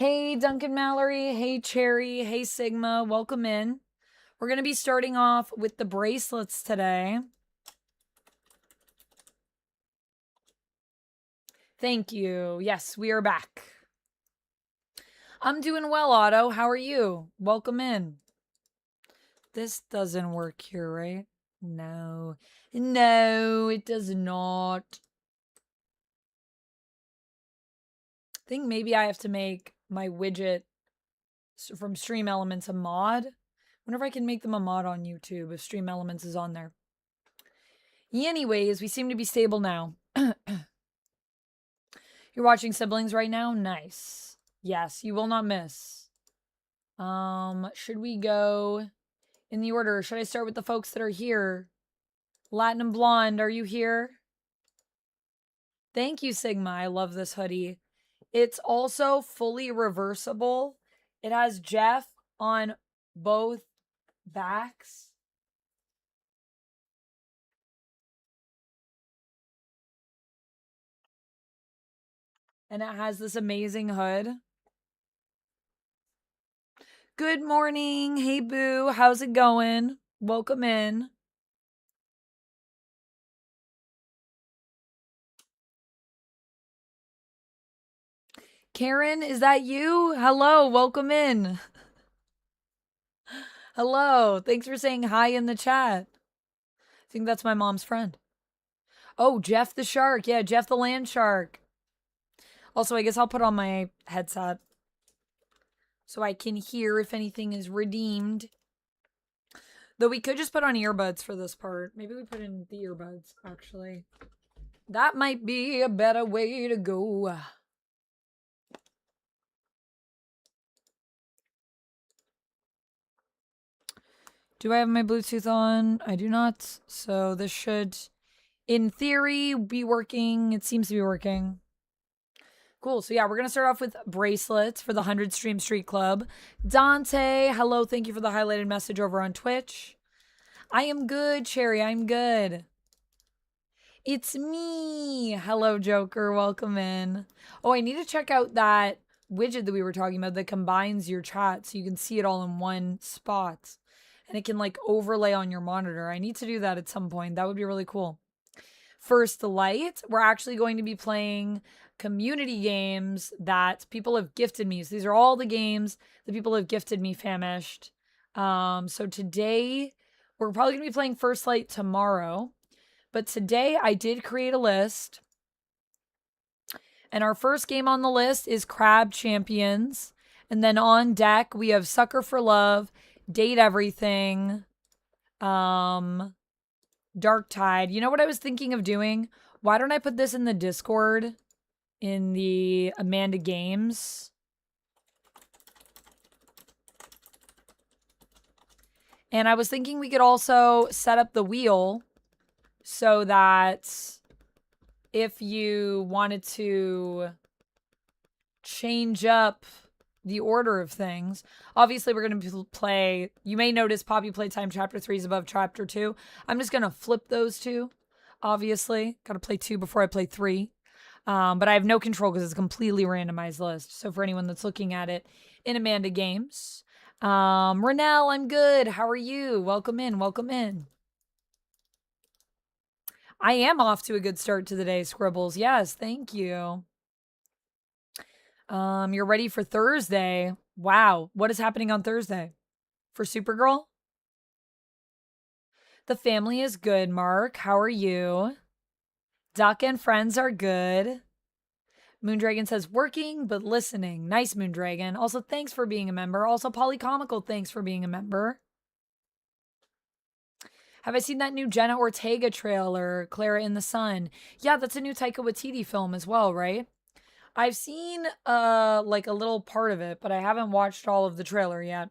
Hey, Duncan Mallory. Hey, Cherry. Hey, Sigma. Welcome in. We're going to be starting off with the bracelets today. Thank you. Yes, we are back. I'm doing well, Otto. How are you? Welcome in. This doesn't work here, right? No. No, it does not. I think maybe I have to make my widget from Stream Elements a mod. Whenever I can make them a mod on YouTube if Stream Elements is on there. Anyways, we seem to be stable now. You're watching Siblings right now? Nice. Yes, you will not miss. Should we go in the order? Should I start with the folks that are here? Latin and Blonde, are you here? Thank you, Sigma. I love this hoodie. It's also fully reversible. It has Jeff on both backs. And it has this amazing hood. Good morning. Hey, Boo. How's it going? Welcome in. Karen, is that you? Hello. Welcome in. Hello. Thanks for saying hi in the chat. I think that's my mom's friend. Oh, Jeff the shark. Yeah, Jeff the land shark. Also, I guess I'll put on my headset so I can hear if anything is redeemed. Though we could just put on earbuds for this part. Maybe we put in the earbuds, actually. That might be a better way to go. Do I have my Bluetooth on? I do not. So this should, in theory, be working. It seems to be working. Cool. So yeah, we're going to start off with bracelets for the 100 Stream Street Club. Dante, hello. Thank you for the highlighted message over on Twitch. I am good, Cherry. I'm good. It's me. Hello, Joker. Welcome in. Oh, I need to check out that widget that we were talking about that combines your chat so you can see it all in one spot. And it can like overlay on your monitor. I need to do that at some point. That would be really cool. First Light, we're actually going to be playing community games that people have gifted me. So these are all the games that people have gifted me, famished. So today, we're probably going to be playing First Light tomorrow. But today, I did create a list. And our first game on the list is Crab Champions. And then on deck, we have Sucker for Love, Date Everything, Dark Tide. You know what I was thinking of doing? Why don't I put this in the Discord in the Amanda Games? And I was thinking we could also set up the wheel so that if you wanted to change up the order of things. Obviously, we're going to play, you may notice Poppy Playtime Chapter 3 is above Chapter 2. I'm just going to flip those two, obviously. Got to play 2 before I play 3. But I have no control because it's a completely randomized list. So for anyone that's looking at it in Amanda Games. Renelle, I'm good. How are you? Welcome in. Welcome in. I am off to a good start to the day, Scribbles. Yes, thank you. You're ready for Thursday. Wow. What is happening on Thursday? For Supergirl? The family is good, Mark. How are you? Duck and friends are good. Moondragon says, working, but listening. Nice, Moondragon. Also, thanks for being a member. Also, Polycomical, thanks for being a member. Have I seen that new Jenna Ortega trailer, Clara in the Sun? Yeah, that's a new Taika Waititi film as well, right? I've seen like a little part of it, but I haven't watched all of the trailer yet.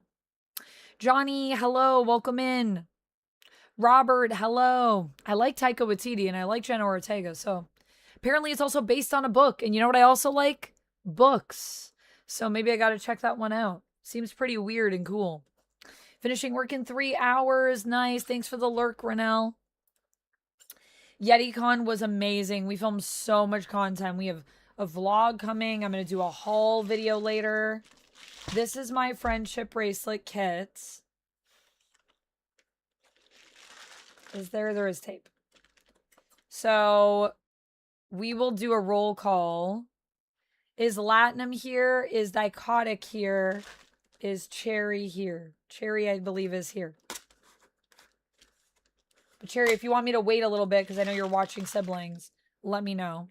Johnny, hello, welcome in. Robert, hello. I like Taika Waititi and I like Jenna Ortega, so apparently it's also based on a book. And you know what I also like? Books. So maybe I got to check that one out. Seems pretty weird and cool. Finishing work in 3 hours. Nice. Thanks for the lurk, Renelle. YetiCon was amazing. We filmed so much content. We have a vlog coming. I'm going to do a haul video later. This is my friendship bracelet kit. Is there? There is tape. So we will do a roll call. Is Latinum here? Is Dichotic here? Is Cherry here? Cherry, I believe, is here. But Cherry, if you want me to wait a little bit, because I know you're watching Siblings, let me know.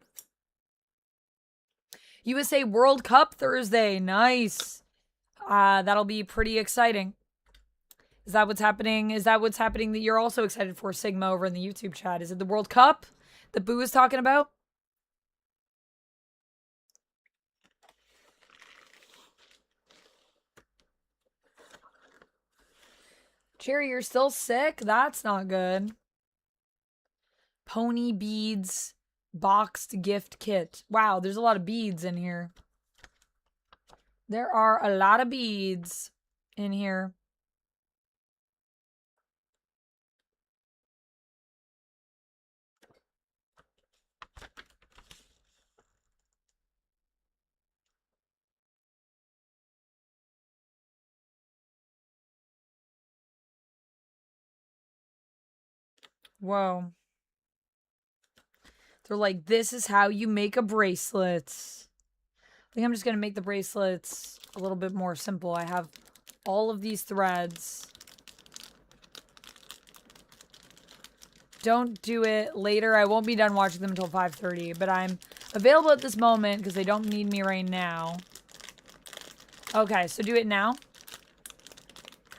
USA World Cup Thursday. Nice. That'll be pretty exciting. Is that what's happening? Is that what's happening that you're also excited for, Sigma, over in the YouTube chat? Is it the World Cup that Boo is talking about? Cherry, you're still sick? That's not good. Pony beads boxed gift kit. Wow, there's a lot of beads in here. There are a lot of beads in here. Whoa. They're like, this is how you make a bracelet. I think I'm just going to make the bracelets a little bit more simple. I have all of these threads. Don't do it later. I won't be done watching them until 5:30, but I'm available at this moment because they don't need me right now. Okay, so do it now.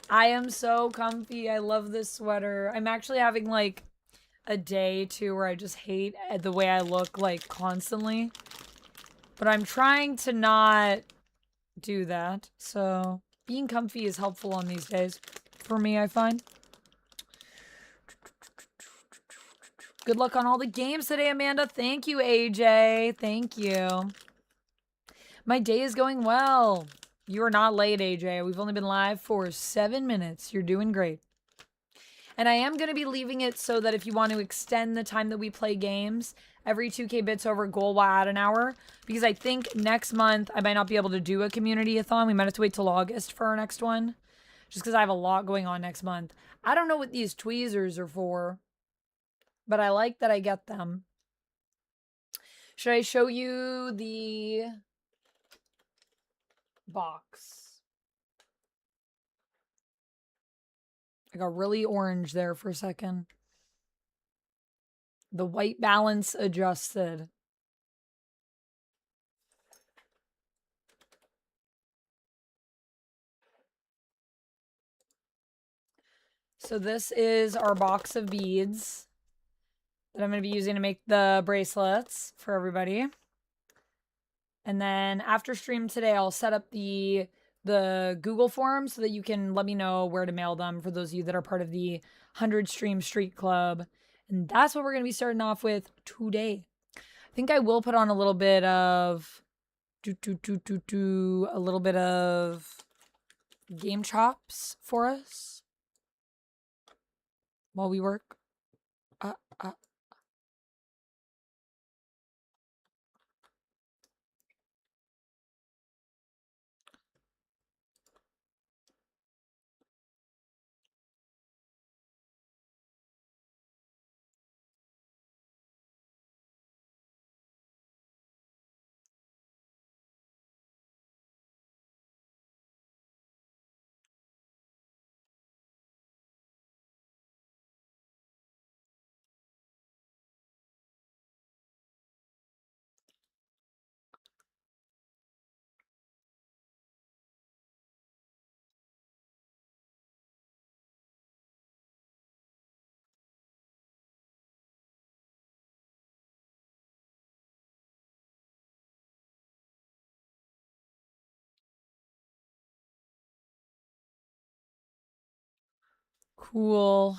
I am so comfy. I love this sweater. I'm actually having like a day too where I just hate the way I look like constantly. But I'm trying to not do that. So being comfy is helpful on these days for me, I find. Good luck on all the games today, Amanda. Thank you, AJ. Thank you. My day is going well. You are not late, AJ. We've only been live for 7 minutes. You're doing great. And I am going to be leaving it so that if you want to extend the time that we play games, every 2K bits over goal will add an hour. Because I think next month I might not be able to do a community-a-thon. We might have to wait till August for our next one. Just because I have a lot going on next month. I don't know what these tweezers are for. But I like that I get them. Should I show you the box? I got really orange there for a second. The white balance adjusted. So this is our box of beads that I'm going to be using to make the bracelets for everybody. And then after stream today, I'll set up the Google form so that you can let me know where to mail them for those of you that are part of the 100 Stream Street Club. And that's what we're going to be starting off with today. I think I will put on a little bit of a little bit of game chops for us while we work. Cool.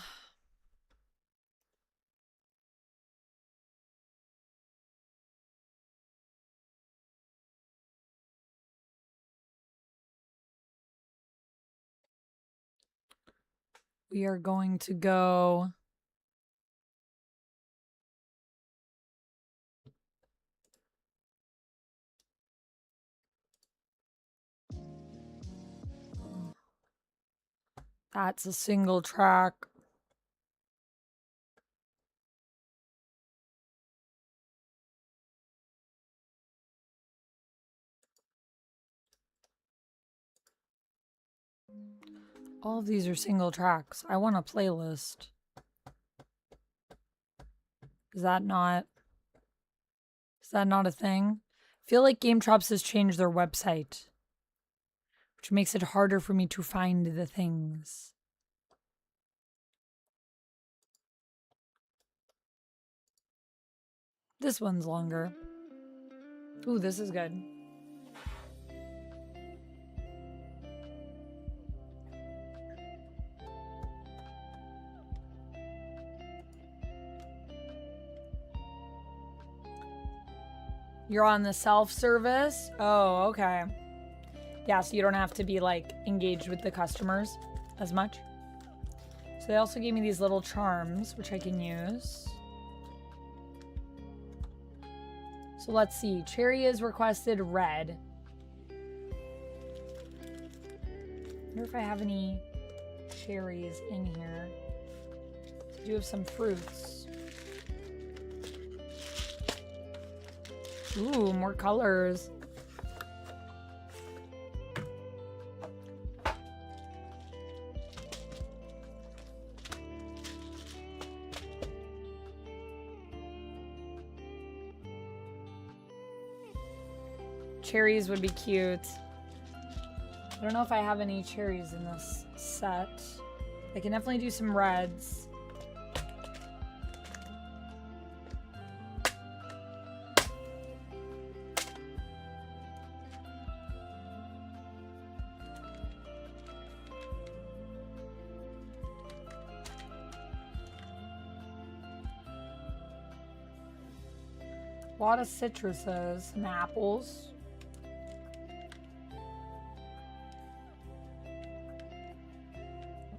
We are going to go That's a single track. All of these are single tracks. I want a playlist. Is that not a thing? I feel like Game Drops has changed their website, which makes it harder for me to find the things. This one's longer. Ooh, this is good. You're on the self-service? Oh, okay. Yeah, so you don't have to be like engaged with the customers as much. So they also gave me these little charms, which I can use. So let's see. Cherry is requested red. I wonder if I have any cherries in here. I do have some fruits. Ooh, more colors. Cherries would be cute. I don't know if I have any cherries in this set. I can definitely do some reds. A lot of citruses and apples.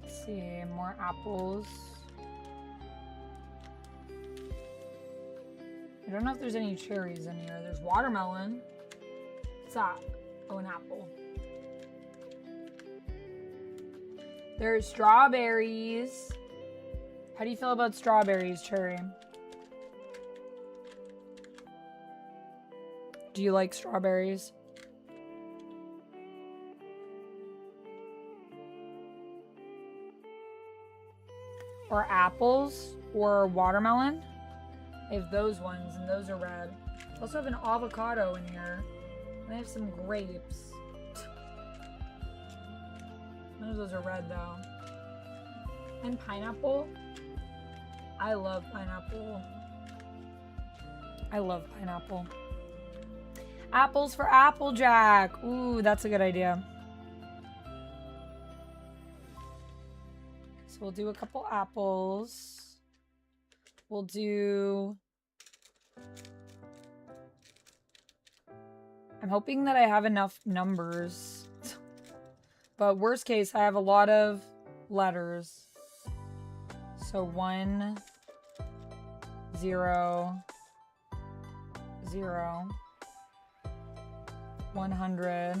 Let's see, more apples. I don't know if there's any cherries in here. There's watermelon. What's that? Oh, an apple. There's strawberries. How do you feel about strawberries, Cherry? Do you like strawberries? Or apples? Or watermelon? I have those ones, and those are red. I also have an avocado in here. And I have some grapes. None of those are red, though. And pineapple. I love pineapple. I love pineapple. Apples for Applejack. Ooh, that's a good idea. So we'll do a couple apples. We'll do... I'm hoping that I have enough numbers. But worst case, I have a lot of letters. So 1, 0, 0. 100.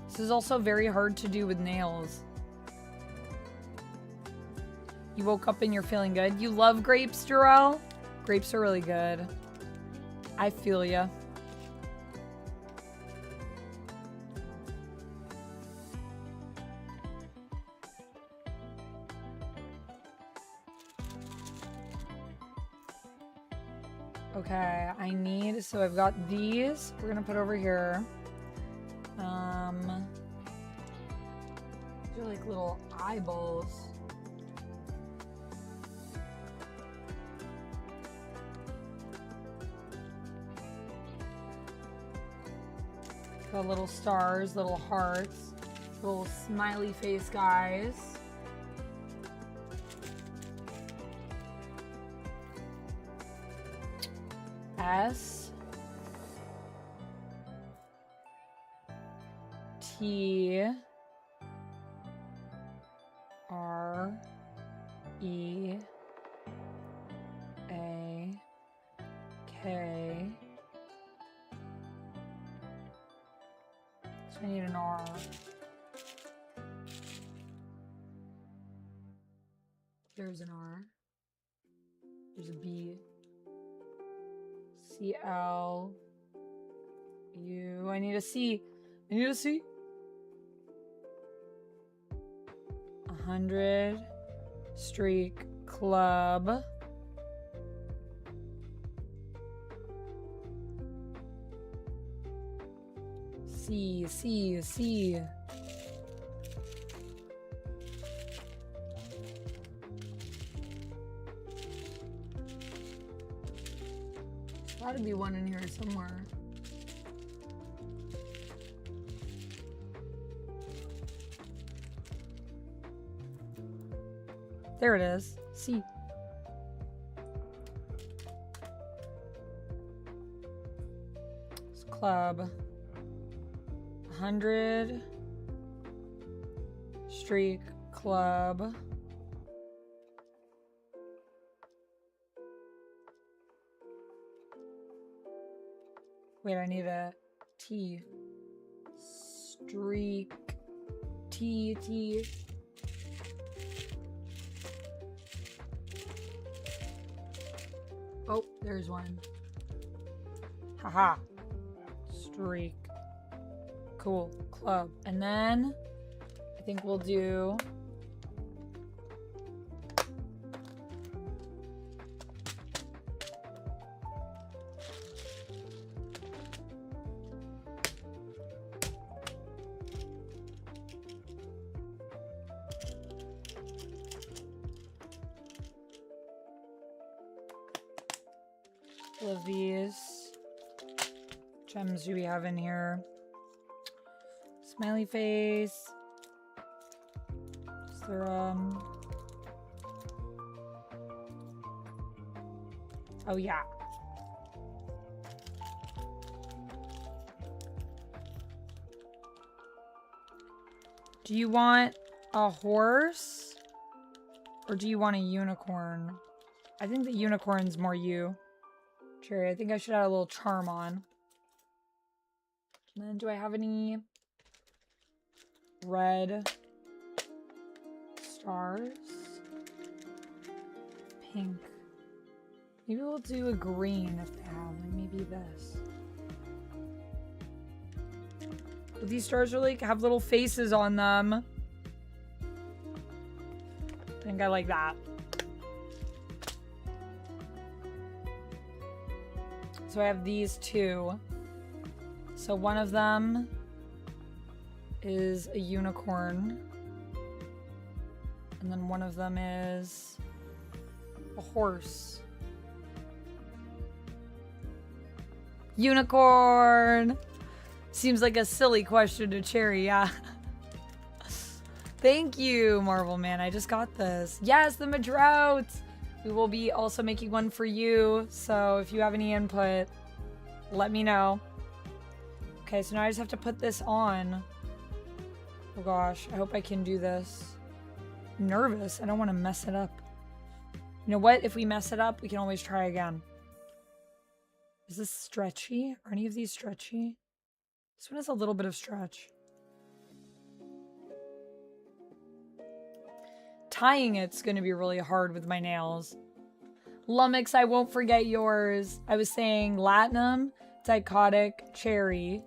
This is also very hard to do with nails. You woke up and you're feeling good. You love grapes, Jarrell? Grapes are really good. I feel ya. Okay, I need, so I've got these. We're gonna put over here. These are like little eyeballs. Got little stars, little hearts, little smiley face guys. S T R There's an R. There's a B. C-L. U. I need a C. I need a C. 100 Streak Club. C. There's gotta be one in here somewhere. There it is. C. It's club. 100 Streak Club. Wait, I need a T. Streak. T. Oh, there's one. Haha. Streak. Cool. Club. And then I think we'll do of these gems do we have in here? Smiley face. Is there oh yeah. Do you want a horse or do you want a unicorn? I think the unicorn's more you. Cherry, I think I should add a little charm on. And then do I have any red stars? Pink. Maybe we'll do a green if they have. Like maybe this. But these stars are like have little faces on them. I think I like that. So I have these two. So one of them is a unicorn. And then one of them is a horse. Unicorn! Seems like a silly question to Cherry, yeah. Thank you, Marvel Man. I just got this. Yes, the Madrout! We will be also making one for you. So if you have any input, let me know. Okay, so now I just have to put this on. Oh gosh, I hope I can do this. I'm nervous. I don't want to mess it up. You know what? If we mess it up, we can always try again. Is this stretchy? Are any of these stretchy? This one has a little bit of stretch. Tying it's going to be really hard with my nails. Lummox, I won't forget yours. I was saying Latinum, Dichotic, Cherry.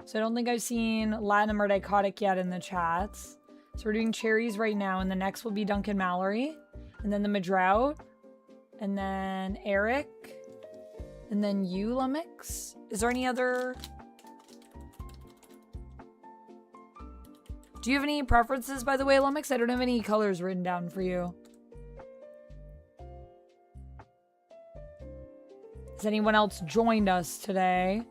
So I don't think I've seen Latinum or Dichotic yet in the chats. So we're doing cherries right now, and the next will be Duncan Mallory. And then the Madrout. And then Eric. And then you, Lummox. Is there any other... Do you have any preferences, by the way, Lummox? I don't have any colors written down for you. Has anyone else joined us today?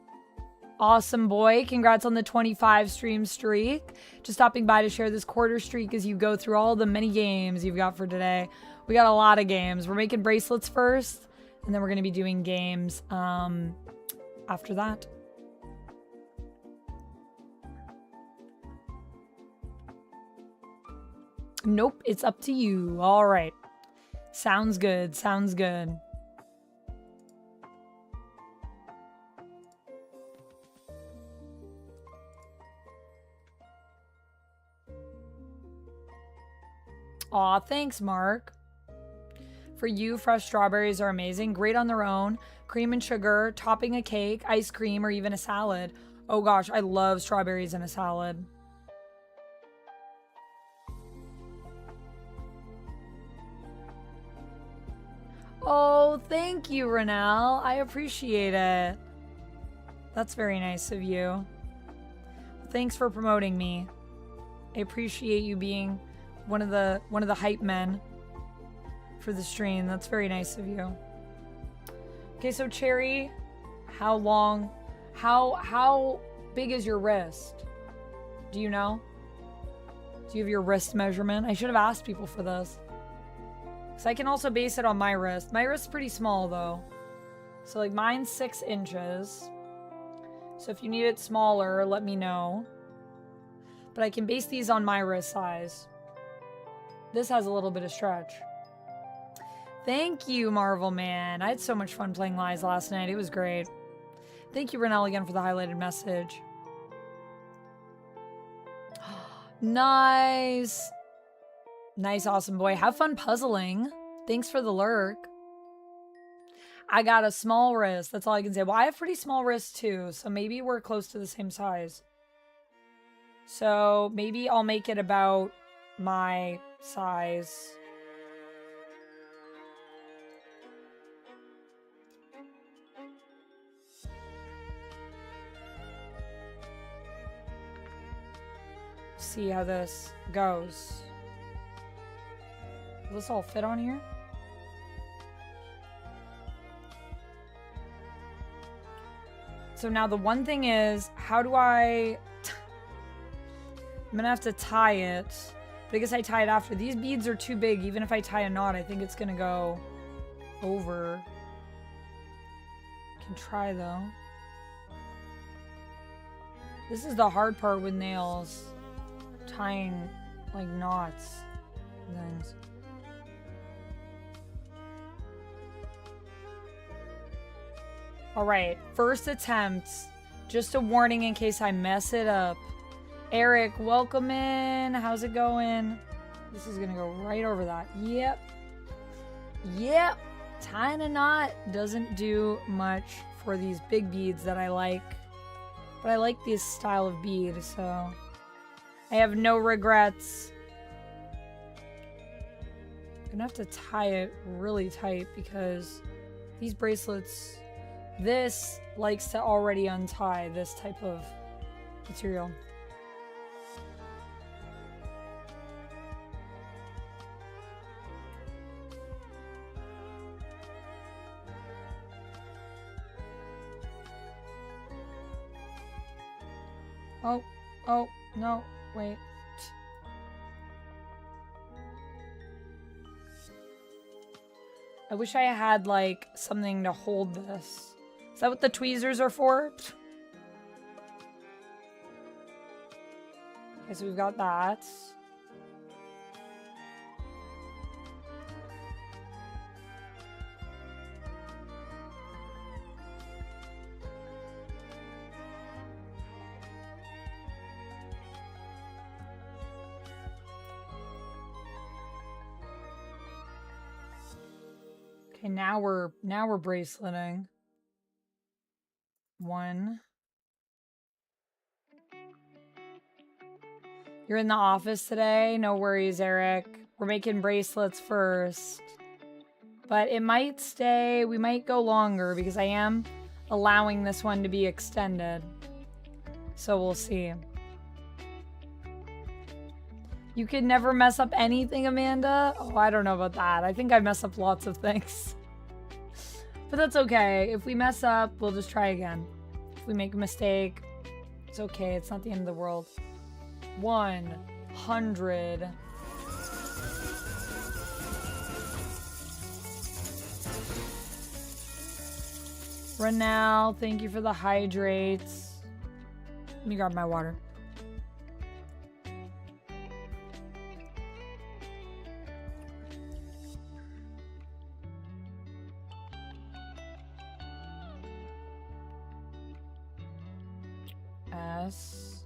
Awesome boy. Congrats on the 25 stream streak. Just stopping by to share this quarter streak as you go through all the many games you've got for today. We got a lot of games. We're making bracelets first, and then we're going to be doing games after that. Nope, it's up to you. All right. Sounds good. Sounds good. Aw, thanks, Mark. For you, fresh strawberries are amazing. Great on their own. Cream and sugar, topping a cake, ice cream, or even a salad. Oh gosh, I love strawberries in a salad. Oh, thank you, Renelle. I appreciate it. That's very nice of you. Thanks for promoting me. I appreciate you being one of the hype men for the stream. That's very nice of you. Okay, so Cherry, how long, how big is your wrist? Do you know? Do you have your wrist measurement? I should have asked people for this. Because I can also base it on my wrist. My wrist's pretty small though. So like mine's 6 inches. So if you need it smaller, let me know. But I can base these on my wrist size. This has a little bit of stretch. Thank you, Marvel Man. I had so much fun playing Lies last night. It was great. Thank you, Renelle, again for the highlighted message. Nice. Nice, awesome boy. Have fun puzzling. Thanks for the lurk. I got a small wrist. That's all I can say. Well, I have pretty small wrists too, so maybe we're close to the same size. So maybe I'll make it about my size. See how this goes. Will this all fit on here? So now the one thing is, how do I... I'm gonna have to tie it. But I guess I tie it after. These beads are too big. Even if I tie a knot, I think it's gonna go over. Can try though. This is the hard part with nails. Tying like knots and things. Alright, first attempt. Just a warning in case I mess it up. Eric, welcome in. How's it going? This is gonna go right over that. Yep. Yep. Tying a knot doesn't do much for these big beads that I like. But I like this style of bead, so I have no regrets. I'm gonna have to tie it really tight because these bracelets, this likes to already untie this type of material. Oh, no, wait. I wish I had, like, something to hold this. Is that what the tweezers are for? Okay, so we've got that. Okay, now we're braceleting. 1. You're in the office today? No worries, Eric. We're making bracelets first. But it might stay, we might go longer because I am allowing this one to be extended. So we'll see. You could never mess up anything, Amanda? Oh, I don't know about that. I think I mess up lots of things. But that's okay. If we mess up, we'll just try again. If we make a mistake, it's okay. It's not the end of the world. 100. Renal, thank you for the hydrates. Let me grab my water. S.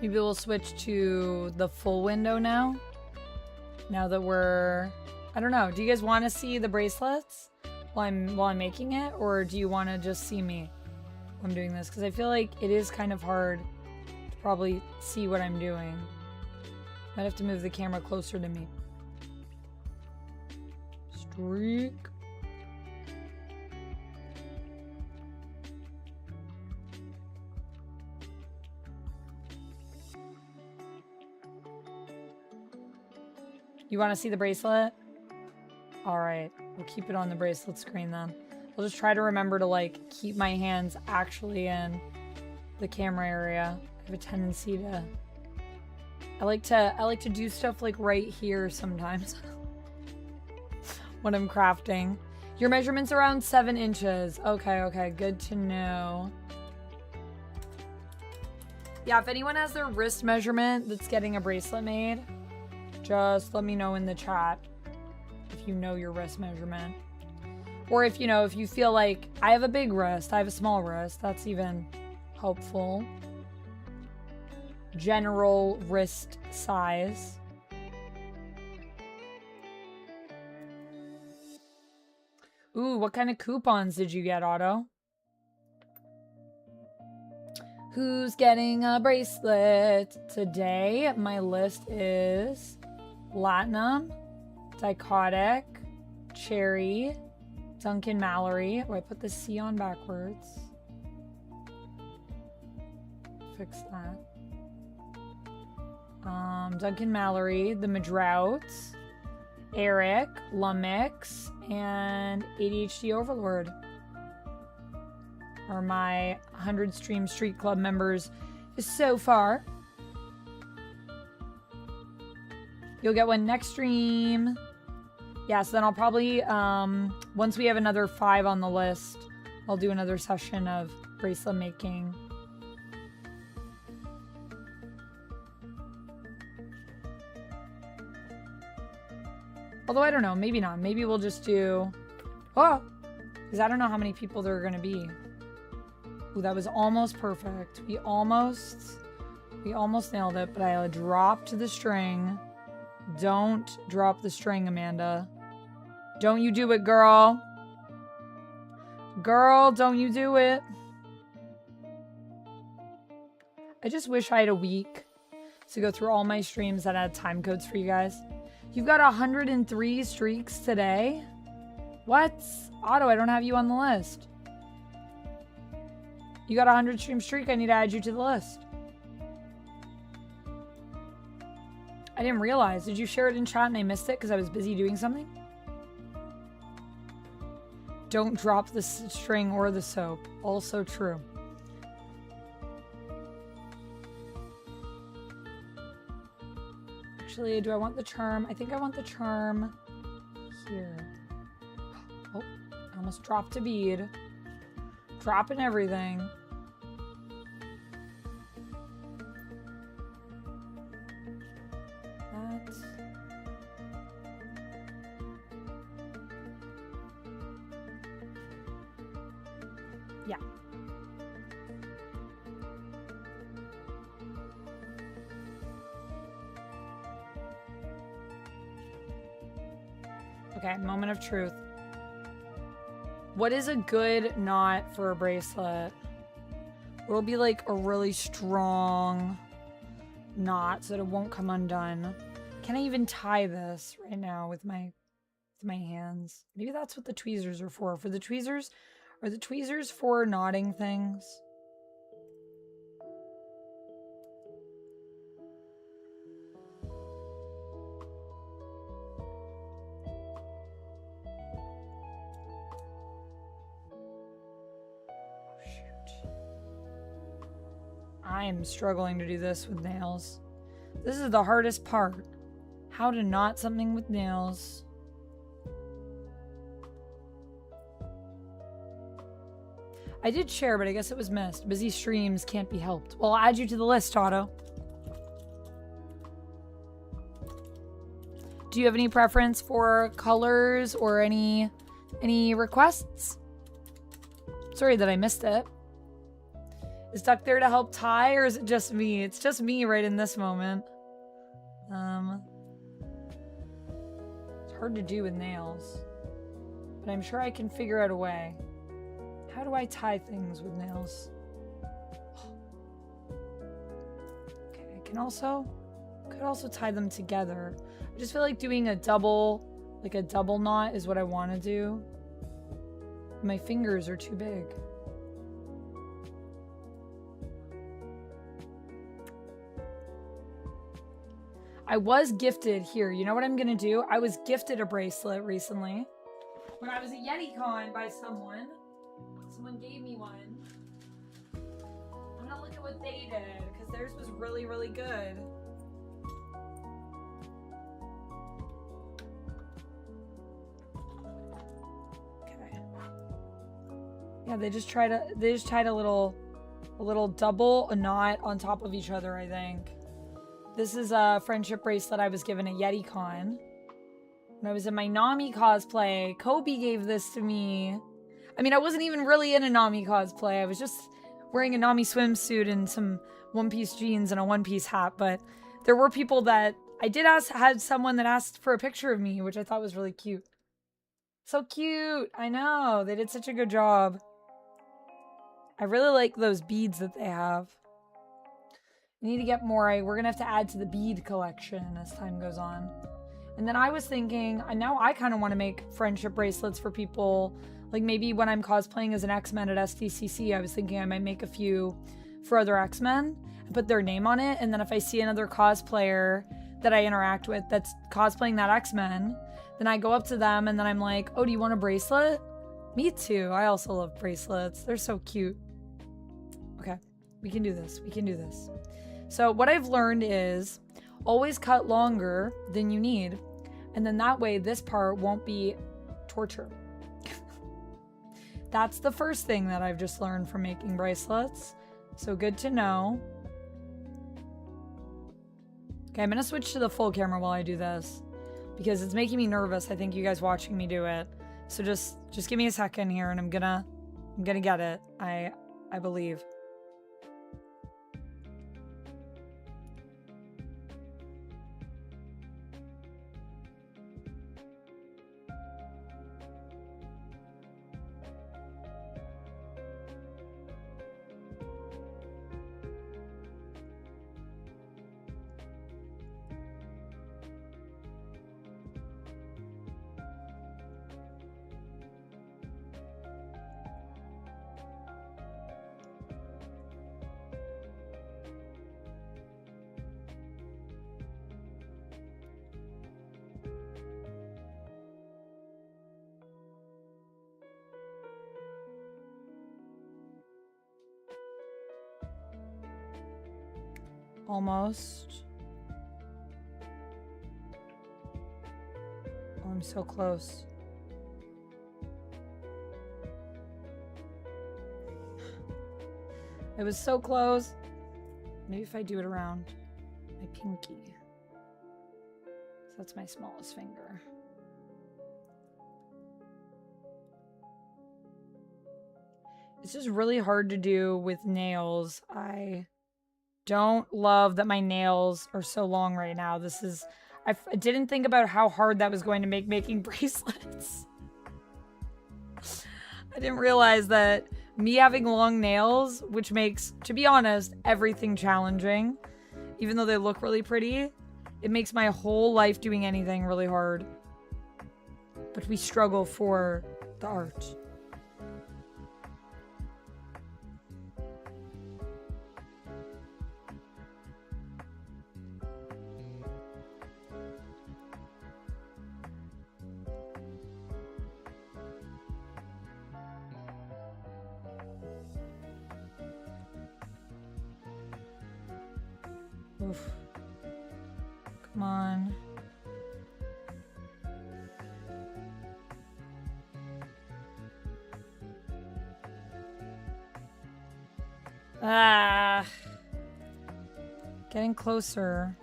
Maybe we'll switch to the full window now. Now that we're, I don't know. Do you guys want to see the bracelets while I'm making it, or do you want to just see me while I'm doing this? Because I feel like it is kind of hard to probably see what I'm doing. Might have to move the camera closer to me. Streak. You want to see the bracelet? All right, we'll keep it on the bracelet screen then. I'll just try to remember to like keep my hands actually in the camera area. I have a tendency to I like to do stuff like right here sometimes when I'm crafting. Your measurement's around 7 inches. Okay, good to know. Yeah, if anyone has their wrist measurement that's getting a bracelet made, just let me know in the chat if you know your wrist measurement. Or if you feel like I have a big wrist, I have a small wrist, that's even helpful. General wrist size. Ooh, what kind of coupons did you get, Otto? Who's getting a bracelet today? My list is Platinum, Dichotic, Cherry, Duncan Mallory. Oh, I put the C on backwards. Fix that. Duncan Mallory, the Madrouts, Eric, Lumix, and ADHD Overlord are my 100 Stream Street Club members so far. You'll get one next stream. Yeah, so then I'll probably, once we have another 5 on the list, I'll do another session of bracelet making. Although I don't know, maybe not. Maybe we'll just do, because I don't know how many people there are going to be. Ooh, that was almost perfect. We almost nailed it, but I dropped the string. Don't drop the string, Amanda. Don't you do it, girl. Girl, don't you do it. I just wish I had a week to go through all my streams that had time codes for you guys. You've got 103 streaks today? What? Otto, I don't have you on the list. You got a 100 stream streak, I need to add you to the list. I didn't realize. Did you share it in chat and I missed it because I was busy doing something? Don't drop the string or the soap. Also true. Actually, do I want the charm? I think I want the charm here. Oh, I almost dropped a bead. Dropping everything. Yeah. Okay, moment of truth. What is a good knot for a bracelet? It'll be like a really strong knot so that it won't come undone. Can I even tie this right now with my hands? Maybe that's what the tweezers are for. For the tweezers, are the tweezers for knotting things? I am struggling to do this with nails. This is the hardest part. How to knot something with nails. I did share, but I guess it was missed. Busy streams can't be helped. Well, I'll add you to the list, Otto. Do you have any preference for colors or any requests? Sorry that I missed it. Is Duck there to help tie, or is it just me? It's just me right in this moment. It's hard to do with nails, but I'm sure I can figure out a way. How do I tie things with nails? Okay, I could also tie them together. I just feel like doing a double knot is what I want to do. My fingers are too big. I was gifted here. You know what I'm gonna do? I was gifted a bracelet recently when I was at YetiCon by someone. Someone gave me one. I'm gonna look at what they did because theirs was really, really good. Okay. Yeah, they just tied a little double knot on top of each other, I think. This is a friendship bracelet I was given at YetiCon. When I was in my Nami cosplay, Kobe gave this to me. I mean, I wasn't even really in a Nami cosplay. I was just wearing a Nami swimsuit and some one-piece jeans and a one-piece hat. But there were people that I had someone that asked for a picture of me, which I thought was really cute. So cute. I know. They did such a good job. I really like those beads that they have. I need to get more. We're going to have to add to the bead collection as time goes on. And then I was thinking, now I kind of want to make friendship bracelets for people. Like maybe when I'm cosplaying as an X-Men at SDCC, I was thinking I might make a few for other X-Men and put their name on it. And then if I see another cosplayer that I interact with that's cosplaying that X-Men, then I go up to them and then I'm like, oh, do you want a bracelet? Me too. I also love bracelets. They're so cute. Okay, we can do this. We can do this. So what I've learned is always cut longer than you need. And then that way this part won't be torture. That's the first thing that I've just learned from making bracelets. So good to know. Okay, I'm going to switch to the full camera while I do this because it's making me nervous. I think you guys watching me do it. So just give me a second here and I'm gonna get it. I believe. Almost. Oh, I'm so close. It was so close. Maybe if I do it around my pinky. So that's my smallest finger. It's just really hard to do with nails. I don't love that my nails are so long right now. I didn't think about how hard that was going to make making bracelets. I didn't realize that me having long nails, which makes, to be honest, everything challenging, even though they look really pretty, it makes my whole life doing anything really hard. But we struggle for the art. Oof. Come on. Ah. Getting closer.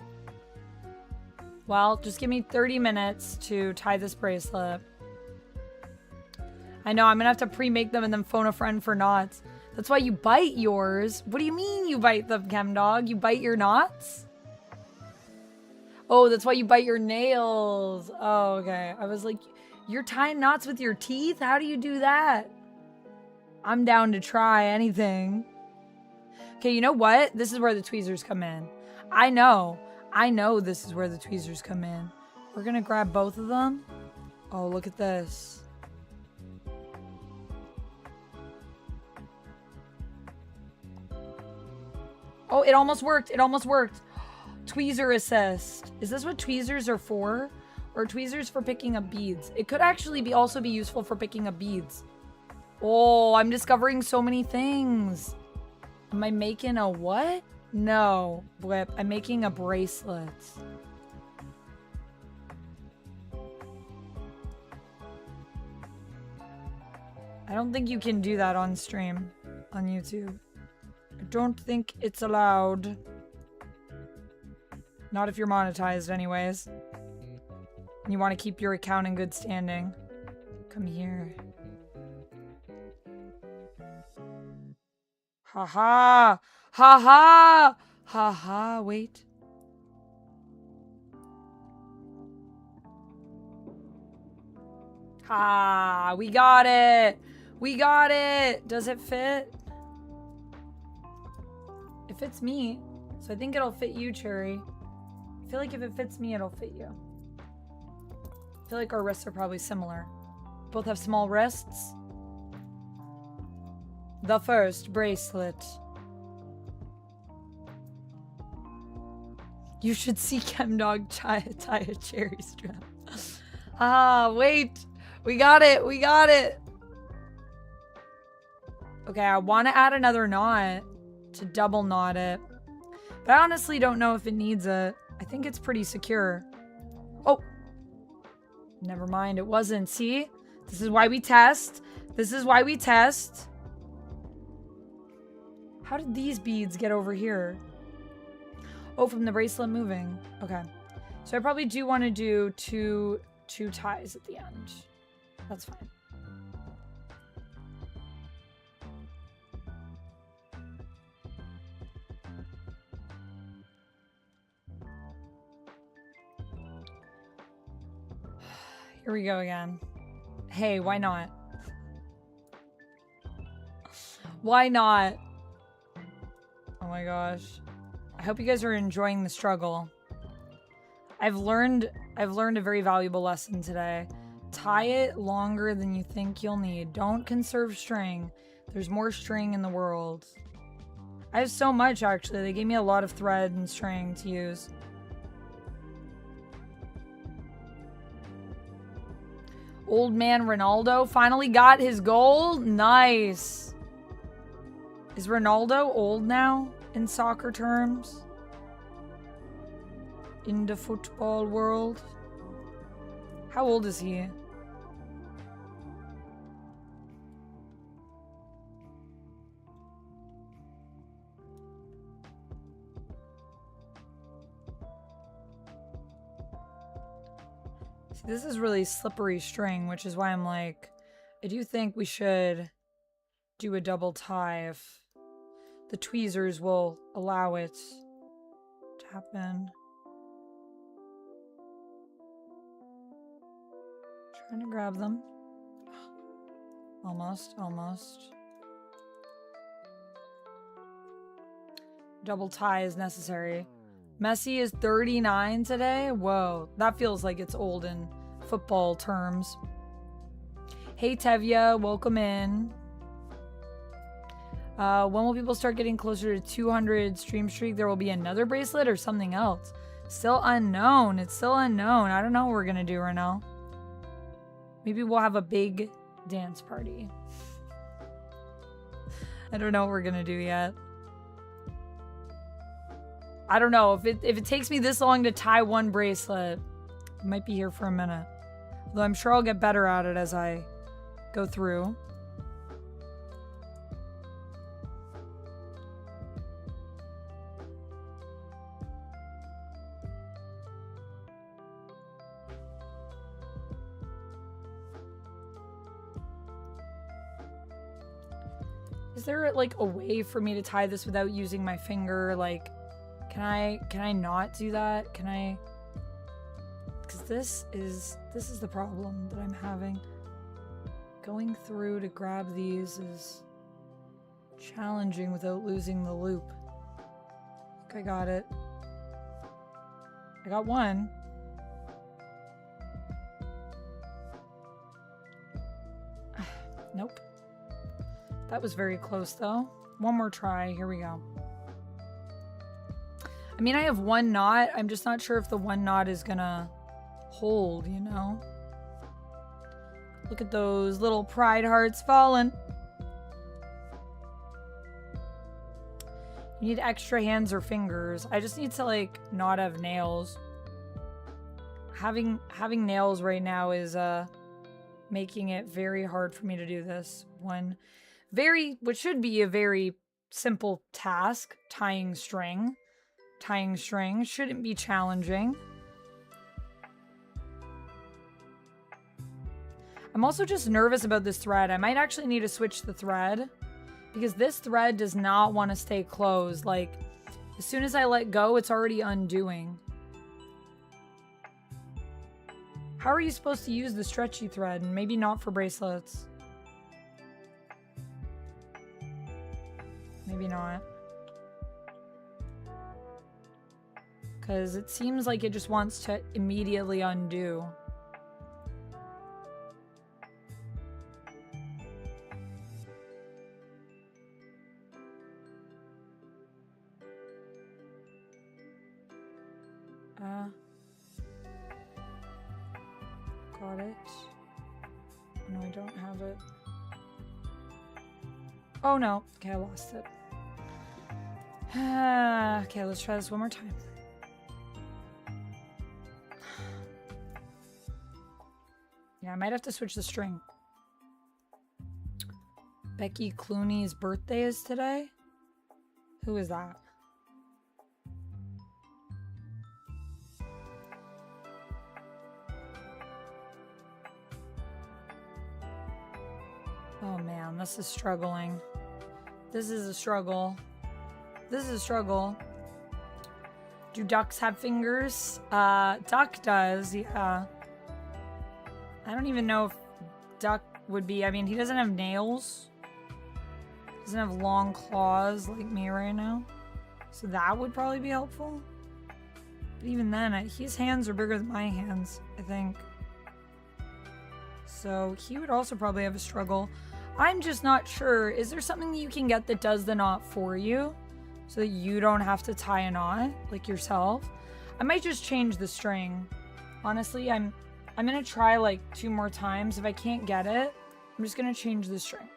Well, just give me 30 minutes to tie this bracelet. I know, I'm gonna have to pre-make them and then phone a friend for knots. That's why you bite yours. What do you mean you bite the chem dog? You bite your knots? Oh, that's why you bite your nails. Oh, okay. I was like, you're tying knots with your teeth? How do you do that? I'm down to try anything. Okay, you know what? This is where the tweezers come in. I know this is where the tweezers come in. We're gonna grab both of them. Oh, look at this. Oh, it almost worked. It almost worked. Tweezer assist. Is this what tweezers are for? Or tweezers for picking up beads? It could actually also be useful for picking up beads. Oh, I'm discovering so many things. Am I making a what? No, Blip. I'm making a bracelet. I don't think you can do that on stream on YouTube. I don't think it's allowed. Not if you're monetized anyways. And you want to keep your account in good standing. Come here. Haha! Haha! Haha, wait. Ha! We got it! We got it! Does it fit? It fits me. So I think it'll fit you, Cherry. I feel like if it fits me, it'll fit you. I feel like our wrists are probably similar. Both have small wrists. The first bracelet. You should see Chemdog tie a cherry strap. Ah, wait. We got it. We got it. Okay, I want to add another knot to double knot it. But I honestly don't know if it needs it. I think it's pretty secure. Oh. Never mind. It wasn't. See? This is why we test. This is why we test. How did these beads get over here? Oh, from the bracelet moving. Okay. So I probably do want to do two ties at the end. That's fine. Here we go again. Hey, why not? Why not? Oh my gosh. I hope you guys are enjoying the struggle. I've learned a very valuable lesson today. Tie it longer than you think you'll need. Don't conserve string. There's more string in the world. I have so much, actually. They gave me a lot of thread and string to use. Old man Ronaldo finally got his goal. Nice. Is Ronaldo old now in soccer terms? In the football world? How old is he? See, this is really slippery string, which is why I'm like, I do think we should do a double tie if the tweezers will allow it to happen. Trying to grab them. Almost, almost. Double tie is necessary. Messi is 39 today? Whoa, that feels like it's old in football terms. Hey Tevya, welcome in. When will people start getting closer to 200 stream streak? There will be another bracelet or something else. Still unknown. It's still unknown. I don't know what we're gonna do right now. Maybe we'll have a big dance party. I don't know what we're gonna do yet. I don't know. If it takes me this long to tie one bracelet, I might be here for a minute. Although I'm sure I'll get better at it as I go through. Is there like a way for me to tie this without using my finger? Like, can I not do that? Can I? Because this is the problem that I'm having. Going through to grab these is challenging without losing the loop. I think I got it. I got one. Nope. That was very close though. One more try. Here we go. I mean, I have one knot. I'm just not sure if the one knot is gonna hold, you know? Look at those little pride hearts falling. You need extra hands or fingers. I just need to like not have nails. Having nails right now is making it very hard for me to do this. What should be a very simple task, tying string. Tying string shouldn't be challenging. I'm also just nervous about this thread. I might actually need to switch the thread because this thread does not want to stay closed. Like, as soon as I let go, it's already undoing. How are you supposed to use the stretchy thread? And maybe not for bracelets. Maybe not. Because it seems like it just wants to immediately undo. Got it. No, I don't have it. Oh no. Okay, I lost it. Okay, let's try this one more time. Yeah, I might have to switch the string. Becky Clooney's birthday is today? Who is that? Oh man, this is struggling. This is a struggle. This is a struggle. Do ducks have fingers? Duck does, yeah. I don't even know if duck would be, I mean, he doesn't have nails. Doesn't have long claws like me right now. So that would probably be helpful. But even then, his hands are bigger than my hands, I think. So he would also probably have a struggle. I'm just not sure. Is there something you can get that does the knot for you? So that you don't have to tie a knot, like yourself? I might just change the string. Honestly, I'm gonna try like 2 more times. If I can't get it, I'm just gonna change the string.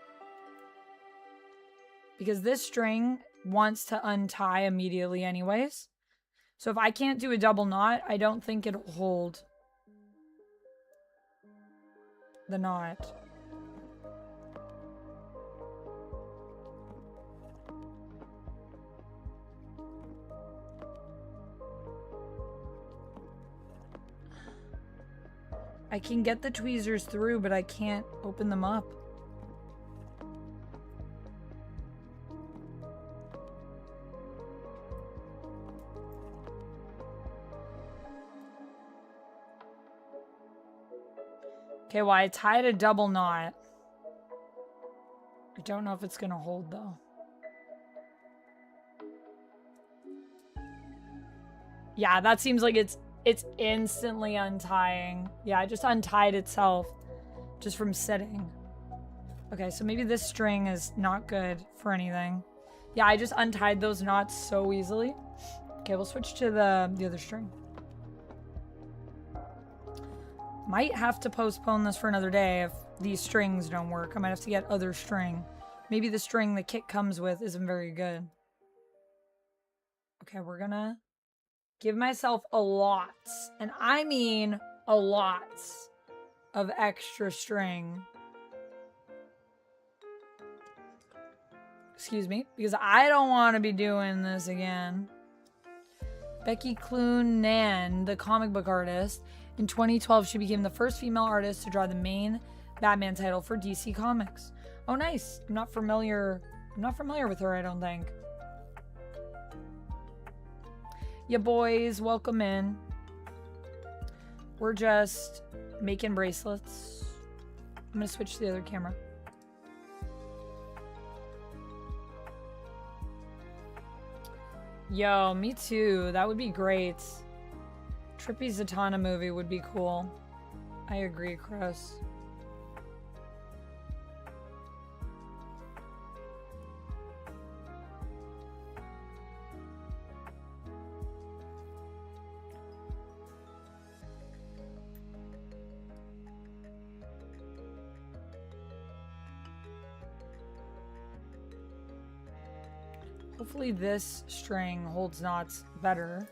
Because this string wants to untie immediately anyways. So if I can't do a double knot, I don't think it'll hold the knot. I can get the tweezers through, but I can't open them up. Okay, well, I tied a double knot. I don't know if it's gonna hold, though. Yeah, that seems like it's instantly untying. Yeah, it just untied itself just from sitting. Okay, so maybe this string is not good for anything. Yeah, I just untied those knots so easily. Okay, we'll switch to the other string. Might have to postpone this for another day if these strings don't work. I might have to get other string. Maybe the string the kit comes with isn't very good. Okay, we're gonna give myself a lot, and I mean a lot, of extra string. Excuse me, because I don't want to be doing this again. Becky Cloonan, the comic book artist. In 2012, she became the first female artist to draw the main Batman title for DC Comics. Oh, nice. I'm not familiar I'm not familiar with her, I don't think. Yeah, boys, welcome in. We're just making bracelets. I'm gonna switch to the other camera. Yo, me too. That would be great. Trippy Zatanna movie would be cool. I agree, Chris. Hopefully this string holds knots better.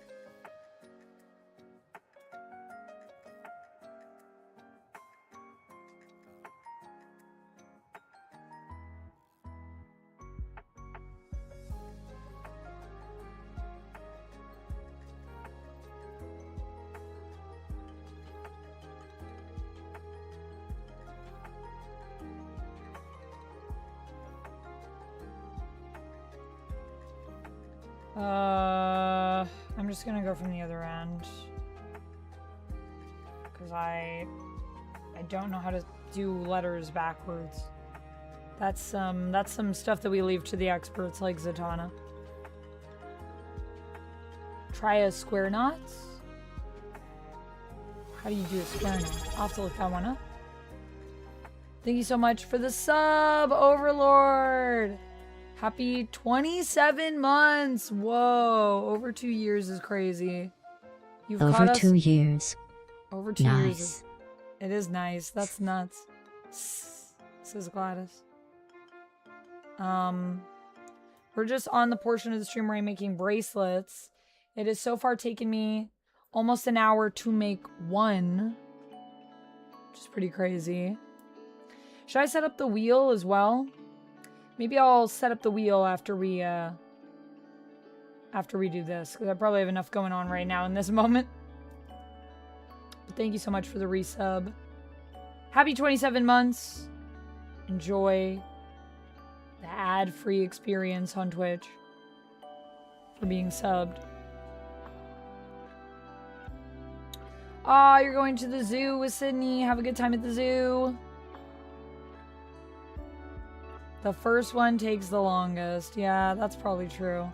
I'm just gonna go from the other end because I don't know how to do letters backwards. That's some stuff that we leave to the experts like Zatanna. Try a square knot. How do you do a square knot? I'll have to look that one up. Thank you so much for the sub, Overlord. Happy 27 months. Whoa. Over 2 years is crazy. You've over caught us 2 years. Over 2 years. It is nice. That's nuts. Says Gladys. We're just on the portion of the stream where I'm making bracelets. It has so far taken me almost an hour to make one, which is pretty crazy. Should I set up the wheel as well? Maybe I'll set up the wheel after we do this, because I probably have enough going on right now in this moment. But thank you so much for the resub. Happy 27 months. Enjoy the ad-free experience on Twitch for being subbed. Ah, you're going to the zoo with Sydney. Have a good time at the zoo. The first one takes the longest. Yeah, that's probably true.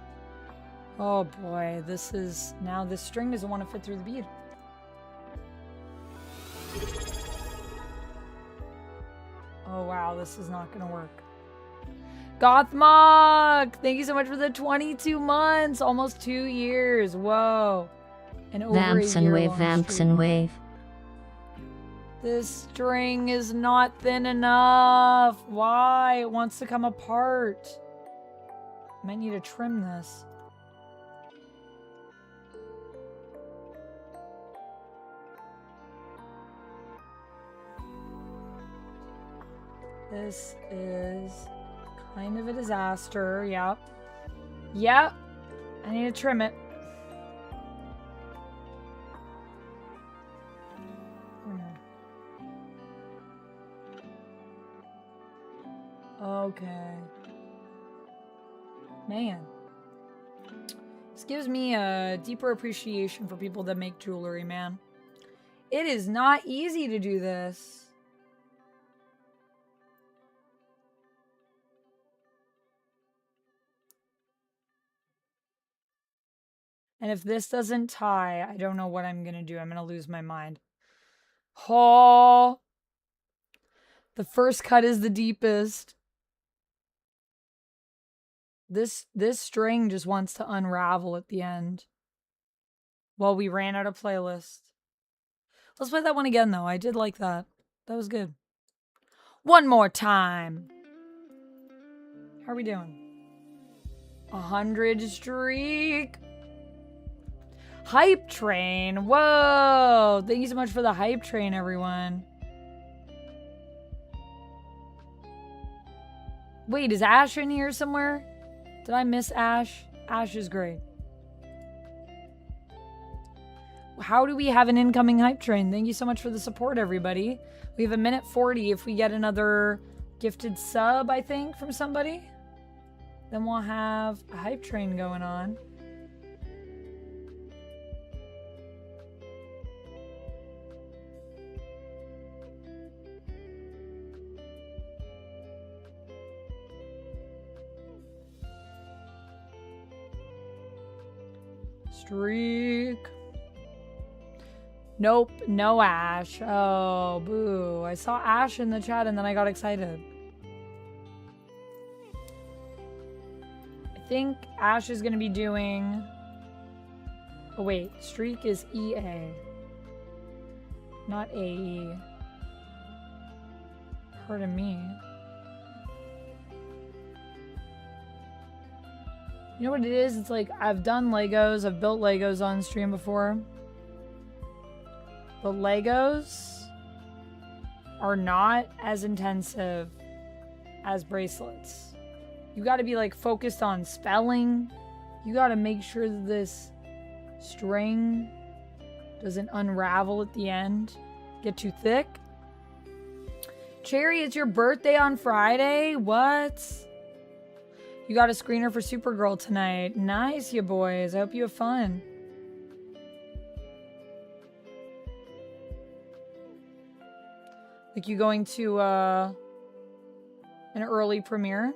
Oh boy, this string doesn't want to fit through the bead. Oh wow, this is not gonna work. Gothmog! Thank you so much for the 22 months! Almost 2 years. Whoa. And over Vamps a and year wave, long vamps streak. and wave. This string is not thin enough. Why? It wants to come apart. Might need to trim this. This is kind of a disaster. Yep. Yep. I need to trim it. Okay. Man. This gives me a deeper appreciation for people that make jewelry, man. It is not easy to do this. And if this doesn't tie, I don't know what I'm going to do. I'm going to lose my mind. Oh. The first cut is the deepest. This string just wants to unravel at the end. Well, we ran out of playlist. Let's play that one again, though. I did like that. That was good. One more time. How are we doing? 100 streak. Hype train. Whoa. Thank you so much for the hype train, everyone. Wait, is Ash in here somewhere? Did I miss Ash? Ash is great. How do we have an incoming hype train? Thank you so much for the support, everybody. We have 1:40 if we get another gifted sub, I think, from somebody. Then we'll have a hype train going on. Streak. Nope, no Ash. Oh, boo. I saw Ash in the chat and then I got excited. I think Ash is going to be doing... Oh, wait. Streak is EA. Not AE. Pardon me. You know what it is? It's like I've done Legos. I've built Legos on stream before. But Legos are not as intensive as bracelets. You got to be like focused on spelling. You got to make sure that this string doesn't unravel at the end, get too thick. Cherry, it's your birthday on Friday? What? You got a screener for Supergirl tonight. Nice, you boys. I hope you have fun. Like you going to an early premiere?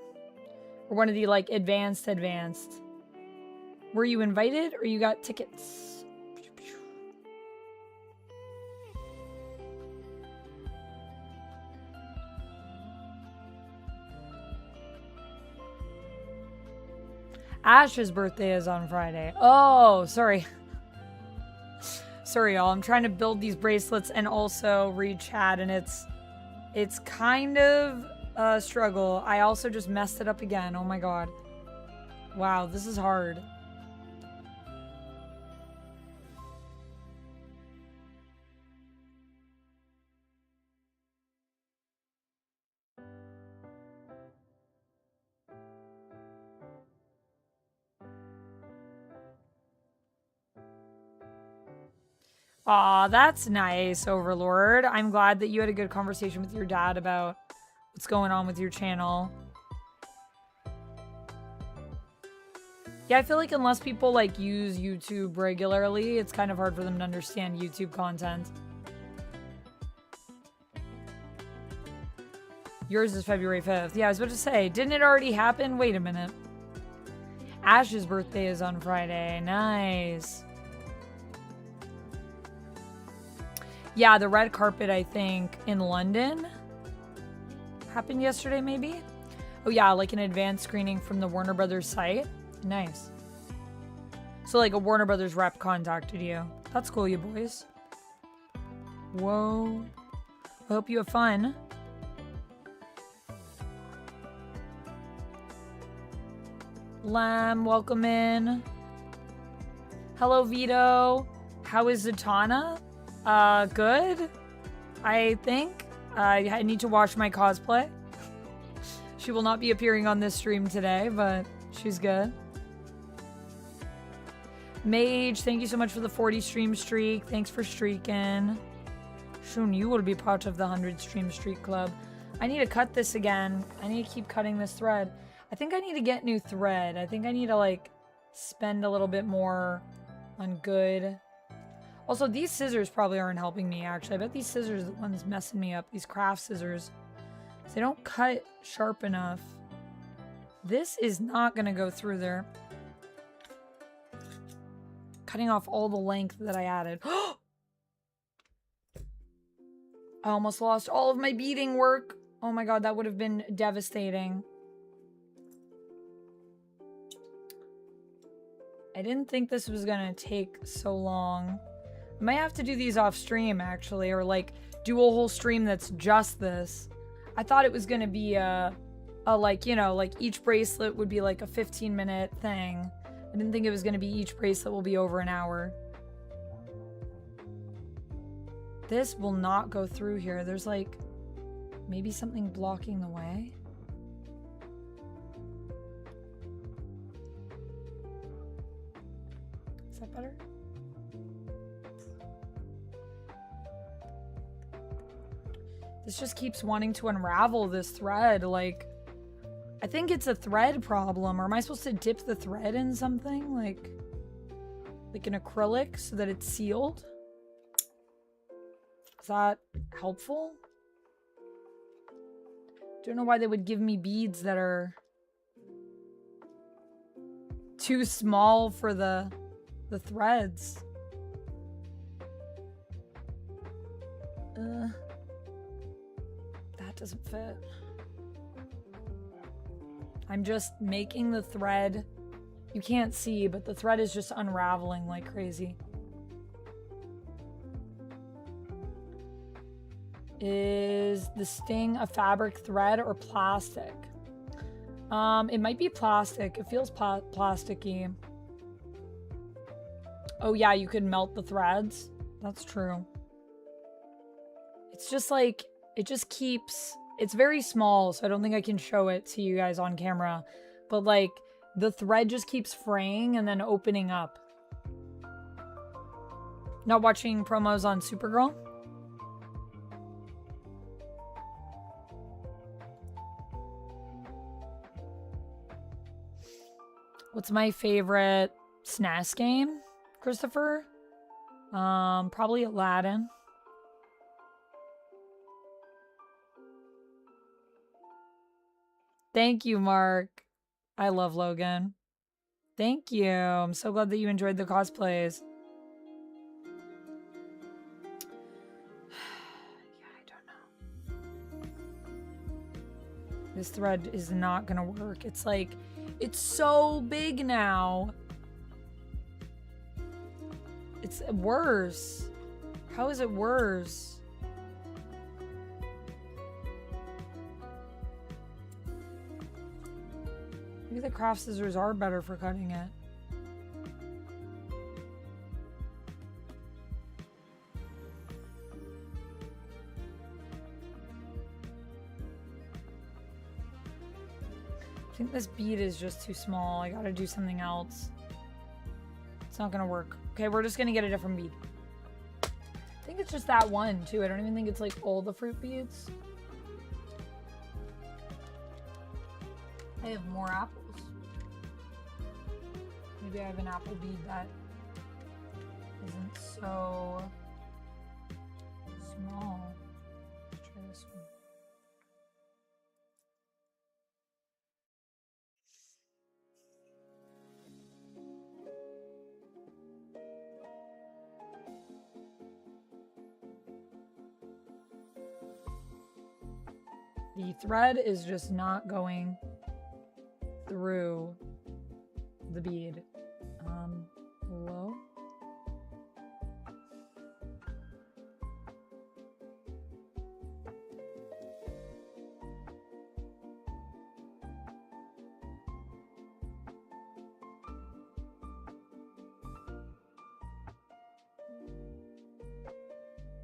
Or one of the like advanced? Were you invited or you got tickets? Ash's birthday is on Friday. Oh, sorry. Sorry, y'all. I'm trying to build these bracelets and also read chat, and it's kind of a struggle. I also just messed it up again. Oh my god. Wow, this is hard. Aw, that's nice, Overlord. I'm glad that you had a good conversation with your dad about what's going on with your channel. Yeah, I feel like unless people like use YouTube regularly, it's kind of hard for them to understand YouTube content. Yours is February 5th. Yeah, I was about to say, didn't it already happen? Wait a minute. Ash's birthday is on Friday. Nice. Yeah, the red carpet, I think, in London happened yesterday, maybe? Oh, yeah, like an advanced screening from the Warner Brothers site. Nice. So, like, a Warner Brothers rep contacted you. That's cool, you boys. Whoa. I hope you have fun. Lamb, welcome in. Hello, Vito. How is Zatanna? Good. I think. I need to wash my cosplay. She will not be appearing on this stream today, but she's good. Mage, thank you so much for the 40 stream streak. Thanks for streaking. Soon you will be part of the 100 stream streak club. I need to cut this again. I need to keep cutting this thread. I think I need to get new thread. I think I need to like spend a little bit more on good. Also, these scissors probably aren't helping me, actually. I bet these scissors are the ones messing me up. These craft scissors. They don't cut sharp enough. This is not going to go through there. Cutting off all the length that I added. I almost lost all of my beading work. Oh my god, that would have been devastating. I didn't think this was going to take so long. I might have to do these off stream, actually, or like do a whole stream that's just this. I thought it was going to be a like, you know, like each bracelet would be like a 15-minute thing. I didn't think it was going to be each bracelet will be over an hour. This will not go through here. There's like maybe something blocking the way. Is that better? This just keeps wanting to unravel this thread. Like, I think it's a thread problem. Or am I supposed to dip the thread in something? Like an acrylic so that it's sealed? Is that helpful? Don't know why they would give me beads that are too small for the threads. That doesn't fit. I'm just making the thread. You can't see, but the thread is just unraveling like crazy. Is the sting a fabric thread or plastic? It might be plastic. It feels plasticky. Oh yeah, you could melt the threads. That's true. It's just like, it just keeps, it's very small, so I don't think I can show it to you guys on camera. But like, the thread just keeps fraying and then opening up. Not watching promos on Supergirl? What's my favorite SNES game, Christopher? Probably Aladdin. Thank you, Mark. I love Logan. Thank you. I'm so glad that you enjoyed the cosplays. Yeah, I don't know. This thread is not gonna work. It's like, it's so big now. It's worse. How is it worse? Maybe the craft scissors are better for cutting it. I think this bead is just too small. I gotta do something else. It's not gonna work. Okay, we're just gonna get a different bead. I think it's just that one too. I don't even think it's like all the fruit beads. I have more apples. Maybe I have an apple bead that isn't so small. Let's try this one. The thread is just not going through the bead. Hello?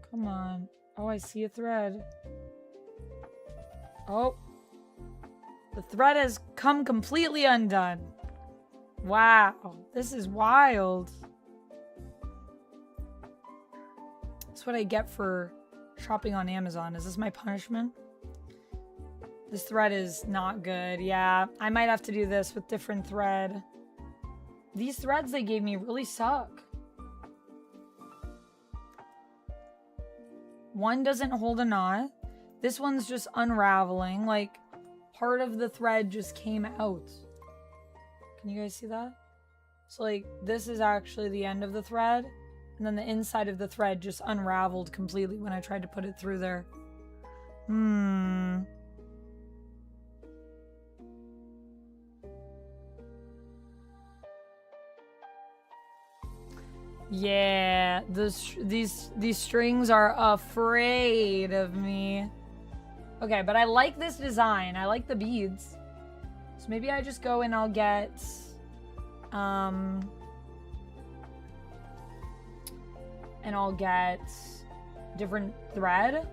Come on. Oh, I see a thread. Oh. The thread has come completely undone. Wow. This is wild. That's what I get for shopping on Amazon. Is this my punishment? This thread is not good. Yeah, I might have to do this with different thread. These threads they gave me really suck. One doesn't hold a knot. This one's just unraveling. Like, part of the thread just came out. Can you guys see that? So, like, this is actually the end of the thread. And then the inside of the thread just unraveled completely when I tried to put it through there. Yeah, these strings are afraid of me. Okay, but I like this design. I like the beads. So maybe I just go and I'll get different thread.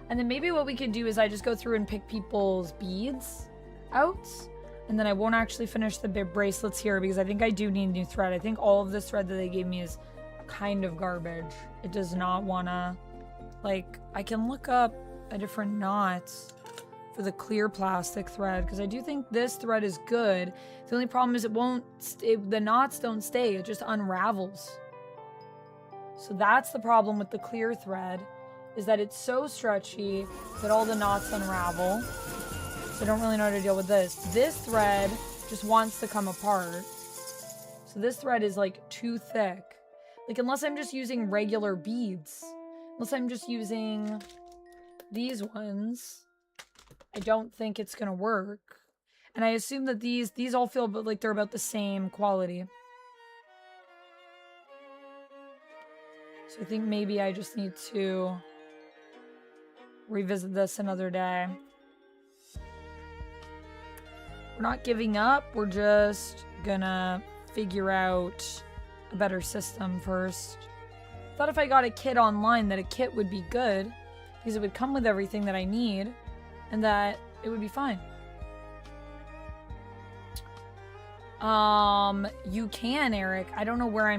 And then maybe what we could do is I just go through and pick people's beads out. And then I won't actually finish the bracelets here because I think I do need new thread. I think all of this thread that they gave me is kind of garbage. It does not want to, like, I can look up a different knot. for the clear plastic thread, because I do think this thread is good. The only problem is the knots don't stay, it just unravels. So that's the problem with the clear thread, is that it's so stretchy that all the knots unravel. So I don't really know how to deal with this. This thread just wants to come apart. So this thread is like too thick. Like unless I'm just using regular beads, unless I'm just using these ones, I don't think it's gonna work. And I assume that these all feel like they're about the same quality. So I think maybe I just need to revisit this another day. We're not giving up, we're just gonna figure out a better system first. I thought if I got a kit online that a kit would be good, because it would come with everything that I need, and that it would be fine. You can, Eric. I don't know where I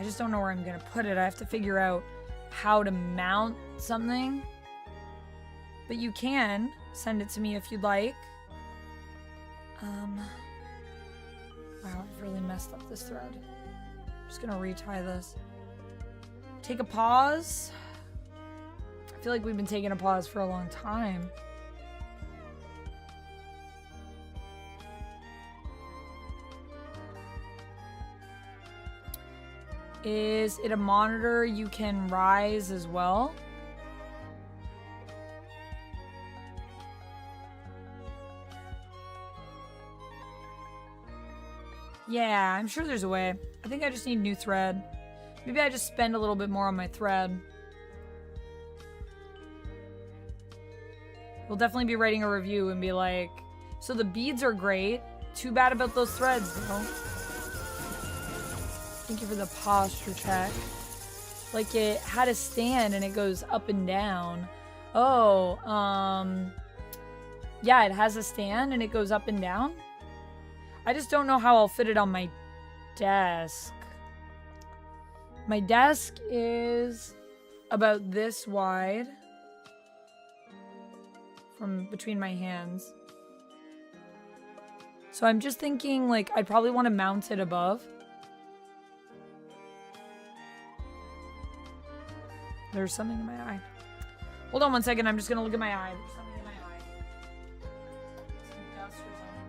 just don't know where I'm gonna put it. I have to figure out how to mount something. But you can send it to me if you'd like. Wow, I've really messed up this thread. I'm just gonna retie this. Take a pause. I feel like we've been taking a pause for a long time. Is it a monitor you can rise as well? Yeah, I'm sure there's a way. I think I just need new thread. Maybe I just spend a little bit more on my thread. We'll definitely be writing a review and be like, so the beads are great. Too bad about those threads, though. Thank you for the posture check. Like it had a stand and it goes up and down. Oh, yeah, it has a stand and it goes up and down. I just don't know how I'll fit it on my desk. My desk is about this wide from between my hands. So I'm just thinking like I'd probably want to mount it above. There's something in my eye. Hold on one second, I'm just gonna look at my eye. There's something in my eye. Some dust or something.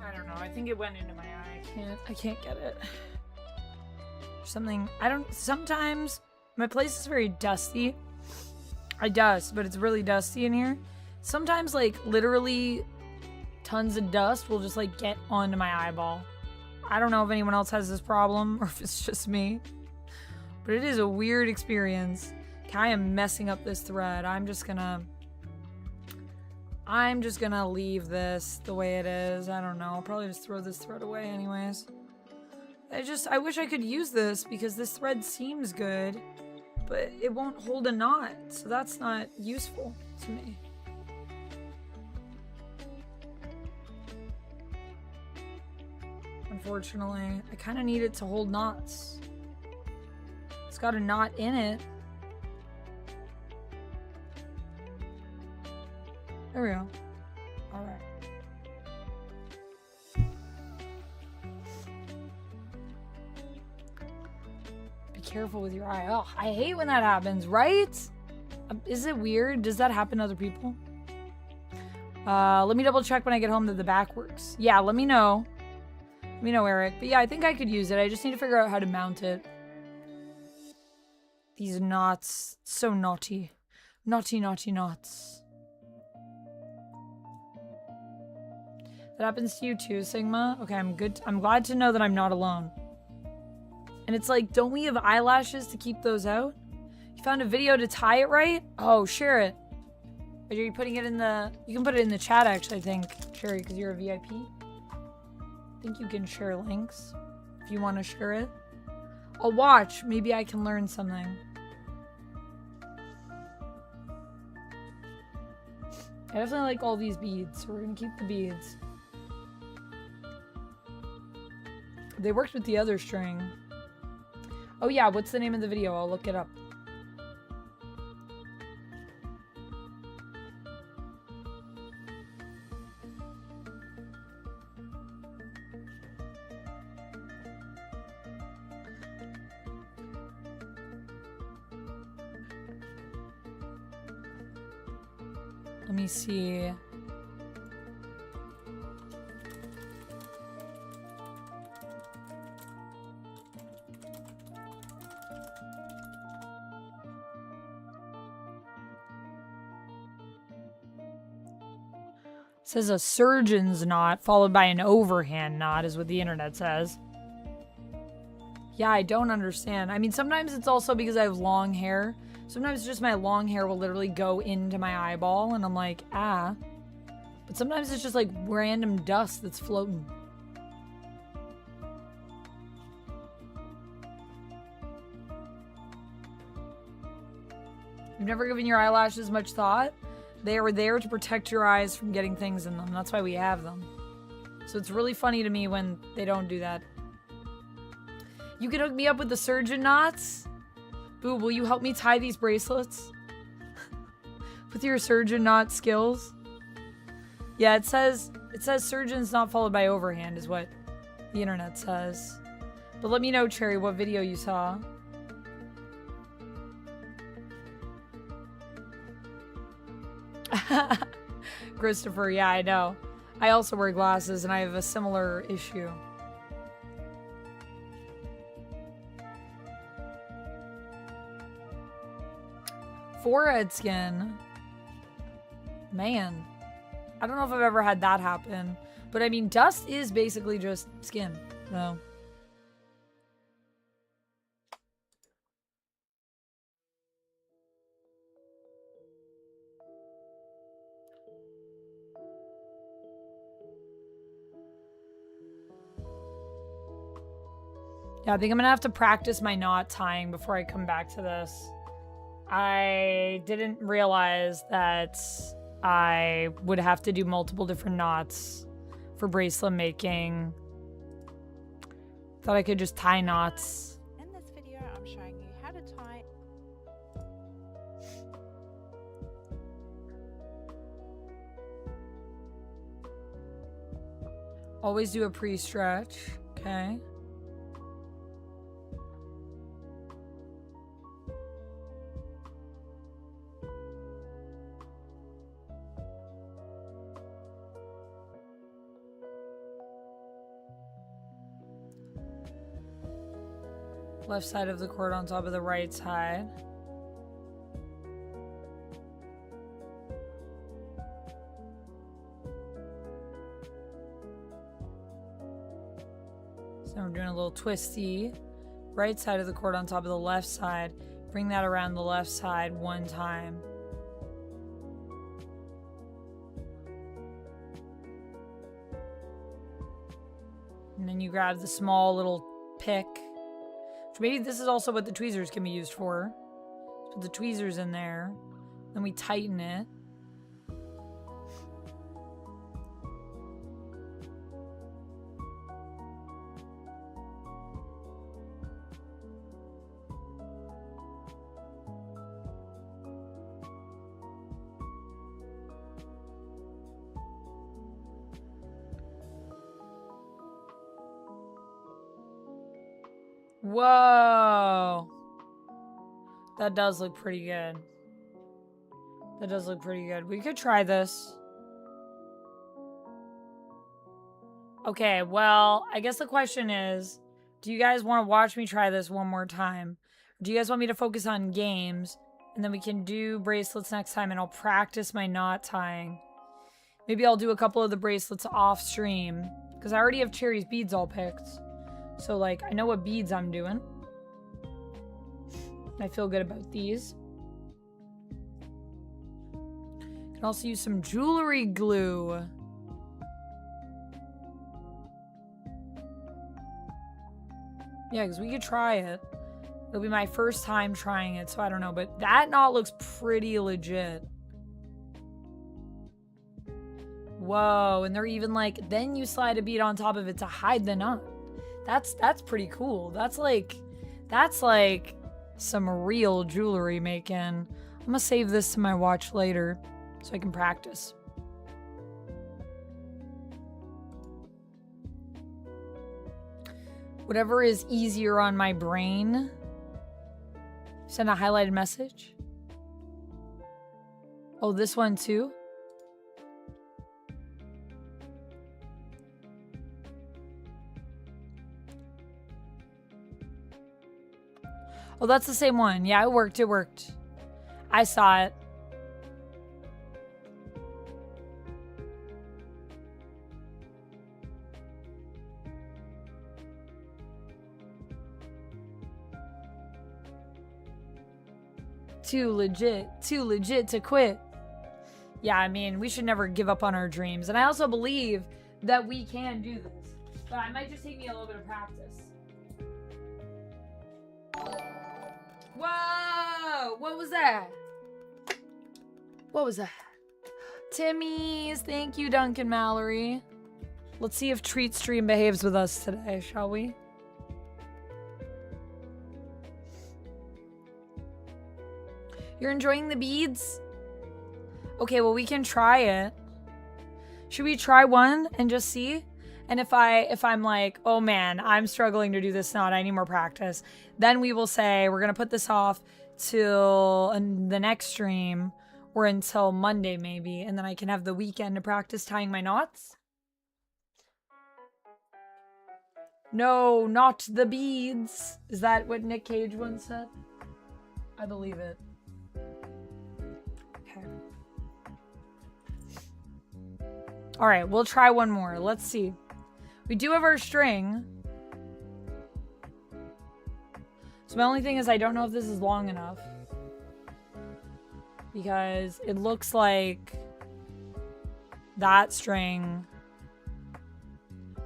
I don't know. I think it went into my eye. I can't get it. Something. Sometimes my place is very dusty. I dust, but it's really dusty in here. Sometimes like literally tons of dust will just like get onto my eyeball. I don't know if anyone else has this problem or if it's just me, but it is a weird experience. I am messing up this thread. I'm just gonna leave this the way it is. I don't know. I'll probably just throw this thread away anyways. I wish I could use this because this thread seems good, but it won't hold a knot, so that's not useful to me. unfortunately. I kind of need it to hold knots. It's got a knot in it. There we go. All right. Be careful with your eye. Oh, I hate when that happens, right? Is it weird? Does that happen to other people? Let me double check when I get home that the back works. Yeah, let me know. Let me know, Eric. But yeah, I think I could use it. I just need to figure out how to mount it. These knots. So naughty. Naughty, naughty knots. That happens to you too, Sigma? Okay, I'm good. I'm glad to know that I'm not alone. And it's like, don't we have eyelashes to keep those out? You found a video to tie it right? Oh, share it. Are you putting it in the... You can put it in the chat, actually, I think, Sherry, because you're a VIP. I think you can share links if you want to share it. I'll watch. Maybe I can learn something. I definitely like all these beads, so we're going to keep the beads. They worked with the other string. Oh, yeah. What's the name of the video? I'll look it up. Let me see. It says a surgeon's knot followed by an overhand knot is what the internet says. Yeah, I don't understand. I mean, sometimes it's also because I have long hair. Sometimes just my long hair will literally go into my eyeball and I'm like, ah. But sometimes it's just like random dust that's floating. You've never given your eyelashes much thought? They are there to protect your eyes from getting things in them. That's why we have them. So it's really funny to me when they don't do that. You can hook me up with the surgeon knots? Boo, will you help me tie these bracelets? With your surgeon knot skills? Yeah, it says surgeon's not followed by overhand is what the internet says. But let me know, Cherry, what video you saw. Christopher, yeah, I know. I also wear glasses and I have a similar issue. Forehead skin. Man. I don't know if I've ever had that happen. But I mean, dust is basically just skin. So. Yeah, I think I'm gonna have to practice my knot tying before I come back to this. I didn't realize that I would have to do multiple different knots for bracelet making. Thought I could just tie knots. In this video, I'm showing you how to tie. Always do a pre-stretch. Okay. Left side of the cord on top of the right side. So we're doing a little twisty. Right side of the cord on top of the left side. Bring that around the left side one time. And then you grab the small little pick. Maybe this is also what the tweezers can be used for. Put the tweezers in there. Then we tighten it. Whoa. That does look pretty good. That does look pretty good. We could try this. Okay, well, I guess the question is, do you guys want to watch me try this one more time? Do you guys want me to focus on games? And then we can do bracelets next time and I'll practice my knot tying. Maybe I'll do a couple of the bracelets off stream. Because I already have Cherry's beads all picked. So, like, I know what beads I'm doing. I feel good about these. Can also use some jewelry glue. Yeah, because we could try it. It'll be my first time trying it, so I don't know. But that knot looks pretty legit. Whoa, and they're even like, then you slide a bead on top of it to hide the knot. That's pretty cool. That's like some real jewelry making. I'm gonna save this to my watch later so I can practice. Whatever is easier on my brain. Send a highlighted message. Oh, this one too? Oh, that's the same one. Yeah, it worked. It worked. I saw it. Too legit to quit. Yeah, I mean, we should never give up on our dreams. And I also believe that we can do this. But it might just take me a little bit of practice. Whoa! What was that? What was that? Timmy's. Thank you, Duncan Mallory. Let's see if Treat Stream behaves with us today, shall we? You're enjoying the beads? Okay, well, we can try it. Should we try one and just see? And if I'm like, oh man, I'm struggling to do this knot, I need more practice, then we will say we're gonna put this off till the next stream or until Monday maybe, and then I can have the weekend to practice tying my knots. No, not the beads. Is that what Nick Cage once said? I believe it. All right, we'll try one more. Let's see. We do have our string. So my only thing is I don't know if this is long enough. Because it looks like that string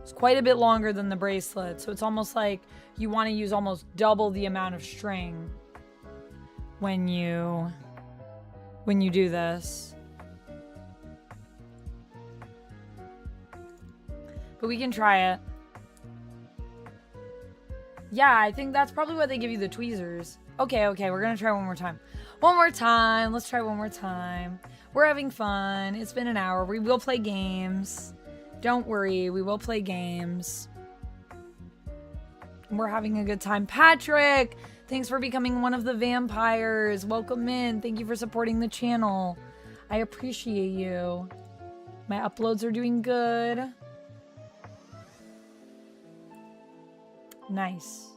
is quite a bit longer than the bracelet. So it's almost like you want to use almost double the amount of string when you do this. But we can try it. Yeah, I think that's probably why they give you the tweezers. Okay, we're gonna try one more time. One more time. Let's try one more time. We're having fun. It's been an hour. We will play games. Don't worry, we will play games. We're having a good time. Patrick, thanks for becoming one of the vampires. Welcome in. Thank you for supporting the channel. I appreciate you. My uploads are doing good. Nice.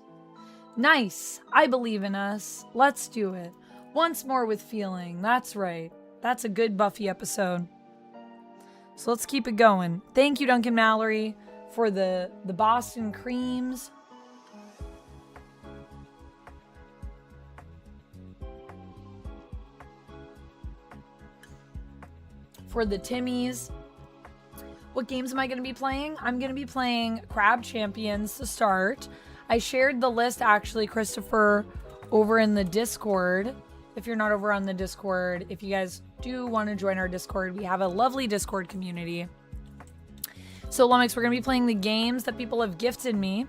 Nice. I believe in us. Let's do it. Once more with feeling. That's right. That's a good Buffy episode. So let's keep it going. Thank you, Duncan Mallory, for the Boston creams. For the Timmies. What games am I going to be playing? I'm going to be playing Crab Champions to start. I shared the list, actually, Christopher, over in the Discord. If you're not over on the Discord, if you guys do want to join our Discord, we have a lovely Discord community. So, Lumix, we're going to be playing the games that people have gifted me.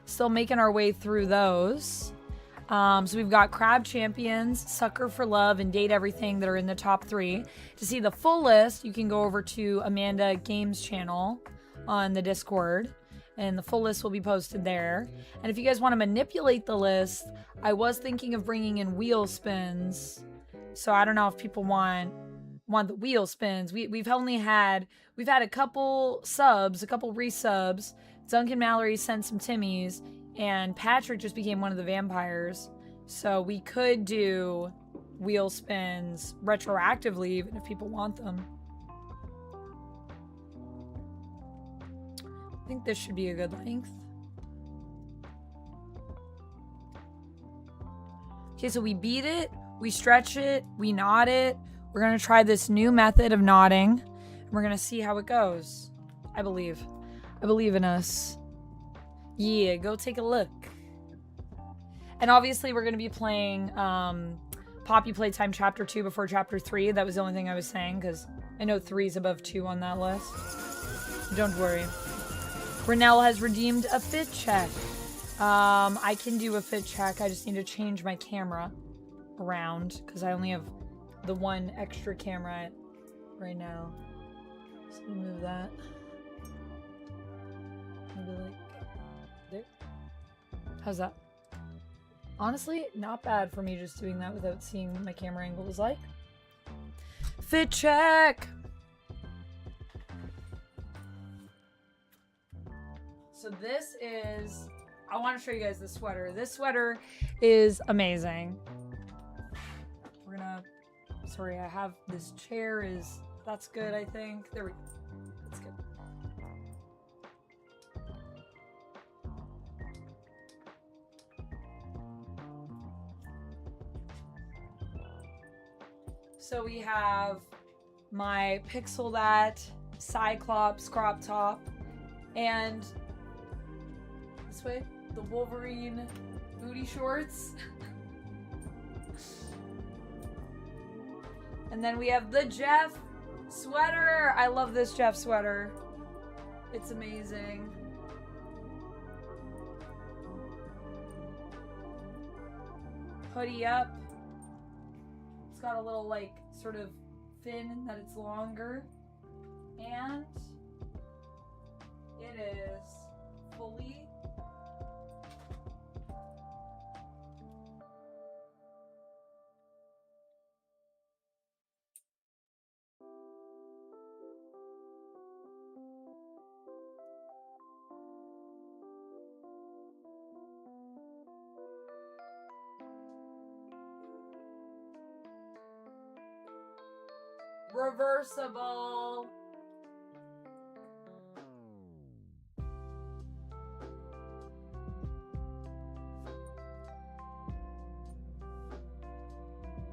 Still making our way through those. So we've got Crab Champions, Sucker for Love, and Date Everything that are in the top 3. To see the full list, you can go over to Amanda Games channel on the Discord. and the full list will be posted there. And if you guys want to manipulate the list, I was thinking of bringing in wheel spins. So I don't know if people want the wheel spins. We've had a couple subs, a couple resubs. Duncan Mallory sent some Timmies, and Patrick just became one of the vampires. So we could do wheel spins retroactively, even if people want them. I think this should be a good length. Okay, so we beat it, we stretch it, we knot it. We're gonna try this new method of knotting, and we're gonna see how it goes. I believe in us. Yeah, go take a look. And obviously we're gonna be playing Poppy Playtime Chapter 2 before Chapter 3. That was the only thing I was saying, because I know 3's above 2 on that list. Don't worry. Renell has redeemed a fit check. I can do a fit check. I just need to change my camera around because I only have the one extra camera right now. So let me move that. Maybe like there. How's that? Honestly, not bad for me just doing that without seeing what my camera angle is like. Fit check! So this is, I want to show you guys the sweater. This sweater is amazing. We're gonna, sorry, I have this chair is, that's good, I think. There we go. That's good. So we have my Pixel That Cyclops crop top, and this way, the Wolverine booty shorts. And then we have the Jeff sweater. I love this Jeff sweater. It's amazing. Hoodie up. It's got a little like sort of fin that it's longer. And it is fully reversible.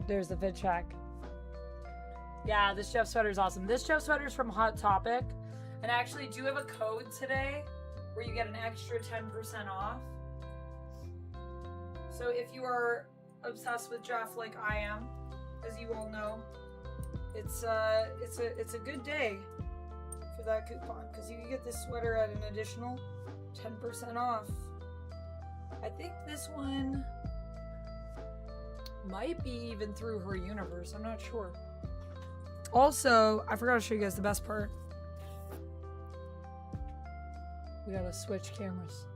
There's the fit check. Yeah, this Jeff sweater is awesome. This Jeff sweater is from Hot Topic. And I actually do have a code today where you get an extra 10% off. So if you are obsessed with Jeff like I am, as you all know, it's a good day for that coupon because you can get this sweater at an additional 10% off. I think this one might be even through her universe. I'm not sure. Also, I forgot to show you guys the best part. We gotta switch cameras.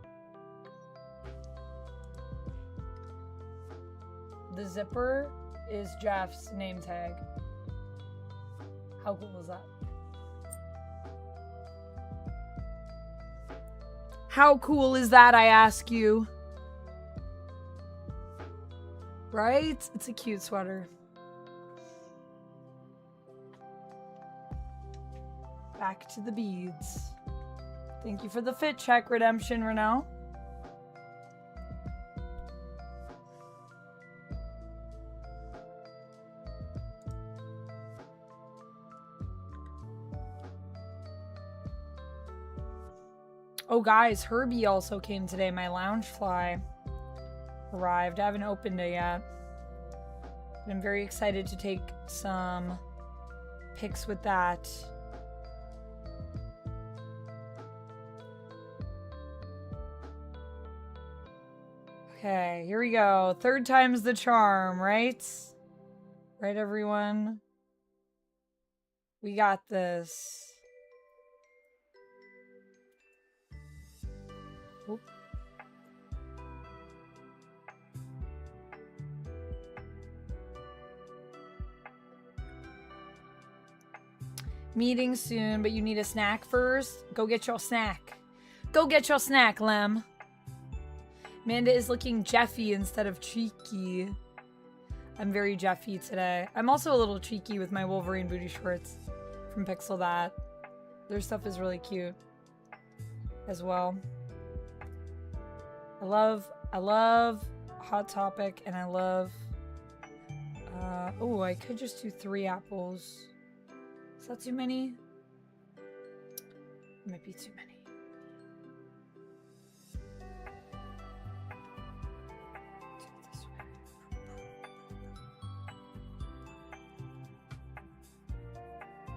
The zipper is Jeff's name tag. How cool is that? How cool is that, I ask you? Right? It's a cute sweater. Back to the beads. Thank you for the fit check, Redemption, Renell. Oh, guys, Herbie also came today. My Loungefly arrived. I haven't opened it yet. But I'm very excited to take some pics with that. Okay, here we go. Third time's the charm, right? Right, everyone? We got this. Oop. Meeting soon, but you need a snack first. Go get your snack. Go get your snack, Lem. Amanda is looking Jeffy instead of cheeky. I'm very Jeffy today. I'm also a little cheeky with my Wolverine booty shorts from Pixel That. Their stuff is really cute as well. I love Hot Topic, and I love oh, I could just do 3 apples. Is that too many? It might be too many.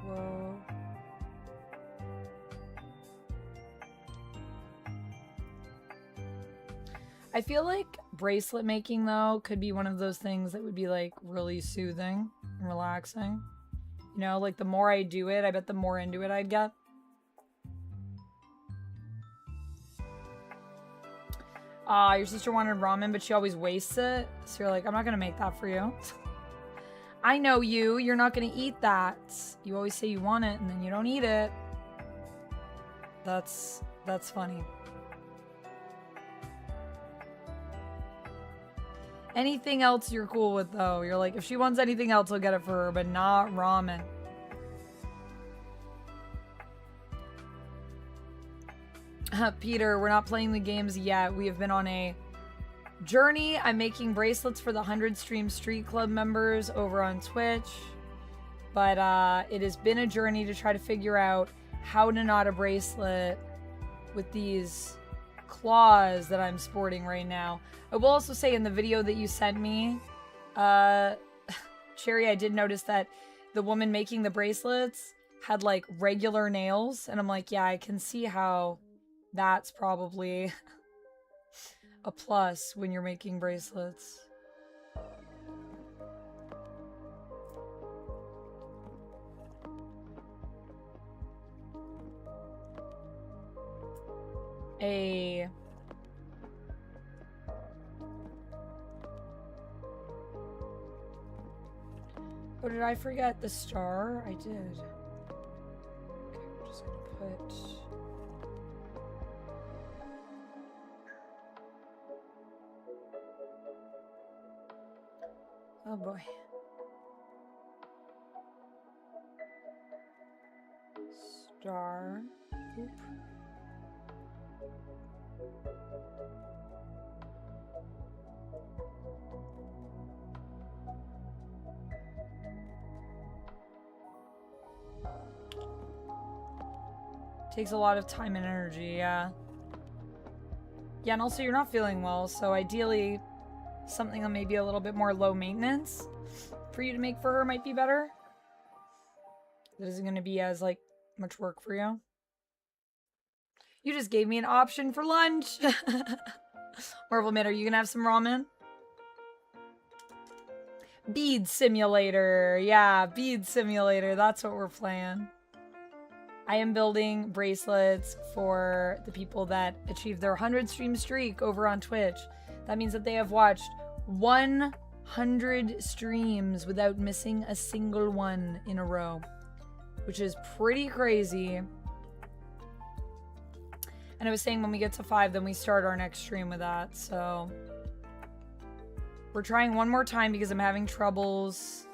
Whoa. I feel like bracelet making, though, could be one of those things that would be, like, really soothing and relaxing. You know, like, the more I do it, I bet the more into it I'd get. Your sister wanted ramen, but she always wastes it. So you're like, I'm not gonna make that for you. I know you. You're not gonna eat that. You always say you want it, and then you don't eat it. That's funny. Anything else you're cool with, though. You're like, if she wants anything else, I'll get it for her, but not ramen. Peter, we're not playing the games yet. We have been on a journey. I'm making bracelets for the 100 Stream Street Club members over on Twitch. But it has been a journey to try to figure out how to knot a bracelet with these claws that I'm sporting right now. I will also say in the video that you sent me, Cherry, I did notice that the woman making the bracelets had like regular nails. And I'm like, yeah, I can see how that's probably a plus when you're making bracelets. Oh, did I forget the star? I did. Okay, we're just gonna put... Oh boy. Star. Oop. Takes a lot of time and energy, yeah. Yeah, and also you're not feeling well, so ideally something that may be a little bit more low maintenance for you to make for her might be better. That isn't going to be as, like, much work for you. You just gave me an option for lunch. Marvel Mid, are you going to have some ramen? Bead Simulator. Yeah, Bead Simulator. That's what we're playing. I am building bracelets for the people that achieve their 100 stream streak over on Twitch. That means that they have watched 100 streams without missing a single one in a row, which is pretty crazy. And I was saying when we get to 5, then we start our next stream with that. So we're trying one more time because I'm having troubles,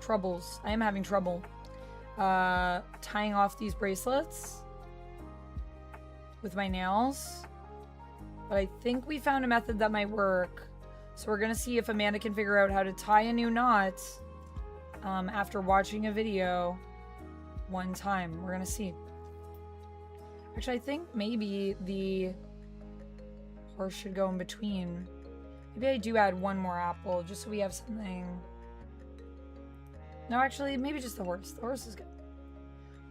troubles. I am having trouble tying off these bracelets with my nails. But I think we found a method that might work. So we're going to see if Amanda can figure out how to tie a new knot after watching a video one time. We're going to see. Actually, I think maybe the horse should go in between. Maybe I do add one more apple just so we have something. No, actually, maybe just the horse. The horse is good.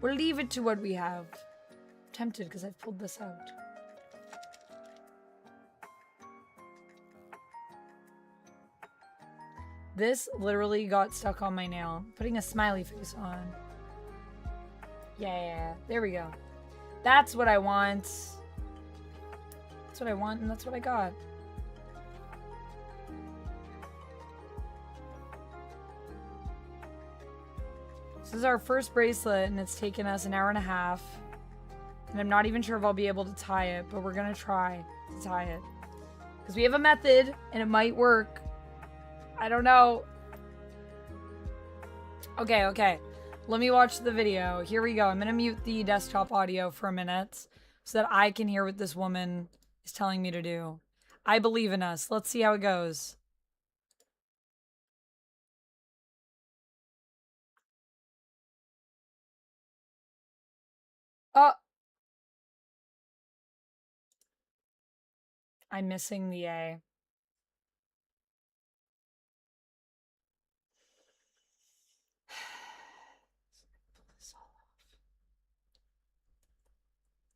We'll leave it to what we have. I'm tempted because I've pulled this out. This literally got stuck on my nail. Putting a smiley face on. Yeah, there we go. That's what I want. That's what I want, and that's what I got. This is our first bracelet, and it's taken us an hour and a half. And I'm not even sure if I'll be able to tie it, but we're gonna try to tie it. Because we have a method, and it might work. I don't know. Okay, okay. Let me watch the video. Here we go. I'm gonna mute the desktop audio for a minute so that I can hear what this woman is telling me to do. I believe in us. Let's see how it goes. Oh! I'm missing the A.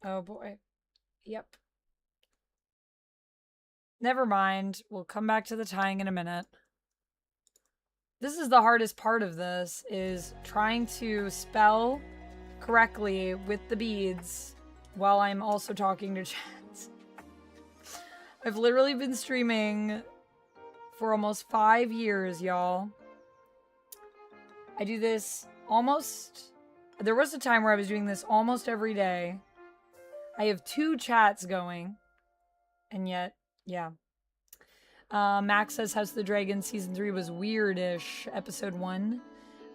Oh boy. Yep. Never mind. We'll come back to the tying in a minute. This is the hardest part of this, is trying to spell correctly with the beads while I'm also talking to chat. I've literally been streaming for almost 5 years, y'all. I do this almost... There was a time where I was doing this almost every day. I have 2 chats going. And yet, yeah. Max says House of the Dragon Season 3 was weirdish. Episode 1.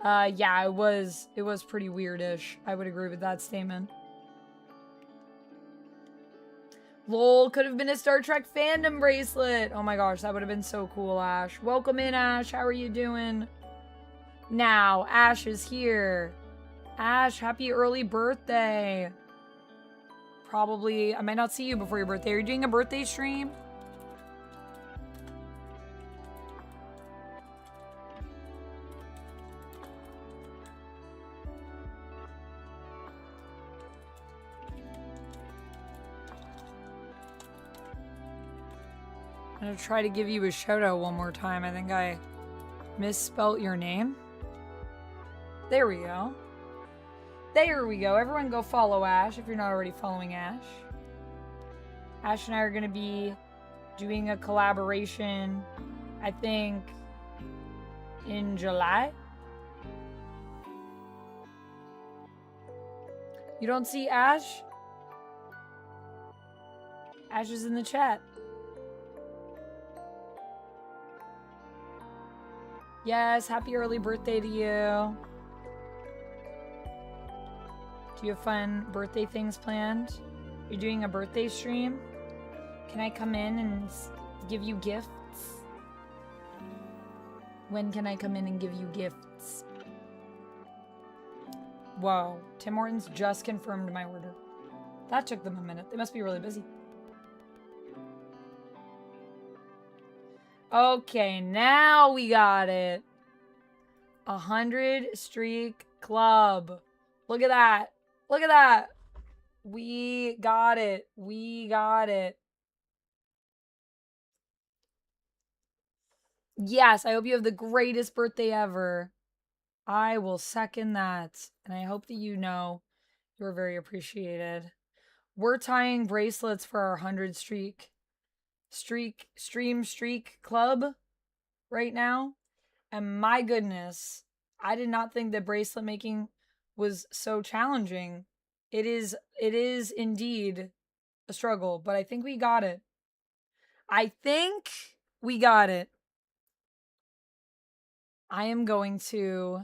Yeah, it was pretty weirdish. I would agree with that statement. Lol, could have been a Star Trek fandom bracelet. Oh my gosh, that would have been so cool, Ash. Welcome in, Ash. How are you doing? Now, Ash is here. Ash, happy early birthday. Probably, I might not see you before your birthday. Are you doing a birthday stream? I'm gonna try to give you a shout out one more time. I think I misspelt your name. There we go. There we go. Everyone go follow Ash if you're not already following Ash. Ash and I are gonna be doing a collaboration, I think, in July. You don't see Ash? Ash is in the chat. Yes, happy early birthday to you. Do you have fun birthday things planned? You're doing a birthday stream? Can I come in and give you gifts? When can I come in and give you gifts? Whoa, Tim Hortons just confirmed my order. That took them a minute. They must be really busy. Okay, now we got it. 100 streak club. Look at that. Look at that. We got it. We got it. Yes, I hope you have the greatest birthday ever. I will second that. And I hope that you know you're very appreciated. We're tying bracelets for our 100 streak club right now. And my goodness, I did not think that bracelet making was so challenging. It is indeed a struggle, but I think we got it. I think we got it. I am going to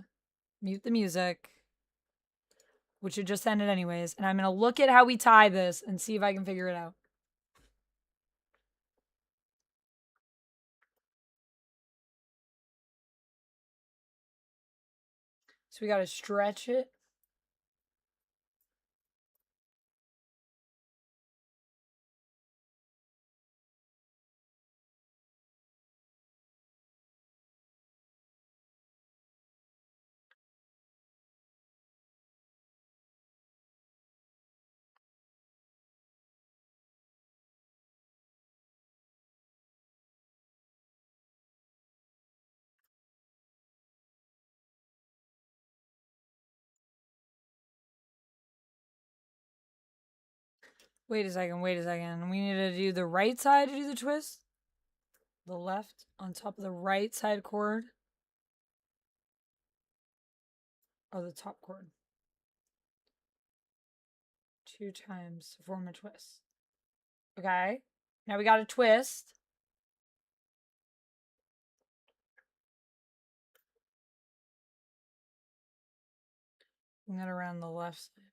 mute the music, which had just ended anyways, and I'm going to look at how we tie this and see if I can figure it out. So we got to stretch it. Wait a second, wait a second. We need to do the right side to do the twist. The left on top of the right side cord. Oh, the top cord. 2 times to form a twist. Okay. Now we got a twist. Bring that around the left side.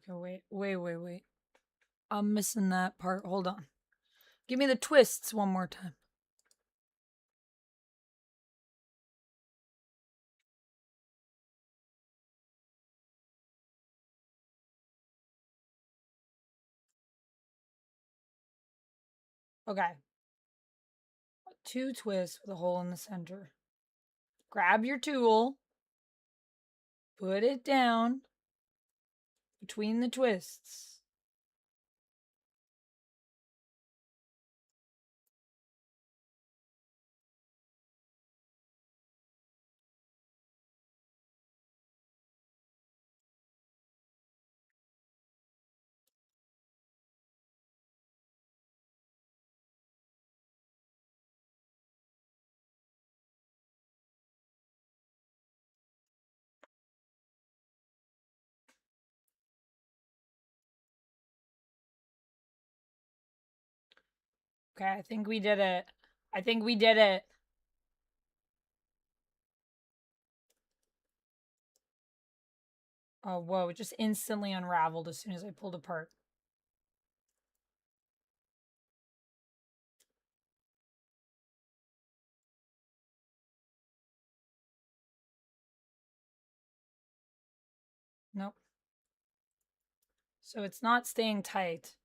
Okay, wait. I'm missing that part. Hold on. Give me the twists one more time. Okay. 2 twists with a hole in the center. Grab your tool. Put it down between the twists. Okay, I think we did it. I think we did it. Oh, whoa, it just instantly unraveled as soon as I pulled apart. Nope. So it's not staying tight.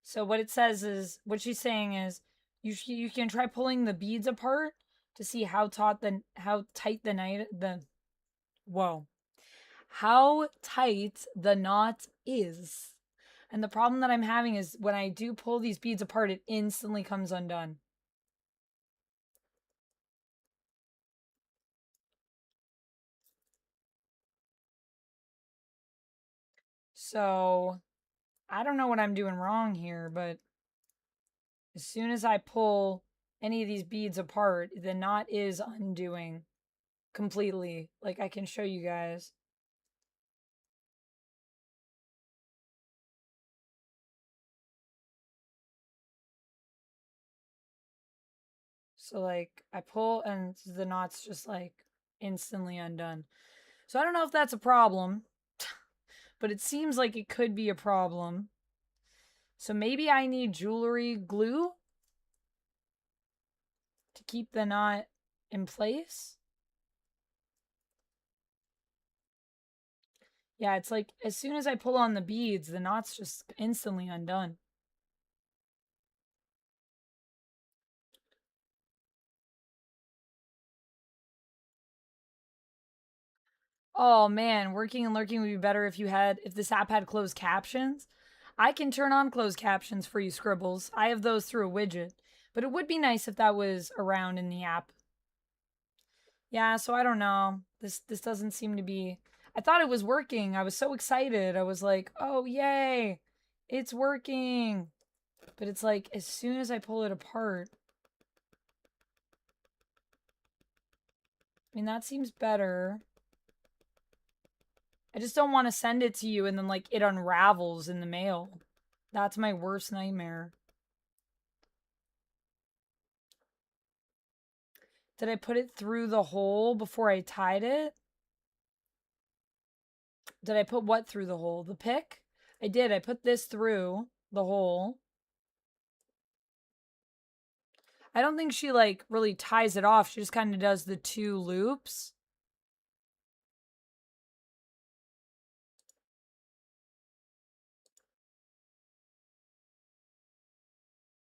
So what it says is, what she's saying is, you can try pulling the beads apart to see how tight the knot is. And the problem that I'm having is when I do pull these beads apart, it instantly comes undone. So I don't know what I'm doing wrong here, but as soon as I pull any of these beads apart, the knot is undoing completely. Like, I can show you guys. So, like, I pull and the knot's just, like, instantly undone. So I don't know if that's a problem, but it seems like it could be a problem. So maybe I need jewelry glue to keep the knot in place. Yeah, it's like as soon as I pull on the beads, the knot's just instantly undone. Oh man, working and lurking would be better if this app had closed captions. I can turn on closed captions for you scribbles. I have those through a widget, but it would be nice if that was around in the app. Yeah, so I don't know. This doesn't seem to be. I thought it was working. I was so excited. I was like, "Oh, yay. It's working." But it's like as soon as I pull it apart, I mean, that seems better. I just don't want to send it to you and then like it unravels in the mail. That's my worst nightmare. Did I put it through the hole before I tied it? Did I put what through the hole? The pick? I did. I put this through the hole. I don't think she like really ties it off. She just kind of does the 2 loops.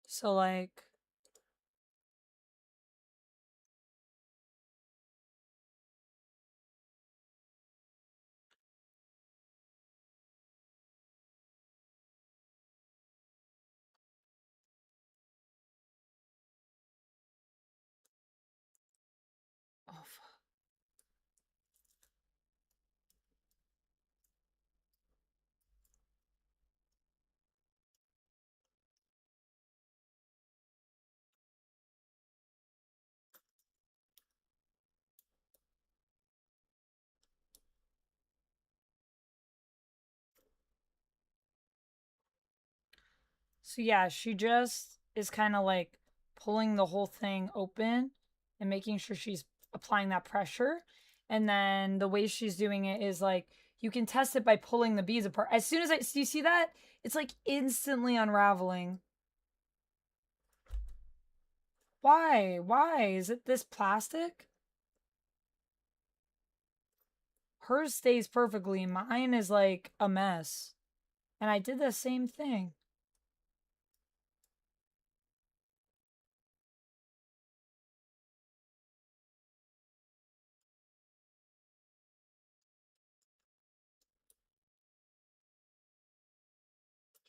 So like oh, So yeah, she just is kind of like pulling the whole thing open and making sure she's applying that pressure. And then the way she's doing it is like you can test it by pulling the beads apart. As soon as do you see that? It's like instantly unraveling. Why? Why? Is it this plastic? Hers stays perfectly. Mine is like a mess. And I did the same thing.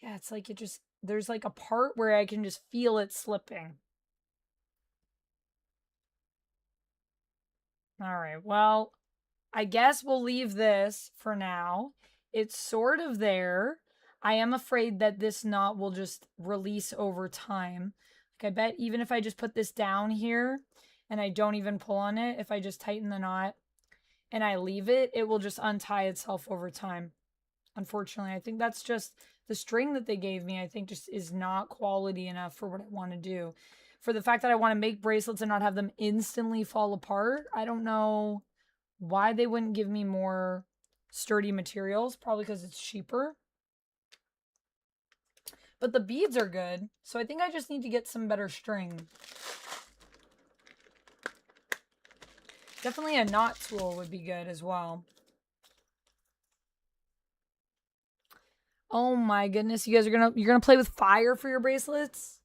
Yeah, it's like it just, there's like a part where I can just feel it slipping. All right, well, I guess we'll leave this for now. It's sort of there. I am afraid that this knot will just release over time. Like, I bet even if I just put this down here and I don't even pull on it, if I just tighten the knot and I leave it, it will just untie itself over time. Unfortunately, I think that's just the string that they gave me, I think just is not quality enough for what I want to do. For the fact that I want to make bracelets and not have them instantly fall apart, I don't know why they wouldn't give me more sturdy materials. Probably because it's cheaper. But the beads are good, so I think I just need to get some better string. Definitely a knot tool would be good as well. Oh my goodness, you guys are you're gonna play with fire for your bracelets?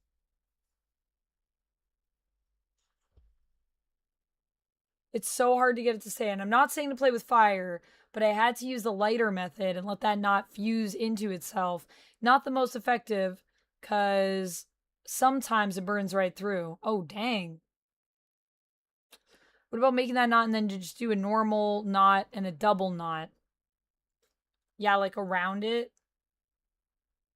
It's so hard to get it to stay. And I'm not saying to play with fire, but I had to use the lighter method and let that knot fuse into itself. Not the most effective, because sometimes it burns right through. Oh, dang. What about making that knot and then just do a normal knot and a double knot? Yeah, like around it.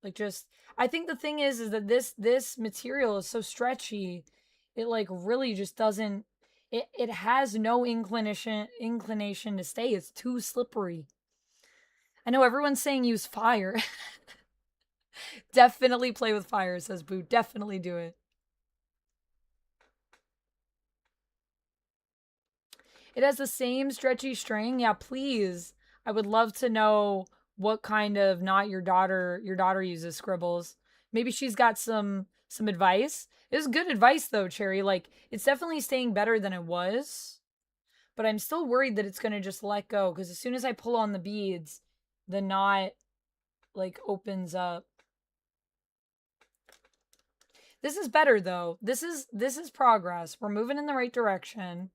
Like just, I think the thing is that this material is so stretchy. It like really just doesn't, it has no inclination to stay. It's too slippery. I know everyone's saying use fire. Definitely play with fire, says Boo. Definitely do it. It has the same stretchy string. Yeah, please. I would love to know what kind of knot your daughter uses, Scribbles. Maybe she's got some advice. It was good advice though, Cherry. Like it's definitely staying better than it was. But I'm still worried that it's going to just let go because as soon as I pull on the beads, the knot like opens up. This is better though. This is progress. We're moving in the right direction.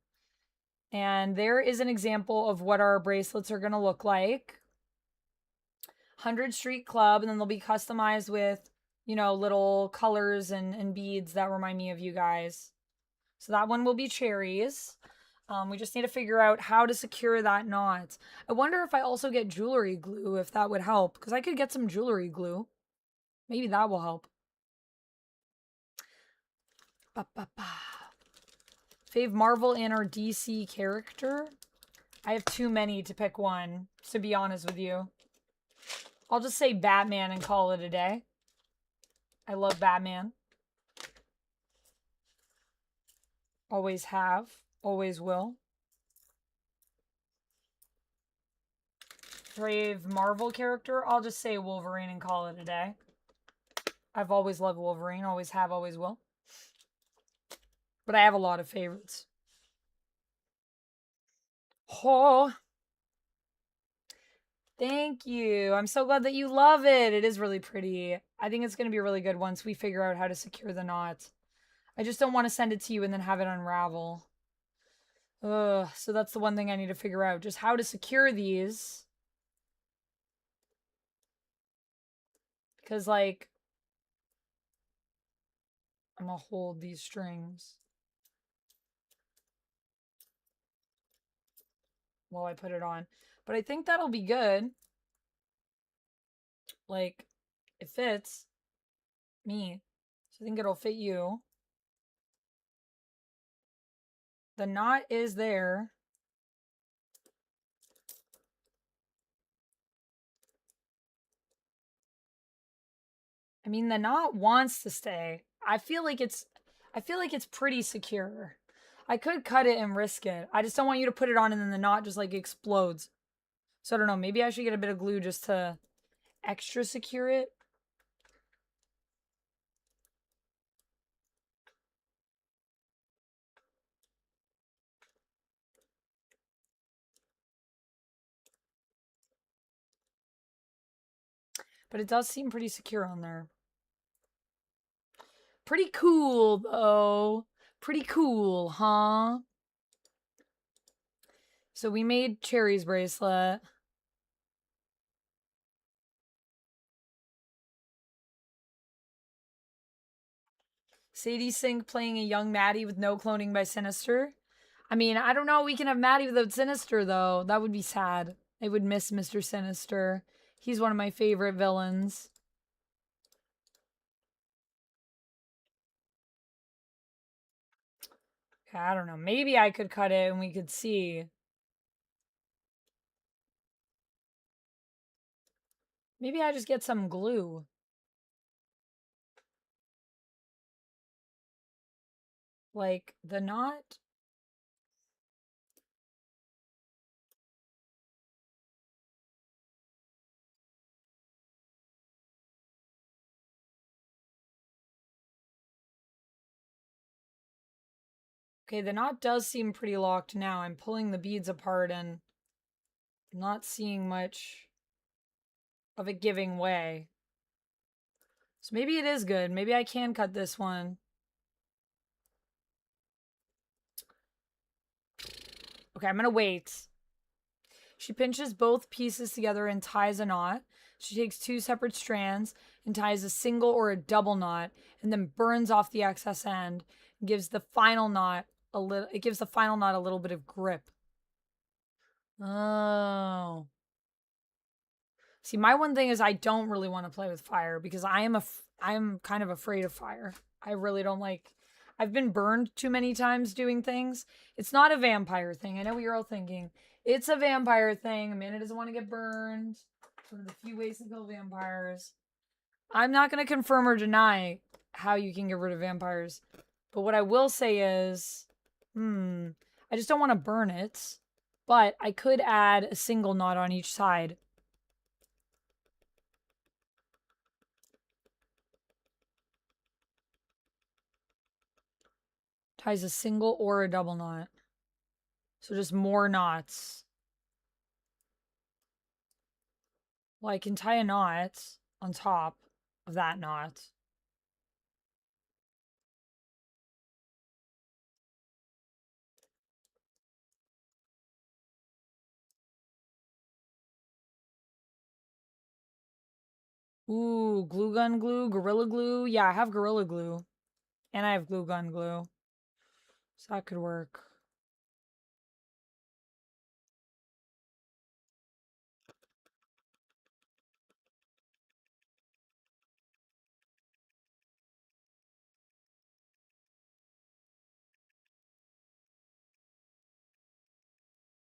And there is an example of what our bracelets are going to look like. 100 Street Club, and then they'll be customized with, you know, little colors and beads that remind me of you guys. So that one will be cherries. We just need to figure out how to secure that knot. I wonder if I also get jewelry glue, if that would help, because I could get some jewelry glue. Maybe that will help. Fave Marvel and or DC character? I have too many to pick one, to be honest with you. I'll just say Batman and call it a day. I love Batman. Always have. Always will. Brave Marvel character? I'll just say Wolverine and call it a day. I've always loved Wolverine. Always have, always will. But I have a lot of favorites. Oh. Thank you. I'm so glad that you love it. It is really pretty. I think it's going to be really good once we figure out how to secure the knot. I just don't want to send it to you and then have it unravel. Ugh, so that's the one thing I need to figure out. Just how to secure these. Because, like, I'm going to hold these strings while I put it on. But I think that'll be good. Like, it fits me. So I think it'll fit you. The knot is there. I mean, the knot wants to stay. I feel like it's pretty secure. I could cut it and risk it. I just don't want you to put it on and then the knot just like explodes. So I don't know, maybe I should get a bit of glue just to extra secure it. But it does seem pretty secure on there. Pretty cool, though. Pretty cool, huh? So we made Cherry's bracelet. Sadie Sink playing a young Maddie with no cloning by Sinister. I mean, I don't know. We can have Maddie without Sinister, though. That would be sad. I would miss Mr. Sinister. He's one of my favorite villains. Okay, I don't know. Maybe I could cut it and we could see. Maybe I just get some glue. Like, the knot? Okay, the knot does seem pretty locked now. I'm pulling the beads apart and not seeing much of it giving way. So maybe it is good. Maybe I can cut this one. Okay, I'm gonna wait. She pinches both pieces together and ties a knot. She takes two separate strands and ties a single or a double knot and then burns off the excess end and gives the final knot a little bit of grip. Oh. See, my one thing is I don't really want to play with fire because I am kind of afraid of fire. I really don't like. I've been burned too many times doing things. It's not a vampire thing. I know what you're all thinking. It's a vampire thing. Amanda doesn't want to get burned. It's one of the few ways to kill vampires. I'm not going to confirm or deny how you can get rid of vampires. But what I will say is, I just don't want to burn it. But I could add a single knot on each side. Ties a single or a double knot. So just more knots. Well, I can tie a knot on top of that knot. Ooh, glue gun glue, gorilla glue. Yeah, I have gorilla glue. And I have glue gun glue. So that could work.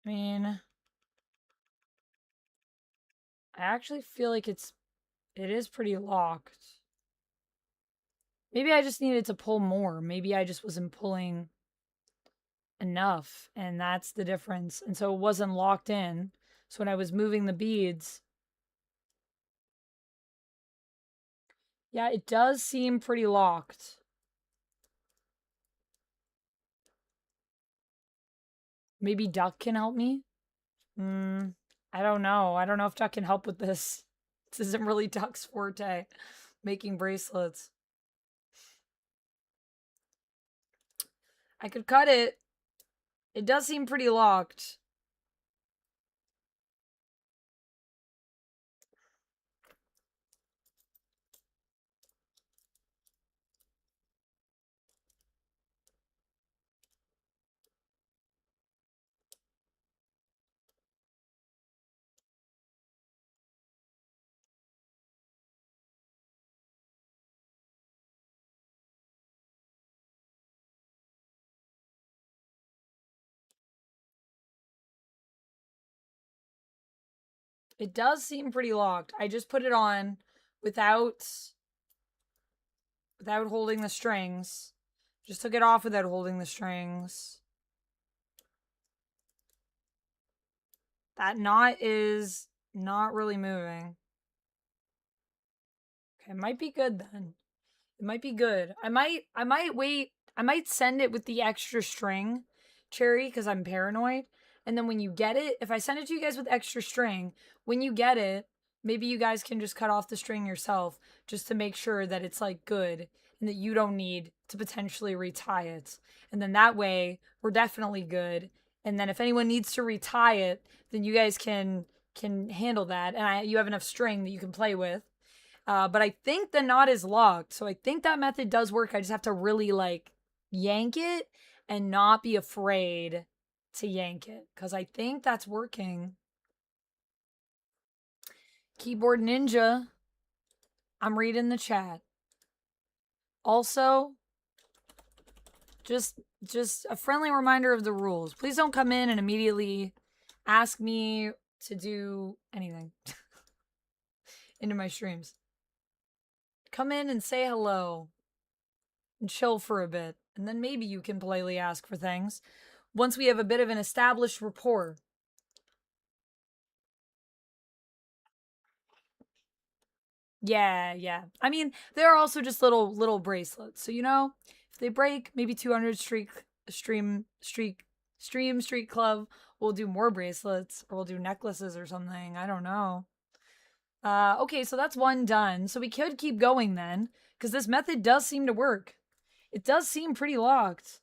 I mean, I actually feel like it is pretty locked. Maybe I just needed to pull more. Maybe I just wasn't pulling enough, and that's the difference. And so it wasn't locked in. So when I was moving the beads, yeah, it does seem pretty locked. Maybe Duck can help me? I don't know. I don't know if Duck can help with this. This isn't really Duck's forte, making bracelets. I could cut it. It does seem pretty locked. It does seem pretty locked. I just put it on without without holding the strings. Just took it off without holding the strings. That knot is not really moving. Okay, it might be good then. It might be good. I might wait. I might send it with the extra string, Cherry, because I'm paranoid. And then when you get it, if I send it to you guys with extra string, when you get it, maybe you guys can just cut off the string yourself just to make sure that it's like good and that you don't need to potentially retie it. And then that way, we're definitely good. And then if anyone needs to retie it, then you guys can handle that. And you have enough string that you can play with. But I think the knot is locked. So I think that method does work. I just have to really like yank it and not be afraid to yank it. Because I think that's working. Keyboard Ninja. I'm reading the chat. Also, just a friendly reminder of the rules. Please don't come in and immediately ask me to do anything into my streams. Come in and say hello and chill for a bit, and then maybe you can politely ask for things once we have a bit of an established rapport. Yeah. I mean, they're also just little bracelets. So, if they break, maybe 200 stream street club will do more bracelets, or we'll do necklaces or something. I don't know. Okay, so that's one done. So we could keep going then, because this method does seem to work. It does seem pretty locked.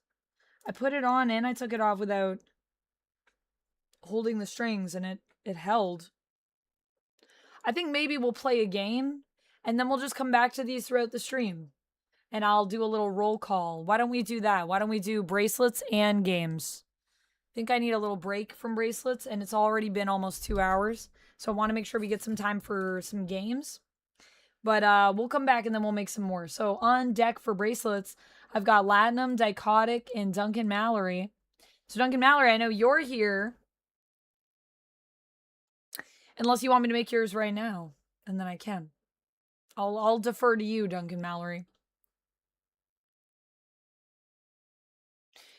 I put it on and I took it off without holding the strings, and it held. I think maybe we'll play a game and then we'll just come back to these throughout the stream. And I'll do a little roll call. Why don't we do that? Why don't we do bracelets and games? I think I need a little break from bracelets, and it's already been almost 2 hours. So I want to make sure we get some time for some games. But we'll come back and then we'll make some more. So on deck for bracelets, I've got Latinum, Dichotic, and Duncan Mallory. So Duncan Mallory, I know you're here. Unless you want me to make yours right now, and then I can. I'll defer to you, Duncan Mallory.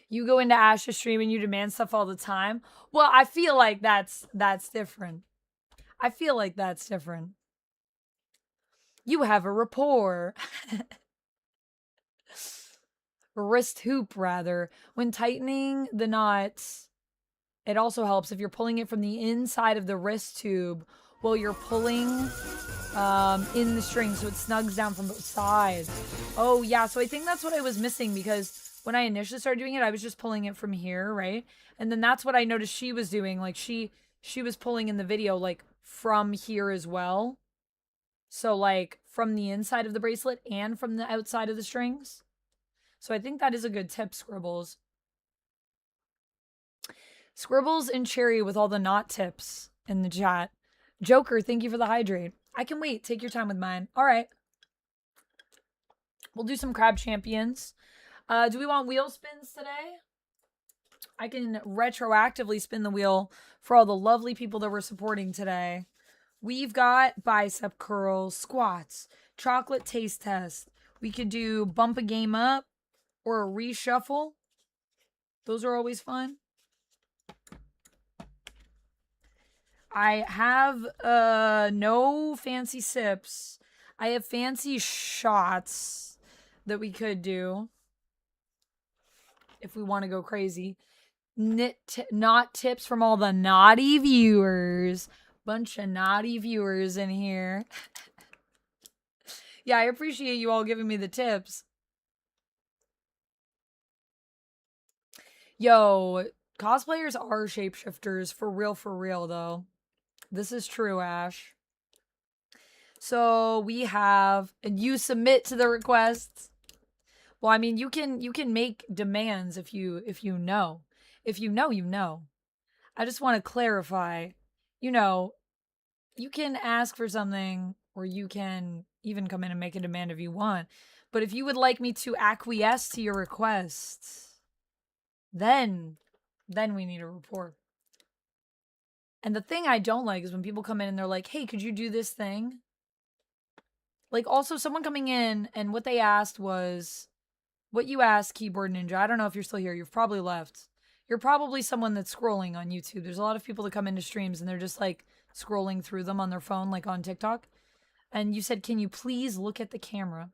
You go into Ash's stream and you demand stuff all the time. Well, I feel like that's different. I feel like that's different. You have a rapport. Wrist hoop, rather. When tightening the knots, it also helps if you're pulling it from the inside of the wrist tube while you're pulling in the string, so it snugs down from both sides. Oh, yeah, so I think that's what I was missing, because when I initially started doing it, I was just pulling it from here, right? And then that's what I noticed she was doing. Like, she was pulling in the video, like, from here as well. So, like, from the inside of the bracelet and from the outside of the strings. So I think that is a good tip, Scribbles. Scribbles and Cherry with all the knot tips in the chat. Joker, thank you for the hydrate. I can wait. Take your time with mine. All right. We'll do some crab champions. Do we want wheel spins today? I can retroactively spin the wheel for all the lovely people that we're supporting today. We've got bicep curls, squats, chocolate taste test. We could do bump a game up or a reshuffle. Those are always fun. I have no fancy sips. I have fancy shots that we could do if we want to go crazy. Not tips from all the naughty viewers. Bunch of naughty viewers in here. Yeah, I appreciate you all giving me the tips. Yo, cosplayers are shapeshifters for real though. This is true, Ash. So we have, and you submit to the requests. Well, I mean, you can make demands if you know. If you know, you know. I just want to clarify, you can ask for something, or you can even come in and make a demand if you want. But if you would like me to acquiesce to your requests, then we need a report. And the thing I don't like is when people come in and they're like, hey, could you do this thing? Like, also, someone coming in, and what they asked was, what you asked, Keyboard Ninja, I don't know if you're still here. You've probably left. You're probably someone that's scrolling on YouTube. There's a lot of people that come into streams, and they're just, like, scrolling through them on their phone, like on TikTok. And you said, can you please look at the camera?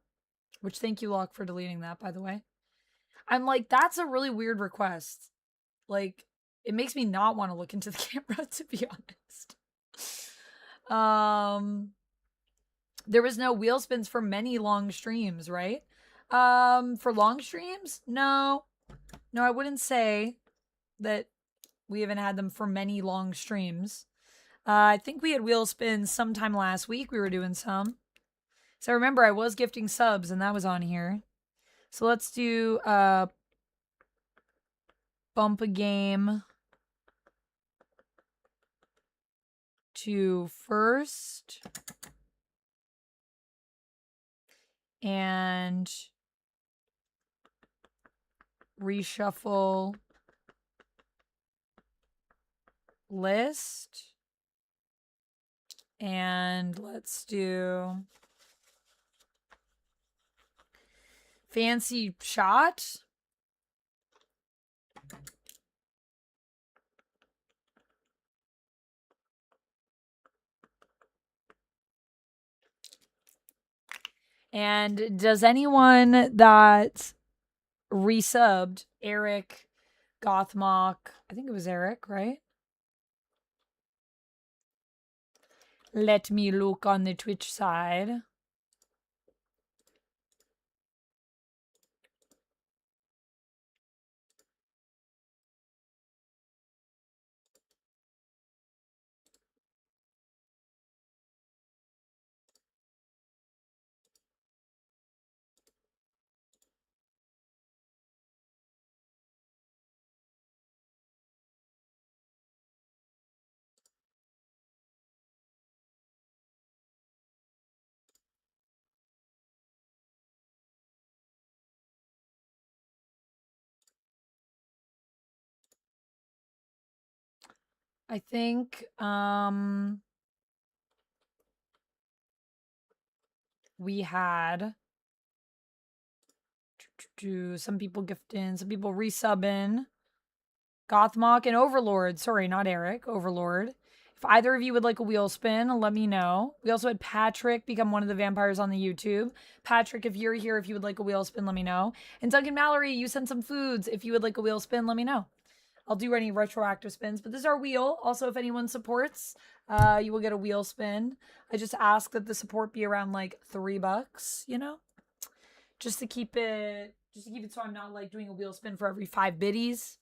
Which, thank you, Locke, for deleting that, by the way. I'm like, that's a really weird request. Like, it makes me not want to look into the camera, to be honest. There was no wheel spins for many long streams, right? For long streams? No. No, I wouldn't say that we haven't had them for many long streams. I think we had wheel spins sometime last week. We were doing some. So remember, I was gifting subs, and that was on here. So let's do bump a game to first. And reshuffle list. And let's do fancy shot. And does anyone that resubbed Eric, Gothmock, I think it was Eric, right? Let me look on the Twitch side. I think we had some people gift in, some people resub in. Gothmock and Overlord. Sorry, not Eric. Overlord. If either of you would like a wheel spin, let me know. We also had Patrick become one of the vampires on the YouTube. Patrick, if you're here, if you would like a wheel spin, let me know. And Duncan Mallory, you sent some foods. If you would like a wheel spin, let me know. I'll do any retroactive spins, but this is our wheel. Also, if anyone supports, you will get a wheel spin. I just ask that the support be around like $3, you know? Just to keep it so I'm not like doing a wheel spin for every 5 biddies.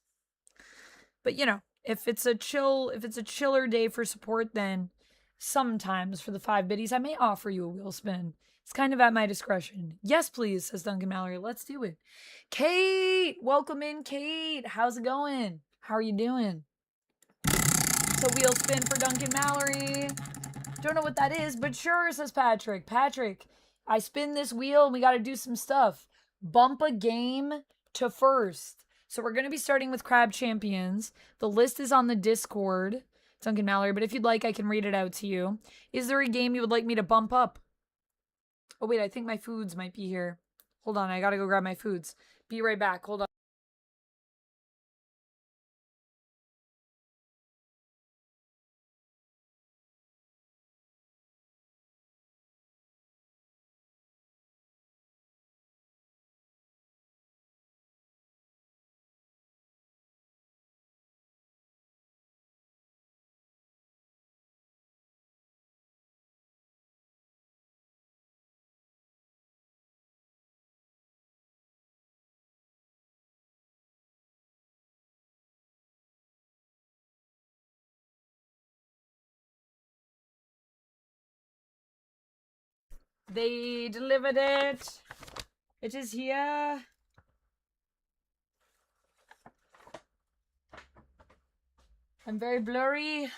But you know, if it's a chiller day for support, then sometimes for the 5 biddies, I may offer you a wheel spin. It's kind of at my discretion. Yes, please, says Duncan Mallory. Let's do it. Kate, welcome in, Kate. How's it going? How are you doing? So wheel spin for Duncan Mallory. Don't know what that is, but sure, says Patrick. Patrick, I spin this wheel and we got to do some stuff. Bump a game to first. So we're going to be starting with Crab Champions. The list is on the Discord, Duncan Mallory, but if you'd like, I can read it out to you. Is there a game you would like me to bump up? Oh, wait, I think my foods might be here. Hold on, I got to go grab my foods. Be right back. Hold on. They delivered it. It is here. I'm very blurry.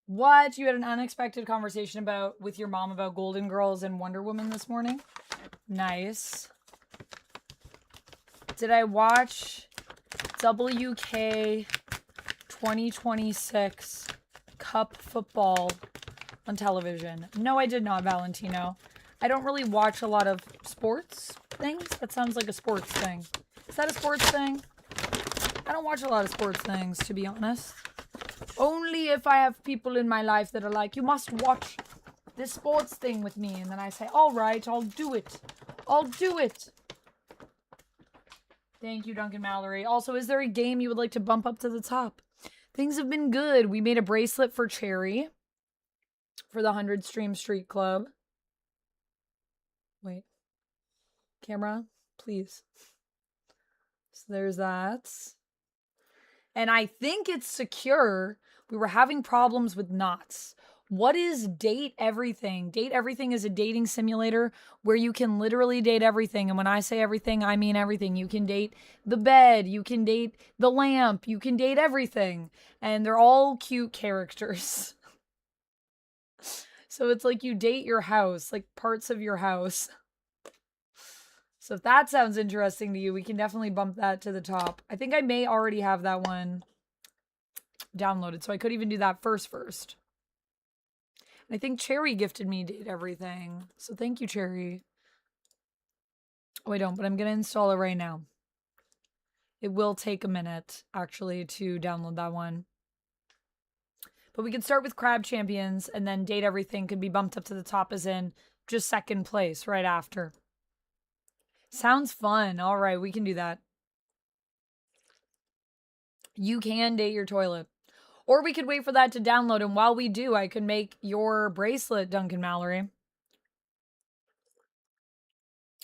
What? You had an unexpected conversation with your mom about Golden Girls and Wonder Woman this morning? Nice. Did I watch WK 2026 Cup football on television. No, I did not, Valentino. I don't really watch a lot of sports things. That sounds like a sports thing. Is that a sports thing? I don't watch a lot of sports things, to be honest. Only if I have people in my life that are like, you must watch this sports thing with me. And then I say, all right, I'll do it. I'll do it. Thank you, Duncan Mallory. Also, is there a game you would like to bump up to the top? Things have been good. We made a bracelet for Cherry for the 100 Stream Street Club. Wait. Camera, please. So there's that. And I think it's secure. We were having problems with knots. What is Date Everything? Date Everything is a dating simulator where you can literally date everything. And when I say everything, I mean everything. You can date the bed. You can date the lamp. You can date everything. And they're all cute characters. So it's like you date your house, like parts of your house. So if that sounds interesting to you, we can definitely bump that to the top. I think I may already have that one downloaded, so I could even do that first. And I think Cherry gifted me Date Everything. So thank you, Cherry. Oh, I don't, but I'm going to install it right now. It will take a minute, actually, to download that one. But we could start with Crab Champions, and then Date Everything could be bumped up to the top as in just second place right after. Sounds fun. All right, we can do that. You can date your toilet. Or we could wait for that to download, and while we do, I could make your bracelet, Duncan Mallory.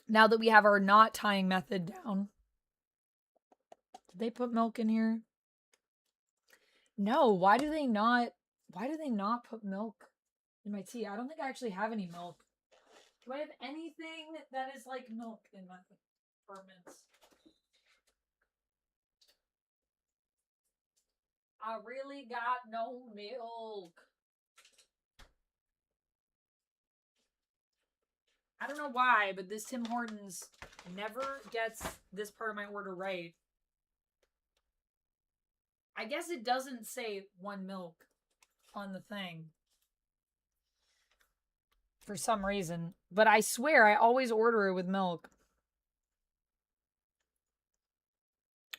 Now that we have our knot tying method down. Did they put milk in here? No, why do they not put milk in my tea? I don't think I actually have any milk. Do I have anything that is like milk in my apartments? I really got no milk. I don't know why, but this Tim Hortons never gets this part of my order right. I guess it doesn't say 1 milk on the thing. For some reason. But I swear, I always order it with milk.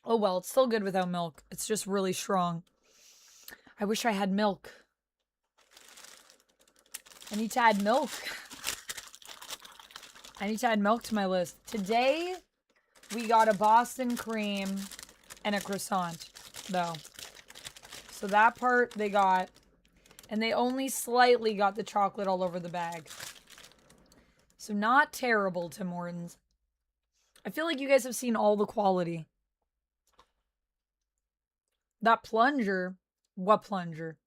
Oh well, it's still good without milk. It's just really strong. I wish I had milk. I need to add milk. I need to add milk to my list. Today, we got a Boston cream and a croissant, though. So that part they got. And they only slightly got the chocolate all over the bag. So not terrible, Tim Hortons. I feel like you guys have seen all the quality. That plunger. What plunger?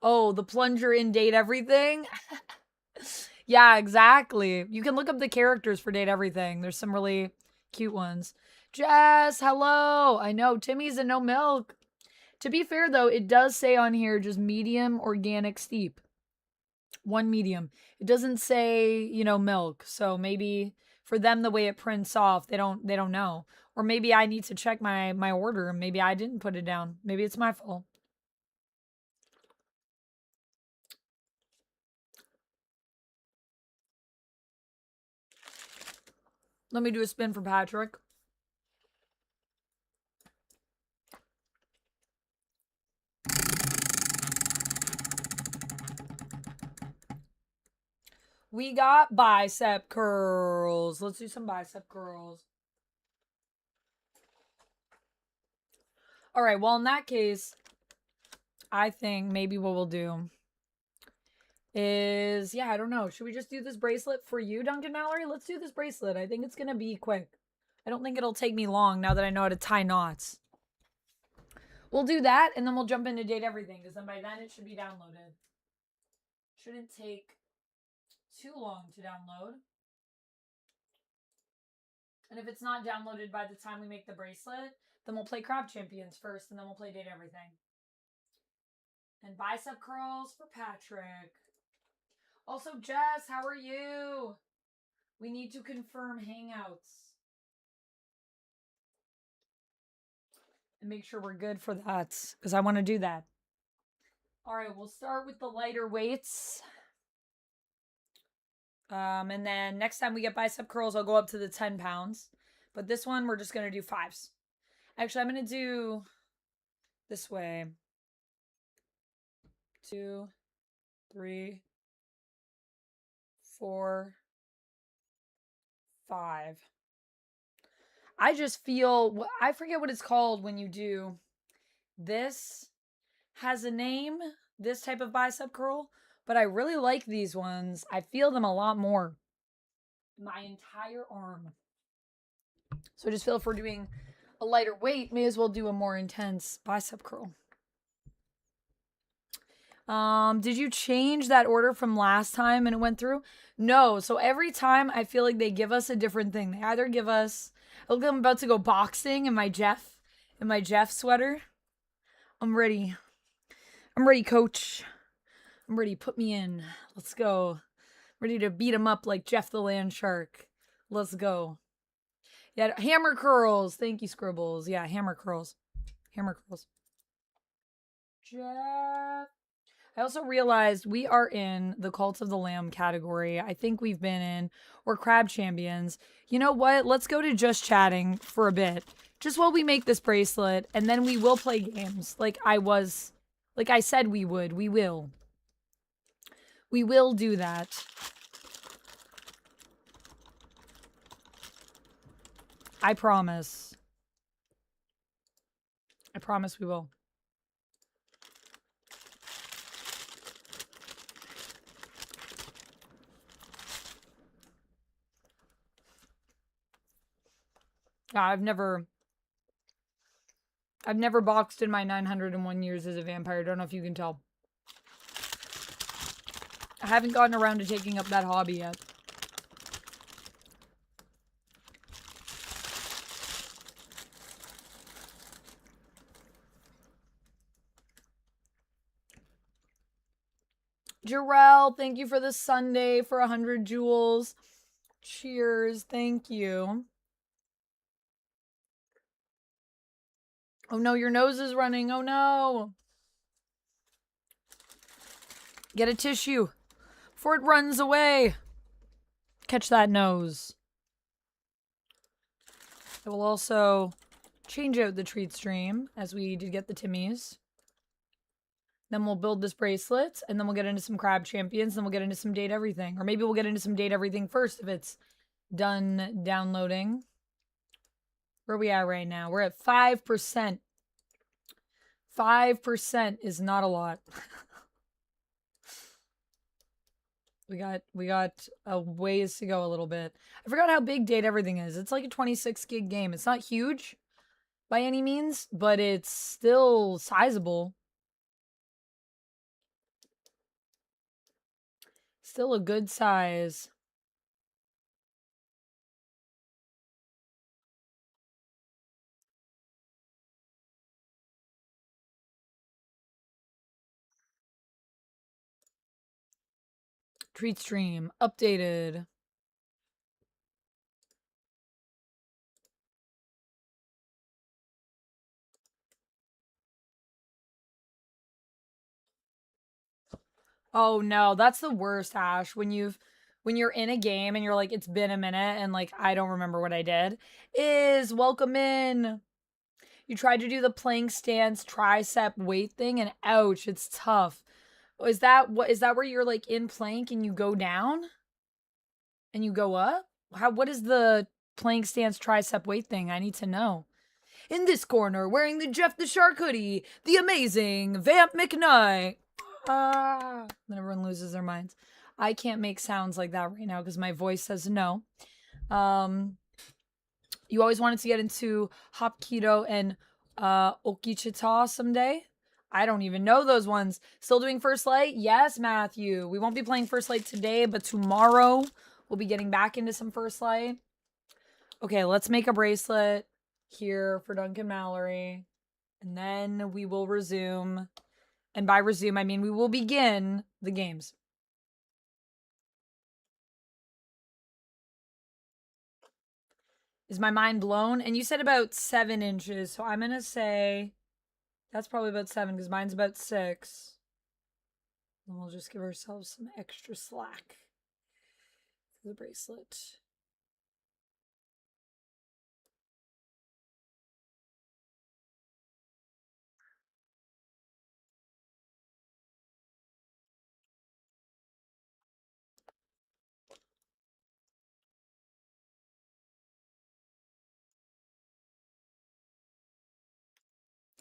Oh, the plunger in Date Everything? Yeah, exactly. You can look up the characters for Date Everything. There's some really cute ones. Jess, hello. I know, Timmy's and no milk. To be fair, though, it does say on here just medium organic steep. 1 medium. It doesn't say, you know, milk. So maybe for them, the way it prints off, they don't know. Or maybe I need to check my order and maybe I didn't put it down. Maybe it's my fault. Let me do a spin for Patrick. We got bicep curls. Let's do some bicep curls. All right, well, in that case, I think maybe what we'll do is, yeah, I don't know. Should we just do this bracelet for you, Duncan Mallory? Let's do this bracelet. I think it's going to be quick. I don't think it'll take me long now that I know how to tie knots. We'll do that, and then we'll jump into Date Everything, because then by then it should be downloaded. Shouldn't take too long to download. And if it's not downloaded by the time we make the bracelet, then we'll play Crab Champions first, and then we'll play Date Everything. And bicep curls for Patrick. Also, Jess, how are you? We need to confirm hangouts. And make sure we're good for that, because I want to do that. All right, we'll start with the lighter weights. And then next time we get bicep curls, I'll go up to the 10 pounds. But this one, we're just going to do 5s. Actually, I'm going to do this way. 2, 3, 4, 5. I just feel, I forget what it's called when you do this. Has a name, this type of bicep curl, but I really like these ones. I feel them a lot more. My entire arm. So I just feel if we're doing a lighter weight, may as well do a more intense bicep curl. Did you change that order from last time and it went through? No. So every time I feel like they give us a different thing. They either give us, look, I'm about to go boxing in my Jeff sweater. I'm ready. I'm ready, coach. I'm ready. Put me in. Let's go. Ready to beat him up like Jeff the Land Shark. Let's go. Yeah, hammer curls. Thank you, Scribbles. Yeah, hammer curls. Hammer curls. Jeff. I also realized we are in the Cult of the Lamb category. I think we've been in, or Crab Champions. You know what? Let's go to just chatting for a bit. Just while we make this bracelet, and then we will play games like I said we would. We will. We will do that. I promise. I promise we will. I've never boxed in my 901 years as a vampire. Don't know if you can tell. I haven't gotten around to taking up that hobby yet. Jarrell, thank you for the Sunday for 100 jewels. Cheers. Thank you. Oh no, your nose is running. Oh no. Get a tissue before it runs away. Catch that nose. I will also change out the treat stream as we did get the Timmies. Then we'll build this bracelet, and then we'll get into some Crab Champions, then we'll get into some Date Everything. Or maybe we'll get into some Date Everything first if it's done downloading. Where are we at right now? We're at 5%. 5% is not a lot. We got a ways to go a little bit. I forgot how big Date Everything is. It's like a 26 gig game. It's not huge by any means, but it's still sizable. Still a good size. Treat stream updated. Oh no, that's the worst, Ash. When you're in a game and you're like, it's been a minute and like I don't remember what I did. Is welcome in. You tried to do the plank stance tricep weight thing and ouch, it's tough. Is that where you're like in plank and you go down? And you go up? What is the plank stance tricep weight thing? I need to know. In this corner, wearing the Jeff the Shark hoodie, the amazing Vamp McKnight. Then everyone loses their minds. I can't make sounds like that right now because my voice says no. You always wanted to get into Hapkido and Okichita someday? I don't even know those ones. Still doing First Light? Yes, Matthew. We won't be playing First Light today, but tomorrow we'll be getting back into some First Light. Okay, let's make a bracelet here for Duncan Mallory. And then we will resume. And by resume, I mean we will begin the games. Is my mind blown? And you said about 7 inches. So I'm going to say that's probably about 7 because mine's about 6. And we'll just give ourselves some extra slack for the bracelet.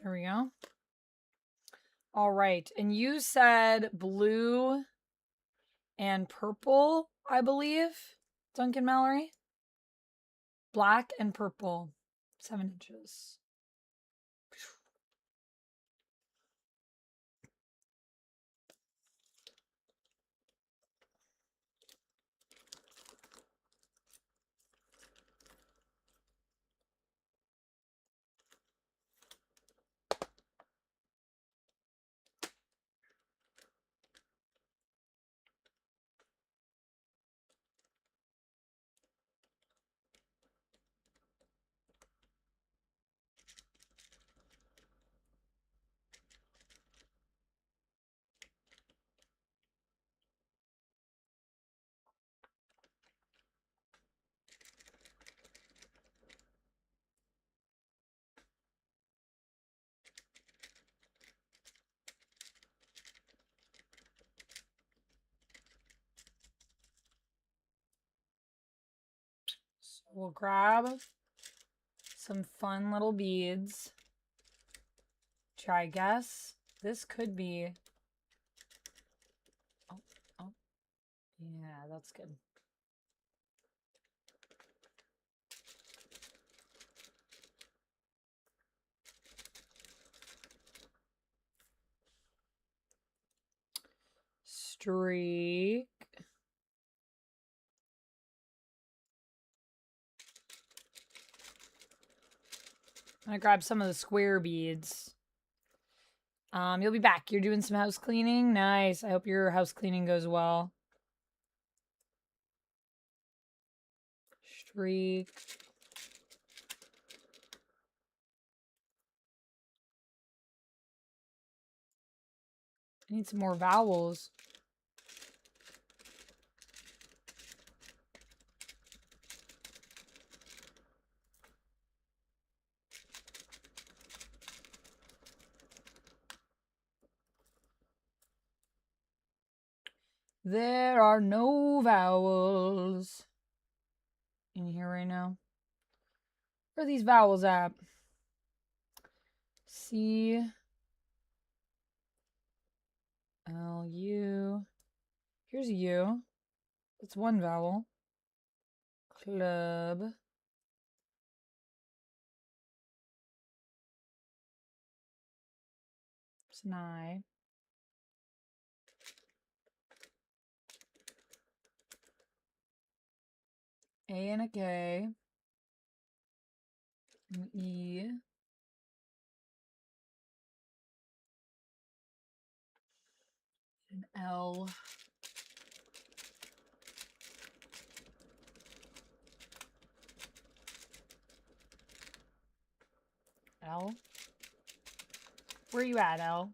There we go. All right. And you said blue and purple, I believe, Duncan Mallory. Black and purple, 7 inches. So we'll grab some fun little beads, which I guess this could be. Oh, yeah, that's good. Streak. I'm gonna grab some of the square beads. You'll be back. You're doing some house cleaning. Nice. I hope your house cleaning goes well. Streak. I need some more vowels. There are no vowels in here right now. Where are these vowels at? C, L, U. Here's a U. It's one vowel. Club. It's an I. A and a K. An E. An L. L? Where you at, L?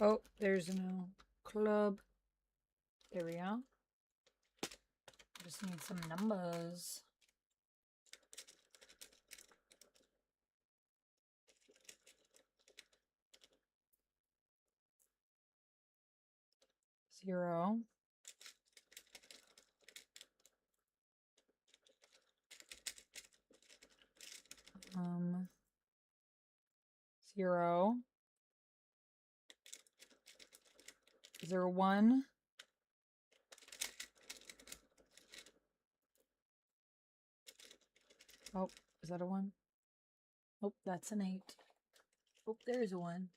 Oh, there's an L. Club. There we go. Just need some numbers. Zero. Zero. Is there a 1? Oh, is that a 1? Oh, that's an 8. Oh, there's a 1.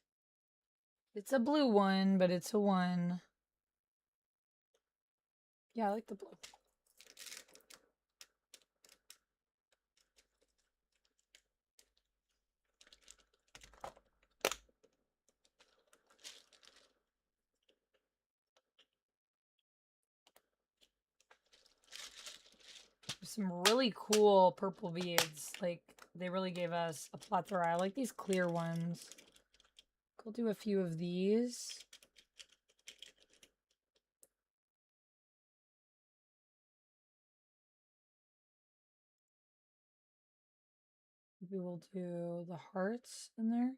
It's a blue 1, but it's a 1. Yeah, I like the blue. some really cool purple beads. Like, they really gave us a plethora. I like these clear ones. I'll do a few of these. Maybe we'll do the hearts in there.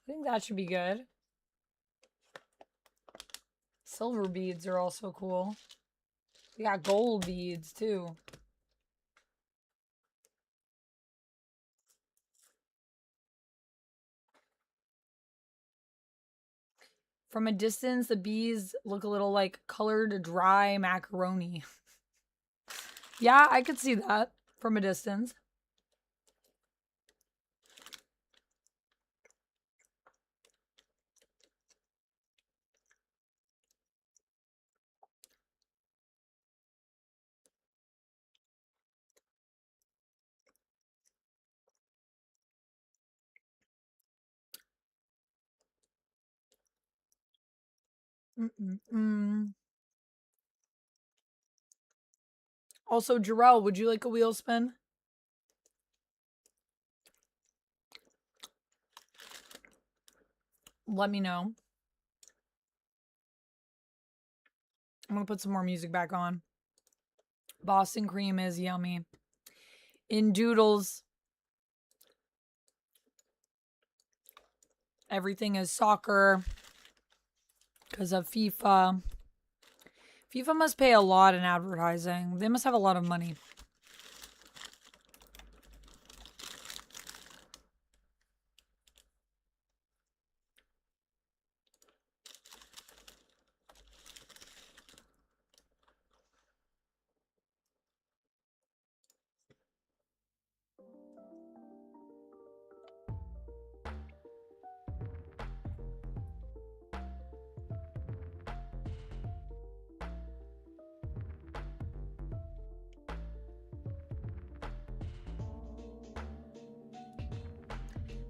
I think that should be good. Silver beads are also cool. We got gold beads too. From a distance, the bees look a little like colored dry macaroni. Yeah, I could see that from a distance. Also, Jarrell, would you like a wheel spin? Let me know. I'm going to put some more music back on. Boston cream is yummy. In Doodles, everything is soccer because of FIFA. FIFA must pay a lot in advertising. They must have a lot of money.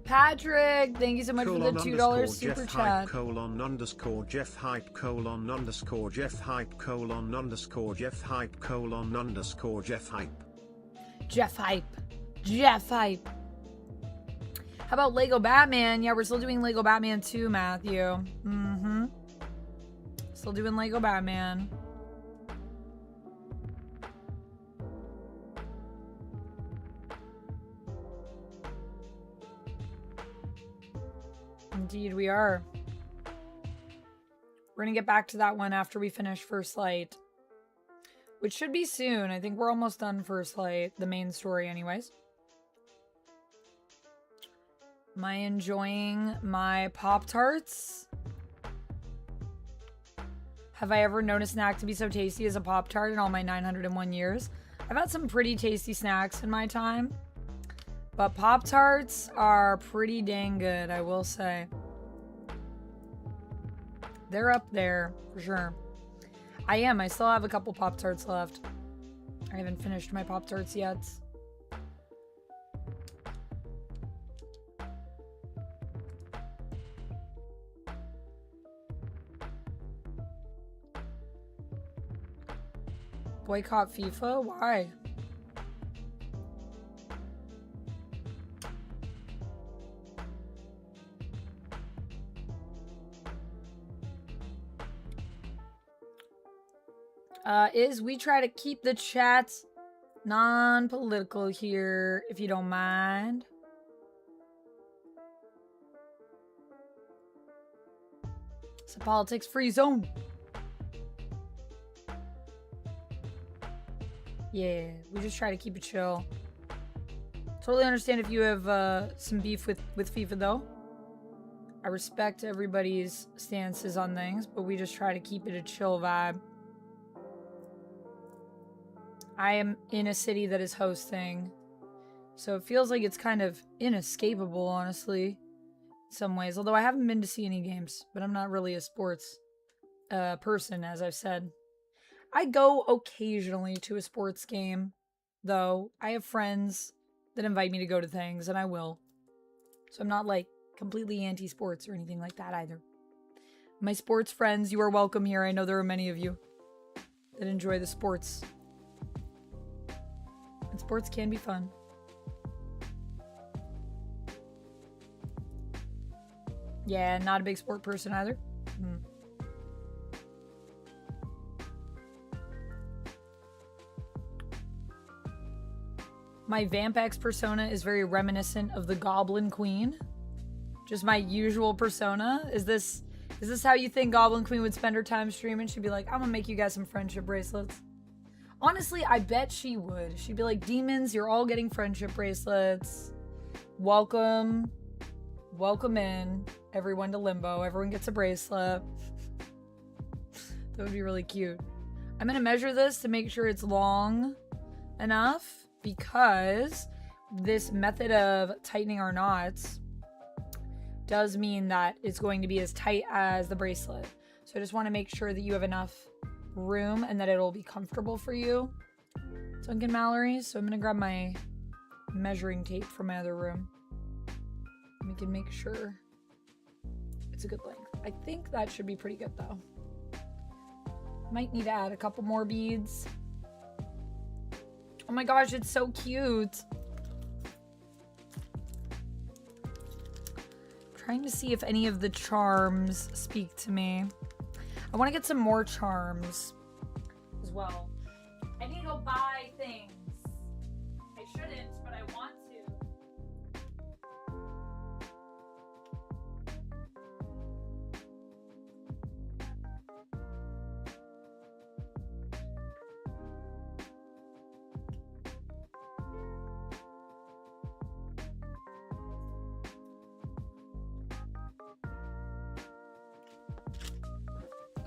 Patrick, thank you so much for the $2 super chat. _Jeff hype _Jeff hype _Jeff hype _Jeff hype. Jeff hype. Jeff hype. How about Lego Batman? Yeah, we're still doing Lego Batman too, Matthew. Still doing Lego Batman. Indeed, we are. We're going to get back to that one after we finish First Light, which should be soon. I think we're almost done First Light, the main story anyways. Am I enjoying my Pop-Tarts? Have I ever known a snack to be so tasty as a Pop-Tart in all my 901 years? I've had some pretty tasty snacks in my time, but Pop-Tarts are pretty dang good, I will say. They're up there, for sure. I still have a couple Pop-Tarts left. I haven't finished my Pop-Tarts yet. Boycott FIFA? Why? We try to keep the chats non-political here, if you don't mind. It's a politics-free zone. Yeah, we just try to keep it chill. Totally understand if you have some beef with FIFA, though. I respect everybody's stances on things, but we just try to keep it a chill vibe. I am in a city that is hosting, So it feels like it's kind of inescapable, honestly, in some ways. Although I haven't been to see any games, but I'm not really a sports person, as I've said. I go occasionally to a sports game, though. I have friends that invite me to go to things, and I will. So I'm not, like, completely anti-sports or anything like that either. My sports friends, you are welcome here. I know there are many of you that enjoy the sports. And sports can be fun. Yeah, not a big sport person either. My Vamp-X persona is very reminiscent of the Goblin Queen. Just my usual persona. Is this how you think Goblin Queen would spend her time streaming? She'd be like, I'm gonna make you guys some friendship bracelets. Honestly, I bet she would. She'd be like, demons, you're all getting friendship bracelets. Welcome. Welcome in. Everyone to Limbo. Everyone gets a bracelet. That would be really cute. I'm gonna measure this to make sure it's long enough, because this method of tightening our knots does mean that it's going to be as tight as the bracelet. So I just want to make sure that you have enough room and that it'll be comfortable for you, Duncan Mallory. So I'm going to grab my measuring tape from my other room. We can make sure it's a good length. I think that should be pretty good though. Might need to add a couple more beads. Oh my gosh, it's so cute. Trying to see if any of the charms speak to me. I want to get some more charms as well. I need to go buy things. I shouldn't, but I want to.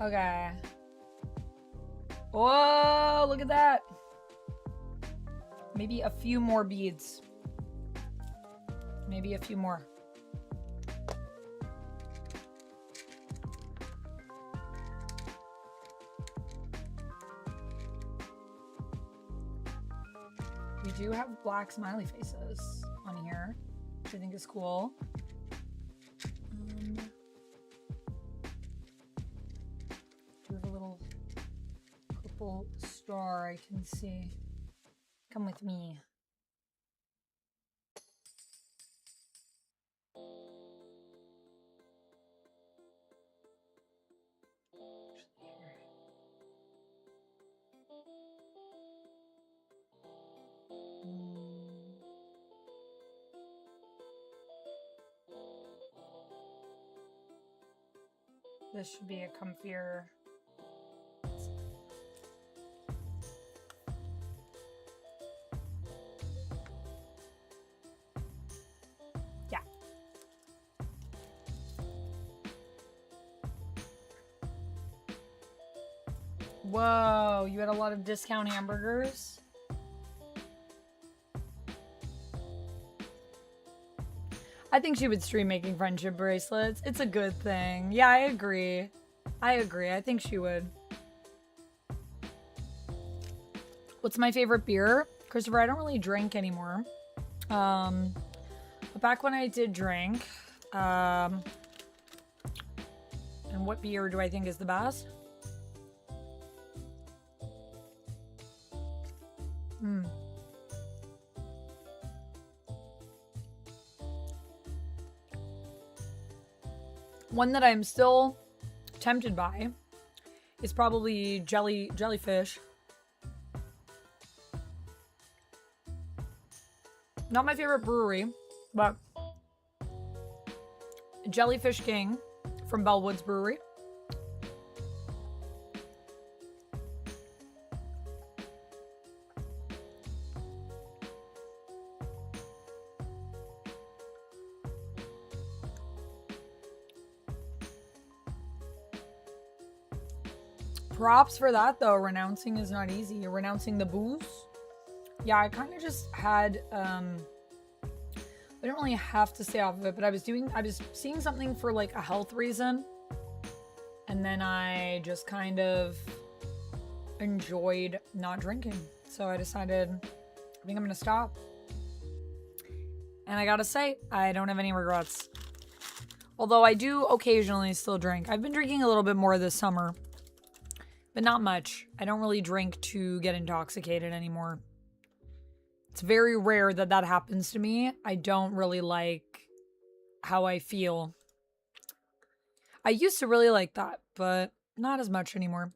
Okay. Whoa, look at that. Maybe a few more beads. Maybe a few more. We do have black smiley faces on here, which I think is cool. Do have a little purple star I can see. Come with me. This should be a comfier. Yeah. Whoa, you had a lot of discount hamburgers? I think she would stream making friendship bracelets. It's a good thing. Yeah, I agree. I think she would. What's my favorite beer? Christopher, I don't really drink anymore. But back when I did drink, and what beer do I think is the best? One that I'm still tempted by is probably Jellyfish. Not my favorite brewery, but Jellyfish King from Bellwoods Brewery. Props for that though. Renouncing is not easy. You're renouncing the booze. Yeah, I kind of just had I didn't really have to stay off of it, but I was seeing something for like a health reason. And then I just kind of enjoyed not drinking. So I decided, I think I'm gonna stop. And I gotta say, I don't have any regrets. Although I do occasionally still drink. I've been drinking a little bit more this summer, but not much. I don't really drink to get intoxicated anymore. It's very rare that that happens to me. I don't really like how I feel. I used to really like that, but not as much anymore.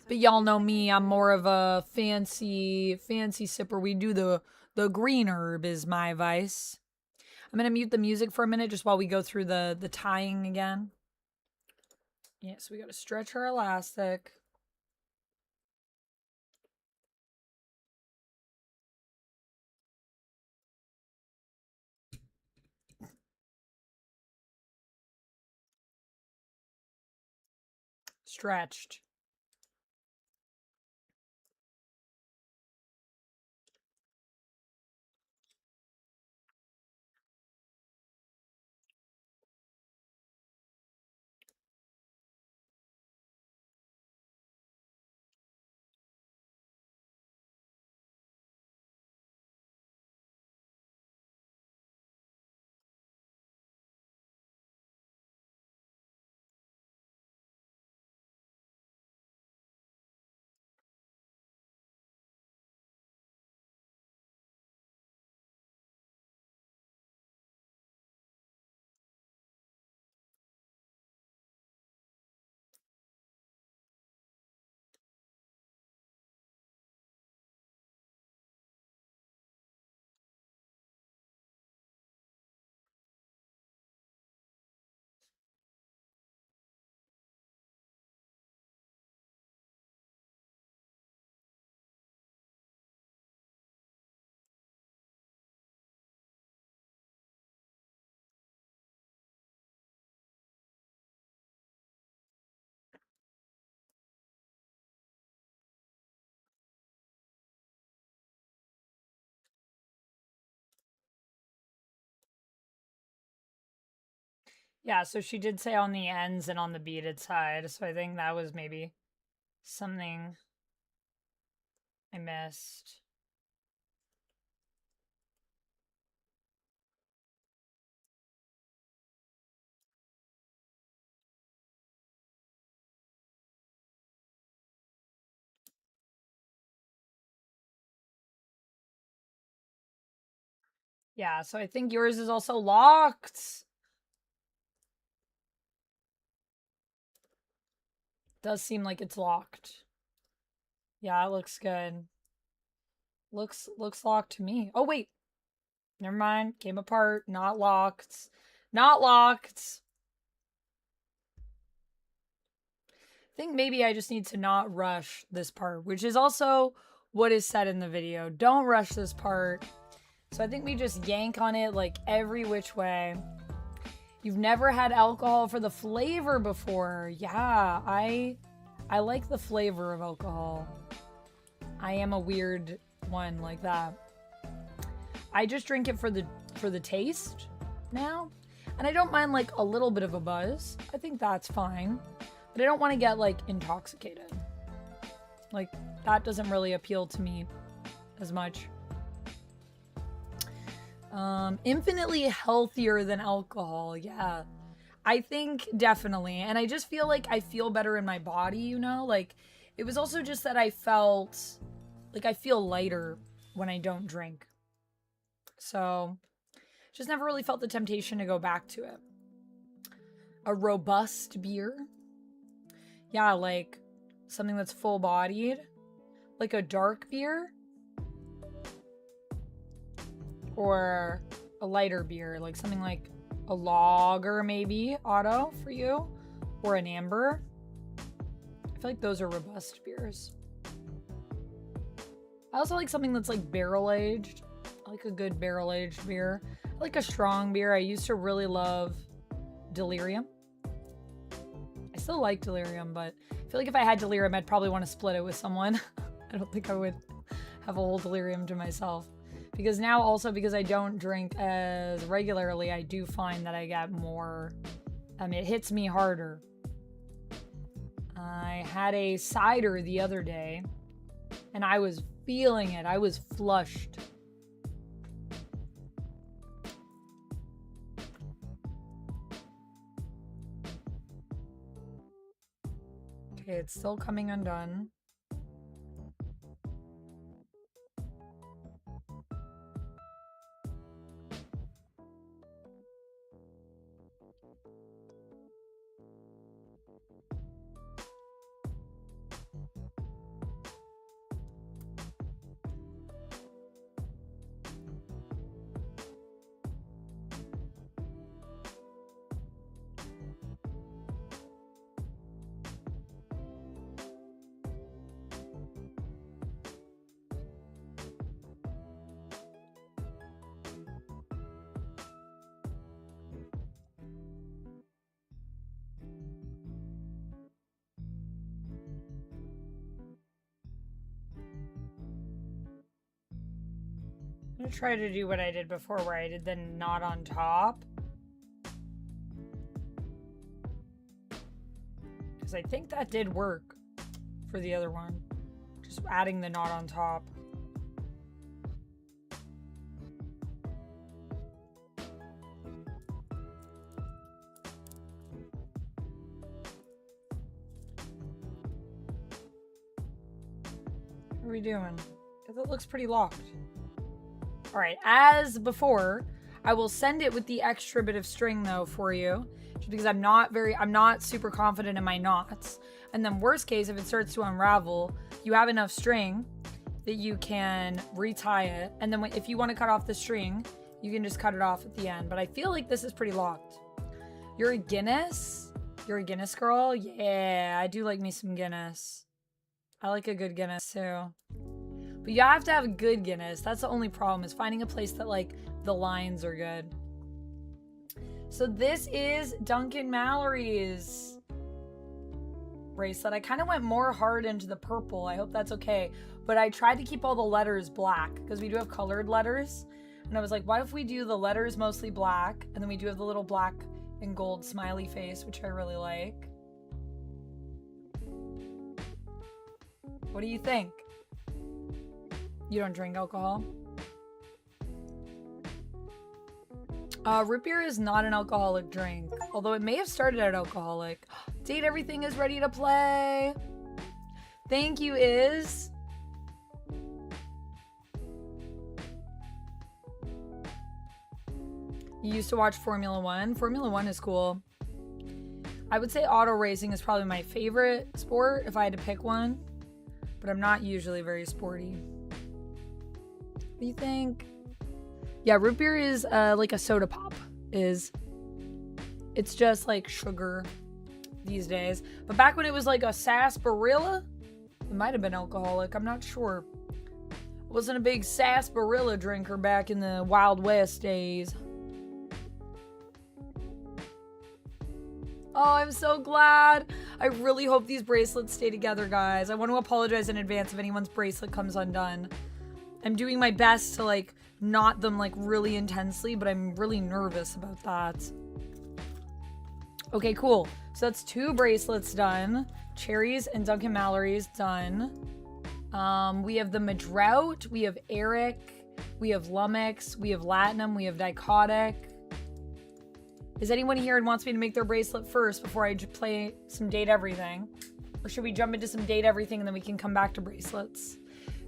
But y'all know me, I'm more of a fancy sipper. We do the green herb is my vice. I'm gonna mute the music for a minute just while we go through the tying again. Yeah, so we gotta stretch our elastic. Stretched. Yeah, so she did say on the ends and on the beaded side, so I think that was maybe something I missed. Yeah, so I think yours is also locked. Does seem like it's locked. Yeah, it looks good. Looks locked to me. Oh wait. Never mind. Came apart. Not locked. Not locked. I think maybe I just need to not rush this part, which is also what is said in the video. Don't rush this part. So I think we just yank on it like every which way. You've never had alcohol for the flavor before. Yeah, I like the flavor of alcohol. I am a weird one like that. I just drink it for the taste now. And I don't mind like a little bit of a buzz. I think that's fine. But I don't want to get like intoxicated. Like that doesn't really appeal to me as much. Infinitely healthier than alcohol. Yeah, I think definitely. And I just feel like I feel better in my body, you know, like it was also just that I felt like I feel lighter when I don't drink. So just never really felt the temptation to go back to it. A robust beer. Yeah, like something that's full bodied, like a dark beer. Or a lighter beer, like something like a lager maybe, auto for you, or an amber. I feel like those are robust beers. I also like something that's like barrel aged. I like a good barrel aged beer. I like a strong beer. I used to really love Delirium. I still like Delirium, but I feel like if I had Delirium, I'd probably want to split it with someone. I don't think I would have a whole Delirium to myself. Because now also because I don't drink as regularly, I do find that I get more, it hits me harder. I had a cider the other day and I was feeling it. I was flushed. Okay, it's still coming undone. I'm gonna try to do what I did before where I did the knot on top. Because I think that did work for the other one. Just adding the knot on top. What are we doing? Because it looks pretty locked. All right, as before, I will send it with the extra bit of string though for you, just because I'm not super confident in my knots. And then worst case, if it starts to unravel, you have enough string that you can retie it. And then if you want to cut off the string, you can just cut it off at the end. But I feel like this is pretty locked. You're a Guinness? You're a Guinness girl? Yeah, I do like me some Guinness. I like a good Guinness too. But you have to have good Guinness. That's the only problem, is finding a place that like the lines are good. So this is Duncan Mallory's bracelet. I kind of went more hard into the purple. I hope that's okay. But I tried to keep all the letters black because we do have colored letters. And I was like, what if we do the letters mostly black? And then we do have the little black and gold smiley face, which I really like. What do you think? You don't drink alcohol? Root beer is not an alcoholic drink, although it may have started out alcoholic. Date Everything is ready to play. Thank you, Iz. You used to watch Formula One? Formula One is cool. I would say auto racing is probably my favorite sport if I had to pick one, but I'm not usually very sporty. What do you think? Yeah, root beer is like a soda pop. It's just like sugar these days. But back when it was like a sarsaparilla, it might have been alcoholic. I'm not sure. I wasn't a big sarsaparilla drinker back in the Wild West days. Oh, I'm so glad. I really hope these bracelets stay together, guys. I want to apologize in advance if anyone's bracelet comes undone. I'm doing my best to like knot them like really intensely, but I'm really nervous about that. Okay, cool. So that's 2 bracelets done. Cherries and Duncan Mallory's done. We have the Madrout, we have Eric, we have Lumix, we have Latinum, we have Dichotic. Is anyone here and wants me to make their bracelet first before I play some Date Everything? Or should we jump into some Date Everything and then we can come back to bracelets?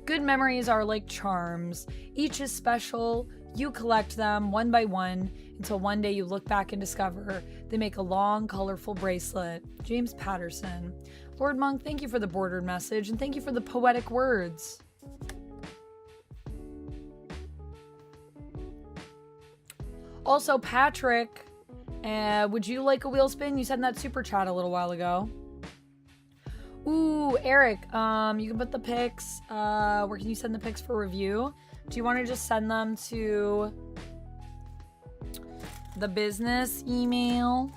Good memories are like charms. Each is special. You collect them one by one until one day you look back and discover they make a long, colorful bracelet. James Patterson. Lord Monk, thank you for the bordered message and thank you for the poetic words. Also, Patrick, would you like a wheel spin? You said in that super chat a little while ago. Ooh, Eric, you can put the pics, where can you send the pics for review? Do you want to just send them to the business email?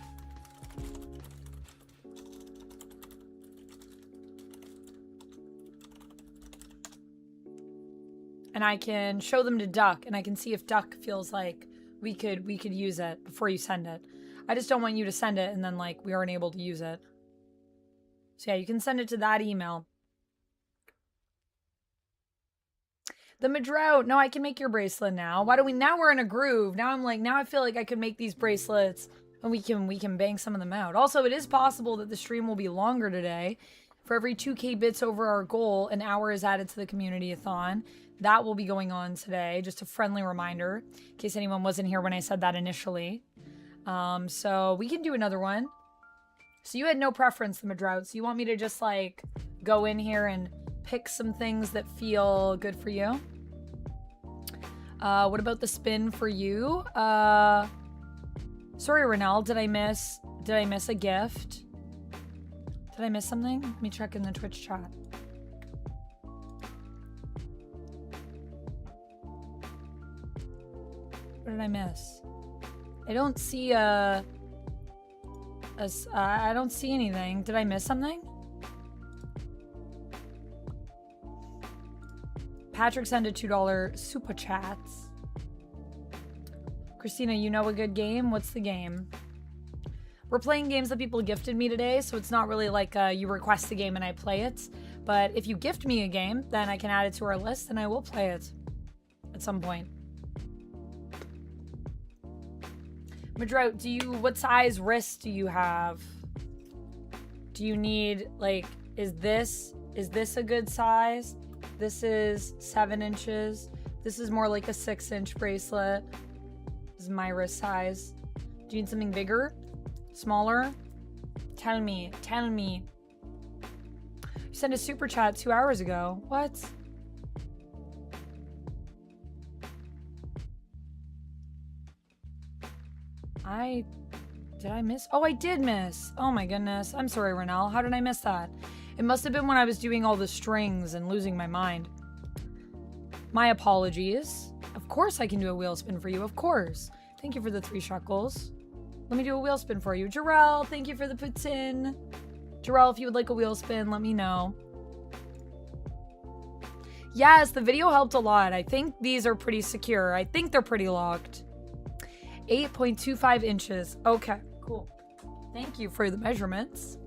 and I can show them to Duck, and I can see if Duck feels like we could use it before you send it. I just don't want you to send it and then like we aren't able to use it. So yeah, you can send it to that email. The Madrout. No, I can make your bracelet now. Why don't we? Now we're in a groove. Now I'm like, now I feel like I could make these bracelets and we can bang some of them out. Also, it is possible that the stream will be longer today. For every 2K bits over our goal, an hour is added to the community-a-thon. That will be going on today. Just a friendly reminder in case anyone wasn't here when I said that initially. So we can do another one. So you had no preference, the Madrout. So you want me to just like go in here and pick some things that feel good for you? What about the spin for you? Sorry, Renell, did I miss a gift? Did I miss something? Let me check in the Twitch chat. What did I miss? I don't see I don't see anything. Did I miss something? Patrick sent a $2 super chats. Christina, you know a good game? What's the game? We're playing games that people gifted me today, so it's not really like you request a game and I play it. But if you gift me a game, then I can add it to our list and I will play it at some point. Madrout, what size wrist do you have? Do you need, like, is this a good size? This is 7 inches. This is more like a 6-inch bracelet. This is my wrist size. Do you need something bigger? Smaller? Tell me. You sent a super chat 2 hours ago. What? Did I miss? Oh, I did miss. Oh my goodness. I'm sorry, Renell. How did I miss that? It must have been when I was doing all the strings and losing my mind. My apologies. Of course I can do a wheel spin for you. Of course. Thank you for the 3 shekels. Let me do a wheel spin for you. Jarrell, thank you for the putin. Jarrell, if you would like a wheel spin, let me know. Yes, the video helped a lot. I think these are pretty secure. I think they're pretty locked. 8.25 inches. Okay, cool. Thank you for the measurements.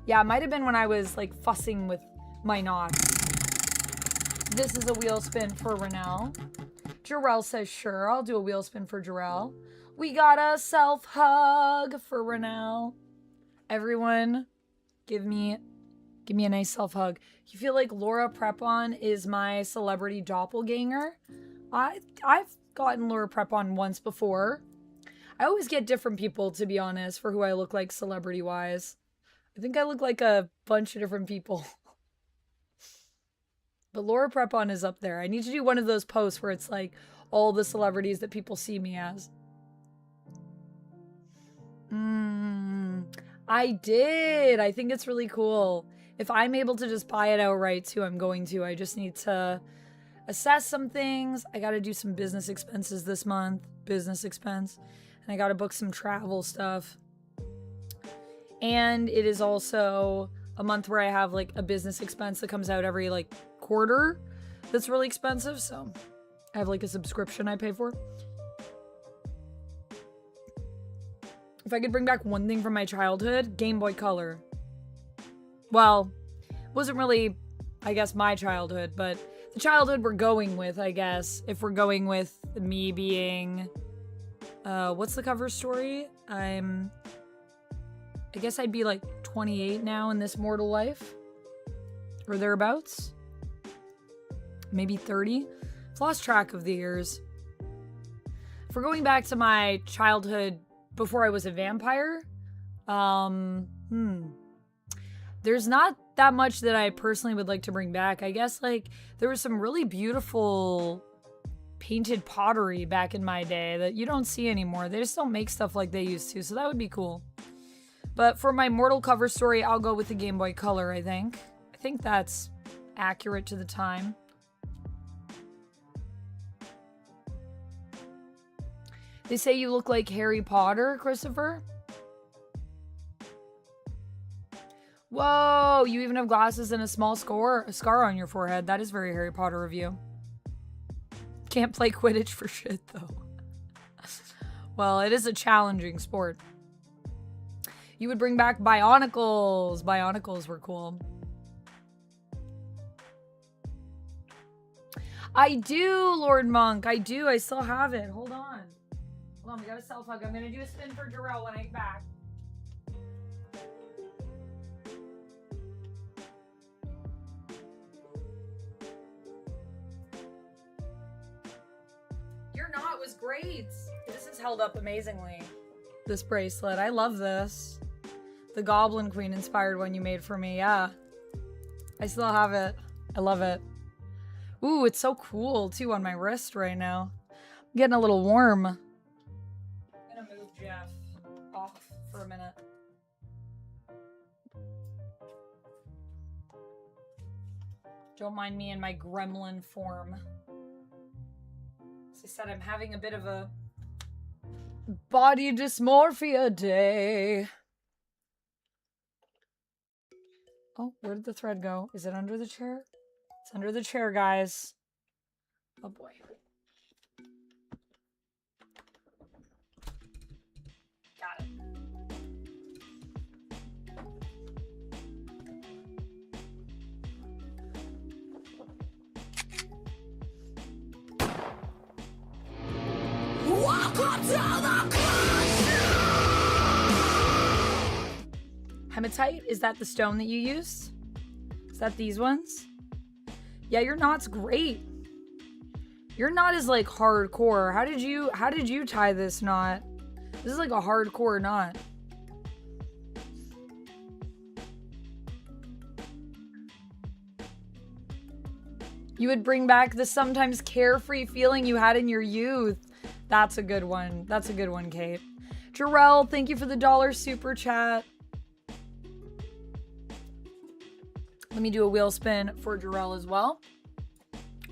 Yeah, it might have been when I was like fussing with my knots. This is a wheel spin for Renell. Jarrell says, sure, I'll do a wheel spin for Jarrell. We got a self-hug for Renell. Everyone, give me a nice self-hug. You feel like Laura Prepon is my celebrity doppelganger? I've gotten Laura Prepon once before. I always get different people, to be honest, for who I look like celebrity-wise. I think I look like a bunch of different people. But Laura Prepon is up there. I need to do one of those posts where it's like all the celebrities that people see me as. I did. I think it's really cool. If I'm able to just buy it outright too, I'm going to. I just need to assess some things. I got to do some business expenses this month. Business expense. And I got to book some travel stuff. And it is also a month where I have like a business expense that comes out every like quarter that's really expensive. So I have like a subscription I pay for. If I could bring back one thing from my childhood, Game Boy Color. Well, wasn't really, I guess, my childhood, but the childhood we're going with, I guess. If we're going with me being, what's the cover story? I guess I'd be like 28 now in this mortal life. Or thereabouts. Maybe 30. I've lost track of the years. If we're going back to my childhood before I was a vampire, there's not that much that I personally would like to bring back. I guess like there was some really beautiful painted pottery back in my day that you don't see anymore. They just don't make stuff like they used to, so that would be cool. But for my mortal cover story, I'll go with the Game Boy Color, I think. I think that's accurate to the time. They say you look like Harry Potter, Christopher. Whoa, you even have glasses and a small scar on your forehead. That is very Harry Potter of you. Can't play Quidditch for shit, though. Well, it is a challenging sport. You would bring back Bionicles. Bionicles were cool. I do, Lord Monk. I do. I still have it. Hold on. Hold on. We got a self-hug. I'm going to do a spin for Jarrell when I get back. Your knot was great. This has held up amazingly. This bracelet. I love this. The Goblin Queen inspired one you made for me. Yeah. I still have it. I love it. Ooh, it's so cool, too, on my wrist right now. I'm getting a little warm. I'm gonna move Jeff off for a minute. Don't mind me in my gremlin form. As I said, I'm having a bit of a body dysmorphia day. Oh, where did the thread go? Is it under the chair? It's under the chair, guys. Oh boy. Got it. Welcome to the Hematite? Is that the stone that you use? Is that these ones? Yeah, your knot's great. Your knot is like hardcore. How did you tie this knot? This is like a hardcore knot. You would bring back the sometimes carefree feeling you had in your youth. That's a good one. That's a good one, Kate. Jarrell, thank you for the $1 super chat. Let me do a wheel spin for Jarrell as well.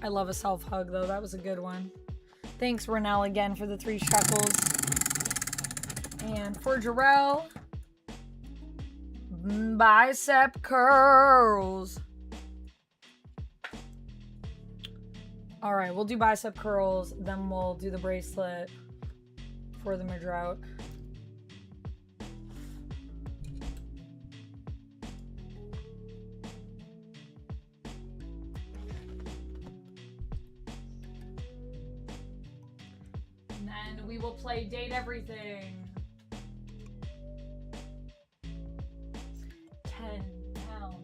I love a self-hug, though. That was a good one. Thanks, Renell, again, for the 3 shekels. And for Jarrell, bicep curls. All right, we'll do bicep curls, then we'll do the bracelet for the Madrout. And then we will play Date Everything. 10-pound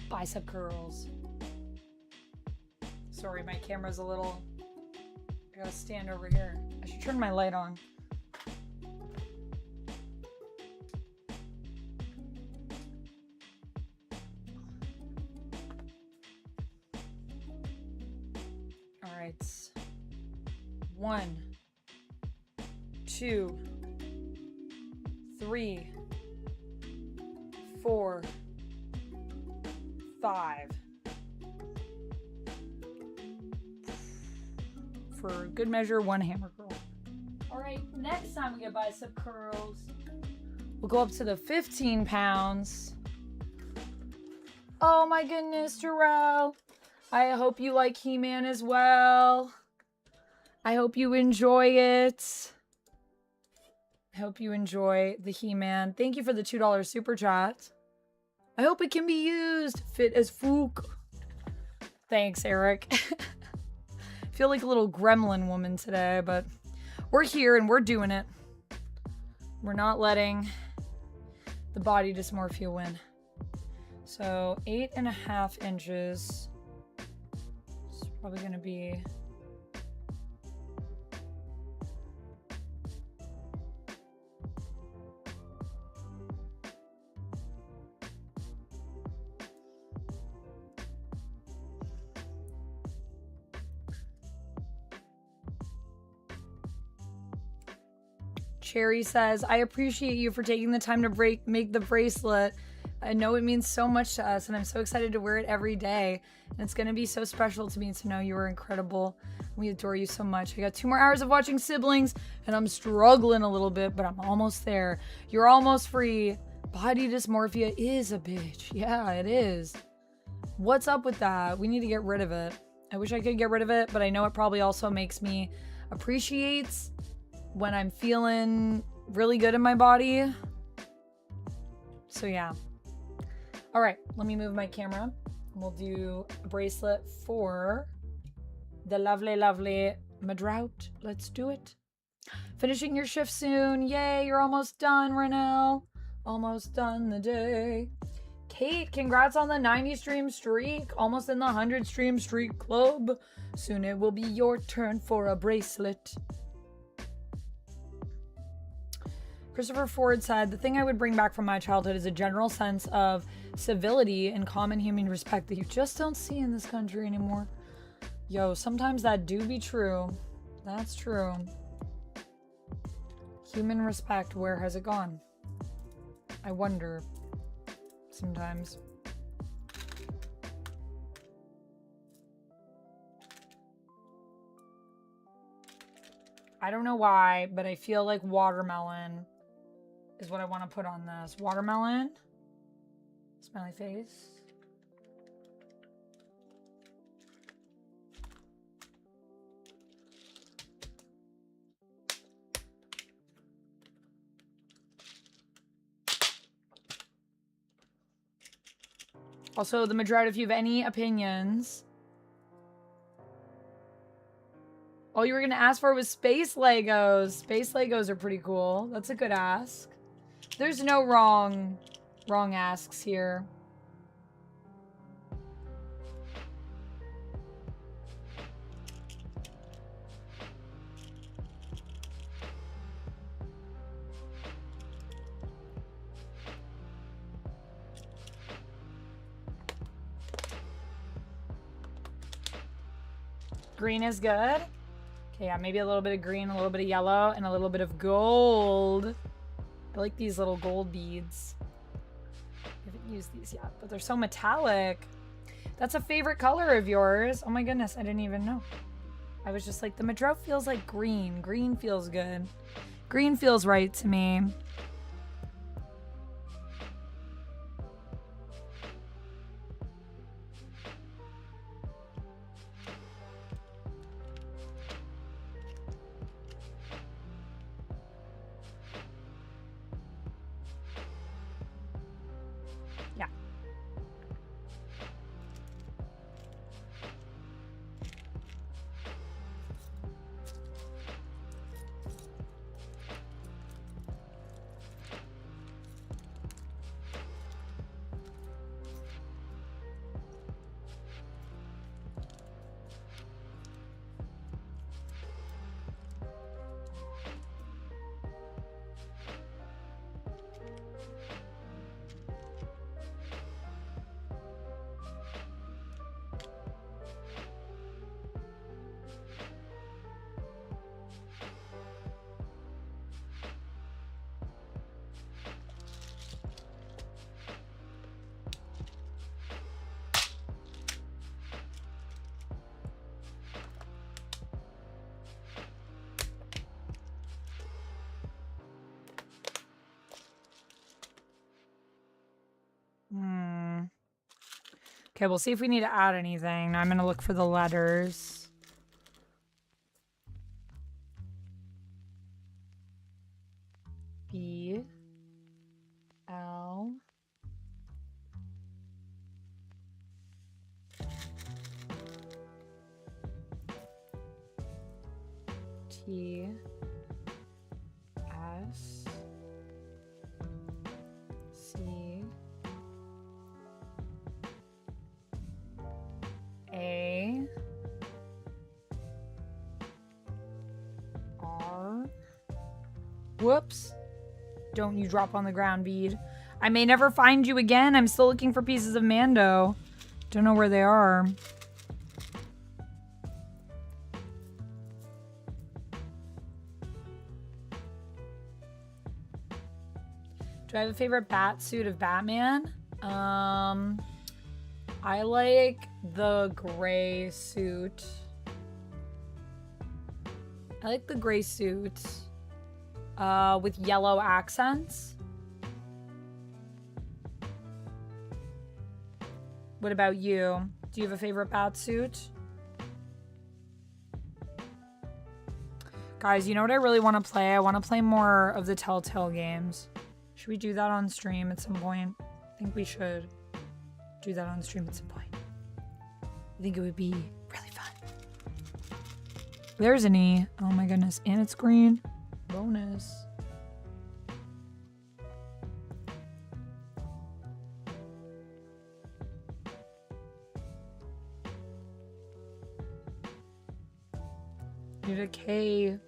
bicep curls. Sorry, my camera's a little... I gotta stand over here. I should turn my light on. All right. 1, 2, 3, 4, 5. For good measure, 1 hammer curl. All right, next time we get bicep curls, we'll go up to the 15 pounds. Oh my goodness, Jarrell. I hope you like He-Man as well. I hope you enjoy it. I hope you enjoy the He-Man. Thank you for the $2 super chat. I hope it can be used. Fit as Fook. Thanks, Eric. Feel like a little gremlin woman today, but we're here and we're doing it. We're not letting the body dysmorphia win. So 8.5 inches. It's probably gonna be Cherry says, I appreciate you for taking the time to make the bracelet. I know it means so much to us, and I'm so excited to wear it every day. And it's going to be so special to me to know you are incredible. We adore you so much. I got 2 more hours of watching Siblings, and I'm struggling a little bit, but I'm almost there. You're almost free. Body dysmorphia is a bitch. Yeah, it is. What's up with that? We need to get rid of it. I wish I could get rid of it, but I know it probably also makes me appreciate when I'm feeling really good in my body. So yeah. All right, let me move my camera. We'll do a bracelet for the lovely, lovely Madrout. Let's do it. Finishing your shift soon. Yay, you're almost done, Renelle. Almost done the day. Kate, congrats on the 90 stream streak. Almost in the 100 stream streak club. Soon it will be your turn for a bracelet. Christopher Ford said, the thing I would bring back from my childhood is a general sense of civility and common human respect that you just don't see in this country anymore. Yo, sometimes that do be true. That's true. Human respect, where has it gone? I wonder sometimes. I don't know why, but I feel like watermelon is what I want to put on this. Watermelon. Smiley face. Also, the Madrid, if you have any opinions. All you were going to ask for was space Legos. Space Legos are pretty cool. That's a good ask. There's no wrong asks here. Green is good. Okay, yeah, maybe a little bit of green, a little bit of yellow, and a little bit of gold. I like these little gold beads. I haven't used these yet, but they're so metallic. That's a favorite color of yours. Oh my goodness, I didn't even know. I was just like, the Madro feels like green. Green feels good. Green feels right to me. Okay, we'll see if we need to add anything. Now I'm going to look for the letters. B, L, T, S, C, A, R. Whoops. Don't you drop on the ground, bead. I may never find you again. I'm still looking for pieces of Mando. Don't know where they are. Do I have a favorite bat suit of Batman? I like the gray suit. I like the gray suit with yellow accents. What about you? Do you have a favorite bat suit? Guys, you know what I really want to play? I want to play more of the Telltale games. Should we do that on stream at some point? I think we should do that on stream at some point. I think it would be really fun. There's an E. Oh my goodness. And it's green. Bonus. Need a K.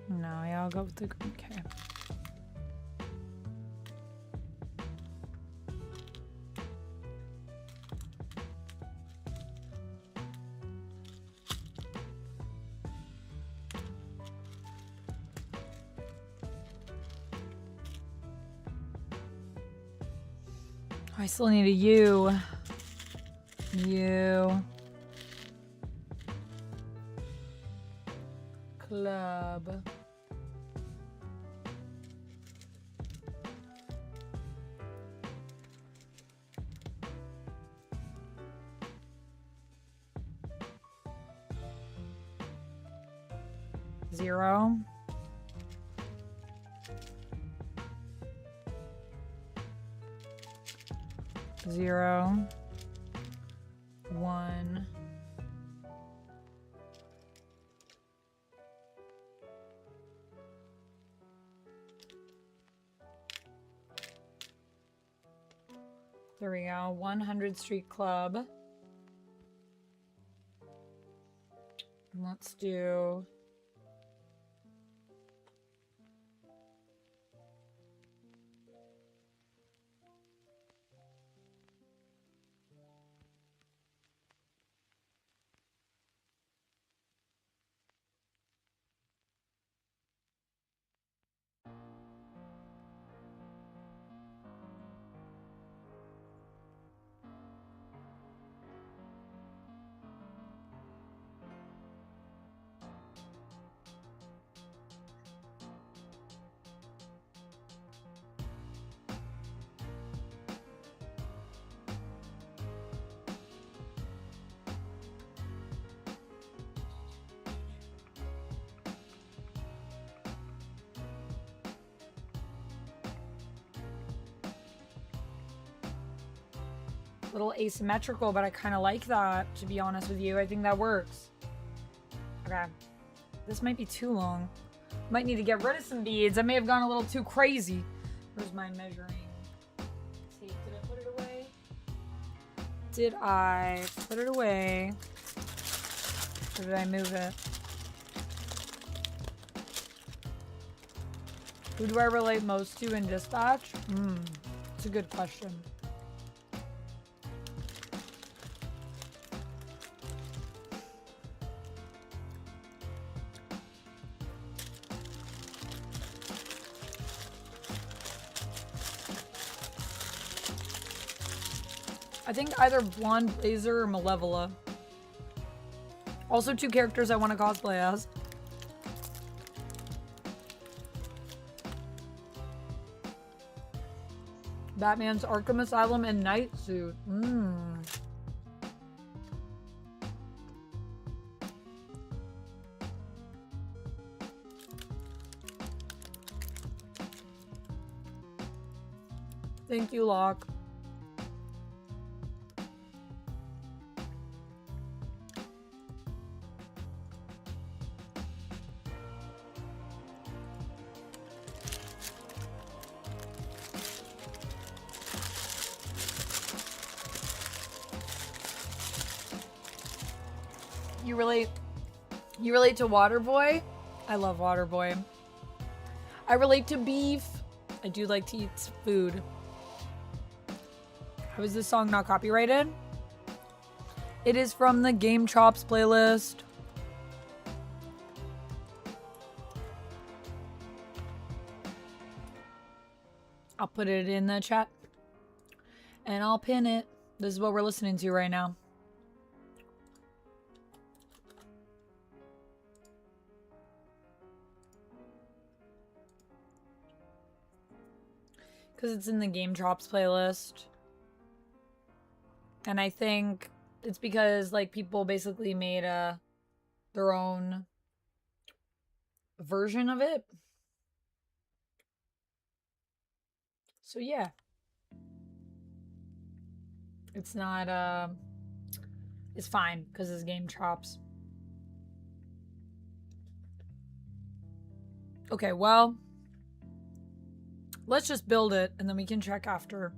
No, yeah, I'll go with the okay. I still need a U. U. Club. Zero. Zero. One. There we go. 100 Street Club. Let's do... little asymmetrical, but I kind of like that, to be honest with you. I think that works. Okay. This might be too long. Might need to get rid of some beads. I may have gone a little too crazy. Where's my measuring tape? Did I put it away? Did I put it away? Or did I move it? Who do I relate most to in Dispatch? It's a good question. I think either Blonde Blazer or Malevola. Also two characters I want to cosplay as. Batman's Arkham Asylum and Night Suit. Thank you, Locke. You relate to Waterboy? I love Waterboy. I relate to beef. I do like to eat food. How is this song not copyrighted? It is from the Game Chops playlist. I'll put it in the chat. And I'll pin it. This is what we're listening to right now. Because it's in the Game Drops playlist. And I think it's because, like, people basically made their own version of it. So, yeah. It's not, it's fine, because it's Game Drops. Okay, well, let's just build it, and then we can check after.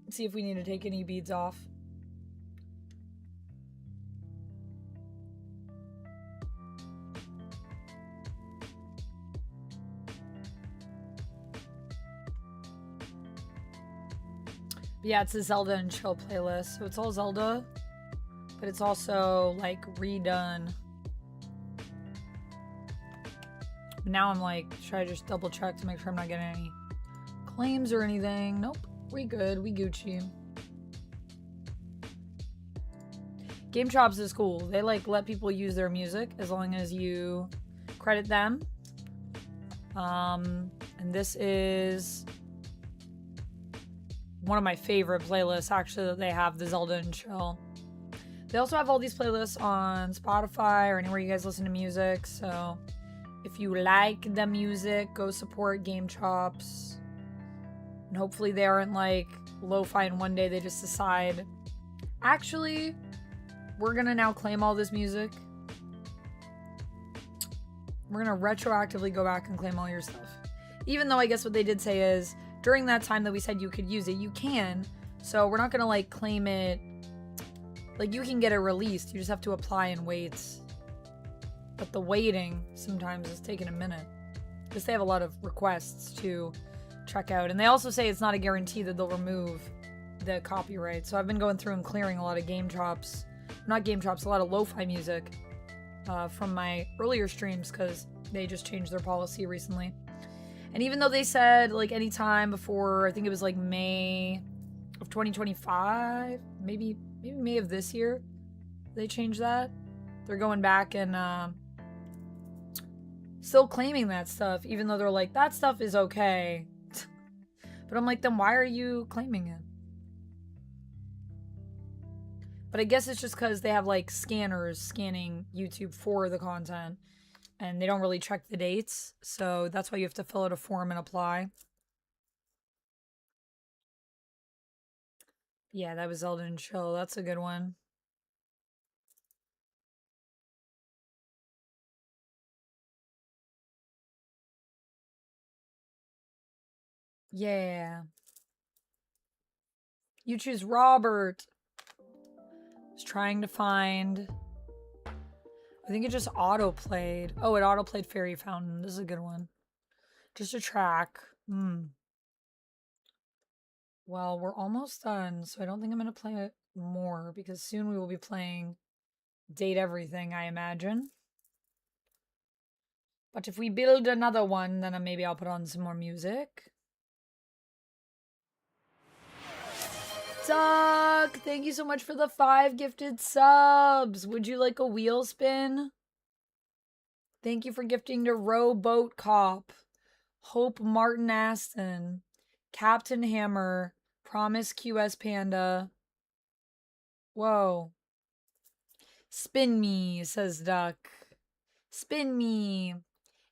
See if we need to take any beads off. But yeah, it's a Zelda and Chill playlist, so it's all Zelda, but it's also, like, redone. Now I'm like, should I just double check to make sure I'm not getting any claims or anything? Nope. We good. We Gucci. Game Drops is cool. They like let people use their music as long as you credit them. And this is one of my favorite playlists actually that they have, the Zelda and Chill. They also have all these playlists on Spotify or anywhere you guys listen to music. So if you like the music, go support Game Drops. And hopefully they aren't like lo-fi and one day they just decide, actually, we're gonna now claim all this music. We're gonna retroactively go back and claim all your stuff. Even though I guess what they did say is, during that time that we said you could use it, you can. So we're not gonna like claim it. Like you can get it released, you just have to apply and wait. But the waiting sometimes is taking a minute. Because they have a lot of requests to check out. And they also say it's not a guarantee that they'll remove the copyright. So I've been going through and clearing a lot of Game Drops. Not Game Drops, a lot of lo-fi music from my earlier streams because they just changed their policy recently. And even though they said like anytime before, I think it was like May of 2025, maybe May of this year, they changed that. They're going back and still claiming that stuff, even though they're like, that stuff is okay. But I'm like, then why are you claiming it? But I guess it's just because they have like scanners scanning YouTube for the content and they don't really check the dates. So that's why you have to fill out a form and apply. Yeah, that was Zelda and Chill. That's a good one. Yeah. You choose Robert. I was trying to find. I think it just auto-played. Oh, it auto-played Fairy Fountain. This is a good one. Just a track. Well, we're almost done, so I don't think I'm going to play it more because soon we will be playing Date Everything, I imagine. But if we build another one, then maybe I'll put on some more music. Duck, thank you so much for the 5 gifted subs. Would you like a wheel spin? Thank you for gifting to Rowboat Cop, Hope Martin Aston, Captain Hammer, Promise QS Panda. Whoa. Spin me, says Duck. Spin me.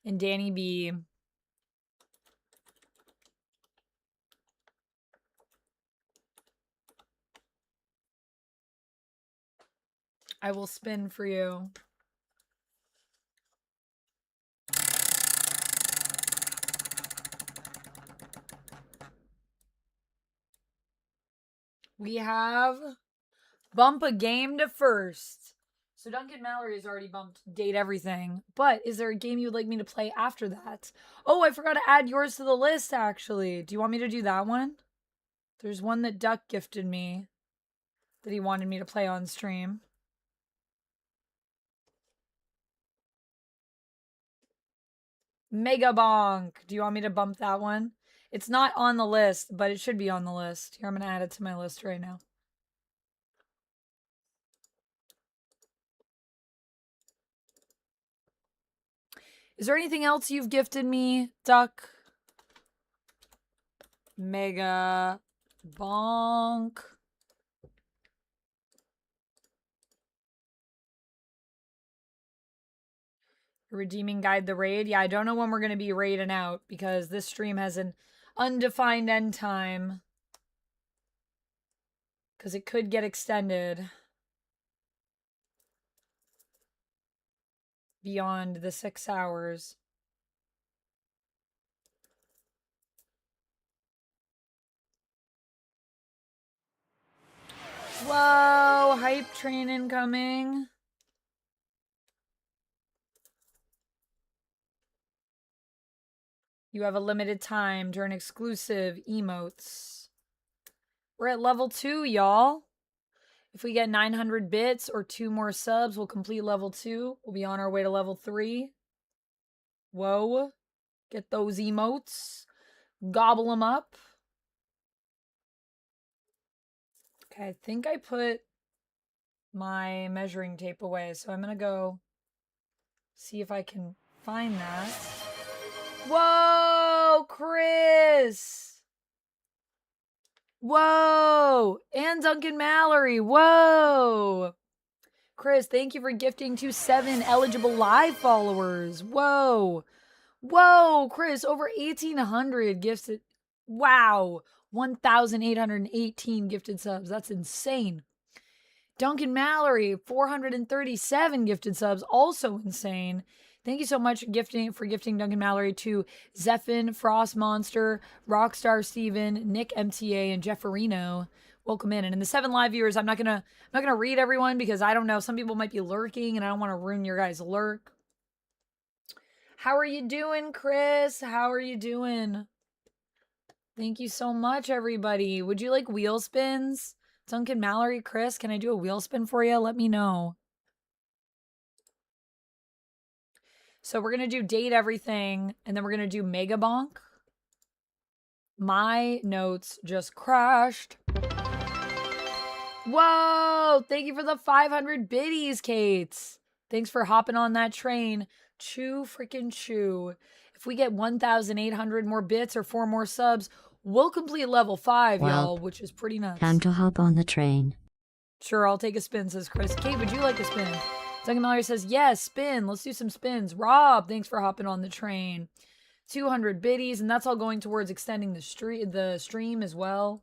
And Danny B. I will spin for you. We have bump a game to first. So Duncan Mallory has already bumped Date Everything. But is there a game you would like me to play after that? Oh, I forgot to add yours to the list, actually. Do you want me to do that one? There's one that Duck gifted me that he wanted me to play on stream. Mega Bonk. Do you want me to bump that one? It's not on the list, but it should be on the list. Here, I'm going to add it to my list right now. Is there anything else you've gifted me, Duck? Mega bonk. Redeeming guide the raid. Yeah, I don't know when we're going to be raiding out because this stream has an undefined end time. Because it could get extended beyond the 6 hours. Whoa, hype train incoming. You have a limited time to earn exclusive emotes. We're at level 2, y'all. If we get 900 bits or 2 more subs, we'll complete level 2. We'll be on our way to level 3. Whoa. Get those emotes. Gobble them up. Okay, I think I put my measuring tape away, so I'm going to go see if I can find that. Whoa, Chris! Whoa! And Duncan Mallory, whoa! Chris, thank you for gifting to 7 eligible live followers. Whoa! Whoa, Chris, over 1,800 gifted. Wow! 1,818 gifted subs. That's insane. Duncan Mallory, 437 gifted subs. Also insane. Thank you so much for gifting Duncan Mallory to Zephin, Frost Monster, Rockstar Steven, Nick MTA, and Jefferino. Welcome in. And in the 7 live viewers, I'm not gonna read everyone because I don't know. Some people might be lurking and I don't want to ruin your guys' lurk. How are you doing, Chris? How are you doing? Thank you so much, everybody. Would you like wheel spins? Duncan Mallory, Chris, can I do a wheel spin for you? Let me know. So we're going to do date everything, and then we're going to do Mega Bonk. My notes just crashed. Whoa! Thank you for the 500 biddies, Kate. Thanks for hopping on that train. Chew freaking chew. If we get 1,800 more bits or 4 more subs, we'll complete level 5, y'all, which is pretty nuts. Time to hop on the train. Sure, I'll take a spin, says Chris. Kate, would you like a spin? Duncan Mallory says, yes, spin. Let's do some spins. Rob, thanks for hopping on the train. 200 biddies, and that's all going towards extending the stream as well.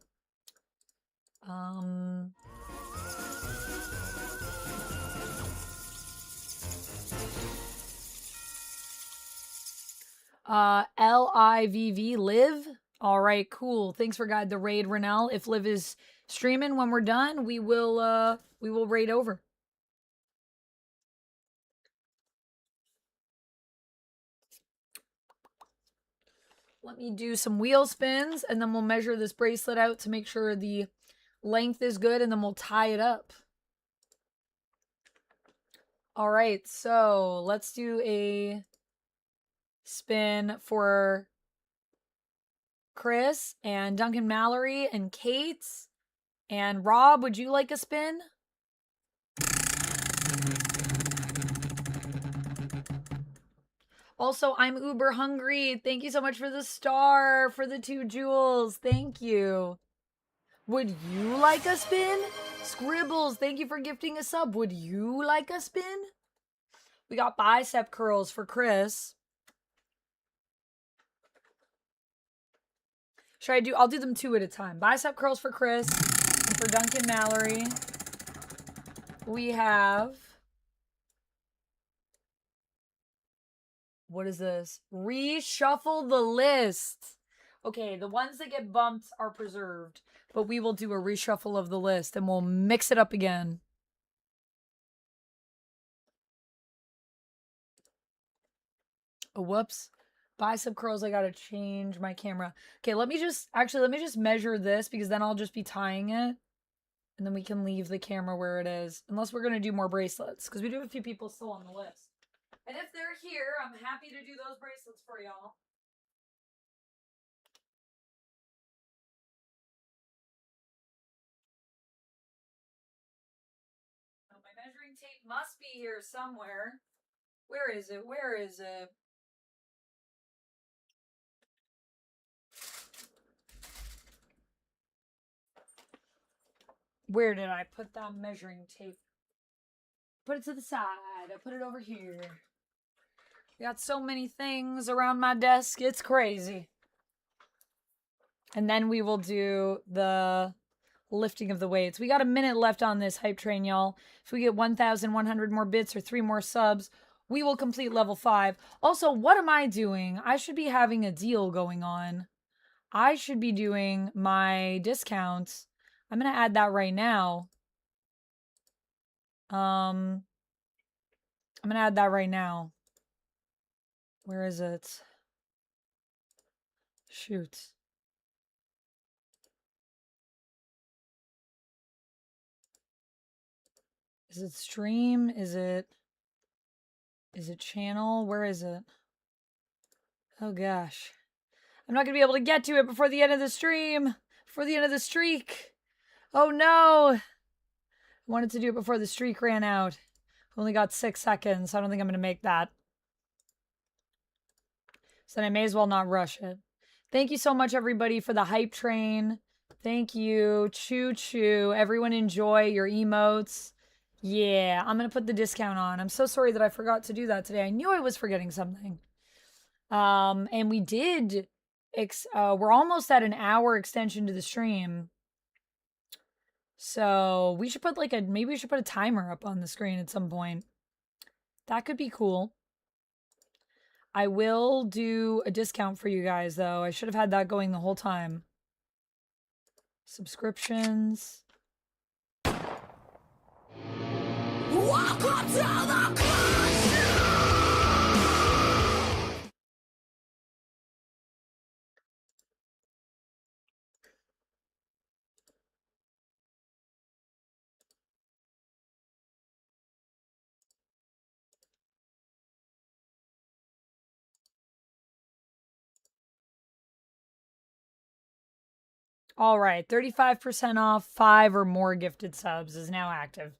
LIVV, Liv. All right, cool. Thanks for guide the raid, Renell. If Liv is streaming when we're done, we will raid over. Let me do some wheel spins, and then we'll measure this bracelet out to make sure the length is good, and then we'll tie it up. All right, so let's do a spin for Chris and Duncan Mallory and Kate. And Rob, would you like a spin? Also, I'm uber hungry. Thank you so much for the star, for the 2 jewels. Thank you. Would you like a spin? Scribbles, thank you for gifting a sub. Would you like a spin? We got bicep curls for Chris. I'll do them 2 at a time. Bicep curls for Chris and for Duncan Mallory. We have... What is this? Reshuffle the list. Okay, the ones that get bumped are preserved, but we will do a reshuffle of the list and we'll mix it up again. Oh, whoops. Bicep curls, I gotta change my camera. Okay, let me just measure this because then I'll just be tying it. And then we can leave the camera where it is. Unless we're gonna do more bracelets, because we do have a few people still on the list. And if they're here, I'm happy to do those bracelets for y'all. must be here somewhere. Where is it? Where is it? Where did I put that measuring tape? Put it to the side. I put it over here. I got so many things around my desk. It's crazy. And then we will do the lifting of the weights. We got a minute left on this hype train, y'all. If we get 1,100 more bits or 3 more subs, we will complete level 5. Also, what am I doing? I should be having a deal going on. I should be doing my discounts. I'm going to add that right now. I'm going to add that right now. Where is it? Shoot. Is it stream? Is it channel? Where is it? Oh gosh. I'm not going to be able to get to it before the end of the stream. Before the end of the streak. Oh no. I wanted to do it before the streak ran out. Only got 6 seconds. I don't think I'm going to make that. So then I may as well not rush it. Thank you so much, everybody, for the hype train. Thank you. Choo choo. Everyone enjoy your emotes. Yeah, I'm going to put the discount on. I'm so sorry that I forgot to do that today. I knew I was forgetting something. And we did. We're almost at an hour extension to the stream. So we should put maybe we should put a timer up on the screen at some point. That could be cool. I will do a discount for you guys, though. I should have had that going the whole time. Subscriptions. Welcome to the class! All right, 35% off 5 or more gifted subs is now active.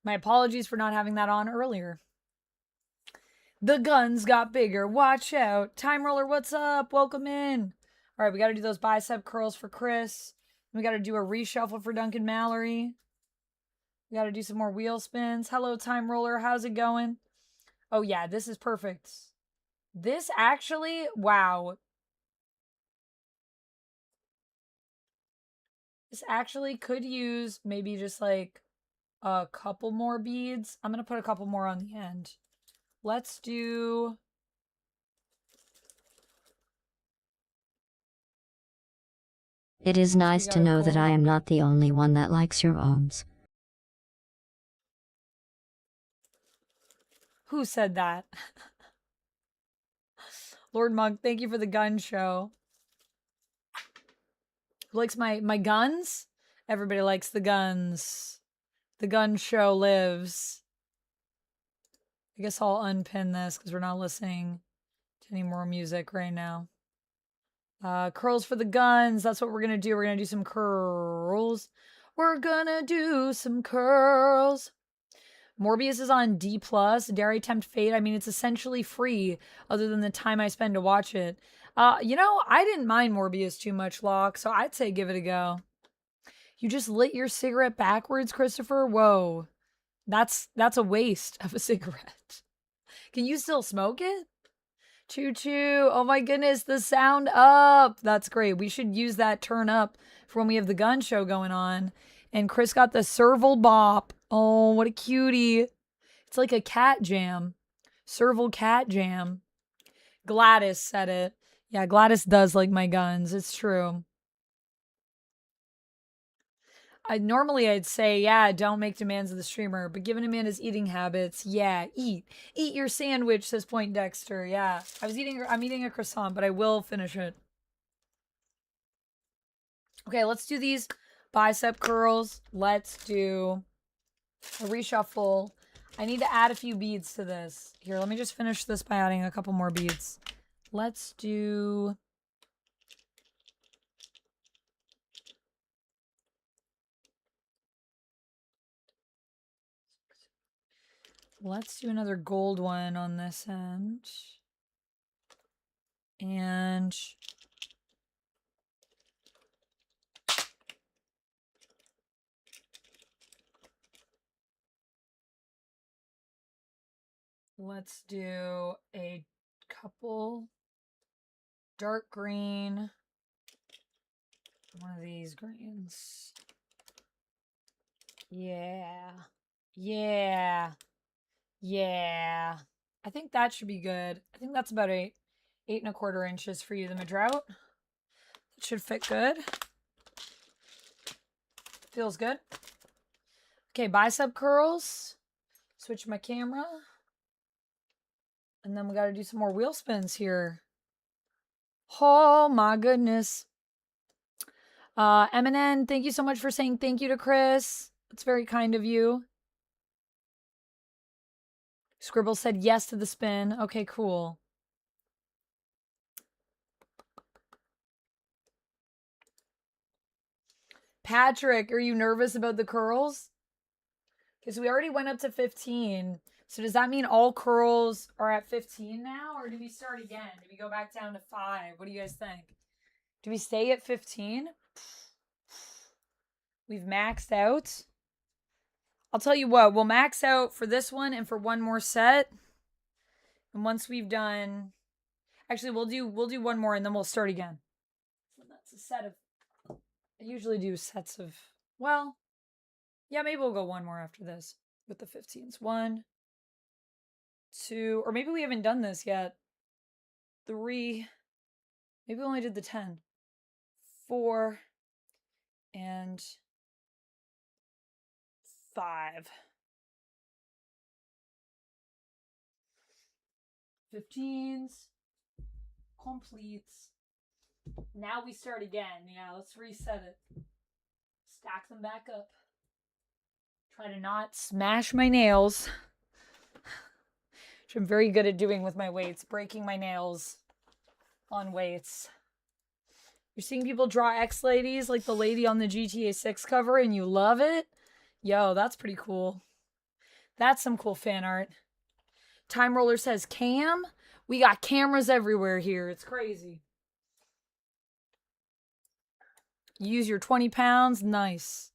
My apologies for not having that on earlier. The guns got bigger. Watch out. Time Roller, what's up? Welcome in. All right, we got to do those bicep curls for Chris. We got to do a reshuffle for Duncan Mallory. We got to do some more wheel spins. Hello, Time Roller. How's it going? Oh, yeah, this is perfect. This actually, wow. This actually could use maybe just like a couple more beads. I'm going to put a couple more on the end. Let's do... It is nice to know that I am not the only one that likes your ohms. Who said that? Lord Monk, thank you for the gun show. Who likes my guns? Everybody likes the guns. The gun show lives. I guess I'll unpin this because we're not listening to any more music right now. Curls for the guns. That's what we're going to do. We're going to do some curls. We're going to do some curls. Morbius is on D+. Dare I Tempt Fate? I mean, it's essentially free other than the time I spend to watch it. You know, I didn't mind Morbius too much, Locke, so I'd say give it a go. You just lit your cigarette backwards, Christopher? Whoa. That's a waste of a cigarette. Can you still smoke it? Choo choo. Oh my goodness, the sound up. That's great. We should use that turn up for when we have the gun show going on. And Chris got the serval bop. Oh, what a cutie. It's like a cat jam. Serval cat jam. Gladys said it. Yeah, Gladys does like my guns. It's true. Normally I'd say, yeah, don't make demands of the streamer, but given Amanda's eating habits, yeah, eat your sandwich, says Point Dexter. Yeah, I'm eating a croissant, but I will finish it. Okay, let's do these bicep curls. Let's do a reshuffle. I need to add a few beads to this. Here, let me just finish this by adding a couple more beads. Let's do... Let's do another gold one on this end. And let's do a couple dark green. One of these greens. Yeah. Yeah. Yeah. I think that should be good. I think that's about 8.25 inches for you, the Madrout. It should fit good. Feels good. Okay, bicep curls. Switch my camera. And then we got to do some more wheel spins here. Oh my goodness. Eminem, thank you so much for saying thank you to Chris. It's very kind of you. Scribble said yes to the spin. Okay, cool. Patrick, are you nervous about the curls? Because we already went up to 15. So does that mean all curls are at 15 now? Or do we start again? Do we go back down to 5? What do you guys think? Do we stay at 15? We've maxed out. I'll tell you what, we'll max out for this one and for one more set. And once we've done, actually we'll do one more and then we'll start again. That's a set of, I usually do sets of, well, yeah, maybe we'll go one more after this with the 15s. 1, 2, or maybe we haven't done this yet. 3, maybe we only did the 10. 4, and 5. 15s. Completes. Now we start again. Yeah, let's reset it. Stack them back up. Try to not smash my nails. Which I'm very good at doing with my weights. Breaking my nails on weights. You're seeing people draw X-ladies like the lady on the GTA 6 cover and you love it? Yo, that's pretty cool. That's some cool fan art. Time Roller says, Cam? We got cameras everywhere here. It's crazy. Use your 20 pounds. Nice.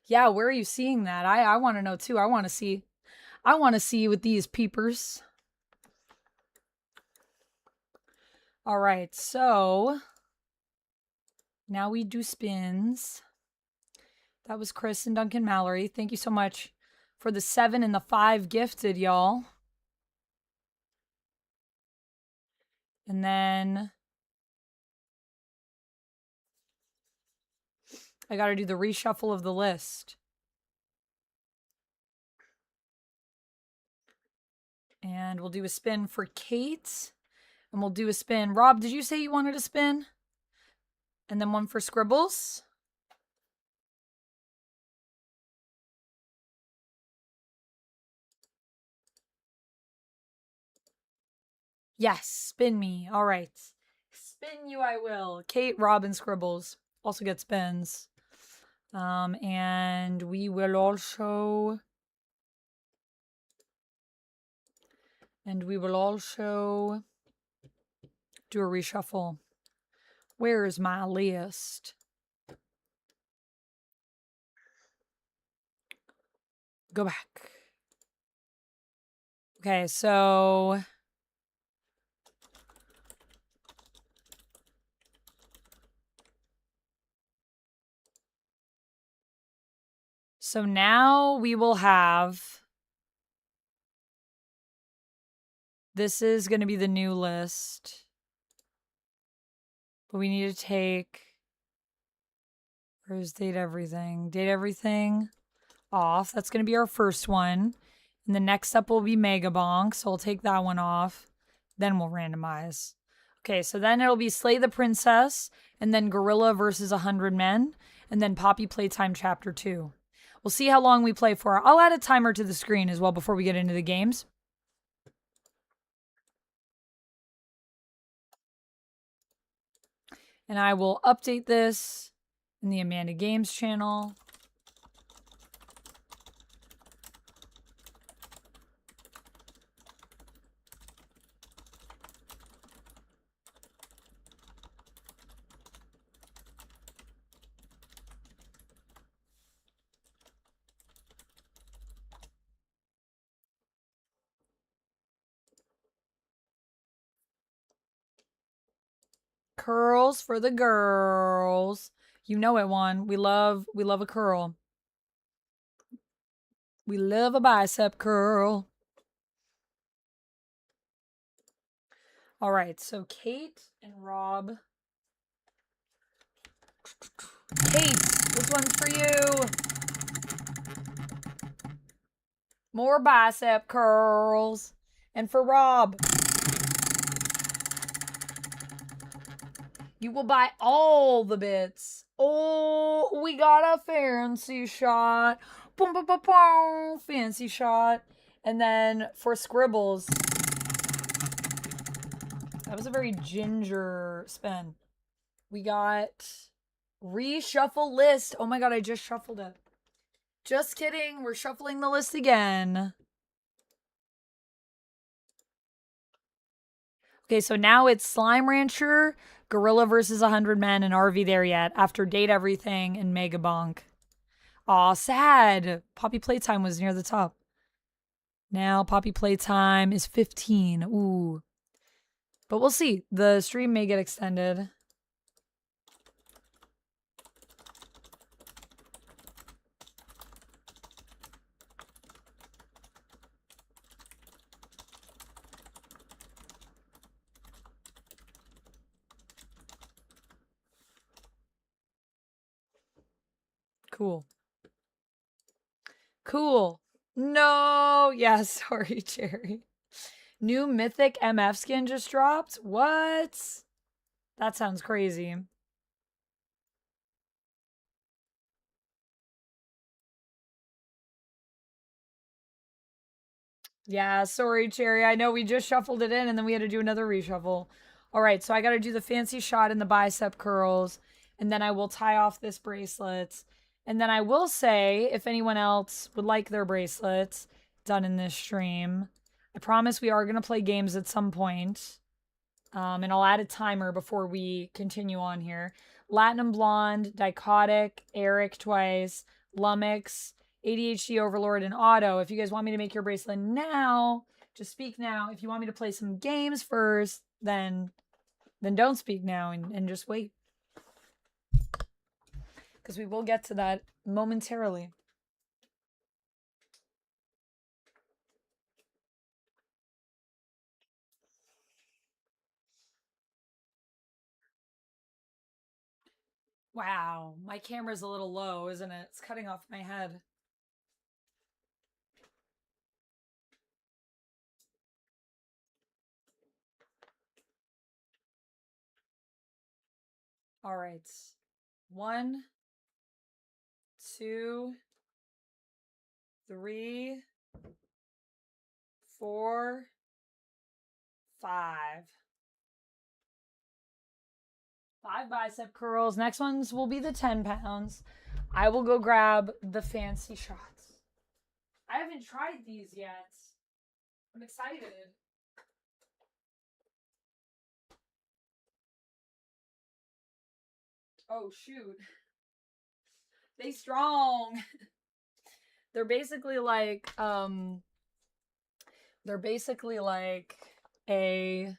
Yeah, where are you seeing that? I want to know too. I want to see with these peepers. All right, so now we do spins. That was Chris and Duncan Mallory. Thank you so much for the 7 and the 5 gifted, y'all. And then I got to do the reshuffle of the list. And we'll do a spin for Kate. And we'll do a spin. Rob, did you say you wanted a spin? And then one for Scribbles. Yes, spin me. All right. Spin you I will. Kate, Rob, and Scribbles also get spins. And we will also... do a reshuffle. Where's my list? Go back. Okay, so... So now we will have... This is going to be the new list. But we need to take... Where's date everything? Date everything off. That's going to be our first one. And the next up will be Mega Bonk. So we'll take that one off. Then we'll randomize. Okay, so then it'll be Slay the Princess. And then Gorilla versus 100 Men. And then Poppy Playtime Chapter 2. We'll see how long we play for. I'll add a timer to the screen as well before we get into the games. And I will update this in the Amanda Games channel. Curls for the girls. You know it, Juan. We love a curl. We love a bicep curl. All right, so Kate and Rob. Kate, this one's for you. More bicep curls. And for Rob, you will buy all the bits. Oh, we got a fancy shot. Boom, boom, boom, boom. Fancy shot. And then for Scribbles, that was a very ginger spin. We got reshuffle list. Oh my god, I just shuffled it. Just kidding. We're shuffling the list again. Okay, so now it's Slime Rancher, Gorilla versus 100 Men, and RV There Yet after Date Everything and Mega Bonk. Aw, sad. Poppy Playtime was near the top. Now Poppy Playtime is 15. Ooh. But we'll see. The stream may get extended. Cool. Cool. No. Yeah, sorry, Cherry. New Mythic MF skin just dropped? What? That sounds crazy. Yeah, sorry, Cherry. I know we just shuffled it in and then we had to do another reshuffle. All right, so I got to do the fancy shot in the bicep curls, and then I will tie off this bracelet. And then I will say, if anyone else would like their bracelets done in this stream, I promise we are going to play games at some point. And I'll add a timer before we continue on here. Latinum Blonde, Dichotic, Eric twice, Lumix, ADHD Overlord, and Otto. If you guys want me to make your bracelet now, just speak now. If you want me to play some games first, then don't speak now and just wait. Because we will get to that momentarily. Wow, my camera's a little low, isn't it? It's cutting off my head. All right. 1, 2, 3, 4, 5. 5 bicep curls. Next ones will be the 10 pounds. I will go grab the fancy shots. I haven't tried these yet. I'm excited. Oh, shoot. They strong. They're basically like a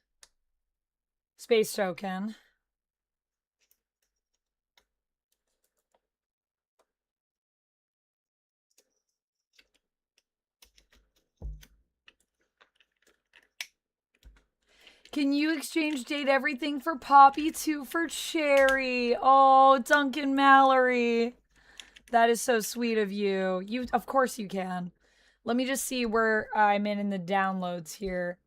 space token. Can you exchange Date Everything for Poppy 2 for Cherry? Oh, Duncan Mallory. That is so sweet of you. Of course you can. Let me just see where I'm in the downloads here.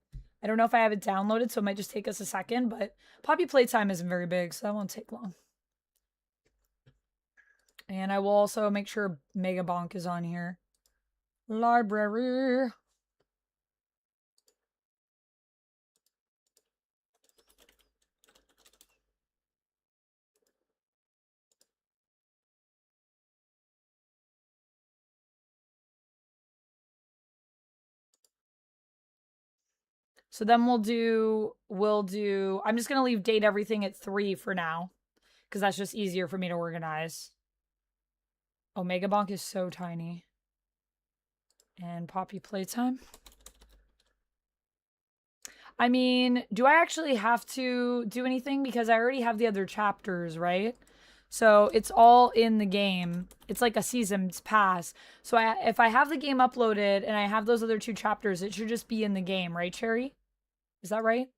I don't know if I have it downloaded, so it might just take us a second, but Poppy Playtime isn't very big, so that won't take long. And I will also make sure Mega Bonk is on here. Library. So then I'm just going to leave Date Everything at 3 for now, because that's just easier for me to organize. Oh, Mega Bonk is so tiny. And Poppy Playtime. I mean, do I actually have to do anything? Because I already have the other chapters, right? So it's all in the game. It's like a season's pass. So if I have the game uploaded and I have those other 2 chapters, it should just be in the game, right, Cherry? Is that right?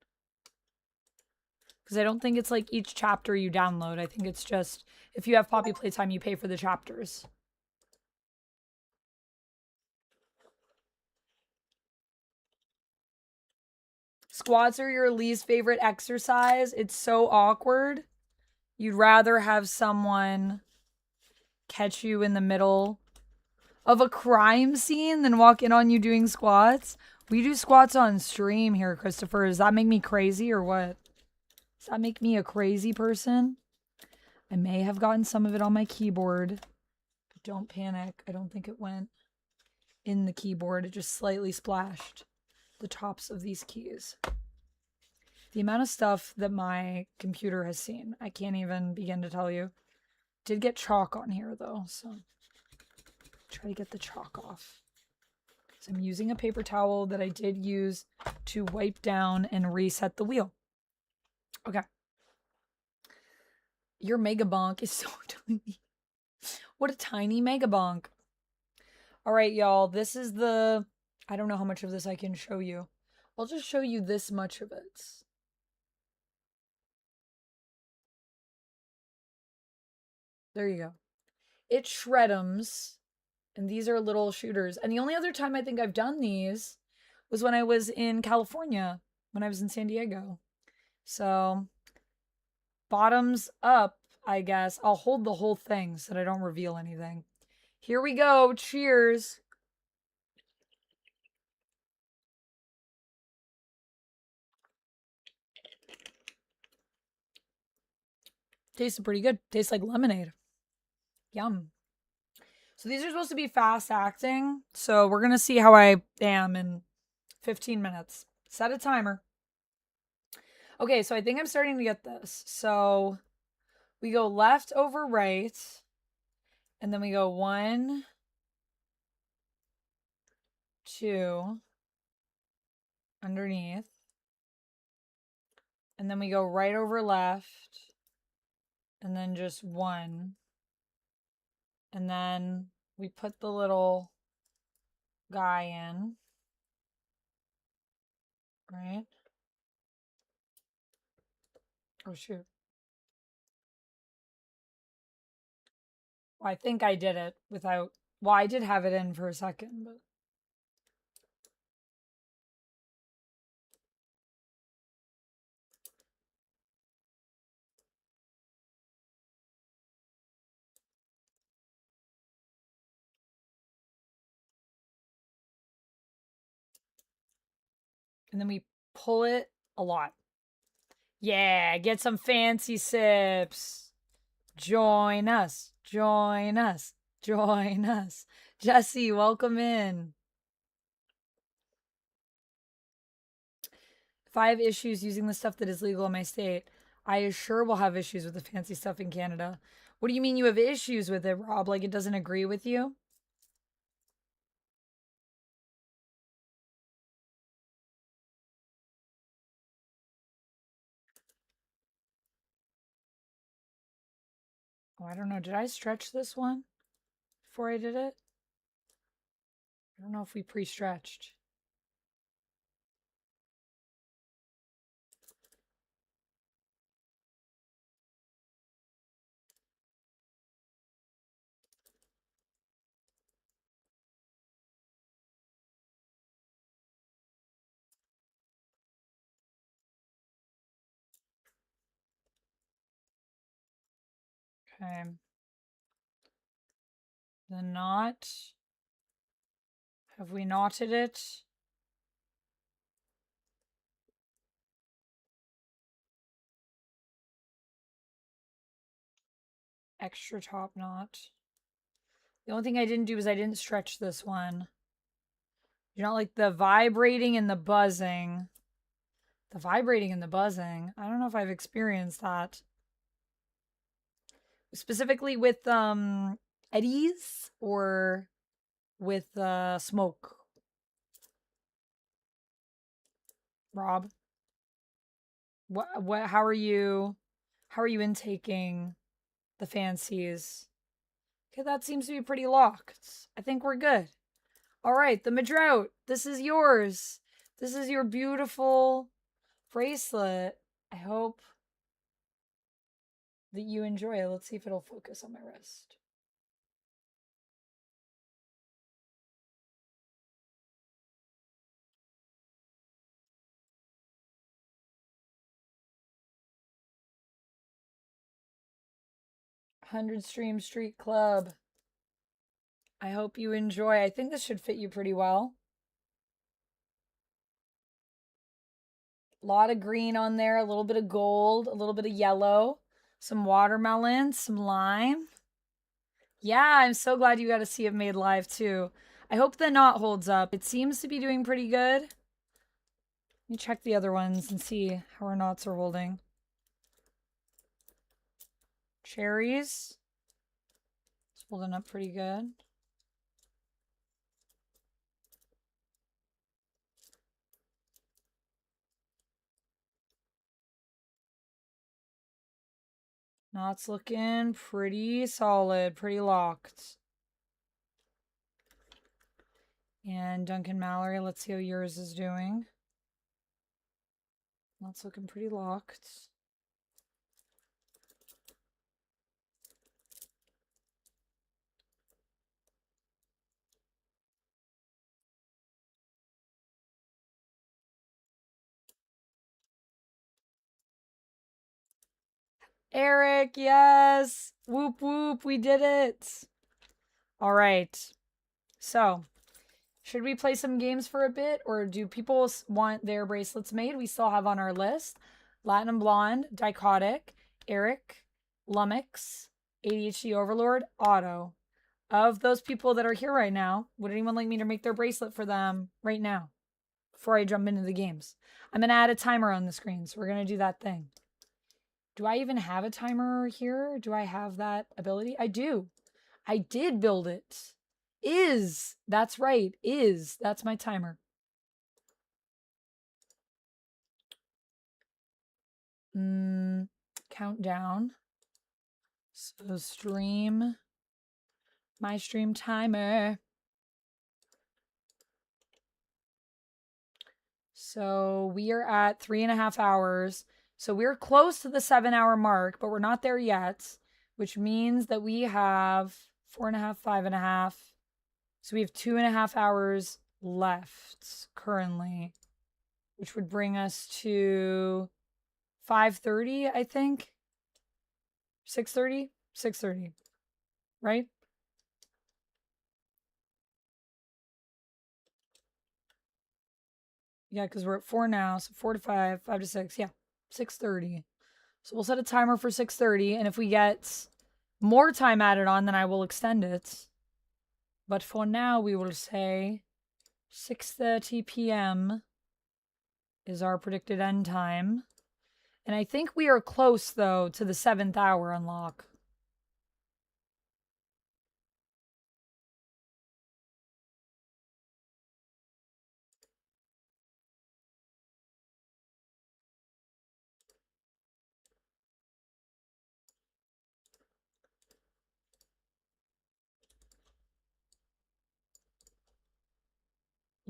Because I don't think it's like each chapter you download. I think it's just if you have Poppy Playtime, you pay for the chapters. Squats are your least favorite exercise. It's so awkward. You'd rather have someone catch you in the middle of a crime scene than walk in on you doing squats. We do squats on stream here, Christopher. Does that make me crazy or what? Does that make me a crazy person? I may have gotten some of it on my keyboard. But don't panic. I don't think it went in the keyboard. It just slightly splashed the tops of these keys. The amount of stuff that my computer has seen, I can't even begin to tell you. Did get chalk on here though, so try to get the chalk off. So I'm using a paper towel that I did use to wipe down and reset the wheel. Okay. Your mega bonk is so tiny. What a tiny mega bonk. All right, y'all. This is the... I don't know how much of this I can show you. I'll just show you this much of it. There you go. It shredums. And these are little shooters. And the only other time I think I've done these was when I was in California, when I was in San Diego. So, bottoms up, I guess. I'll hold the whole thing so that I don't reveal anything. Here we go. Cheers. Tasted pretty good. Tastes like lemonade. Yum. So these are supposed to be fast acting. So we're going to see how I am in 15 minutes. Set a timer. Okay, so I think I'm starting to get this. So we go left over right. And then we go 1, 2, underneath. And then we go right over left. And then just 1. And then we put the little guy in. Right? Oh, shoot. Well, I think I did it without... Well, I did have it in for a second, but... And then we pull it a lot. Yeah, get some fancy sips. Join us. Join us. Join us. Jesse, welcome in. If I have issues using the stuff that is legal in my state, I sure will have issues with the fancy stuff in Canada. What do you mean you have issues with it, Rob? Like it doesn't agree with you? Oh, I don't know. Did I stretch this one before I did it? I don't know if we pre-stretched. Okay. The knot. Have we knotted it? Extra top knot. The only thing I didn't do is I didn't stretch this one. You know, like the vibrating and the buzzing. The vibrating and the buzzing. I don't know if I've experienced that. Specifically with eddies or with smoke. Rob? how are you intaking the fancies? Okay, that seems to be pretty locked. I think we're good. All right, the Madrout, this is yours. This is your beautiful bracelet. I hope that you enjoy it. Let's see if it'll focus on my wrist. $100 Stream Street Club. I hope you enjoy. I think this should fit you pretty well. A lot of green on there, a little bit of gold, a little bit of yellow, some watermelon, some lime. Yeah, I'm so glad you got to see it made live too. I hope the knot holds up. It seems to be doing pretty good. Let me check the other ones and see how our knots are holding. Cherries. It's holding up pretty good. Knots looking pretty solid, pretty locked. And Duncan Mallory, let's see how yours is doing. Knots looking pretty locked. Eric, yes. Whoop, whoop. We did it. All right. So, should we play some games for a bit? Or do people want their bracelets made? We still have on our list Latinum Blonde, Dichotic, Eric, Lummox, ADHD Overlord, Otto. Of those people that are here right now, would anyone like me to make their bracelet for them right now? Before I jump into the games. I'm going to add a timer on the screen. So, we're going to do that thing. Do I even have a timer here? Do I have that ability? I do. I did build it. That's right. That's my timer. Countdown. So stream. My stream timer. So we are at 3.5 hours. So we're close to the 7-hour mark, but we're not there yet, which means that we have 4.5, 5.5. So we have 2.5 hours left currently, which would bring us to 5:30, I think. 6:30? 6:30, right? Yeah, because we're at 4 now, so 4 to 5, 5 to 6, yeah, 6:30. So we'll set a timer for 6:30, and if we get more time added on, then I will extend it. But for now, we will say 6:30 p.m. is our predicted end time. And I think we are close, though, to the 7th hour unlock.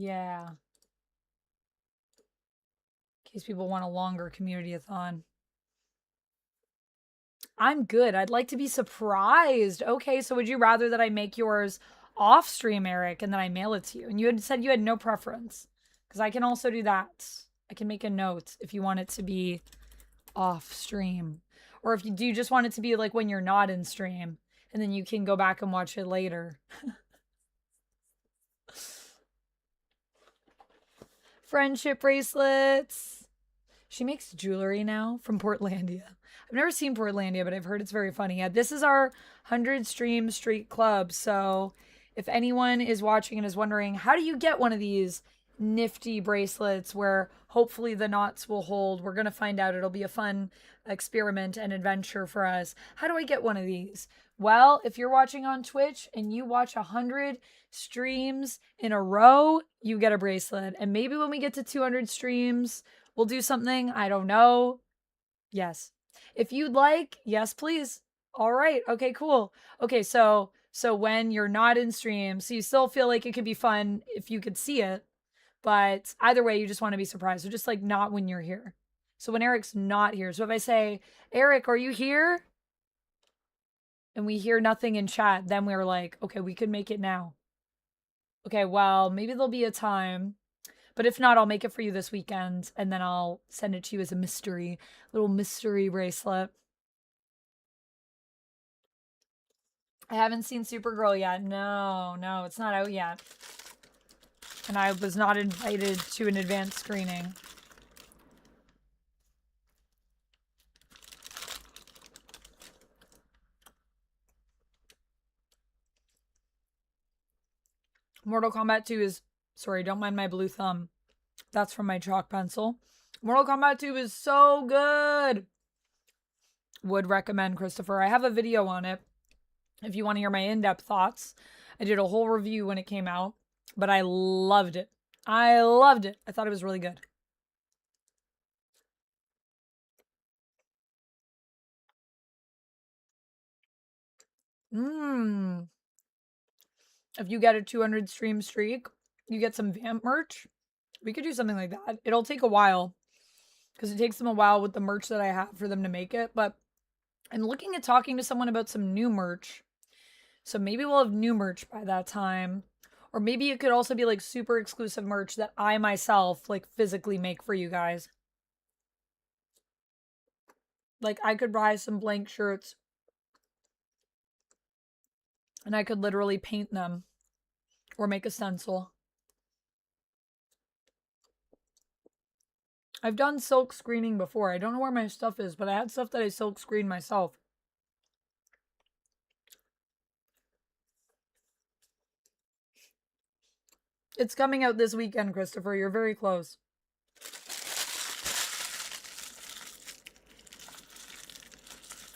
Yeah. In case people want a longer community-a-thon. I'm good. I'd like to be surprised. Okay, so would you rather that I make yours off stream, Eric, and then I mail it to you? And you had said you had no preference. Because I can also do that. I can make a note if you want it to be off stream. Or if you do just want it to be like when you're not in stream. And then you can go back and watch it later. Friendship bracelets. She makes jewelry now from Portlandia. I've never seen Portlandia, but I've heard it's very funny. Yeah, this is our 100 Stream Street Club. So if anyone is watching and is wondering, how do you get one of these nifty bracelets where hopefully the knots will hold? We're going to find out. It'll be a fun experiment and adventure for us. How do I get one of these? Well, if you're watching on Twitch and you watch 100 streams in a row, you get a bracelet. And maybe when we get to 200 streams, we'll do something. I don't know. Yes. If you'd like, yes, please. All right. Okay, cool. Okay, so when you're not in stream, so you still feel like it could be fun if you could see it, but either way, you just want to be surprised. So just like not when you're here. So when Eric's not here. So if I say, Eric, are you here? And we hear nothing in chat, then we're like, okay, we could make it now. Okay, well, maybe there'll be a time. But if not, I'll make it for you this weekend, and then I'll send it to you as a little mystery bracelet. I haven't seen Supergirl yet. No, it's not out yet. And I was not invited to an advanced screening. Mortal Kombat 2 is... Sorry, don't mind my blue thumb. That's from my chalk pencil. Mortal Kombat 2 is so good. Would recommend, Christopher. I have a video on it if you want to hear my in-depth thoughts. I did a whole review when it came out, but I loved it. I loved it. I thought it was really good. If you get a 200 stream streak, you get some Vamp merch. We could do something like that. It'll take a while because it takes them a while with the merch that I have for them to make it. But I'm looking at talking to someone about some new merch. So maybe we'll have new merch by that time. Or maybe it could also be like super exclusive merch that I myself like physically make for you guys. Like I could buy some blank shirts and I could literally paint them or make a stencil. I've done silk screening before. I don't know where my stuff is, but I had stuff that I silk screened myself. It's coming out this weekend, Christopher. You're very close.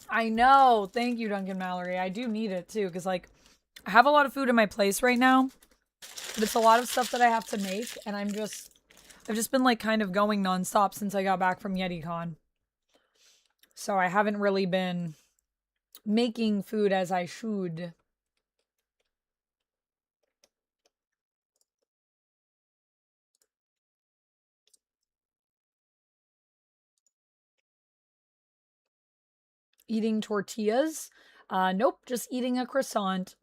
I know. Thank you, Duncan Mallory. I do need it too, because like I have a lot of food in my place right now, but it's a lot of stuff that I have to make, and I've just been like kind of going nonstop since I got back from YetiCon. So I haven't really been making food as I should. Eating tortillas? Nope, just eating a croissant.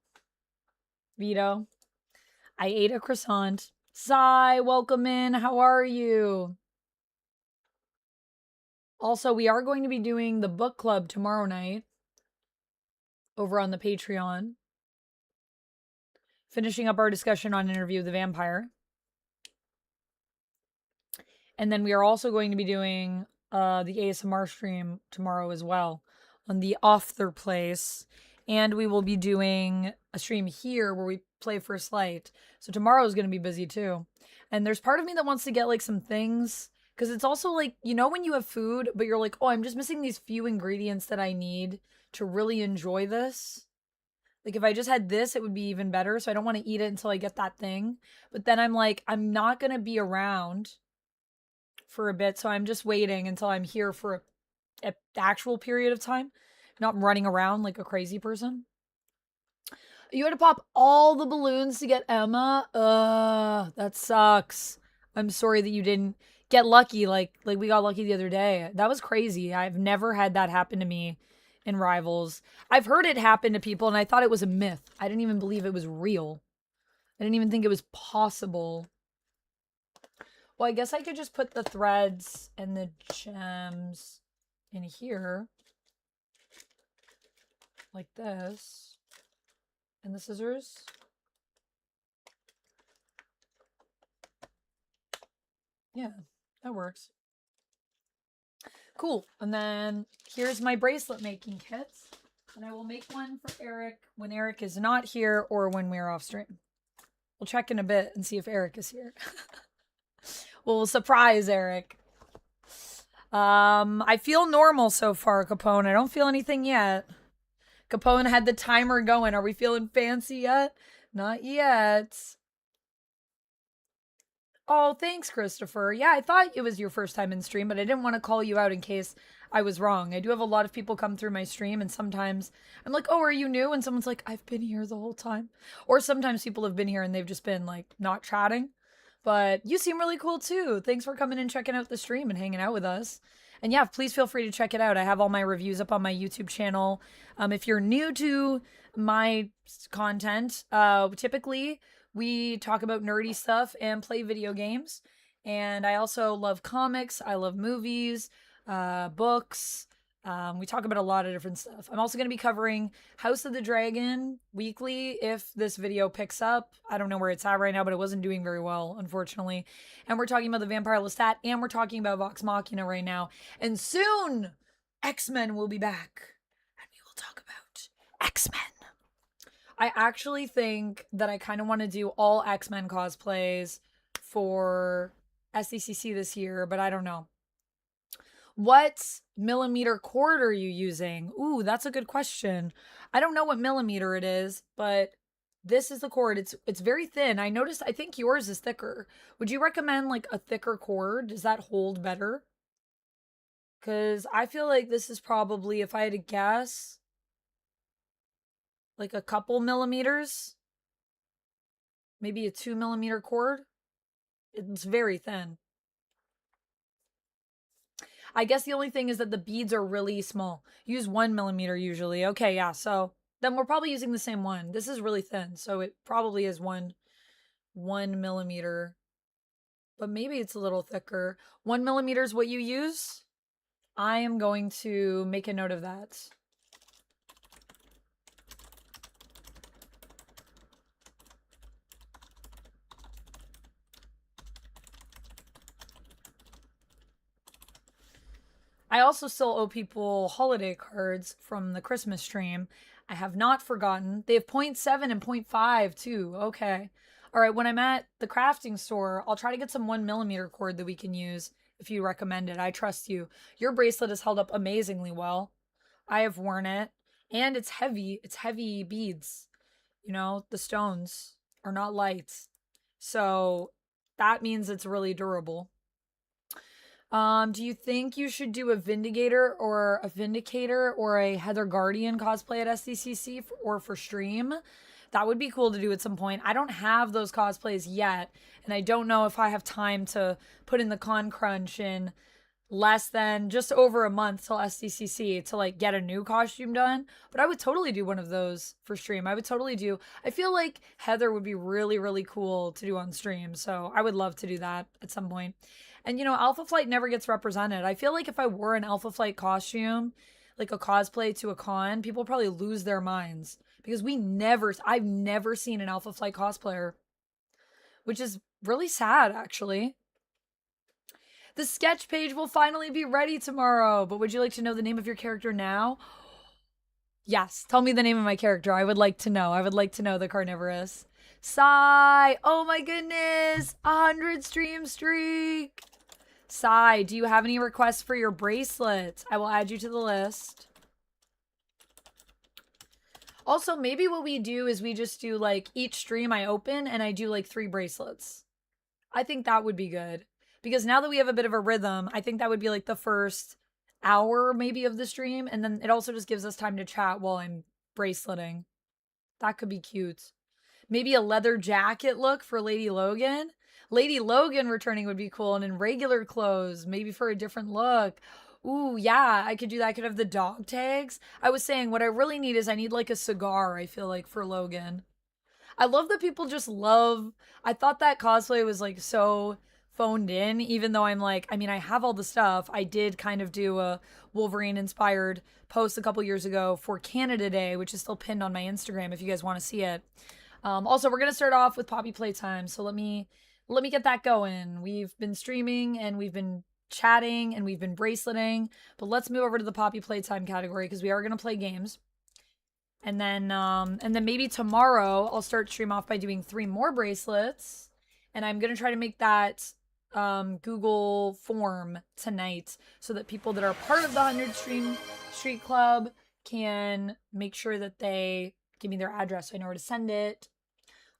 Vito, I ate a croissant. Sai, welcome in. How are you? Also, we are going to be doing the book club tomorrow night over on the Patreon. Finishing up our discussion on Interview with the Vampire. And then we are also going to be doing the ASMR stream tomorrow as well on the Author Place. And we will be doing a stream here where we play First Light. So tomorrow is going to be busy too. And there's part of me that wants to get like some things. Because it's also like, you know, when you have food, but you're like, oh, I'm just missing these few ingredients that I need to really enjoy this. Like if I just had this, it would be even better. So I don't want to eat it until I get that thing. But then I'm like, I'm not going to be around for a bit. So I'm just waiting until I'm here for an actual period of time. Not running around like a crazy person. You had to pop all the balloons to get Emma? That sucks. I'm sorry that you didn't get lucky like we got lucky the other day. That was crazy. I've never had that happen to me in Rivals. I've heard it happen to people and I thought it was a myth. I didn't even believe it was real. I didn't even think it was possible. Well, I guess I could just put the threads and the gems in here. Like this. And the scissors. Yeah, that works. Cool. And then here's my bracelet making kits. And I will make one for Eric when Eric is not here or when we're off stream. We'll check in a bit and see if Eric is here. We'll surprise Eric. I feel normal so far, Capone. I don't feel anything yet. Capone had the timer going. Are we feeling fancy yet? Not yet. Oh, thanks, Christopher. Yeah, I thought it was your first time in stream, but I didn't want to call you out in case I was wrong. I do have a lot of people come through my stream, and sometimes I'm like, oh, are you new? And someone's like, I've been here the whole time. Or sometimes people have been here and they've just been like not chatting. But you seem really cool too. Thanks for coming and checking out the stream and hanging out with us. And yeah, please feel free to check it out. I have all my reviews up on my YouTube channel. If you're new to my content, typically we talk about nerdy stuff and play video games. And I also love comics. I love movies, books. We talk about a lot of different stuff. I'm also going to be covering House of the Dragon weekly if this video picks up. I don't know where it's at right now, but it wasn't doing very well, unfortunately. And we're talking about the Vampire Lestat, and we're talking about Vox Machina right now. And soon, X-Men will be back, and we will talk about X-Men. I actually think that I kind of want to do all X-Men cosplays for SDCC this year, but I don't know. What millimeter cord are you using? Ooh, that's a good question. I don't know what millimeter it is, but this is the cord. It's very thin. I noticed, I think yours is thicker. Would you recommend like a thicker cord? Does that hold better? Because I feel like this is probably, if I had to guess, like a couple millimeters. Maybe a 2 millimeter cord. It's very thin. I guess the only thing is that the beads are really small. Use 1 millimeter usually. Okay, yeah, so then we're probably using the same one. This is really thin, so it probably is 1 millimeter. But maybe it's a little thicker. 1 millimeter is what you use? I am going to make a note of that. I also still owe people holiday cards from the Christmas stream. I have not forgotten. They have 0.7 and 0.5 too. Okay. All right. When I'm at the crafting store, I'll try to get some 1 millimeter cord that we can use if you recommend it. I trust you. Your bracelet has held up amazingly well. I have worn it, and it's heavy. It's heavy beads. You know, the stones are not light. So that means it's really durable. Do you think you should do a Vindicator or a Heather Guardian cosplay at SDCC or for stream? That would be cool to do at some point. I don't have those cosplays yet, and I don't know if I have time to put in the con crunch in less than just over a month till SDCC to like get a new costume done. But I would totally do one of those for stream. I feel like Heather would be really, really cool to do on stream. So I would love to do that at some point. And you know, Alpha Flight never gets represented. I feel like if I wore an Alpha Flight costume, like a cosplay to a con, people probably lose their minds because I've never seen an Alpha Flight cosplayer, which is really sad actually. The sketch page will finally be ready tomorrow, but would you like to know the name of your character now? Yes, tell me the name of my character. I would like to know. I would like to know the Carnivorous. Sigh, oh my goodness, 100 stream streak. Sigh, do you have any requests for your bracelet? I will add you to the list. Also, maybe what we do is we just do like each stream I open and I do like 3 bracelets. I think that would be good. Because now that we have a bit of a rhythm, I think that would be like the first hour maybe of the stream. And then it also just gives us time to chat while I'm braceleting. That could be cute. Maybe a leather jacket look for Lady Logan. Lady Logan returning would be cool. And in regular clothes, maybe for a different look. Ooh, yeah, I could do that. I could have the dog tags. I was saying what I really need is I need like a cigar, I feel like, for Logan. I love that people just love... I thought that cosplay was like so phoned in, even though I'm like, I mean, I have all the stuff. I did kind of do a Wolverine inspired post a couple years ago for Canada Day, which is still pinned on my Instagram if you guys want to see it. Also, we're going to start off with Poppy Playtime. So let me get that going. We've been streaming and we've been chatting and we've been braceleting, but let's move over to the Poppy Playtime category because we are going to play games. And then maybe tomorrow I'll start stream off by doing 3 more bracelets, and I'm going to try to make that Google form tonight so that people that are part of the 100 Street Club can make sure that they give me their address so I know where to send it.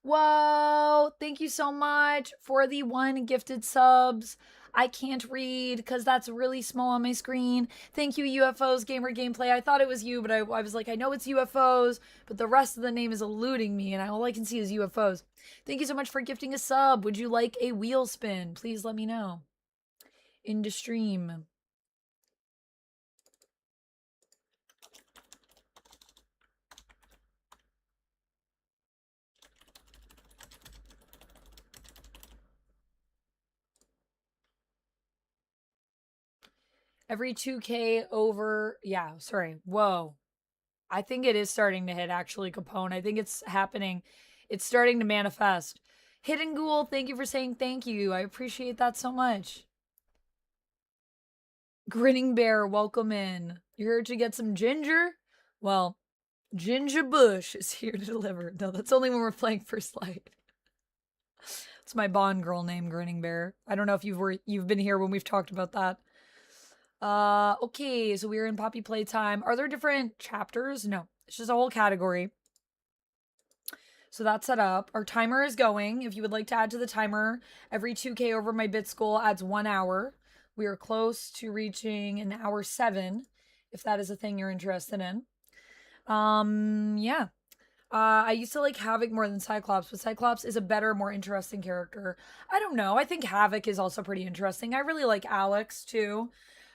Whoa, thank you so much for the 1 gifted subs. I can't read because that's really small on my screen. Thank you, UFOs Gamer Gameplay. I thought it was you, but I was like, I know it's UFOs, but the rest of the name is eluding me, and all I can see is UFOs. Thank you so much for gifting a sub. Would you like a wheel spin? Please let me know. Into stream. Every 2K over, yeah, sorry. Whoa. I think it is starting to hit, actually, Capone. I think it's happening. It's starting to manifest. Hidden Ghoul, thank you for saying thank you. I appreciate that so much. Grinning Bear, welcome in. You're here to get some ginger? Well, Ginger Bush is here to deliver. No, that's only when we're playing First Light. It's my Bond girl name, Grinning Bear. I don't know if you've been here when we've talked about that. Okay, so we're in Poppy Playtime. Are there different chapters? No, it's just a whole category. So that's set up. Our timer is going. If you would like to add to the timer, every 2K over my bits goal adds 1 hour. We are close to reaching an hour 7, if that is a thing you're interested in. Yeah. I used to like Havoc more than Cyclops, but Cyclops is a better, more interesting character. I don't know. I think Havoc is also pretty interesting. I really like Alex too.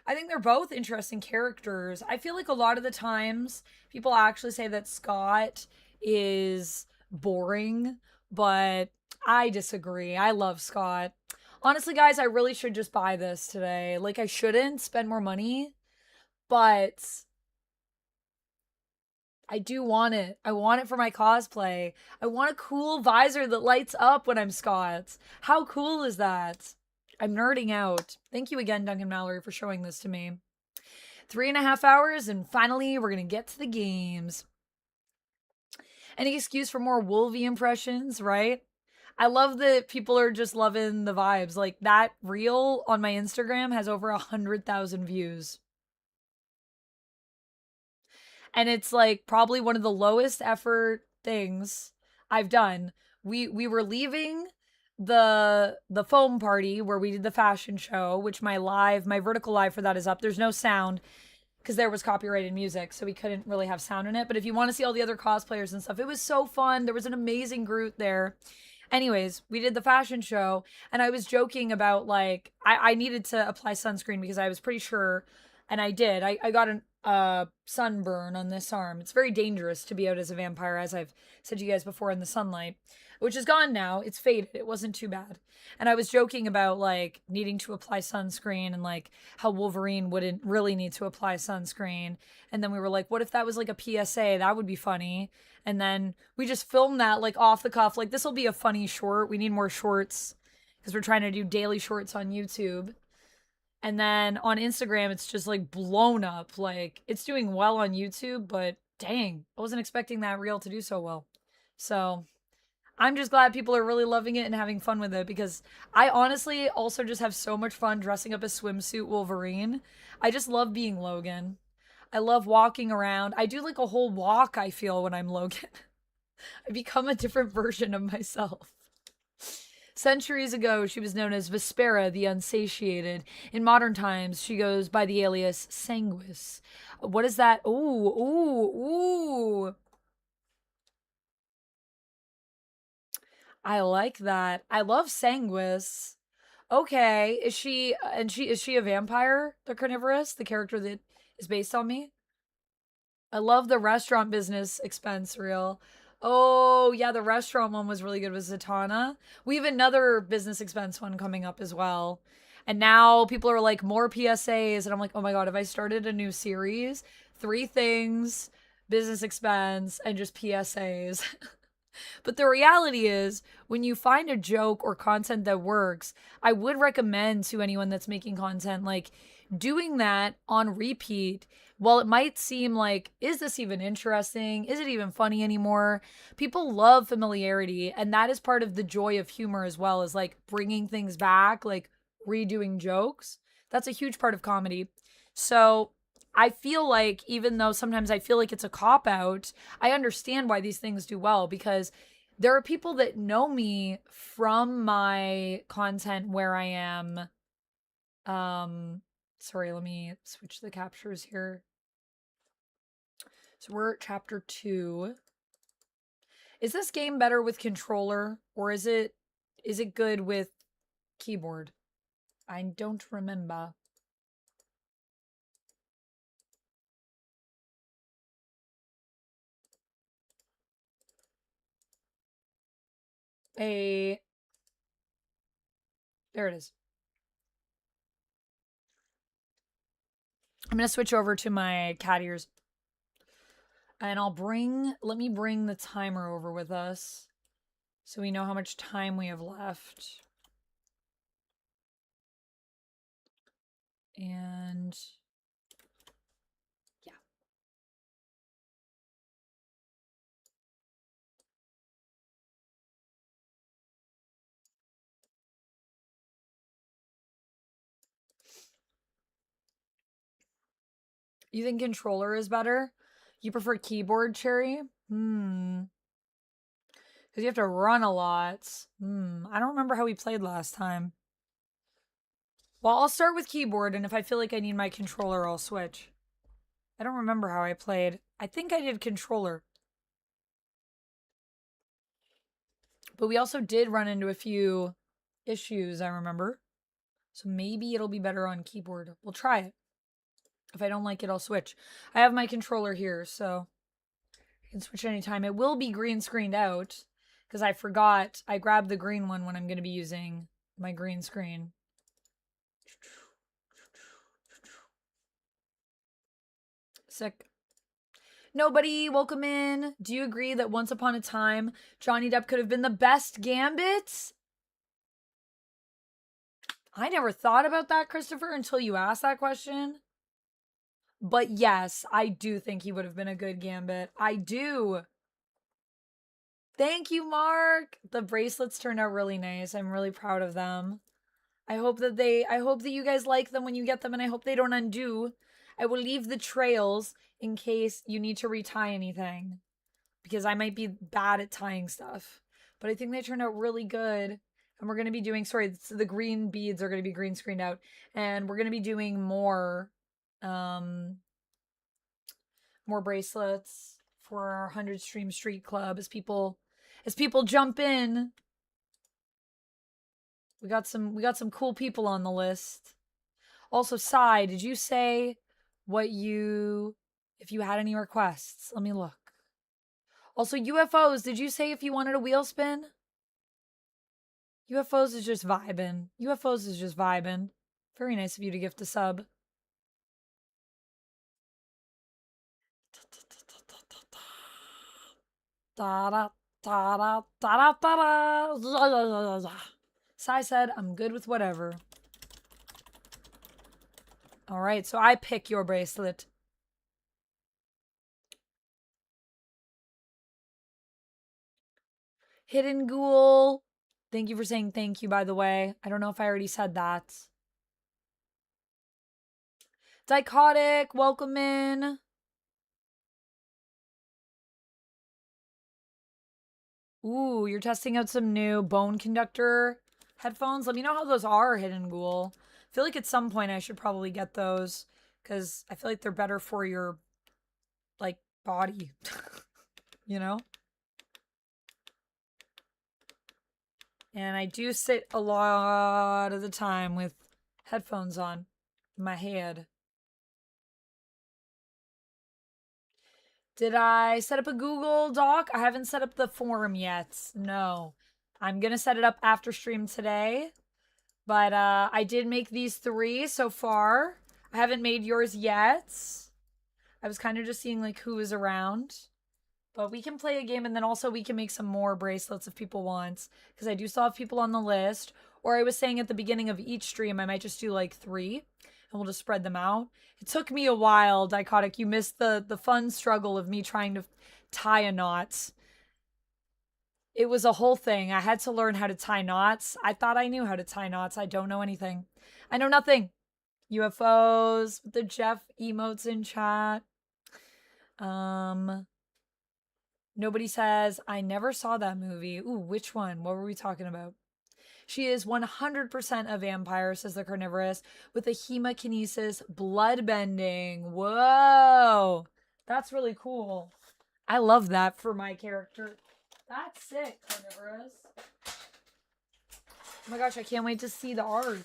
I think they're both interesting characters. I feel like a lot of the times people actually say that Scott is boring, but I disagree. I love Scott. Honestly, guys, I really should just buy this today. Like, I shouldn't spend more money, but I do want it. I want it for my cosplay. I want a cool visor that lights up when I'm Scott. How cool is that? I'm nerding out. Thank you again, Duncan Mallory, for showing this to me. 3.5 hours, and finally, we're going to get to the games. Any excuse for more Wolvie impressions, right? I love that people are just loving the vibes. Like, that reel on my Instagram has over 100,000 views. And it's like probably one of the lowest effort things I've done. We were leaving the foam party where we did the fashion show, which my vertical live for that is up. There's no sound because there was copyrighted music, so we couldn't really have sound in it. But if you want to see all the other cosplayers and stuff, it was so fun. There was an amazing group there. Anyways, we did the fashion show, and I was joking about, like, I needed to apply sunscreen because I was pretty sure, and I did. I got a sunburn on this arm. It's very dangerous to be out as a vampire, as I've said to you guys before, in the sunlight, which is gone now. It's faded. It wasn't too bad. And I was joking about, like, needing to apply sunscreen and, like, how Wolverine wouldn't really need to apply sunscreen. And then we were like, what if that was, like, a PSA? That would be funny. And then we just filmed that, like, off the cuff. Like, this will be a funny short. We need more shorts because we're trying to do daily shorts on YouTube. And then on Instagram, it's just, like, blown up. Like, it's doing well on YouTube, but dang, I wasn't expecting that reel to do so well. So I'm just glad people are really loving it and having fun with it, because I honestly also just have so much fun dressing up as swimsuit Wolverine. I just love being Logan. I love walking around. I do like a whole walk, I feel, when I'm Logan. I become a different version of myself. Centuries ago, she was known as Vespera the Unsatiated. In modern times, she goes by the alias Sanguis. What is that? Ooh, ooh, ooh. I like that. I love Sanguis. Okay, is she a vampire? The carnivorous, the character that is based on me? I love the restaurant business expense reel. Oh, yeah, the restaurant one was really good with Zatanna. We have another business expense one coming up as well. And now people are like, more PSAs. And I'm like, oh my God, have I started a new series? 3 things, business expense, and just PSAs. But the reality is, when you find a joke or content that works, I would recommend to anyone that's making content, like, doing that on repeat. While it might seem like, is this even interesting? Is it even funny anymore? People love familiarity, and that is part of the joy of humor as well, is like bringing things back, like redoing jokes. That's a huge part of comedy. So I feel like, even though sometimes I feel like it's a cop-out, I understand why these things do well, because There are people that know me from my content where I am. Sorry, let me switch the captures here. So we're at chapter 2. Is this game better with controller, or is it good with keyboard? I don't remember. There it is. I'm gonna switch over to my cat ears. And let me bring the timer over with us so we know how much time we have left. And yeah. You think controller is better? You prefer keyboard, Cherry? Because you have to run a lot. I don't remember how we played last time. Well, I'll start with keyboard, and if I feel like I need my controller, I'll switch. I don't remember how I played. I think I did controller. But we also did run into a few issues, I remember. So maybe it'll be better on keyboard. We'll try it. If I don't like it, I'll switch. I have my controller here, so I can switch anytime. It will be green screened out because I forgot. I grabbed the green one when I'm going to be using my green screen. Sick. Nobody, welcome in. Do you agree that once upon a time, Johnny Depp could have been the best Gambit? I never thought about that, Christopher, until you asked that question. But yes, I do think he would have been a good Gambit. I do. Thank you, Mark. The bracelets turned out really nice. I'm really proud of them. I hope that you guys like them when you get them, and I hope they don't undo. I will leave the trails in case you need to retie anything, because I might be bad at tying stuff. But I think they turned out really good. And we're going to be doing, sorry, so the green beads are going to be green screened out. And we're going to be doing more bracelets for our 100 Stream Street Club as people jump in. We got some cool people on the list. Also, Sai, did you say if you had any requests? Let me look. Also, UFOs, did you say if you wanted a wheel spin? UFOs is just vibing. UFOs is just vibing. Very nice of you to gift a sub. Sai said, I'm good with whatever. All right, so I pick your bracelet. Hidden Ghoul. Thank you for saying thank you, by the way. I don't know if I already said that. Dichotic, welcome in. Ooh, you're testing out some new bone conductor headphones. Let me know how those are, Hidden Ghoul. I feel like at some point I should probably get those because I feel like they're better for your, like, body. You know? And I do sit a lot of the time with headphones on my head. Did I set up a Google Doc? I haven't set up the forum yet. No. I'm going to set it up after stream today. But I did make these 3 so far. I haven't made yours yet. I was kind of just seeing like who is around. But we can play a game, and then also we can make some more bracelets if people want. Because I do still have people on the list. Or I was saying at the beginning of each stream, I might just do like 3. And we'll just spread them out. It took me a while, Dichotic. You missed the fun struggle of me trying to tie a knot. It was a whole thing. I had to learn how to tie knots. I thought I knew how to tie knots. I don't know anything. I know nothing. UFOs, the Jeff emotes in chat. Nobody says, I never saw that movie. Ooh, which one? What were we talking about? She is 100% a vampire, says the carnivorous, with a hemokinesis blood bending. Whoa. That's really cool. I love that for my character. That's sick, carnivorous. Oh my gosh, I can't wait to see the art.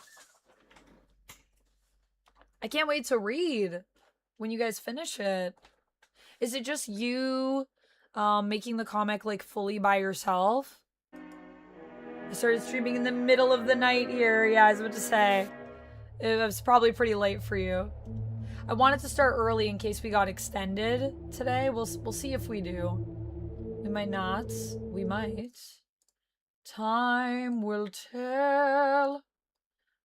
I can't wait to read when you guys finish it. Is it just you making the comic like fully by yourself? I started streaming in the middle of the night here. Yeah, I was about to say. It was probably pretty late for you. I wanted to start early in case we got extended today. We'll see if we do. We might not. We might. Time will tell.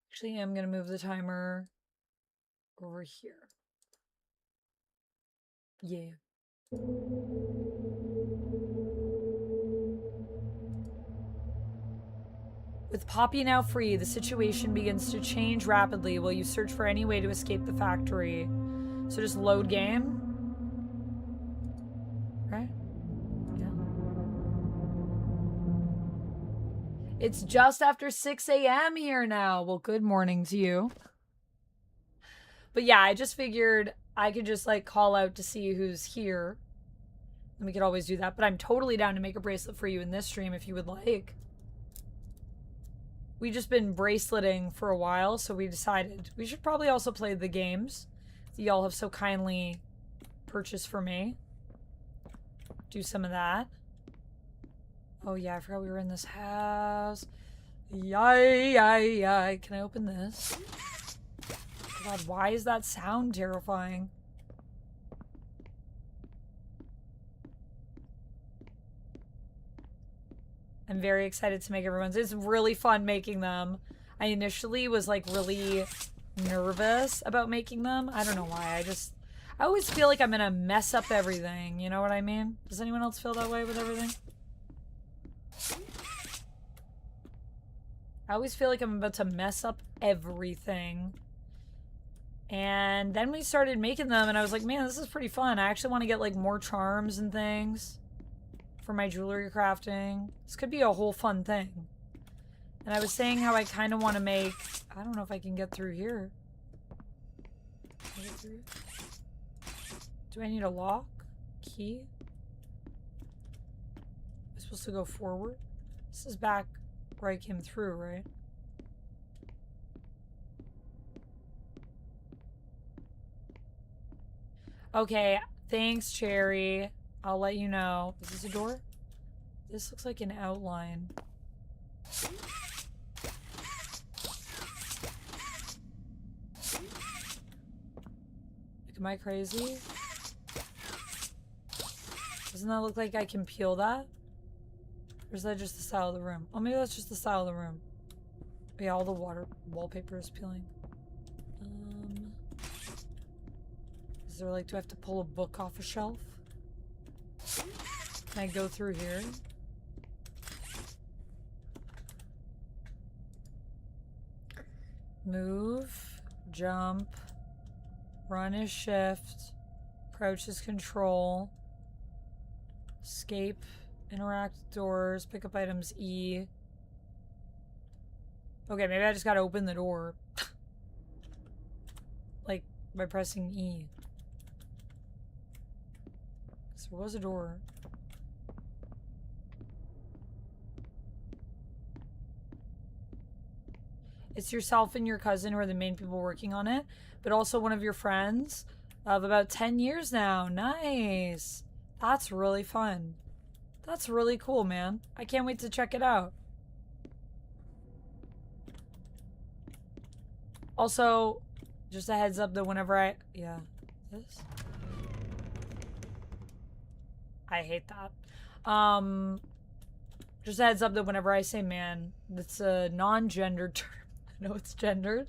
Actually, I'm going to move the timer over here. Yeah. With Poppy now free, the situation begins to change rapidly while you search for any way to escape the factory. So just load game. Right? Yeah. It's just after 6 a.m. here now. Well, good morning to you. But yeah, I just figured I could just like call out to see who's here. And we could always do that. But I'm totally down to make a bracelet for you in this stream if you would like. We've just been braceleting for a while, so we decided we should probably also play the games that y'all have so kindly purchased for me. Do some of that. Oh yeah, I forgot we were in this house. Yay. Can I open this? God, why is that sound terrifying? I'm very excited to make everyone's. It's really fun making them. I initially was like really nervous about making them. I don't know why. I always feel like I'm gonna mess up everything. You know what I mean? Does anyone else feel that way with everything? I always feel like I'm about to mess up everything. And then we started making them and I was like, man, this is pretty fun. I actually want to get like more charms and things for my jewelry crafting. This could be a whole fun thing. And I was saying how I kind of want to make... I don't know if I can get through here. Can I get through? Do I need a lock? Key? Am I supposed to go forward? This is back where I came through, right? Okay, thanks, Cherry. I'll let you know. Is this a door? This looks like an outline. Am I crazy? Doesn't that look like I can peel that? Or is that just the style of the room? Oh, maybe that's just the style of the room. Yeah, all the wallpaper is peeling. Is there like, do I have to pull a book off a shelf? Can I go through here? Move, jump, run is shift, crouch is control, escape, interact with doors, pick up items E. Okay, maybe I just gotta open the door. Like, by pressing E. So there was a door. It's yourself and your cousin who are the main people working on it, but also one of your friends of about 10 years now. Nice. That's really fun. That's really cool, man. I can't wait to check it out. Also, just a heads up that whenever I... Yeah. This? I hate that. Just a heads up that whenever I say man, it's a non-gendered term. I know it's gendered,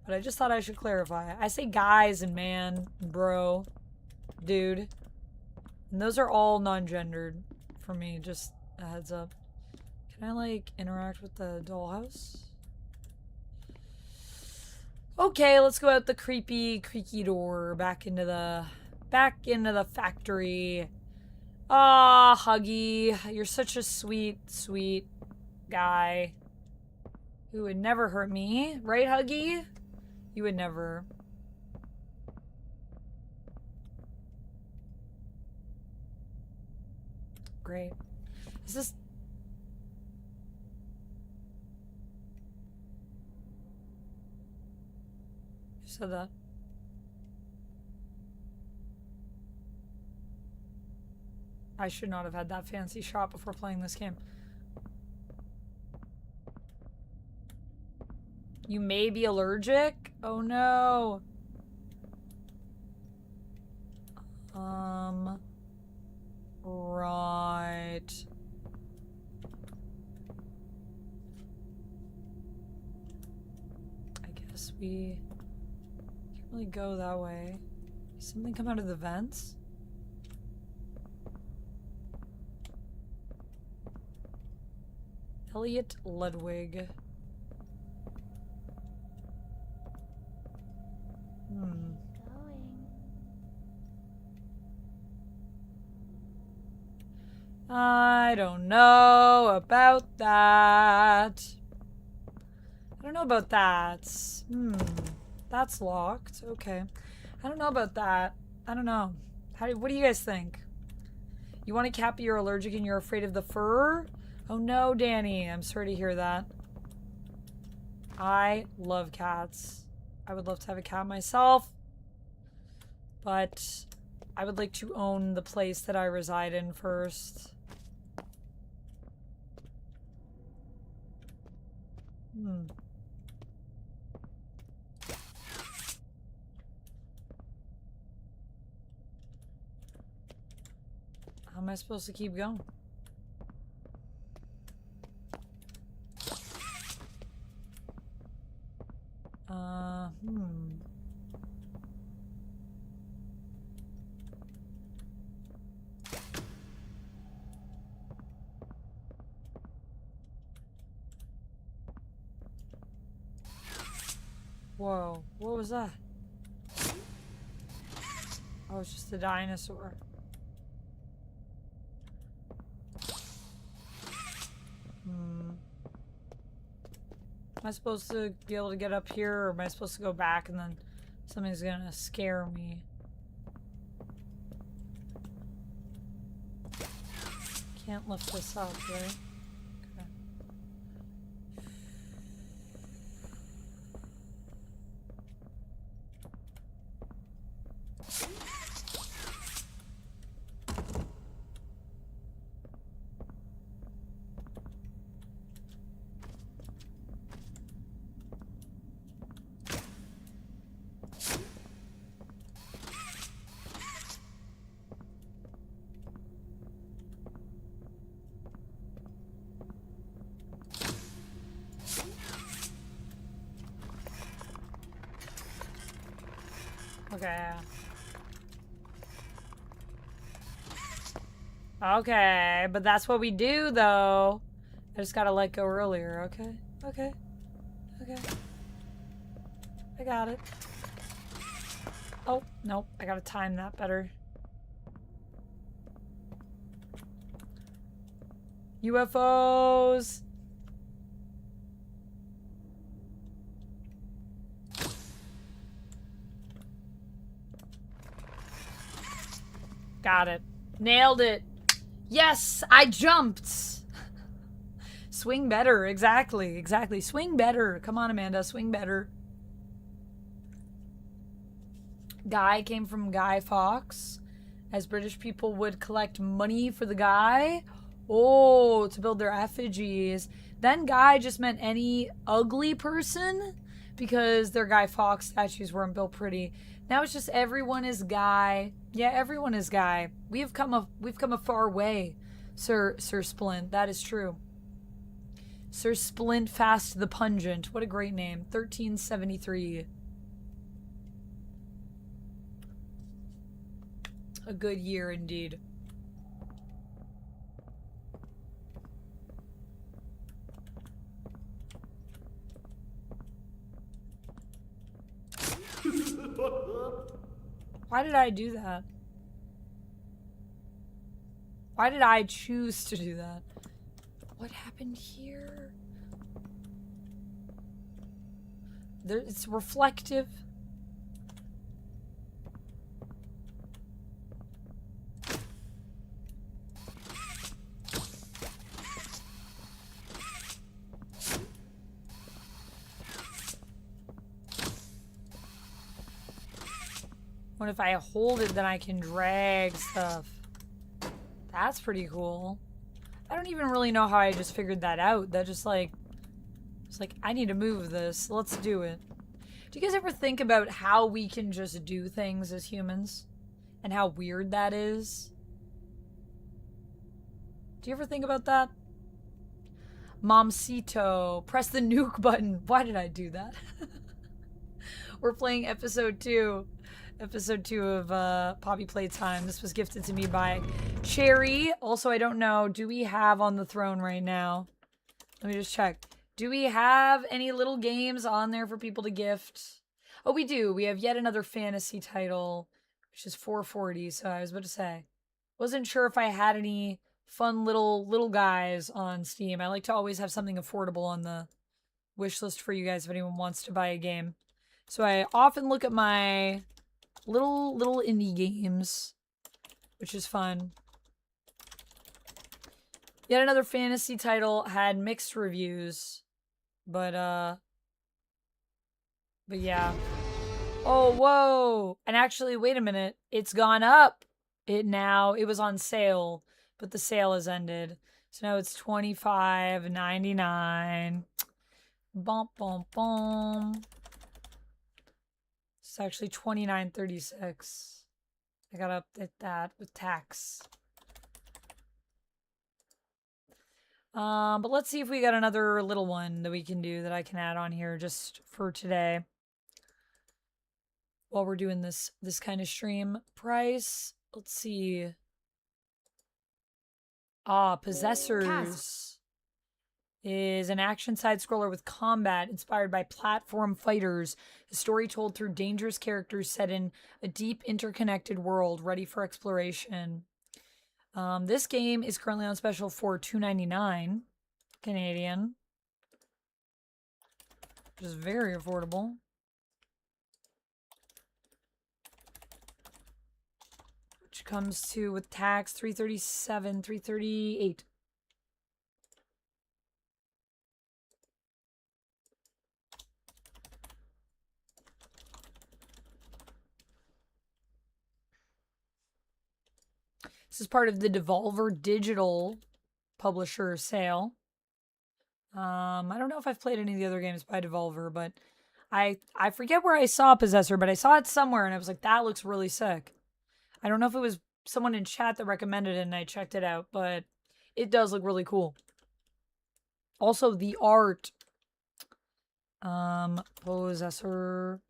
but I just thought I should clarify. I say guys and man, bro, dude, and those are all non-gendered for me, just a heads up. Can I like interact with the dollhouse? Okay, let's go out the creaky door back into the factory. Ah, Huggy. You're such a sweet, sweet guy who would never hurt me. Right, Huggy? You would never. Great. Is this... Who said that? I should not have had that fancy shot before playing this game. You may be allergic? Oh no. Right. I guess we can't really go that way. Does something come out of the vents? Elliot Ludwig. I don't know about that. I don't know about that. That's locked. Okay. I don't know about that. I don't know. What do you guys think? You want a cat but you're allergic and you're afraid of the fur? Oh no, Danny. I'm sorry to hear that. I love cats. I would love to have a cat myself. But I would like to own the place that I reside in first. How am I supposed to keep going? Whoa, what was that? Oh, it's just a dinosaur. Am I supposed to be able to get up here, or am I supposed to go back and then something's gonna scare me? Can't lift this up, right? Okay. Okay. Okay, but that's what we do, though. I just gotta let go earlier, okay? Okay. Okay. I got it. Oh, nope. I gotta time that better. UFOs! Got it. Nailed it. Yes, I jumped. Swing better. Exactly. Exactly. Swing better. Come on, Amanda. Swing better. Guy came from Guy Fawkes, as British people would collect money for the guy. Oh, to build their effigies. Then Guy just meant any ugly person because their Guy Fawkes statues weren't built pretty. Now it's just everyone is Guy. Yeah, everyone is Guy. We've come a far way, Sir Splint. That is true. Sir Splint Fast the Pungent. What a great name. 1373. A good year indeed. Why did I do that? Why did I choose to do that? What happened here? There, it's reflective. What if I hold it, then I can drag stuff? That's pretty cool. I don't even really know how I just figured that out. That just like, it's like, I need to move this. Let's do it. Do you guys ever think about how we can just do things as humans? And how weird that is? Do you ever think about that? Momcito, press the nuke button. Why did I do that? We're playing episode 2. Episode 2 of Poppy Playtime. This was gifted to me by Cherry. Also, I don't know, do we have on the throne right now? Let me just check. Do we have any little games on there for people to gift? Oh, we do. We have yet another fantasy title, which is $4.40. So I was about to say, wasn't sure if I had any fun little guys on Steam. I like to always have something affordable on the wish list for you guys if anyone wants to buy a game. So I often look at my little indie games, which is fun. Yet another fantasy title had mixed reviews, but yeah. Oh, whoa. And actually, wait a minute. It's gone up. It was on sale, but the sale has ended. So now it's $25.99. Bum, bum, bum. It's actually $29.36. I gotta update that with tax. But let's see if we got another little one that we can do that I can add on here just for today. While we're doing this kind of stream. Price, let's see. Possessors is an action side-scroller with combat inspired by platform fighters. A story told through dangerous characters set in a deep, interconnected world ready for exploration. This game is currently on special for $2.99 Canadian, which is very affordable. Which comes to, with tax, $3.37, $3.38. This is part of the Devolver Digital publisher sale. I don't know if I've played any of the other games by Devolver, but I forget where I saw Possessor, but I saw it somewhere and I was like, that looks really sick. I don't know if it was someone in chat that recommended it and I checked it out, but it does look really cool. Also, the art. Possessor.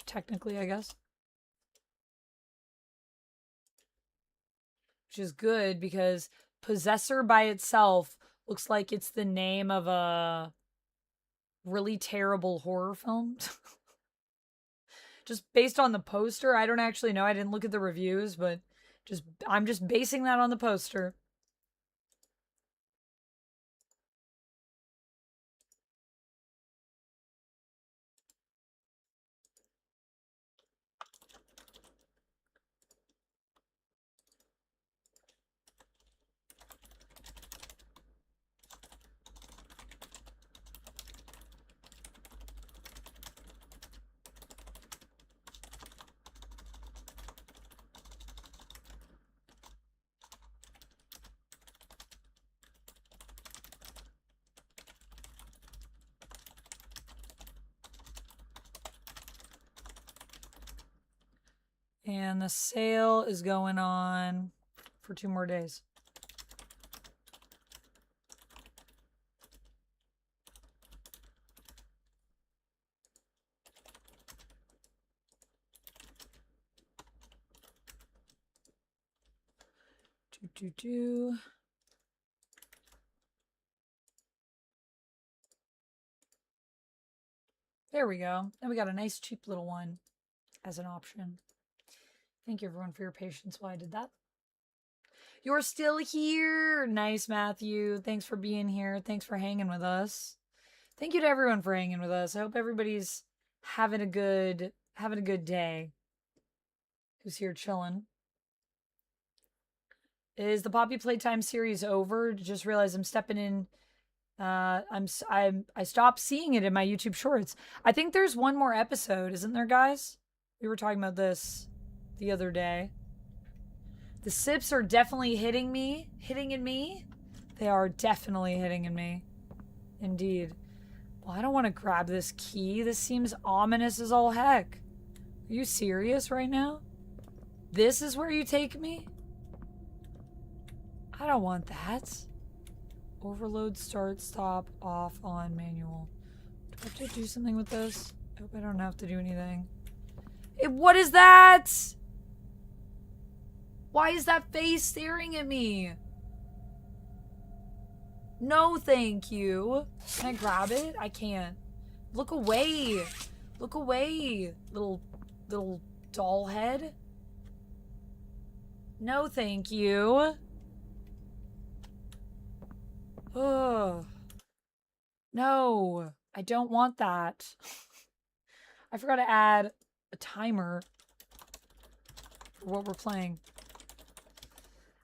Technically, I guess. Which is good because Possessor by itself looks like it's the name of a really terrible horror film. Just based on the poster, I don't actually know. I didn't look at the reviews, but I'm just basing that on the poster. And the sale is going on for 2 more days. There we go. And we got a nice cheap little one as an option. Thank you, everyone, for your patience while I did that. You're still here. Nice, Matthew. Thanks for being here. Thanks for hanging with us. Thank you to everyone for hanging with us. I hope everybody's having a good day. Who's here chilling? Is the Poppy Playtime series over? Just realized I'm stepping in. I stopped seeing it in my YouTube shorts. I think there's one more episode, isn't there, guys? We were talking about this the other day. The sips are definitely hitting in me. They are definitely hitting in me. Indeed. Well, I don't want to grab this key. This seems ominous as all heck. Are you serious right now? This is where you take me? I don't want that. Overload, start, stop, off, on, manual. Do I have to do something with this? I hope I don't have to do anything. What is that? Why is that face staring at me? No, thank you. Can I grab it? I can't. Look away. Look away, little doll head. No, thank you. Ugh. No, I don't want that. I forgot to add a timer for what we're playing.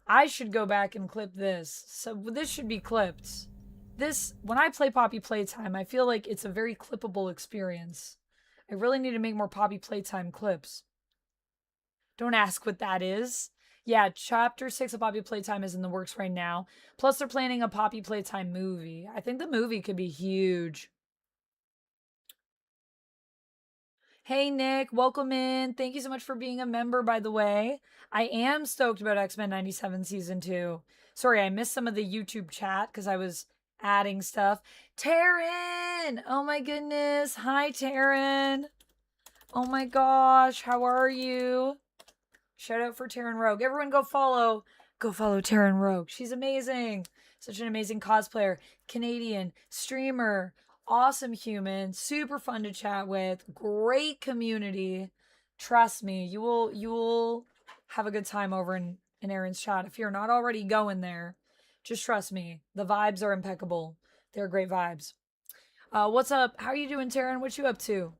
I should go back and clip this. So this should be clipped. This, when I play Poppy Playtime, I feel like it's a very clippable experience. I really need to make more Poppy Playtime clips. Don't ask what that is. Yeah, Chapter 6 of Poppy Playtime is in the works right now. Plus, they're planning a Poppy Playtime movie. I think the movie could be huge. Hey, Nick. Welcome in. Thank you so much for being a member, by the way. I am stoked about X-Men 97 Season 2. Sorry, I missed some of the YouTube chat because I was adding stuff. Taryn! Oh, my goodness. Hi, Taryn. Oh, my gosh. How are you? Shout out for Taryn Rogue. Everyone go follow Taryn Rogue. She's amazing. Such an amazing cosplayer. Canadian, streamer, awesome human, super fun to chat with, great community. Trust me, you will have a good time over in Aaron's chat. If you're not already going there, just trust me. The vibes are impeccable. They're great vibes. What's up? How are you doing, Taryn? What you up to?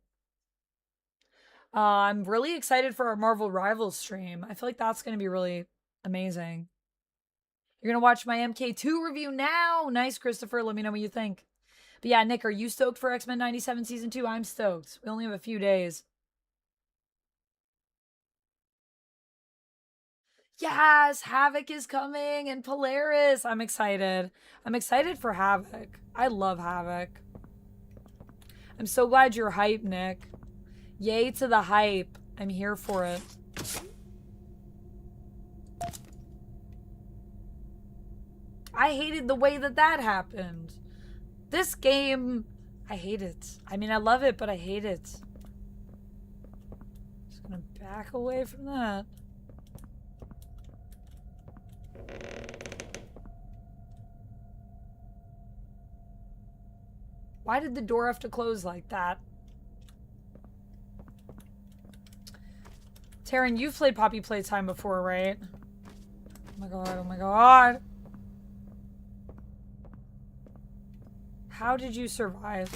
I'm really excited for our Marvel Rivals stream. I feel like that's going to be really amazing. You're going to watch my MK2 review now. Nice, Christopher. Let me know what you think. But yeah, Nick, are you stoked for X-Men 97 Season 2? I'm stoked. We only have a few days. Yes, Havoc is coming and Polaris. I'm excited. I'm excited for Havoc. I love Havoc. I'm so glad you're hyped, Nick. Yay to the hype. I'm here for it. I hated the way that happened. This game, I hate it. I mean, I love it, but I hate it. Just gonna back away from that. Why did the door have to close like that? Taryn, you've played Poppy Playtime before, right? Oh my god, oh my god. How did you survive?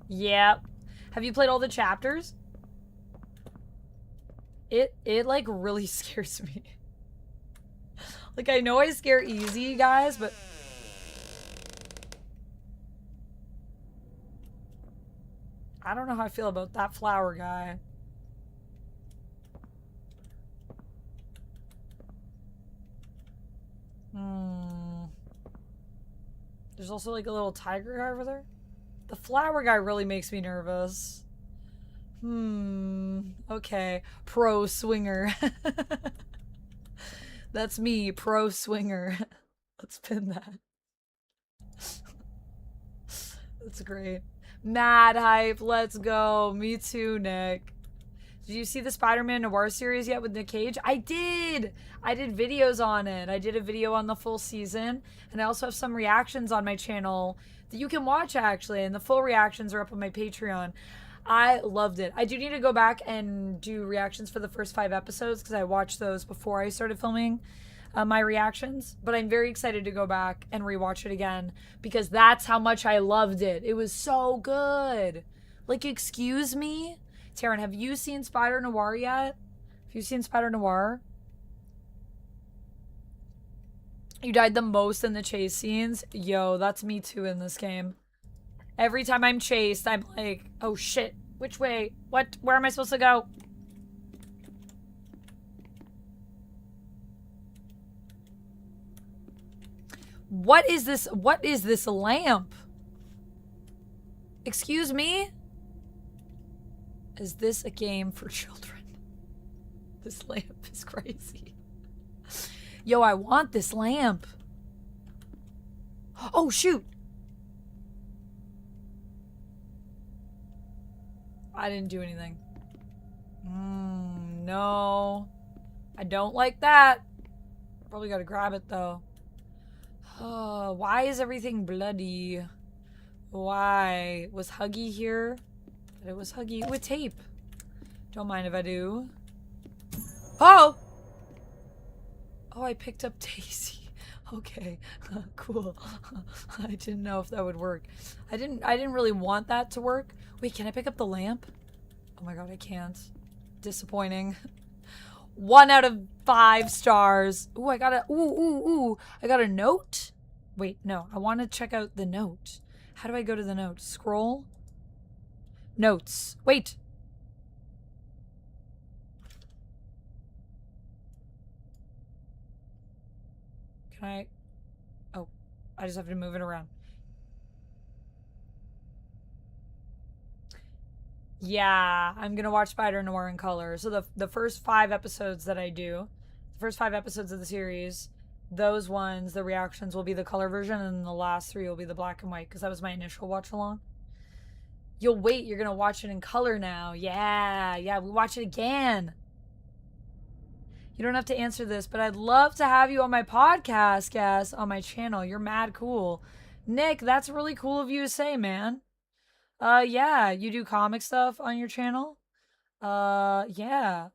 Yep. Have you played all the chapters? It like really scares me. Like, I know I scare easy, guys, but I don't know how I feel about that flower guy. There's also like a little tiger guy over there. The flower guy really makes me nervous. Okay. Pro swinger. That's me, pro swinger. Let's pin that. That's great. Mad hype. Let's go. Me too, Nick. Did you see the Spider-Man Noir series yet with Nick Cage? I did! I did videos on it. I did a video on the full season. And I also have some reactions on my channel that you can watch, actually. And the full reactions are up on my Patreon. I loved it. I do need to go back and do reactions for the first 5 episodes because I watched those before I started filming my reactions. But I'm very excited to go back and rewatch it again because that's how much I loved it. It was so good. Like, excuse me? Taryn, have you seen Spider Noir yet? Have you seen Spider Noir? You died the most in the chase scenes? Yo, that's me too in this game. Every time I'm chased, I'm like, oh shit, which way? What? Where am I supposed to go? What is this? What is this lamp? Excuse me? Is this a game for children? This lamp is crazy. Yo, I want this lamp. Oh, shoot. I didn't do anything. No. I don't like that. Probably gotta grab it, though. Oh, why is everything bloody? Why? Was Huggy here? It was Huggy with tape. Don't mind if I do. Oh! Oh, I picked up Daisy. Okay, cool. I didn't know if that would work. I didn't really want that to work. Wait, can I pick up the lamp? Oh my god, I can't. Disappointing. 1 out of 5 stars. Ooh, I got a I got a note. Wait, no, I want to check out the note. How do I go to the note? Scroll. Notes. Wait. Can I? Oh, I just have to move it around. Yeah, I'm gonna watch Spider Noir in color. So the first 5 episodes that I do, the first 5 episodes of the series, those ones, the reactions will be the color version, and the last 3 will be the black and white because that was my initial watch along. You'll wait, you're gonna watch it in color now. Yeah, we watch it again. You don't have to answer this, but I'd love to have you on my podcast, guest, on my channel. You're mad cool. Nick, that's really cool of you to say, man. Yeah, you do comic stuff on your channel? Yeah.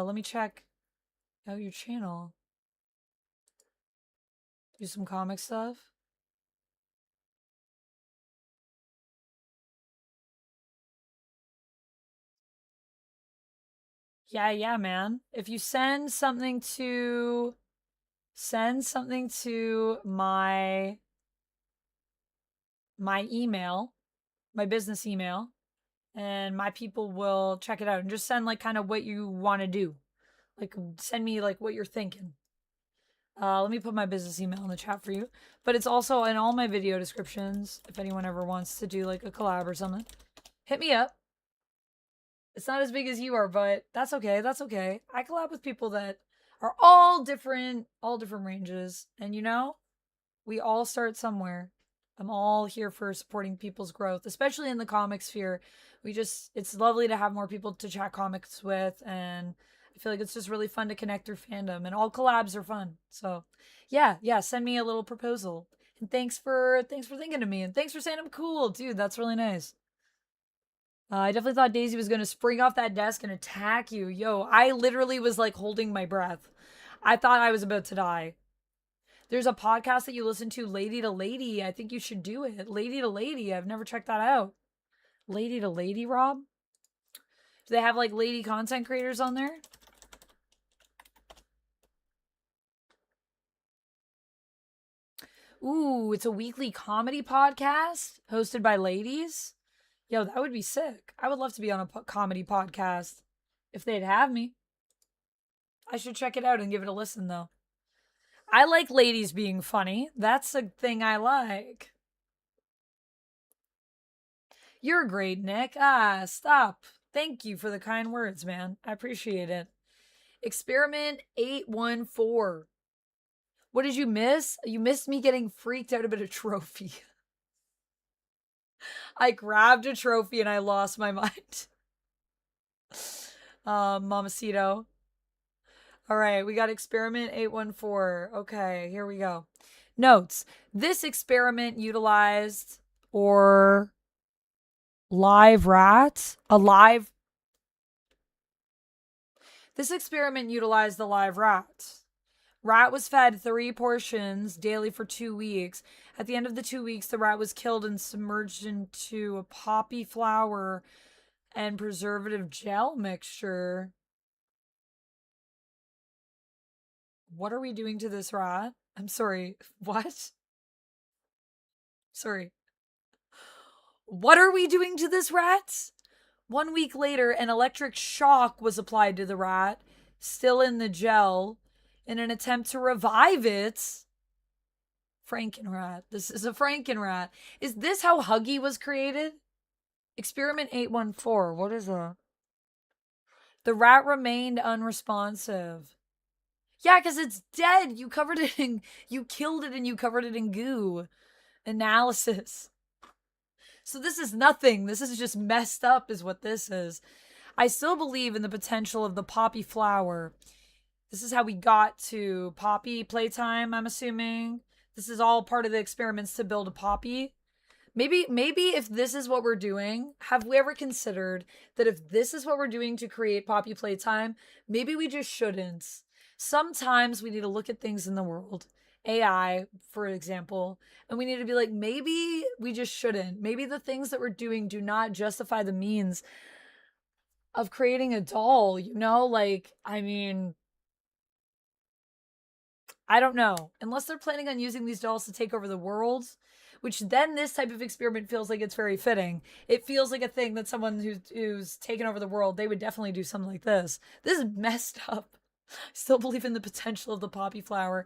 Let me check out your channel. Do some comic stuff? Yeah, man. If you send something to my email, my business email, and my people will check it out and just send like kind of what you want to do. Like send me like what you're thinking. Let me put my business email in the chat for you. But it's also in all my video descriptions if anyone ever wants to do like a collab or something. Hit me up. It's not as big as you are, but that's okay. That's okay. I collab with people that are all different ranges. And you know, we all start somewhere. I'm all here for supporting people's growth, especially in the comic sphere. It's lovely to have more people to chat comics with, and I feel like it's just really fun to connect through fandom, and all collabs are fun. So yeah, send me a little proposal. And thanks for thinking of me, and thanks for saying I'm cool, dude. That's really nice. I definitely thought Daisy was going to spring off that desk and attack you. Yo, I literally was like holding my breath. I thought I was about to die. There's a podcast that you listen to, Lady to Lady. I think you should do it. Lady to Lady. I've never checked that out. Lady to Lady, Rob? Do they have like lady content creators on there? Ooh, it's a weekly comedy podcast hosted by ladies? Yo, that would be sick. I would love to be on a comedy podcast if they'd have me. I should check it out and give it a listen, though. I like ladies being funny. That's a thing I like. You're great, Nick. Stop. Thank you for the kind words, man. I appreciate it. Experiment 814. What did you miss? You missed me getting freaked out about a trophy. I grabbed a trophy and I lost my mind. Mamacito. All right, we got experiment 814. Okay, here we go. Notes. This experiment utilized or live rat? This experiment utilized the live rat. Rat was fed 3 portions daily for 2 weeks. At the end of the 2 weeks, the rat was killed and submerged into a poppy flower and preservative gel mixture. What are we doing to this rat? I'm sorry. What? Sorry. What are we doing to this rat? 1 week later, an electric shock was applied to the rat, still in the gel, in an attempt to revive it. Frankenrat. This is a Frankenrat. Is this how Huggy was created? Experiment 814. What is that? The rat remained unresponsive. Yeah, because it's dead. You covered it in... You killed it and you covered it in goo. Analysis. So this is nothing. This is just messed up is what this is. I still believe in the potential of the poppy flower. This is how we got to poppy playtime, I'm assuming. This is all part of the experiments to build a poppy. Maybe if this is what we're doing, have we ever considered that if this is what we're doing to create poppy playtime, maybe we just shouldn't. Sometimes we need to look at things in the world, AI, for example, and we need to be like, maybe we just shouldn't. Maybe the things that we're doing do not justify the means of creating a doll, you know? Like, I mean, I don't know. Unless they're planning on using these dolls to take over the world, which then this type of experiment feels like it's very fitting. It feels like a thing that someone who's taken over the world, they would definitely do something like this. This is messed up. I still believe in the potential of the poppy flower.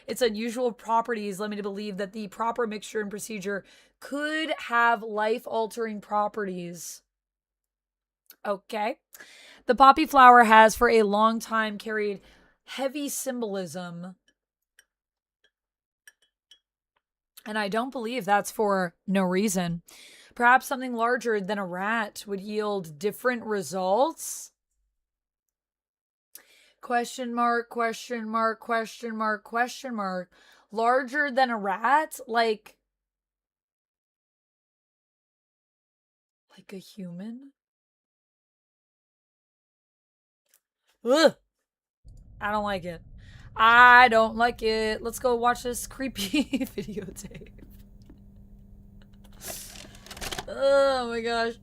Its unusual properties led me to believe that the proper mixture and procedure could have life-altering properties. Okay. The poppy flower has for a long time carried heavy symbolism. And I don't believe that's for no reason. Perhaps something larger than a rat would yield different results? Question mark, question mark, question mark, question mark. Larger than a rat? Like a human? Ugh. I don't like it. I don't like it. Let's go watch this creepy videotape. Oh my gosh.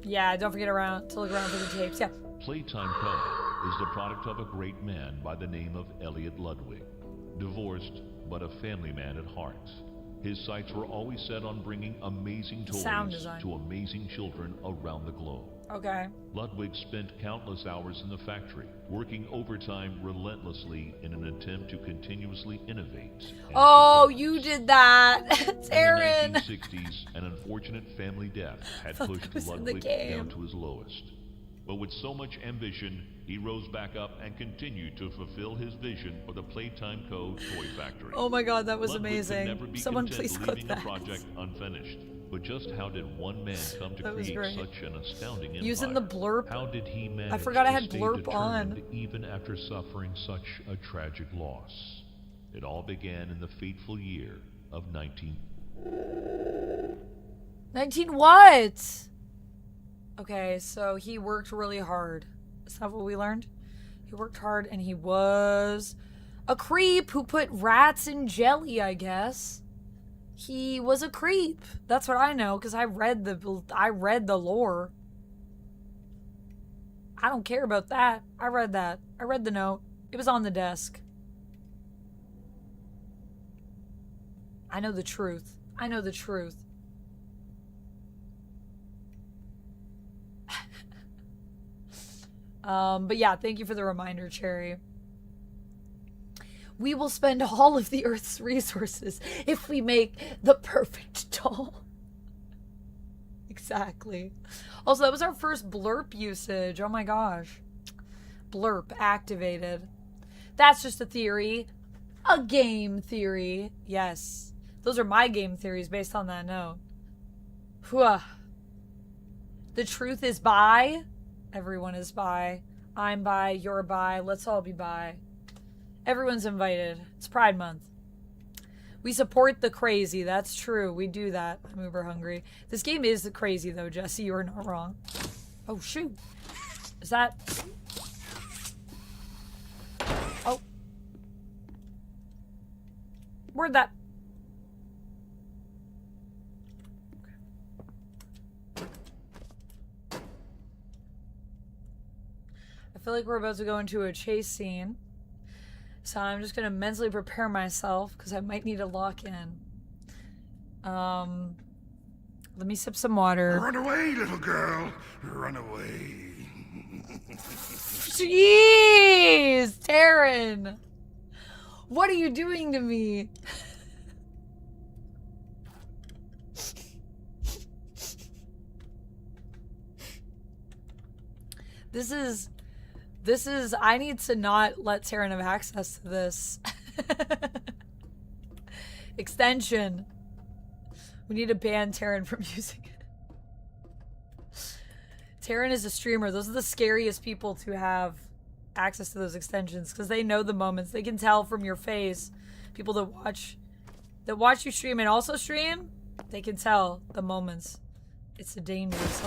Yeah, don't forget to look around for the tapes. Yeah. Playtime Co. is the product of a great man by the name of Elliot Ludwig. Divorced, but a family man at heart. His sights were always set on bringing amazing toys to amazing children around the globe. Okay. Ludwig spent countless hours in the factory, working overtime relentlessly in an attempt to continuously innovate. Oh, you did that. It's Aaron. In the 1960s, an unfortunate family death had pushed Ludwig down to his lowest. But with so much ambition, he rose back up and continued to fulfill his vision for the Playtime Co. toy factory. Oh my god, that was Ludwig amazing. Could never be Someone content please clip leaving that. the project unfinished. But just how did one man come to create such an astounding empire? Using the blurb. How did he manage I forgot I had to stay blurb on. determined even after suffering such a tragic loss? It all began in the fateful year of 19 what? Okay, so he worked really hard. Is that what we learned? He worked hard and he was a creep who put rats in jelly, I guess. He was a creep. That's what I know because I read the lore. I don't care about that. I read that. I read the note. It was on the desk. I know the truth. I know the truth. But yeah, thank you for the reminder, Cherry. We will spend all of the Earth's resources if we make the perfect doll. Exactly. Also, that was our first blurp usage. Oh my gosh. Blurp activated. That's just a theory. A game theory. Yes. Those are my game theories based on that note. Whew. The truth is bi. Everyone is bi. I'm bi. You're bi. Let's all be bi. Everyone's invited. It's Pride Month. We support the crazy. That's true. We do that. I'm uber hungry. This game is crazy though, Jesse. You are not wrong. Oh, shoot. Is that... Oh. Where'd that... I feel like we're about to go into a chase scene. So I'm just gonna mentally prepare myself because I might need to lock in. Let me sip some water. Run away, little girl. Run away. Jeez, Taryn. What are you doing to me? This is, I need to not let Taryn have access to this. Extension. We need to ban Taryn from using it. Taryn is a streamer. Those are the scariest people to have access to those extensions because they know the moments. They can tell from your face. People that watch you stream and also stream, they can tell the moments. It's a dangerous.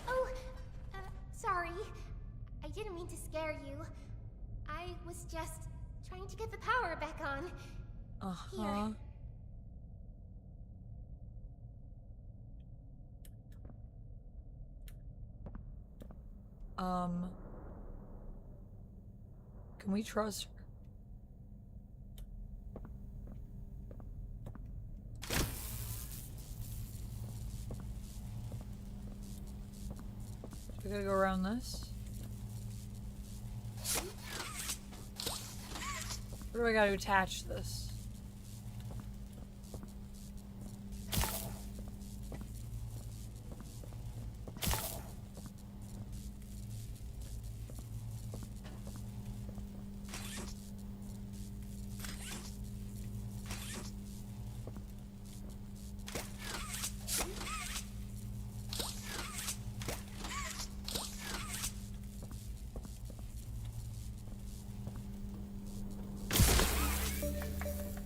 Oh, sorry. I didn't mean to scare you. I was just trying to get the power back on. Here. Can we trust her? We gotta go around this. Where do I gotta attach this?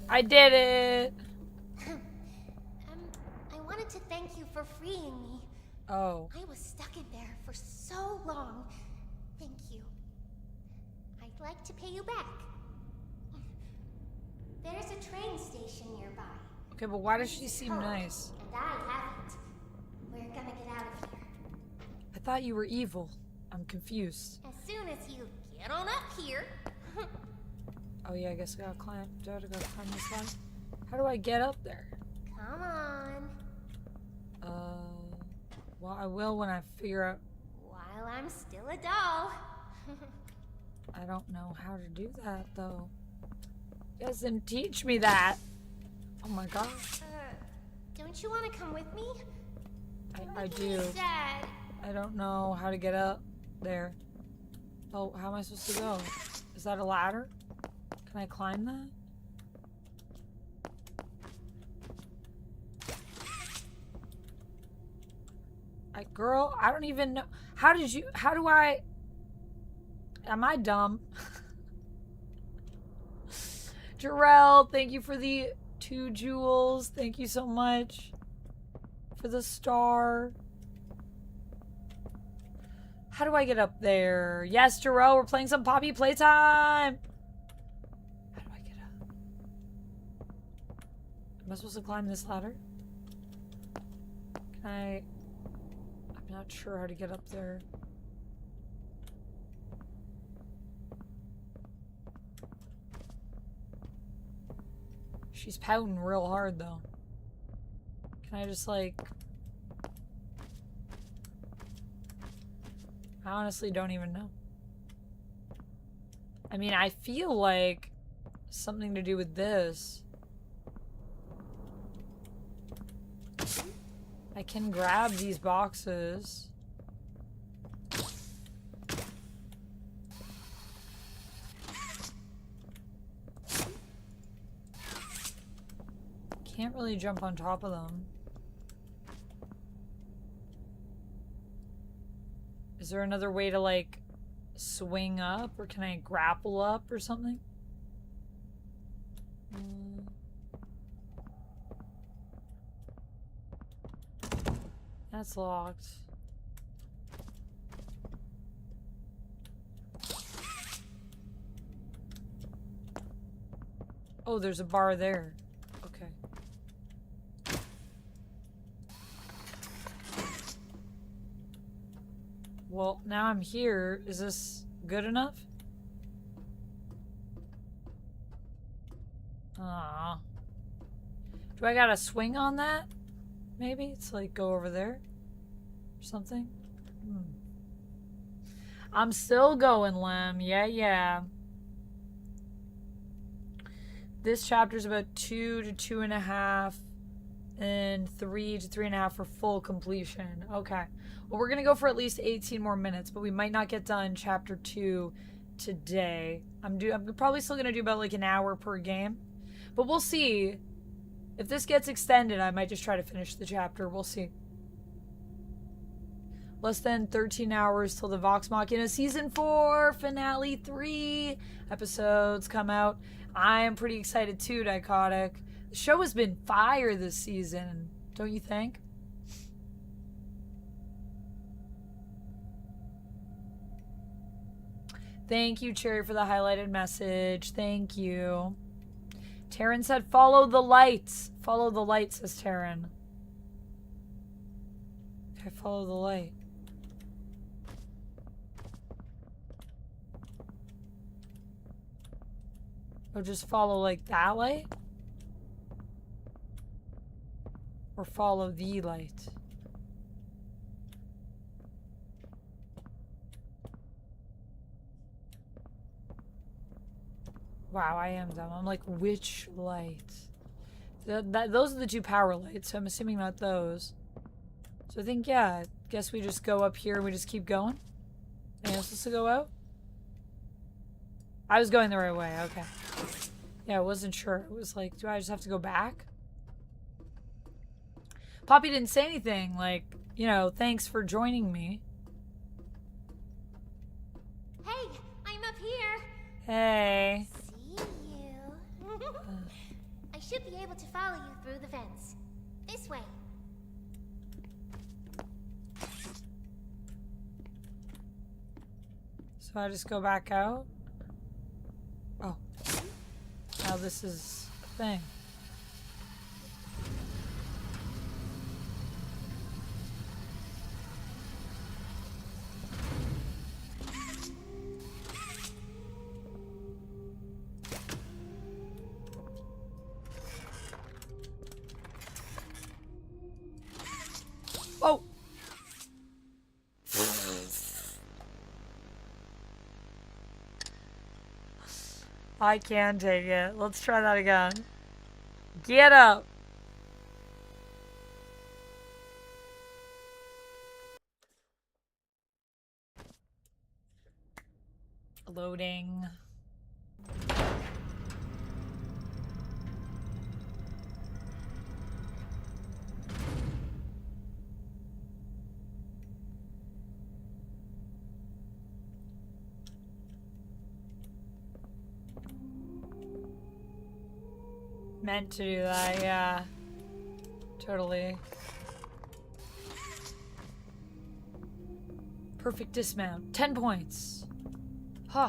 I did it! I wanted to thank you for freeing me. Oh. I was stuck in there for so long. Thank you. I'd like to pay you back. There's a train station nearby. Okay, but why does she seem nice? And I haven't. We're gonna get out of here. I thought you were evil. I'm confused. As soon as you get on up here. Oh yeah, I guess I gotta climb. Do I gotta climb this ladder? How do I get up there? Come on. Well, I will when I figure out. While I'm still a doll. I don't know how to do that though. You guys didn't teach me that. Oh my gosh. Don't you want to come with me? I do. Sad. I don't know how to get up there. Oh, how am I supposed to go? Is that a ladder? Can I climb that? Girl, I don't even know. How do I? Am I dumb? Jarrell, thank you for the 2 jewels. Thank you so much for the star. How do I get up there? Yes, Jarrell, we're playing some Poppy Playtime. How do I get up? Am I supposed to climb this ladder? Can I? I'm not sure how to get up there. She's pouting real hard though. Can I just like... I honestly don't even know. I mean, I feel like something to do with this. I can grab these boxes. Can't really jump on top of them. there another way to, like, swing up? Or can I grapple up or something? That's locked. Oh, there's a bar there. Okay. Well, now I'm here. Is this good enough? Aww. Do I gotta swing on that? Maybe? It's like go over there? Or something? I'm still going, Lem. Yeah, yeah. This chapter's about 2 to 2.5 and 3 to 3.5 for full completion. Okay. Well, we're going to go for at least 18 more minutes, but we might not get done chapter 2 today. I'm probably still going to do about like an hour per game, but we'll see. If this gets extended, I might just try to finish the chapter. We'll see. Less than 13 hours till the Vox Machina Season 4 Finale 3 episodes come out. I am pretty excited too, Dichotic. The show has been fire this season, don't you think? Thank you, Cherry, for the highlighted message. Thank you. Taryn said, follow the lights. Follow the light, says Taryn. Okay, follow the light. Or just follow like that light? Or follow the light? Wow, I am dumb. I'm like, which light? Those are the two power lights, so I'm assuming not those. So I think, yeah, I guess we just go up here and we just keep going. Anything else to go out? I was going the right way, okay. Yeah, I wasn't sure. It was like, do I just have to go back? Poppy didn't say anything, like, you know, thanks for joining me. Hey, I'm up here. Hey. See you. I should be able to follow you through the vents. This way. So I just go back out? Oh. Now this is a thing. Oh! I can take it. Let's try that again. Get up! Loading. Meant to do that, yeah. Totally. Perfect dismount. 10 points. Huh.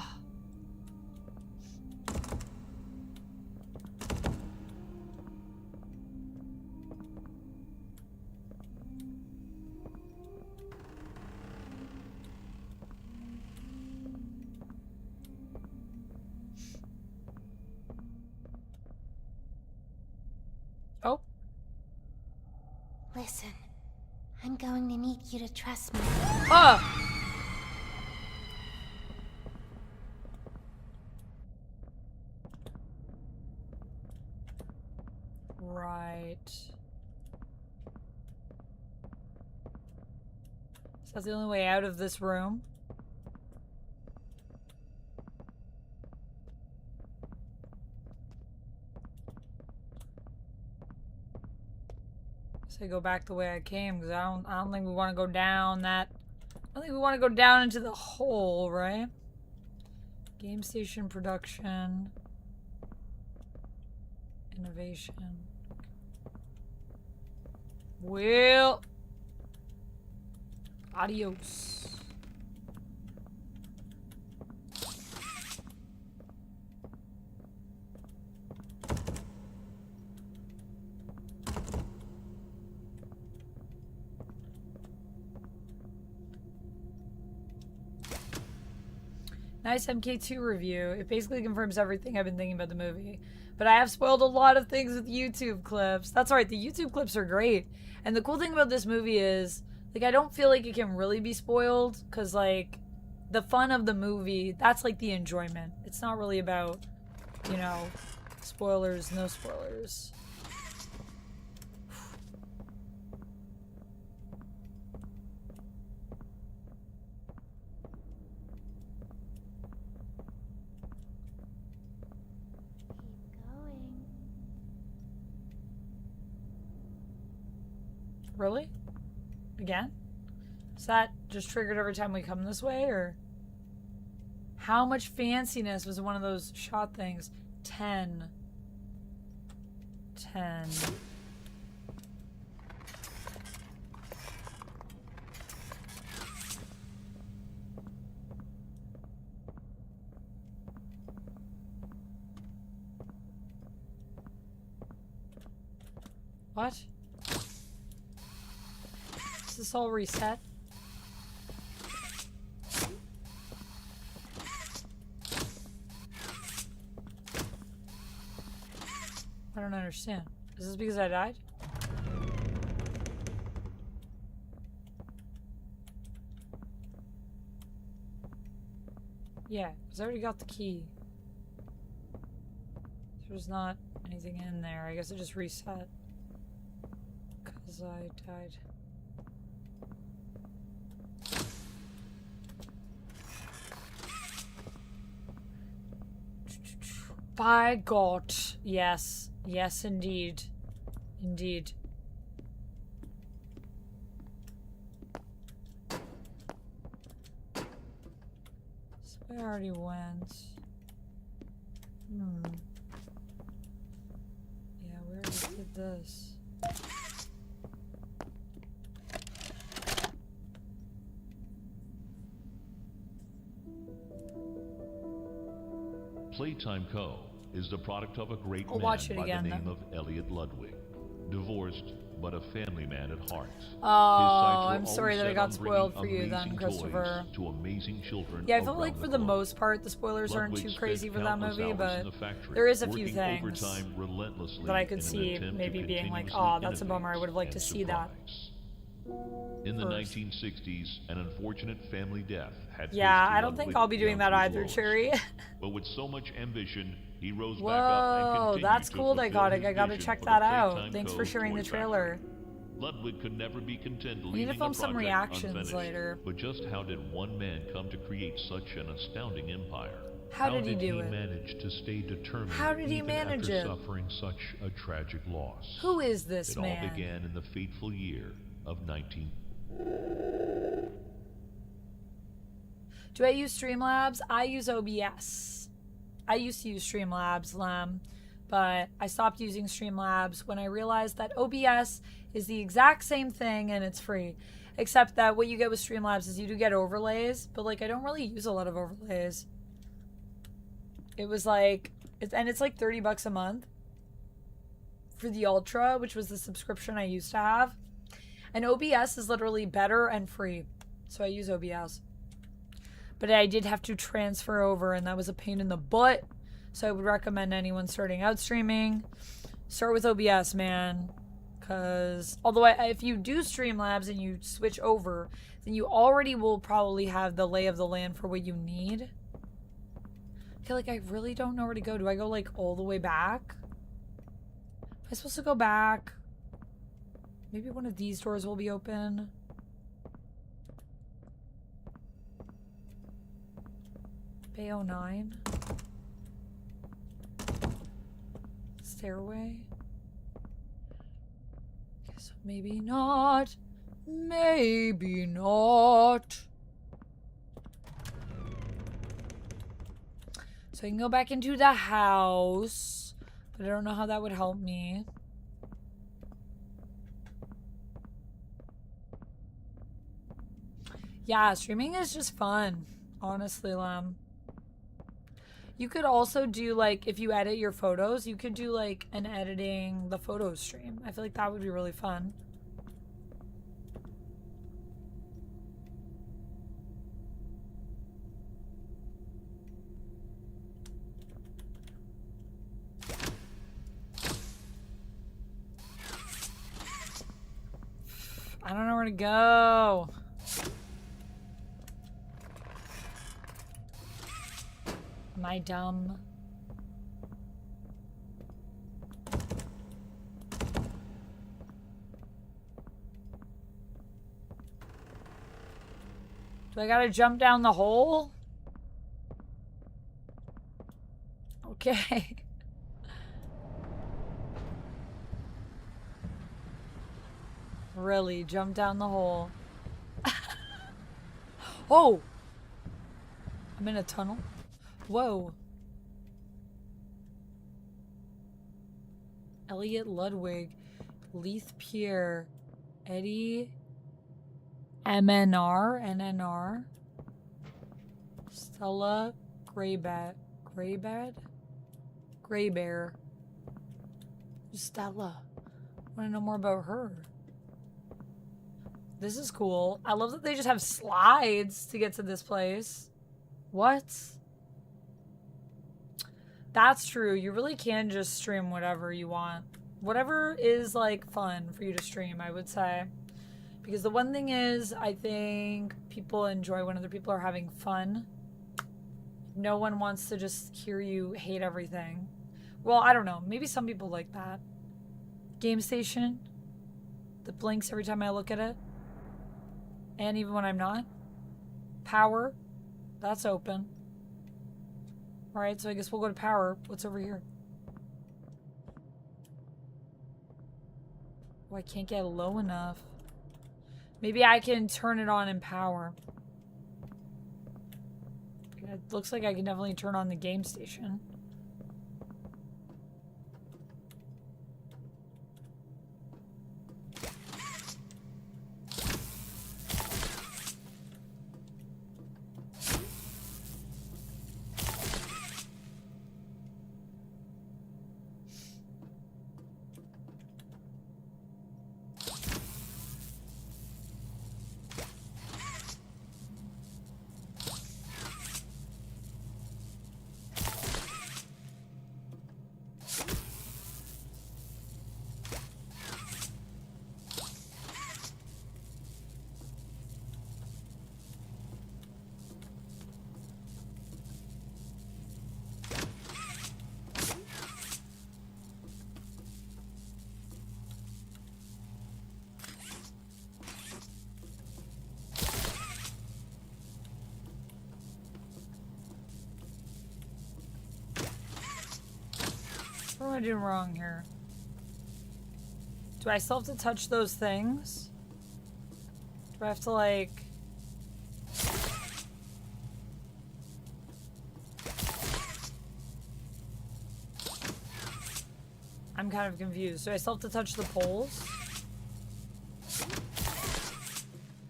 Oh. Listen, I'm going to need you to trust me. Oh! Right. Is that the only way out of this room? So I go back the way I came because I don't think we want to go down that. I don't think we want to go down into the hole, right? Game station production. Innovation. Well, adios. Nice MK2 review. It basically confirms everything I've been thinking about the movie. But I have spoiled a lot of things with YouTube clips. That's right, the YouTube clips are great. And the cool thing about this movie is, like, I don't feel like it can really be spoiled, because, like, the fun of the movie, that's, like, the enjoyment. It's not really about, you know, spoilers, no spoilers. Really? Again? Is that just triggered every time we come this way, or? How much fanciness was one of those shot things? 10. 10. What? Is this all reset? I don't understand. Is this because I died? Yeah, because I already got the key. There's not anything in there. I guess it just reset. Because I died. By God. Yes. Yes, indeed. Indeed. So I already went. Yeah, we already did this. Playtime Co. is the product of a great man watch it by again, the name though. of Elliot Ludwig. Divorced, but a family man at heart. Oh, I'm sorry that I got spoiled for you then, Christopher. To amazing children Yeah, I felt like around for the the globe. most part the spoilers aren't Ludwig too crazy spent for that countless movie, hours but in the factory, there is a few working things overtime relentlessly that I could in an see attempt maybe to being like, continuously oh, that's a bummer, I would have liked to innovate see that. and surprise. In the First. 1960s, an unfortunate family death had Yeah, pushed I don't think Ludwig I'll be doing down that to his either, lowest. Cherry. But with so much ambition, he rose back up Whoa, and continued that's to cool, fulfill Dichotic. his I gotta vision check for that the out. Playtime Thanks for Co's sharing the toy trailer. factory. Ludwig could never be content We need to leaving film a some project reactions unfinished. later. But just how did one man come to create such an astounding empire? How did he do it? manage to stay determined How did he even manage after it? suffering such a tragic loss? Who is this It all man? began in the fateful year of 19... Do I use Streamlabs? I use OBS. I used to use Streamlabs, but I stopped using Streamlabs when I realized that OBS is the exact same thing and it's free. Except that what you get with Streamlabs is you do get overlays, but like I don't really use a lot of overlays. It was like, it's like $30 a month for the Ultra, which was the subscription I used to have. And OBS is literally better and free. So I use OBS. But I did have to transfer over, and that was a pain in the butt. So I would recommend anyone starting out streaming, start with OBS, man. Because although if you do Streamlabs and you switch over, then you already will probably have the lay of the land for what you need. I feel like I really don't know where to go. Do I go like all the way back? Am I supposed to go back? Maybe one of these doors will be open. Bay 09. Stairway. Guess maybe not. Maybe not. So I can go back into the house, but I don't know how that would help me. Yeah, streaming is just fun, honestly, Lam. You could also do, like, if you edit your photos, you could do, like, an editing the photos stream. I feel like that would be really fun. I don't know where to go. Am I dumb? Do I gotta jump down the hole? Okay. Really, jump down the hole. Oh! I'm in a tunnel. Whoa. Elliot Ludwig, Leith Pierre, Eddie, NNR, Stella Graybear. Stella. I want to know more about her. This is cool. I love that they just have slides to get to this place. What? That's true. You really can just stream whatever you want. Whatever is, like, fun for you to stream, I would say. Because the one thing is, I think people enjoy when other people are having fun. No one wants to just hear you hate everything. Well, I don't know. Maybe some people like that. Game Station. That blinks every time I look at it. And even when I'm not. Power. That's open. Alright, so I guess we'll go to power. What's over here? Oh, I can't get low enough. Maybe I can turn it on in power. It looks like I can definitely turn on the game station. What am I doing wrong here? Do I still have to touch those things? Do I have to, like... I'm kind of confused. Do I still have to touch the poles?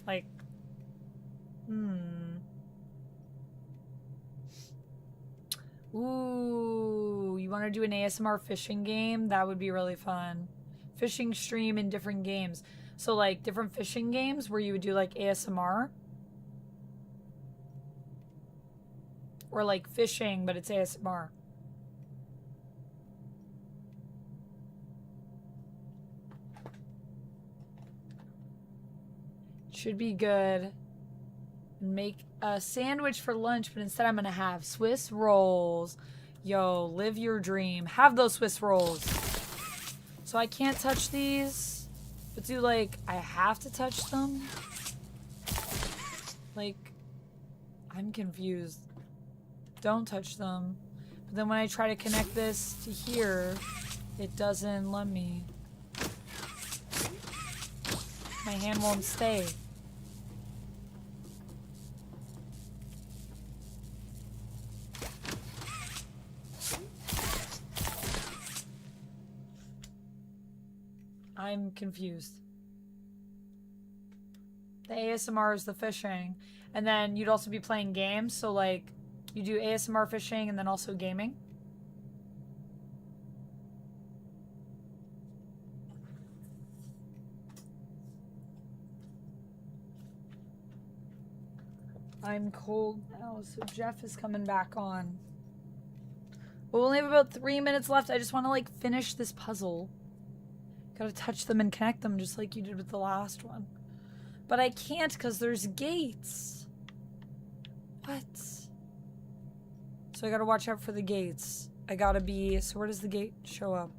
Like... Ooh, you want to do an ASMR fishing game? That would be really fun. Fishing stream in different games. So, like, different fishing games where you would do, like, ASMR. Or, like, fishing, but it's ASMR. Should be good. Make a sandwich for lunch, but instead I'm gonna have Swiss rolls. Yo, live your dream. Have those Swiss rolls. So I can't touch these, but do, like, I have to touch them? Like, I'm confused. Don't touch them. But then when I try to connect this to here, it doesn't let me. My hand won't stay. I'm confused. The ASMR is the fishing. And then you'd also be playing games. So, like, you do ASMR fishing and then also gaming. I'm cold now, so Jeff is coming back on. We only have about 3 minutes left. I just want to, like, finish this puzzle. Gotta touch them and connect them just like you did with the last one. But I can't because there's gates. What? So I gotta watch out for the gates. I gotta be... So where does the gate show up?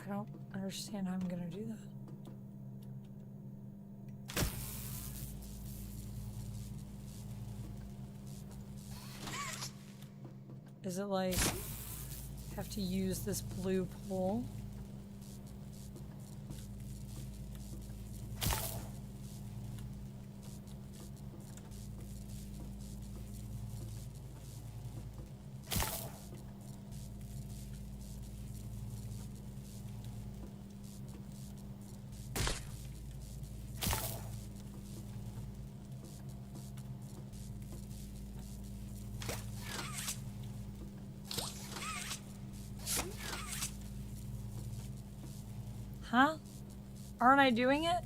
I don't understand how I'm gonna do that. Is it like I have to use this blue pole? Huh? Aren't I doing it?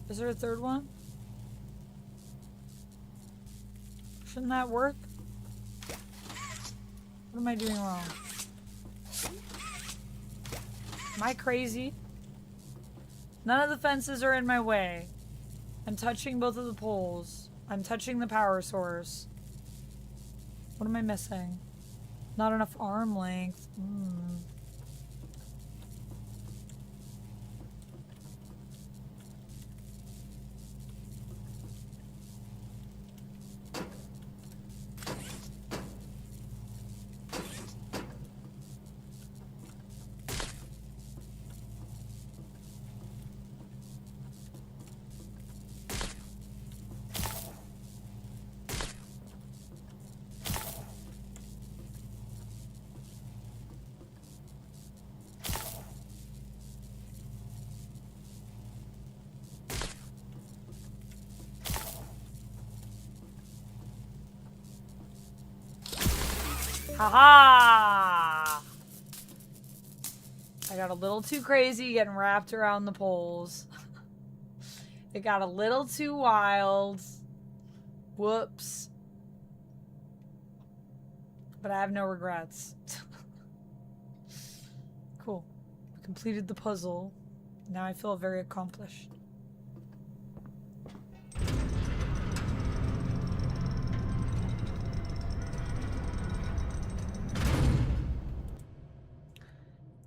Is there a third one? Shouldn't that work? What am I doing wrong? Am I crazy? None of the fences are in my way. I'm touching both of the poles. I'm touching the power source. What am I missing? Not enough arm length. Haha! I got a little too crazy getting wrapped around the poles. It got a little too wild. Whoops. But I have no regrets. Cool. We completed the puzzle. Now I feel very accomplished.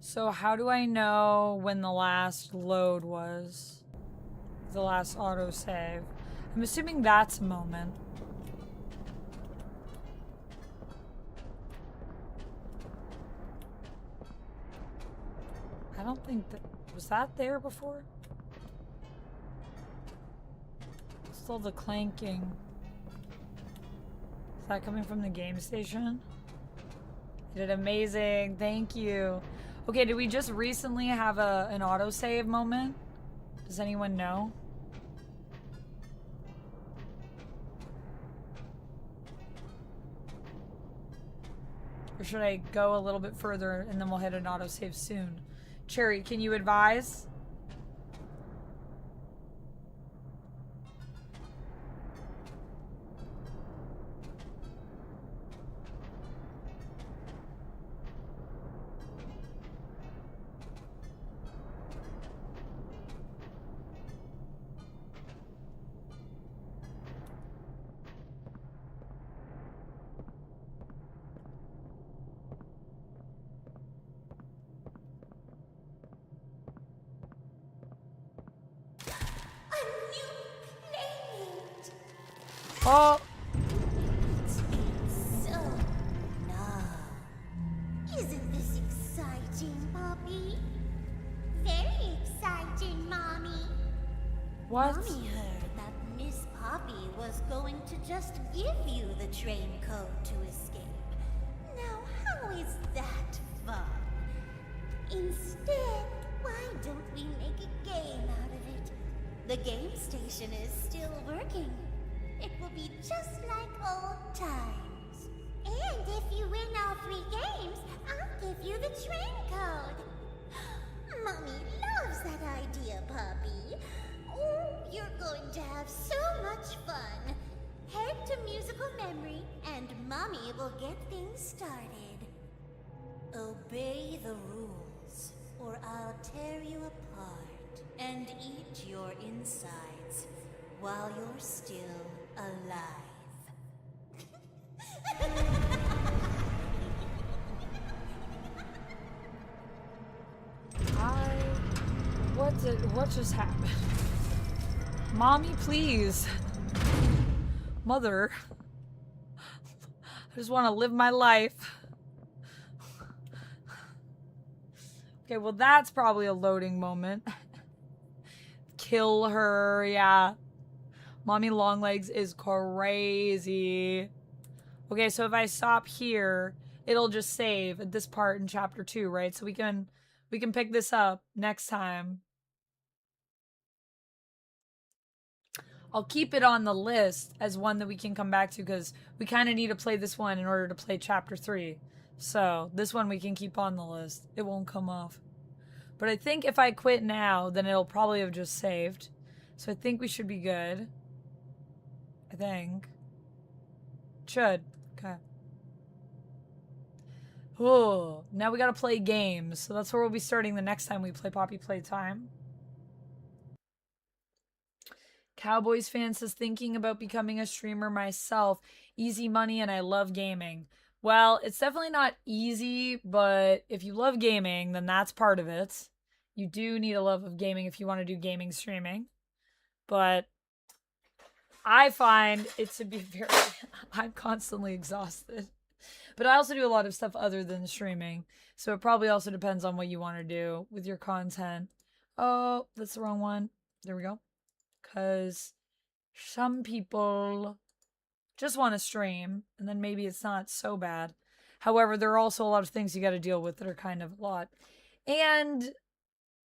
So how do I know when the last load was? The last autosave? I'm assuming that's a moment. I don't think that... Was that there before? Still the clanking. Is that coming from the game station? You did amazing. Thank you. Okay, did we just recently have an autosave moment? Does anyone know? Or should I go a little bit further and then we'll hit an autosave soon? Cherry, can you advise? Oh! So, no. Isn't this exciting, Poppy? Very exciting, Mommy. What? Mommy heard that Miss Poppy was going to just give you the train code to escape. Now, how is that fun? Instead, why don't we make a game out of it? The game station is still working. It will be just like old times. And if you win all 3 games, I'll give you the train code. Mommy loves that idea, Puppy. Oh, you're going to have so much fun. Head to musical memory, and Mommy will get things started. Obey the rules, or I'll tear you apart and eat your insides while you're still alive. What just happened? Mommy, please. Mother. I just want to live my life. Okay, well that's probably a loading moment. Kill her, yeah. Mommy Longlegs is crazy. Okay, so if I stop here, it'll just save at this part in chapter 2, right? So we can pick this up next time. I'll keep it on the list as one that we can come back to because we kind of need to play this one in order to play chapter 3. So this one we can keep on the list. It won't come off. But I think if I quit now, then it'll probably have just saved. So I think we should be good. I think. Should. Okay. Oh, now we gotta play games. So that's where we'll be starting the next time we play Poppy Playtime. Cowboys fan says, thinking about becoming a streamer myself. Easy money and I love gaming. Well, it's definitely not easy, but if you love gaming, then that's part of it. You do need a love of gaming if you want to do gaming streaming. But I find it to be very... I'm constantly exhausted. But I also do a lot of stuff other than streaming. So it probably also depends on what you want to do with your content. Oh, that's the wrong one. There we go. Because some people just want to stream, and then maybe it's not so bad. However, there are also a lot of things you got to deal with that are kind of a lot. And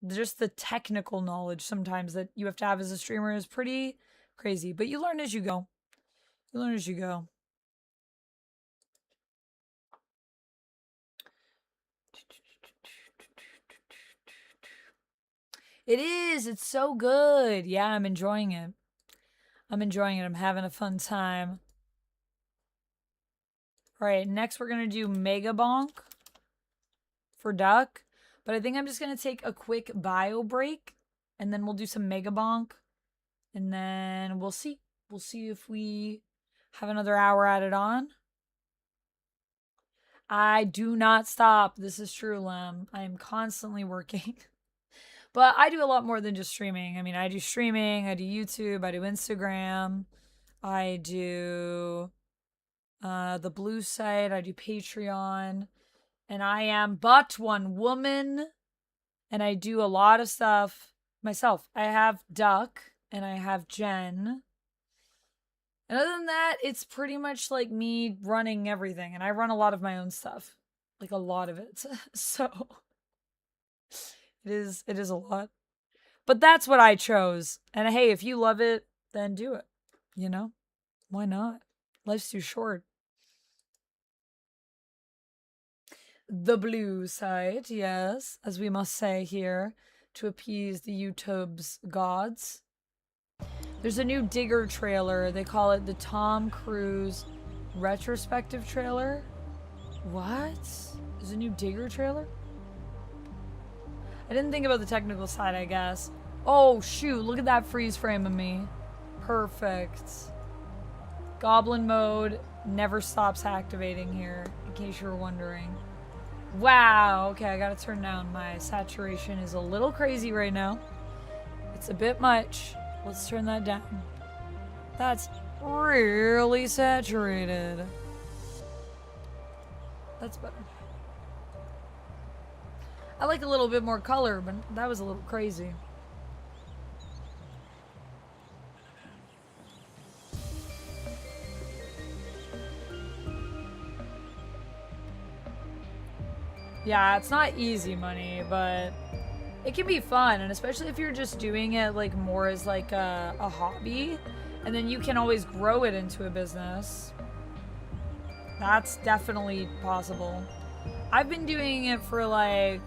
just the technical knowledge sometimes that you have to have as a streamer is pretty crazy. But you learn as you go. You learn as you go. It is. It's so good. Yeah, I'm enjoying it. I'm enjoying it. I'm having a fun time. All right, next we're going to do Mega Bonk for Duck. But I think I'm just going to take a quick bio break. And then we'll do some Mega Bonk. And then we'll see. We'll see if we have another hour added on. I do not stop. This is true, Lem. I am constantly working. But I do a lot more than just streaming. I mean, I do streaming, I do YouTube, I do Instagram, I do the Blue site, I do Patreon, and I am but one woman, and I do a lot of stuff myself. I have Duck, and I have Jen. And other than that, it's pretty much like me running everything, and I run a lot of my own stuff. Like a lot of it. So... It is a lot. But that's what I chose. And hey, if you love it, then do it. You know? Why not? Life's too short. The Blue side, yes, as we must say here, to appease the YouTube's gods. There's a new Digger trailer. They call it the Tom Cruise retrospective trailer. What? There's a new Digger trailer? I didn't think about the technical side, I guess. Oh, shoot. Look at that freeze frame of me. Perfect. Goblin mode never stops activating here, in case you were wondering. Wow. Okay, I gotta turn down. My saturation is a little crazy right now. It's a bit much. Let's turn that down. That's really saturated. That's better. I like a little bit more color, but that was a little crazy. Yeah, it's not easy money, but it can be fun, and especially if you're just doing it like more as like a hobby, and then you can always grow it into a business. That's definitely possible. I've been doing it for like,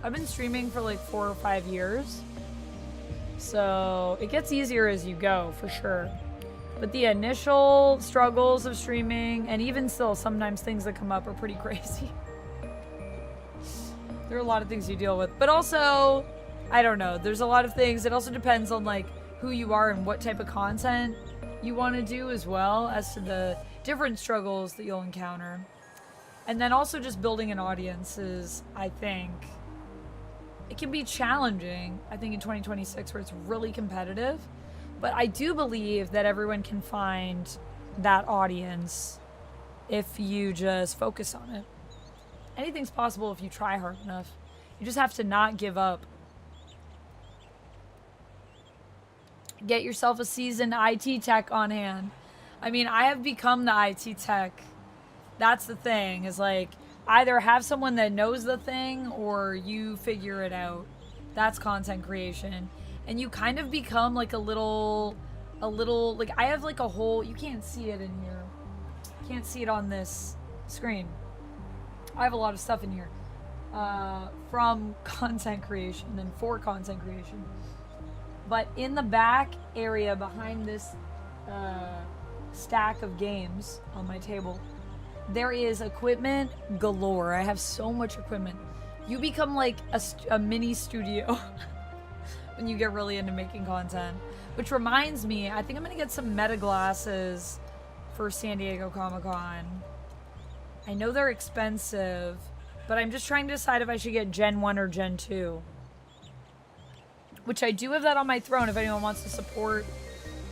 I've been streaming for like 4 or 5 years. So it gets easier as you go, for sure. But the initial struggles of streaming, and even still, sometimes things that come up are pretty crazy. There are a lot of things you deal with. But also, I don't know, there's a lot of things. It also depends on like who you are and what type of content you want to do as well, as to the different struggles that you'll encounter. And then also just building an audience is, I think, it can be challenging, I think, in 2026, where it's really competitive. But I do believe that everyone can find that audience if you just focus on it. Anything's possible if you try hard enough. You just have to not give up. Get yourself a seasoned IT tech on hand. I mean, I have become the IT tech. That's the thing, is like, either have someone that knows the thing or you figure it out. That's content creation. And you kind of become like a little, like, I have like a whole, you can't see it in here. Can't see it on this screen. I have a lot of stuff in here from content creation and for content creation. But in the back area behind this stack of games on my table, there is equipment galore. I have so much equipment. You become like a mini studio when you get really into making content. Which reminds me, I think I'm gonna get some meta glasses for San Diego Comic-Con. I know they're expensive, but I'm just trying to decide if I should get Gen 1 or Gen 2. Which I do have that on my throne if anyone wants to support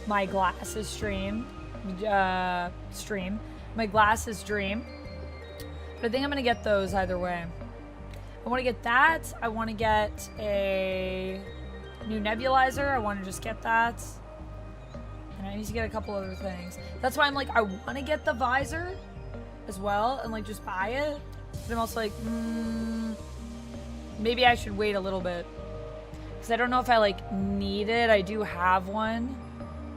my glasses stream. My glasses dream. But I think I'm gonna get those either way. I want to get that. I want to get a new nebulizer. I want to just get that. And I need to get a couple other things. That's why I'm like, I want to get the visor as well and like just buy it. But I'm also like, maybe I should wait a little bit. Because I don't know if I like need it. I do have one.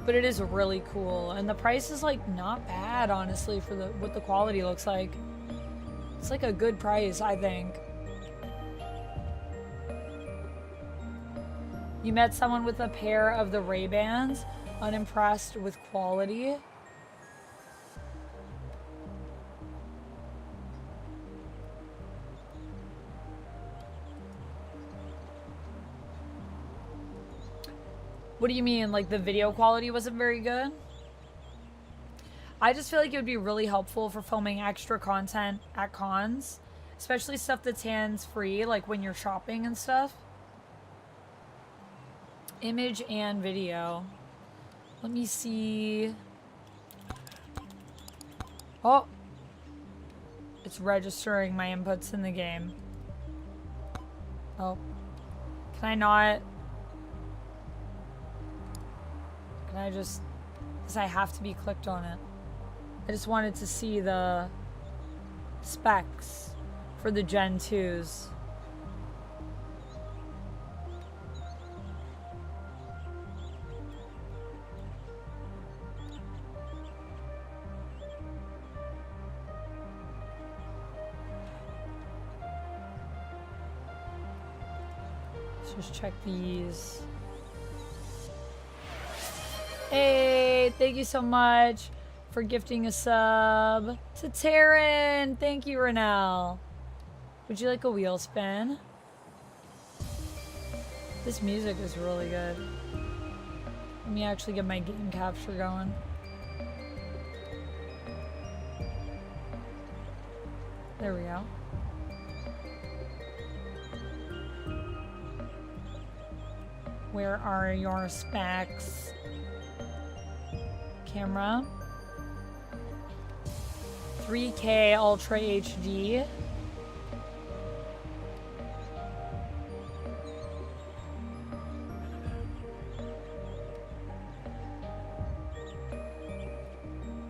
But it is really cool. And the price is like not bad, honestly, for what the quality looks like. It's like a good price, I think. You met someone with a pair of the Ray-Bans, unimpressed with quality. What do you mean? Like the video quality wasn't very good? I just feel like it would be really helpful for filming extra content at cons, especially stuff that's hands-free, like when you're shopping and stuff. Image and video. Let me see. Oh. It's registering my inputs in the game. Oh. Can I not? Can I just... Because I have to be clicked on it. I just wanted to see the specs for the Gen 2s. Let's just check these. Hey, thank you so much for gifting a sub to Taryn. Thank you, Renelle. Would you like a wheel spin? This music is really good. Let me actually get my game capture going. There we go. Where are your specs? Camera. 3K Ultra HD.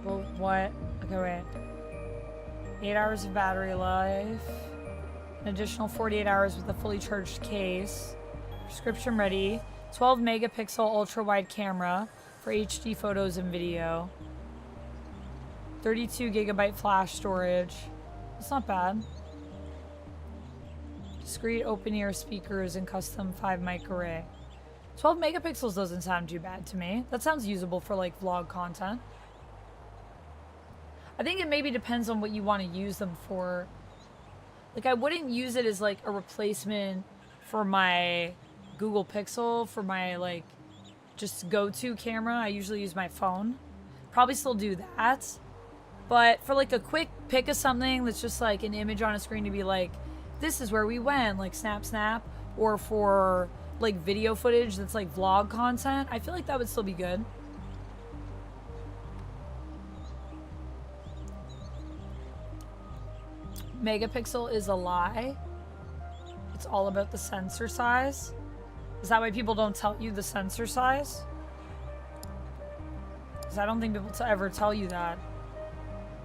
Well, what? Okay, wait. 8 hours of battery life. An additional 48 hours with a fully charged case. Prescription ready. 12 megapixel ultra wide camera for HD photos and video. 32 gigabyte flash storage. That's not bad. Discrete open ear speakers and custom 5 mic array. 12 megapixels doesn't sound too bad to me. That sounds usable for like vlog content. I think it maybe depends on what you want to use them for. Like I wouldn't use it as like a replacement for my Google Pixel, for my like just go-to camera. I usually use my phone. Probably still do that. But for like a quick pick of something that's just like an image on a screen to be like, this is where we went, like snap snap, or for like video footage that's like vlog content, I feel like that would still be good. Megapixel is a lie. It's all about the sensor size. Is that why people don't tell you the sensor size? Because I don't think people ever tell you that.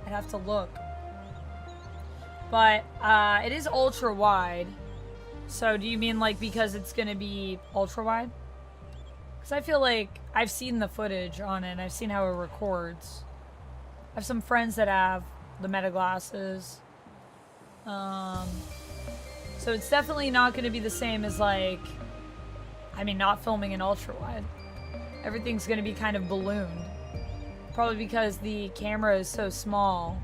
I'd have to look. But it is ultra wide. So do you mean like because it's going to be ultra wide? Because I feel like I've seen the footage on it. I've seen how it records. I have some friends that have the Meta glasses. So it's definitely not going to be the same as like, I mean, not filming in ultra wide. Everything's going to be kind of ballooned. Probably because the camera is so small.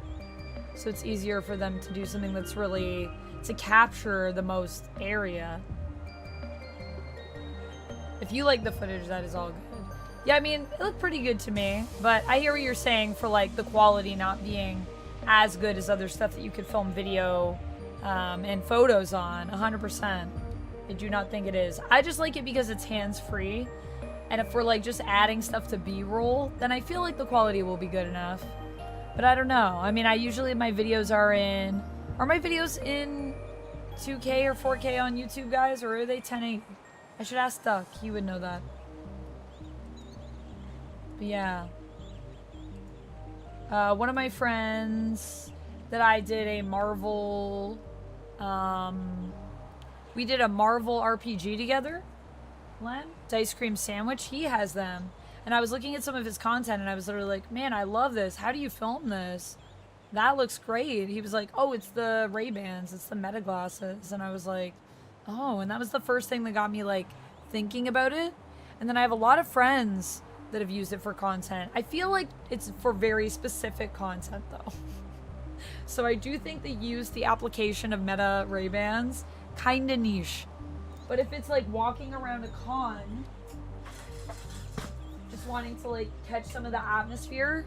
So it's easier for them to do something that's really, to capture the most area. If you like the footage, that is all good. Yeah, I mean, it looked pretty good to me. But I hear what you're saying for like the quality not being as good as other stuff that you could film video and photos on. 100%. I do not think it is. I just like it because it's hands-free. And if we're like just adding stuff to B-roll, then I feel like the quality will be good enough. But I don't know. I mean, I usually, my videos are my videos in 2K or 4K on YouTube, guys? Or are they 1080? I should ask Duck. He would know that. But yeah. One of my friends that I did a Marvel, we did a Marvel RPG together. Len? Ice cream sandwich. He has them. And I was looking at some of his content and I was literally like, man, I love this. How do you film this? That looks great. He was like, oh, it's the Ray-Bans. It's the Meta glasses. And I was like, oh, and that was the first thing that got me like thinking about it. And then I have a lot of friends that have used it for content. I feel like it's for very specific content though. So I do think they use the application of Meta Ray-Bans kind of niche. But if it's like walking around a con, just wanting to like catch some of the atmosphere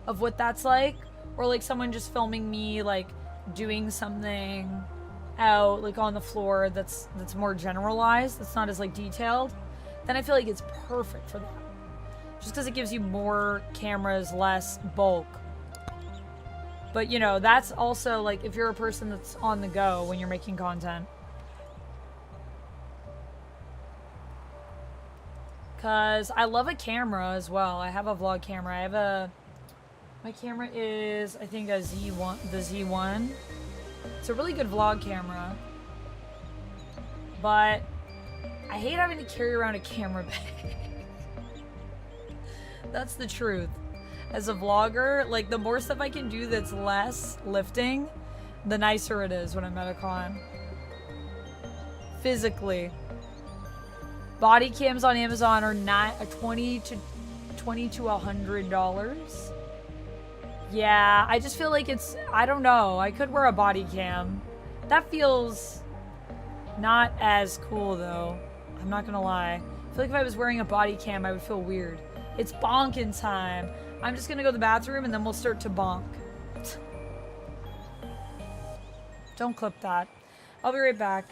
of what that's like, or like someone just filming me like doing something out like on the floor that's more generalized, that's not as like detailed, then I feel like it's perfect for that. Just because it gives you more cameras, less bulk. But you know, that's also like if you're a person that's on the go when you're making content. Because I love a camera as well. I have a vlog camera. My camera is, I think, a Z1, the Z1. It's a really good vlog camera. But I hate having to carry around a camera bag. That's the truth. As a vlogger, like the more stuff I can do that's less lifting, the nicer it is when I'm at a con. Physically. Body cams on Amazon are not $20 to $100. Yeah, I just feel like it's, I don't know. I could wear a body cam. That feels not as cool though. I'm not gonna lie. I feel like if I was wearing a body cam, I would feel weird. It's bonking time. I'm just gonna go to the bathroom and then we'll start to bonk. Don't clip that. I'll be right back.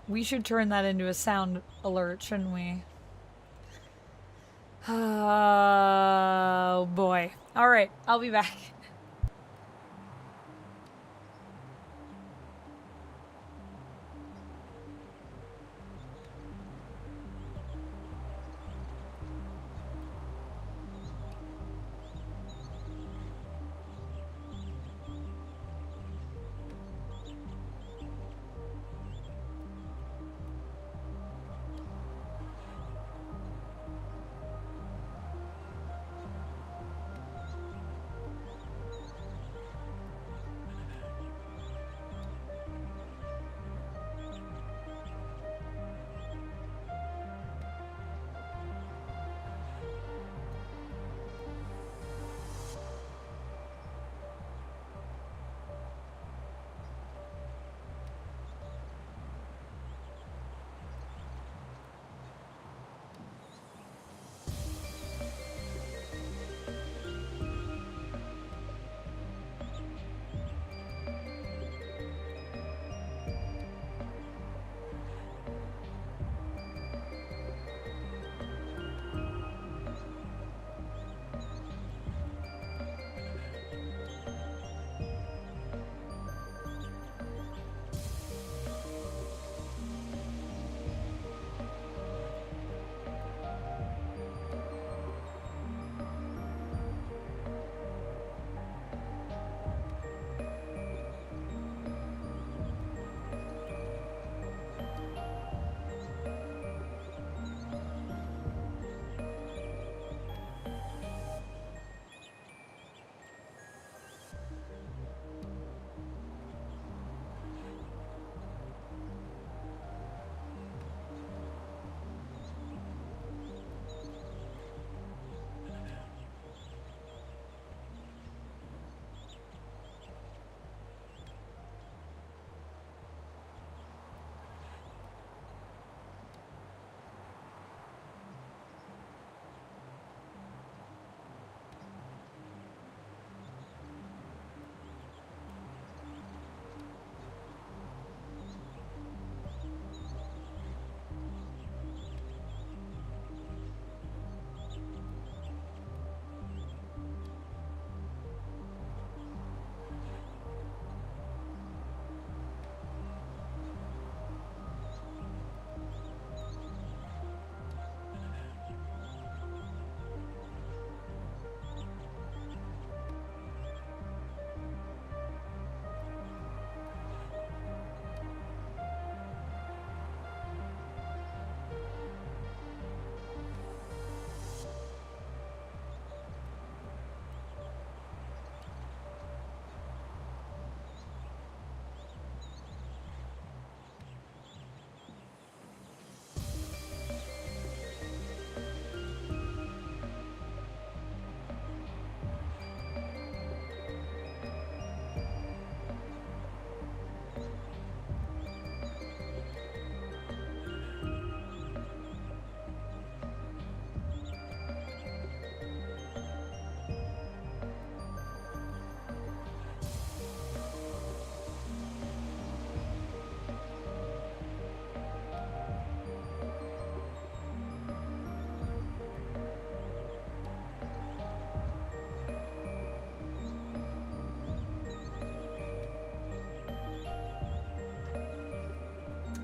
We should turn that into a sound alert, shouldn't we? Oh boy. All right, I'll be back.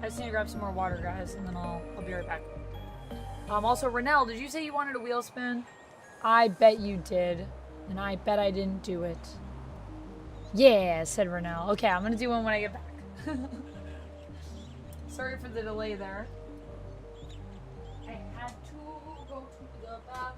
I just need to grab some more water, guys, and then I'll be right back. Also, Renelle, did you say you wanted a wheel spin? I bet you did. And I bet I didn't do it. Yeah, said Renelle. Okay, I'm gonna do one when I get back. Sorry for the delay there. I had to go to the bathroom.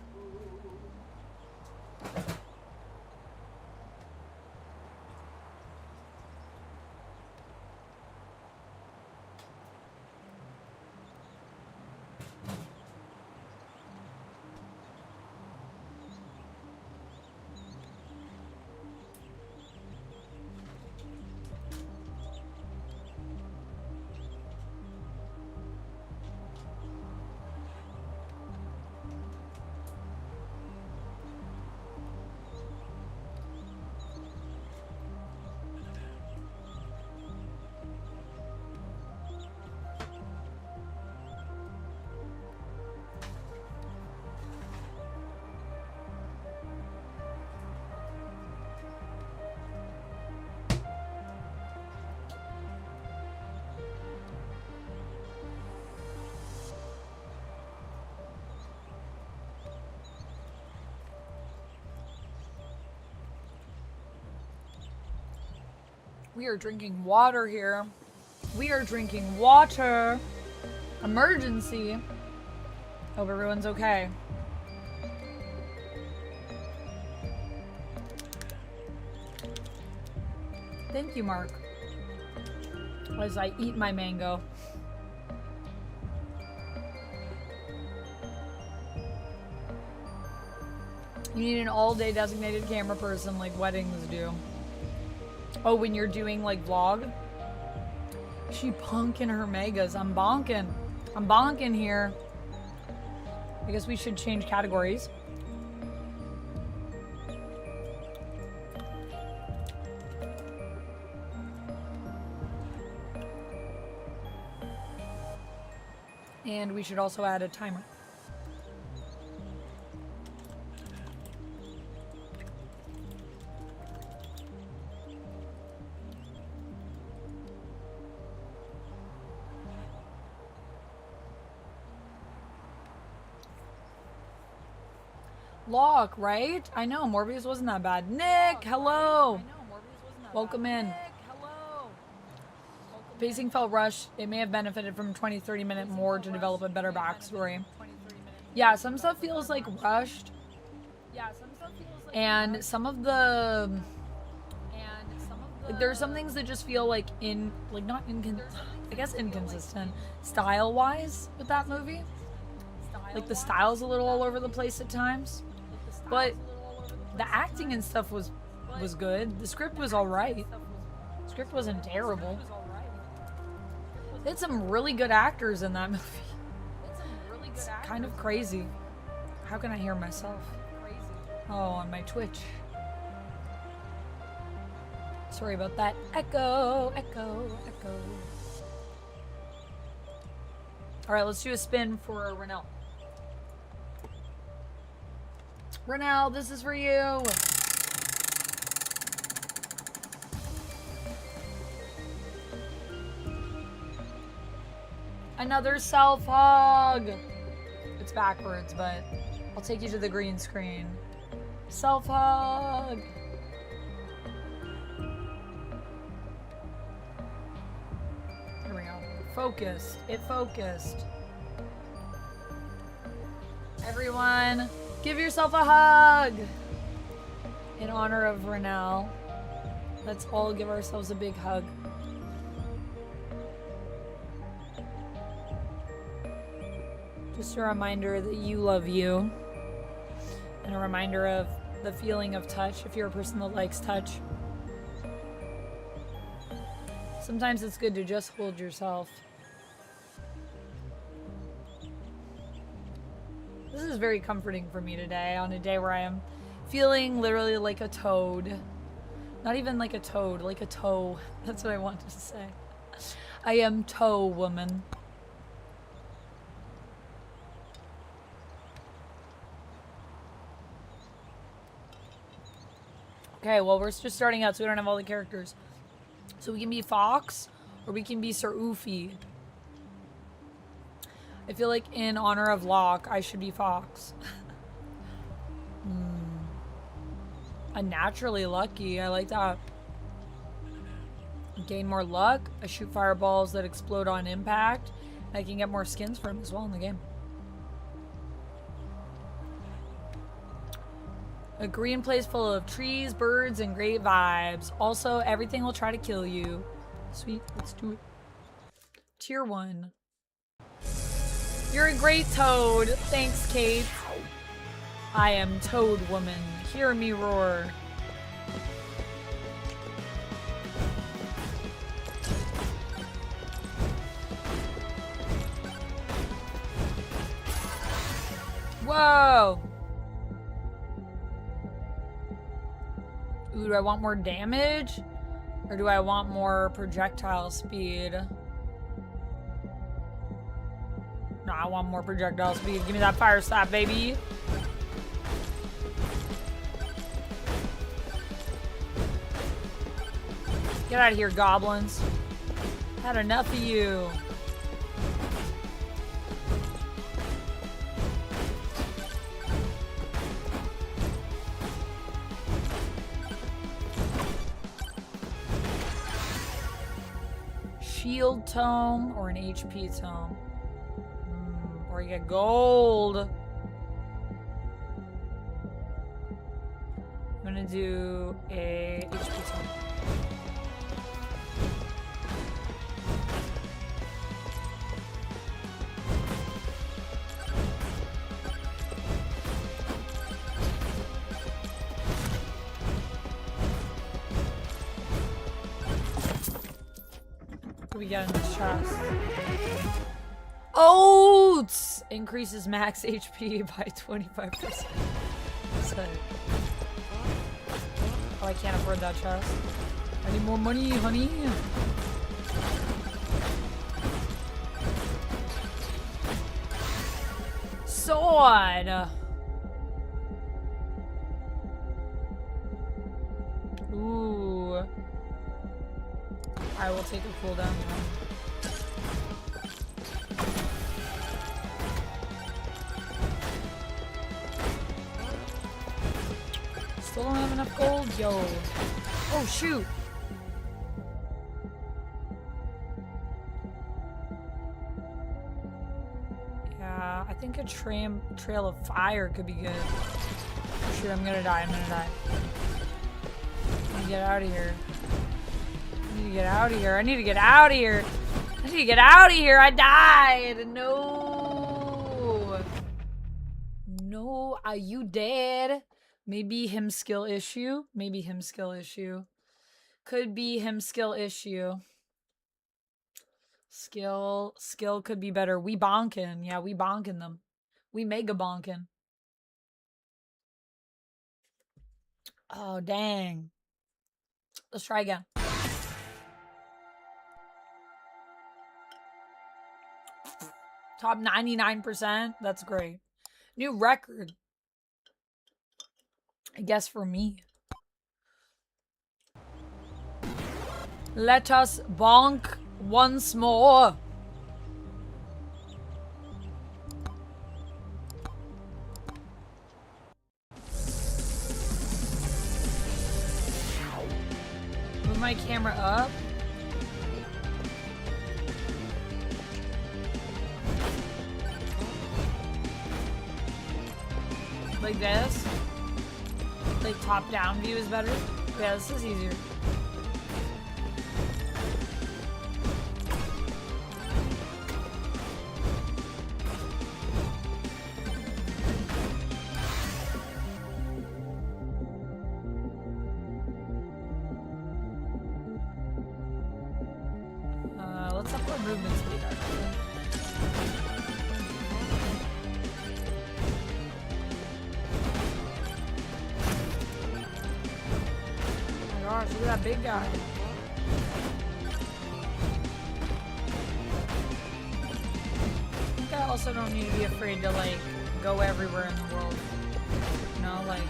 We are drinking water here. We are drinking water. Emergency. Hope everyone's okay. Thank you, Mark. As I eat my mango. You need an all-day designated camera person like weddings do. Oh, when you're doing like vlog? She punking her megas. I'm bonking. I'm bonking here. I guess we should change categories. And we should also add a timer. Lock, right? I know, Morbius wasn't that bad. Nick, hello! Welcome in. Pacing felt rushed. It may have benefited from 20-30 minute more to develop a better backstory. Yeah, some stuff feels like rushed. And some of the... Like, there are some things that just feel like I guess inconsistent style-wise with that movie. Like, the style's a little all over the place at times. But the acting and stuff was good. The script was alright. The script wasn't terrible. They had some really good actors in that movie. It's kind of crazy. How can I hear myself? Oh, on my Twitch. Sorry about that. Echo, echo, echo. Alright, let's do a spin for Renelle. Renelle, this is for you. Another self hug. It's backwards, but I'll take you to the green screen. Self hug. Here we go. Focused. It focused. Everyone, give yourself a hug. In honor of Renelle. Let's all give ourselves a big hug. Just a reminder that you love you. And a reminder of the feeling of touch, if you're a person that likes touch. Sometimes it's good to just hold yourself. This is very comforting for me today, on a day where I am feeling literally like a toad. Not even like a toad, like a toe. That's what I wanted to say. I am toe woman. Okay, well, we're just starting out, so we don't have all the characters. So we can be Fox, or we can be Sir Oofy. I feel like in honor of Locke, I should be Fox. Unnaturally lucky. I like that. Gain more luck. I shoot fireballs that explode on impact. I can get more skins for him as well in the game. A green place full of trees, birds, and great vibes. Also, everything will try to kill you. Sweet, let's do it. Tier 1. You're a great toad. Thanks, Kate. I am Toad Woman. Hear me roar. Whoa! Ooh, do I want more damage? Or do I want more projectile speed? No, I want more projectile speed. Give me that fire slap, baby. Get out of here, goblins. Had enough of you. Shield tome or an HP tome. Or you get gold. I'm gonna do a HP tome. What do we got in this chest? Oats! Increases max HP by 25%. So, oh, I can't afford that chest. I need more money, honey. Sword! Ooh. I will take a cooldown now. Still don't have enough gold? Yo. Oh, shoot. Yeah, I think a trail of fire could be good. Shoot, I'm gonna die. I'm gonna die. I need to get out of here. I need to get out of here. I need to get out of here. I need to get out of here. I died. No. No, are you dead? Maybe him skill issue. Maybe him skill issue. Could be him skill issue. Skill could be better. We bonkin'. Yeah, we bonkin' them. We mega bonkin'. Oh, dang. Let's try again. Top 99%. That's great. New record. I guess for me. Let us bonk once more. Move my camera up. Like this. Like top down view is better. Yeah, this is easier. Let's up our movement speed actually. Gosh, look at that big guy. I think I also don't need to be afraid to like go everywhere in the world. You know, like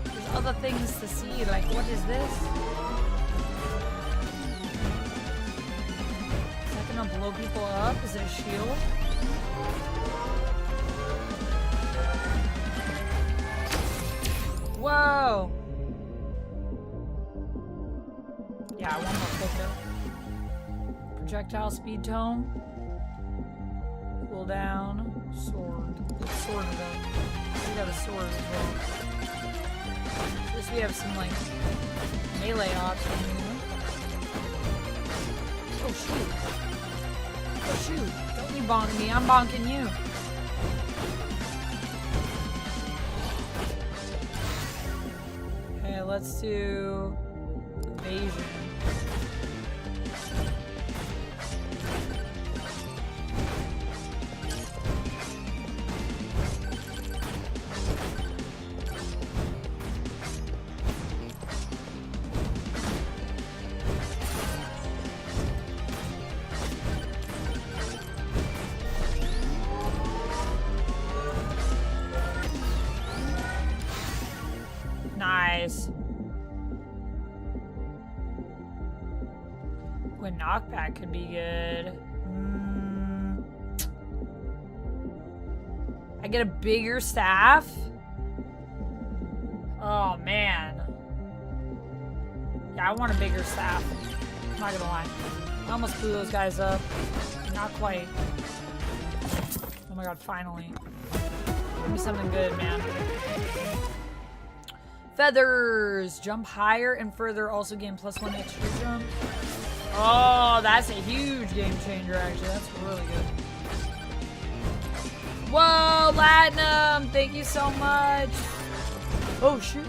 there's other things to see. Like, what is this? Second gonna blow people up? Is it a shield? Whoa! Yeah, one more quicker. Projectile speed tone. Cooldown. Sword. Sword it up. We got a sword as well. At least we have some, like, melee options. Oh, shoot. Oh, shoot. Don't you bonk me. I'm bonking you. Okay, let's do evasion. Nice. When knockback could be good. I get a bigger staff? Oh, man. Yeah, I want a bigger staff. I'm not gonna lie. I almost blew those guys up. Not quite. Oh my god, finally. Give me something good, man. Feathers! Jump higher and further, also gain +1 extra jump. Oh, that's a huge game changer, actually. That's really good. Whoa, Latinum! Thank you so much! Oh, shoot.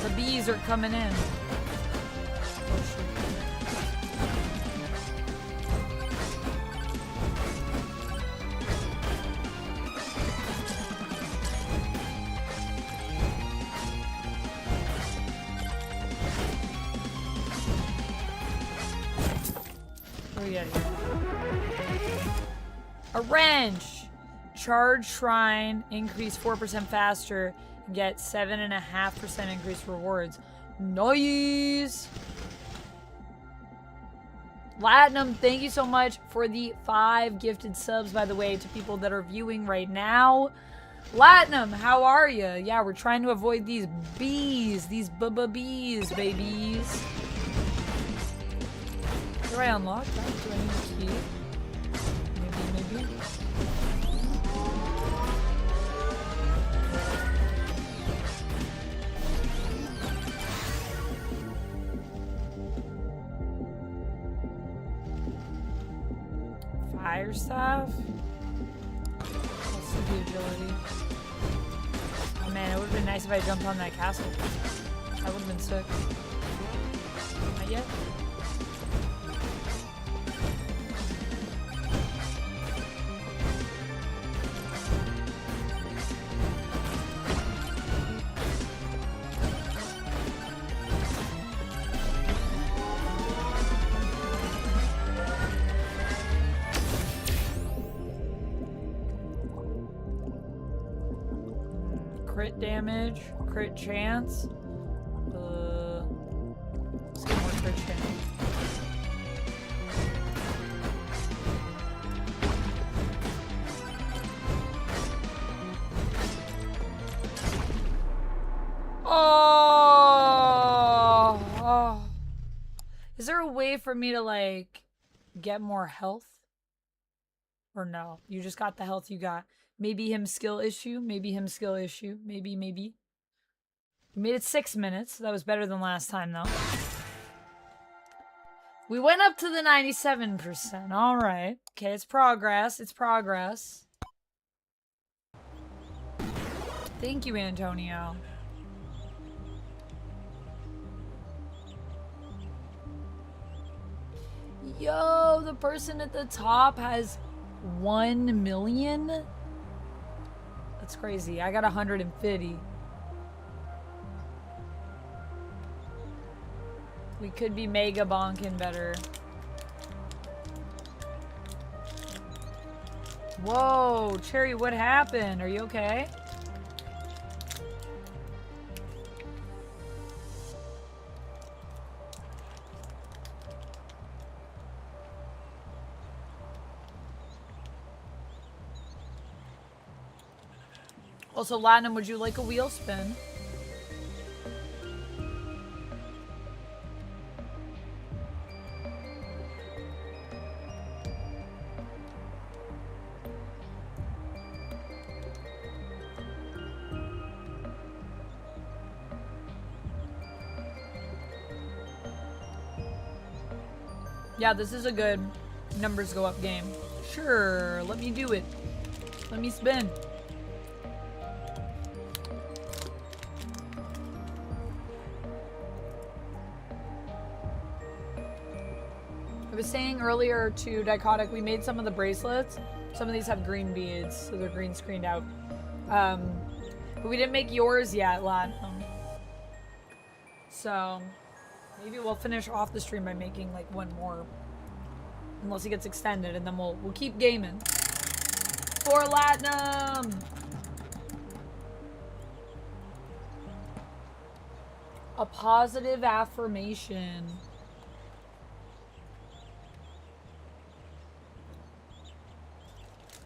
The bees are coming in. Oh, shoot. A wrench! Charge shrine, increase 4% faster, and get 7.5% increased rewards. Nice! Latinum, thank you so much for the 5 gifted subs, by the way, to people that are viewing right now. Latinum, how are you? Yeah, we're trying to avoid these bees, these bees, babies. Do I unlock that? Do I need a key? Maybe. Fire staff? Let's do the agility. Oh man, it would have been nice if I jumped on that castle. That would have been sick. Not yet? Crit damage, crit chance. Let's get more crit chance. Oh! Is there a way for me to, like, get more health? Or no? You just got the health you got. Maybe him skill issue. Maybe him skill issue. Maybe. We made it 6 minutes. That was better than last time, though. We went up to the 97%. All right. Okay, it's progress. It's progress. Thank you, Antonio. Yo, the person at the top has 1 million? That's crazy. I got 150. We could be mega bonking better. Whoa, Cherry, what happened? Are you okay? Also, Latinum, would you like a wheel spin? Yeah, this is a good numbers go up game. Sure, let me do it. Let me spin. I was saying earlier to Dichotic, we made some of the bracelets. Some of these have green beads, so they're green screened out. But we didn't make yours yet, lad. So maybe we'll finish off the stream by making like one more, unless it gets extended, and then we'll keep gaming. For Latinum! A positive affirmation.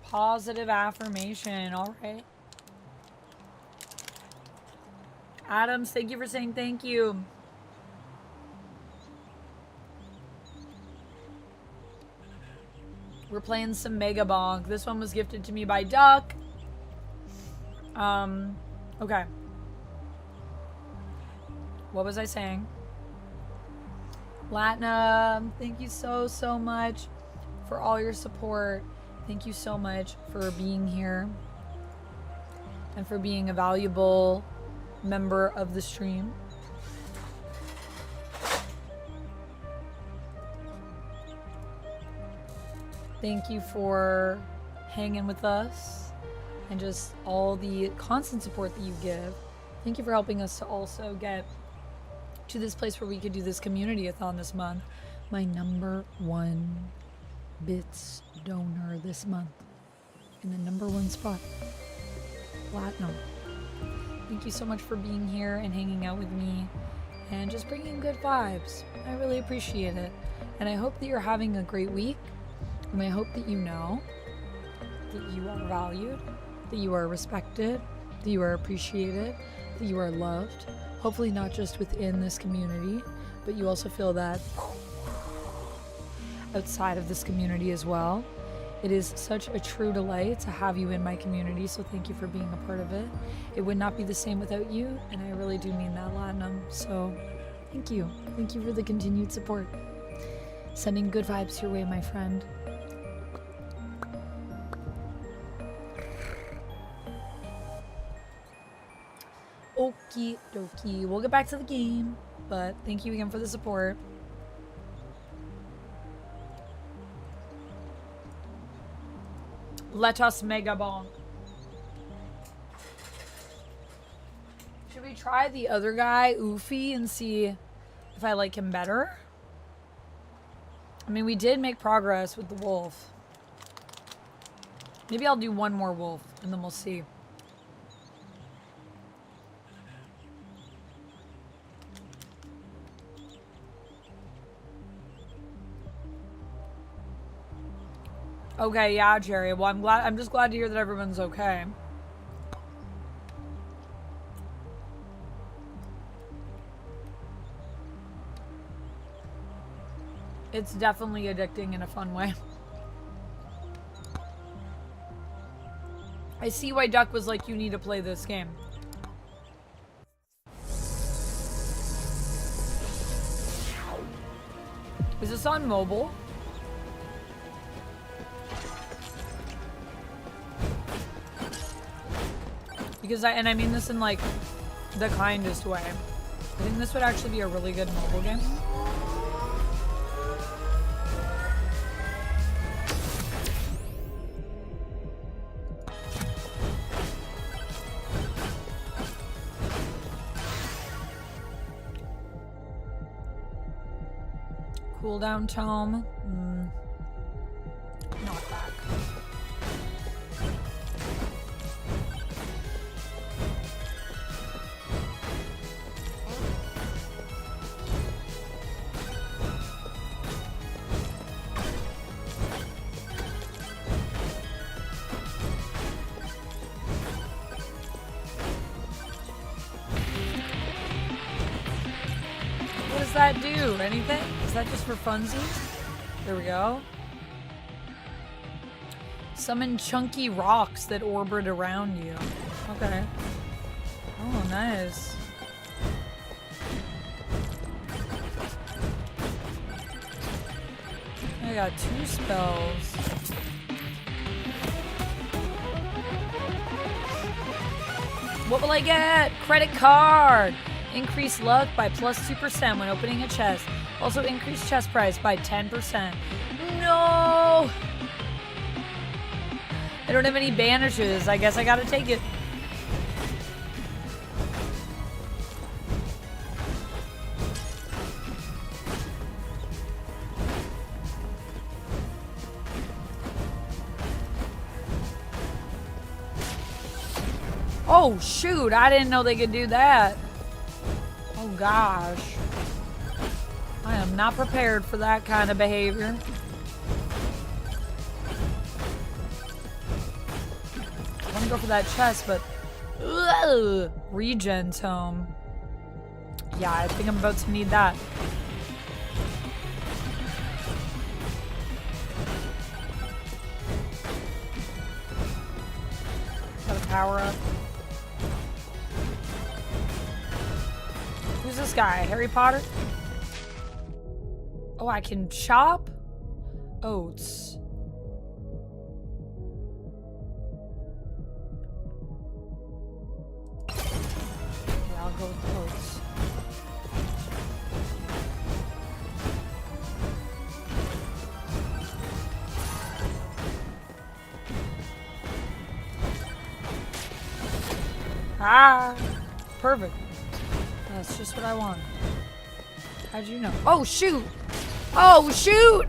Positive affirmation, alright. Adams, thank you for saying thank you. We're playing some Mega Bonk. This one was gifted to me by Duck. Okay. What was I saying? Latinum, thank you so much for all your support. Thank you so much for being here and for being a valuable member of the stream. Thank you for hanging with us and just all the constant support that you give. Thank you for helping us to also get to this place where we could do this community-a-thon this month. My #1 bits donor this month in the #1 spot, Platinum. Thank you so much for being here and hanging out with me and just bringing good vibes. I really appreciate it, and I hope that you're having a great week, and I hope that you know that you are valued, that you are respected, that you are appreciated, that you are loved, hopefully not just within this community, but you also feel that outside of this community as well. It is such a true delight to have you in my community, so thank you for being a part of it. It would not be the same without you, and I really do mean that, Latinum. So thank you. Thank you for the continued support. Sending good vibes your way, my friend. Okie dokie. We'll get back to the game, but thank you again for the support. Let us Mega Bonk. Should we try the other guy, Oofy, and see if I like him better? I mean, we did make progress with the wolf. Maybe I'll do one more wolf, and then we'll see. Okay, yeah, Jerry. Well, I'm just glad to hear that everyone's okay. It's definitely addicting in a fun way. I see why Duck was like, you need to play this game. Is this on mobile? Because I mean this in like the kindest way. I think this would actually be a really good mobile game. Cooldown tome. Not back. that do? Anything? Is that just for funsies? There we go. Summon chunky rocks that orbit around you. Okay. Oh, nice. I got 2 spells. What will I get? Credit card! Increase luck by plus 2% when opening a chest. Also increase chest price by 10%. No! I don't have any banishes. I guess I gotta take it. Oh shoot, I didn't know they could do that. Oh gosh. I am not prepared for that kind of behavior. I want to go for that chest, but ugh, regen tome. Yeah, I think I'm about to need that. Got a power up. Who's this guy? Harry Potter? Oh, I can chop oats. Yeah, I'll go with oats. Ah, perfect. That's just what I want. How'd you know? Oh, shoot! Oh, shoot!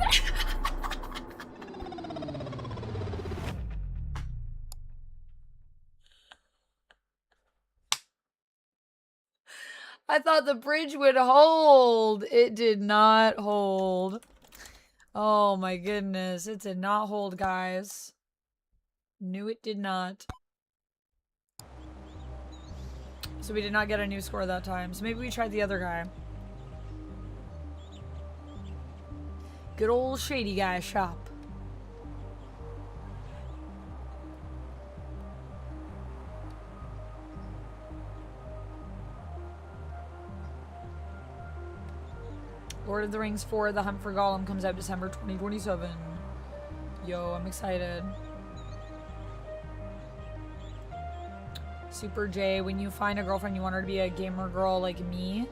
I thought the bridge would hold. It did not hold. Oh my goodness. It did not hold, guys. Knew it did not. So we did not get a new score that time. So maybe we tried the other guy. Good old shady guy shop. Lord of the Rings 4, The Hunt for Gollum comes out December 2027. Yo, I'm excited. Super J, when you find a girlfriend, you want her to be a gamer girl like me?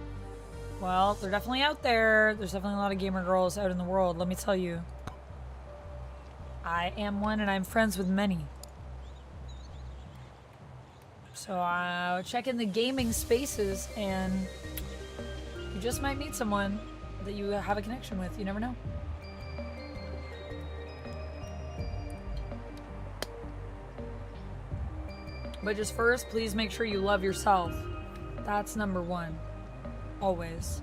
Well, they're definitely out there. There's definitely a lot of gamer girls out in the world, let me tell you. I am one and I'm friends with many. So check in the gaming spaces and you just might meet someone that you have a connection with. You never know. But just first, please make sure you love yourself. That's number one. Always.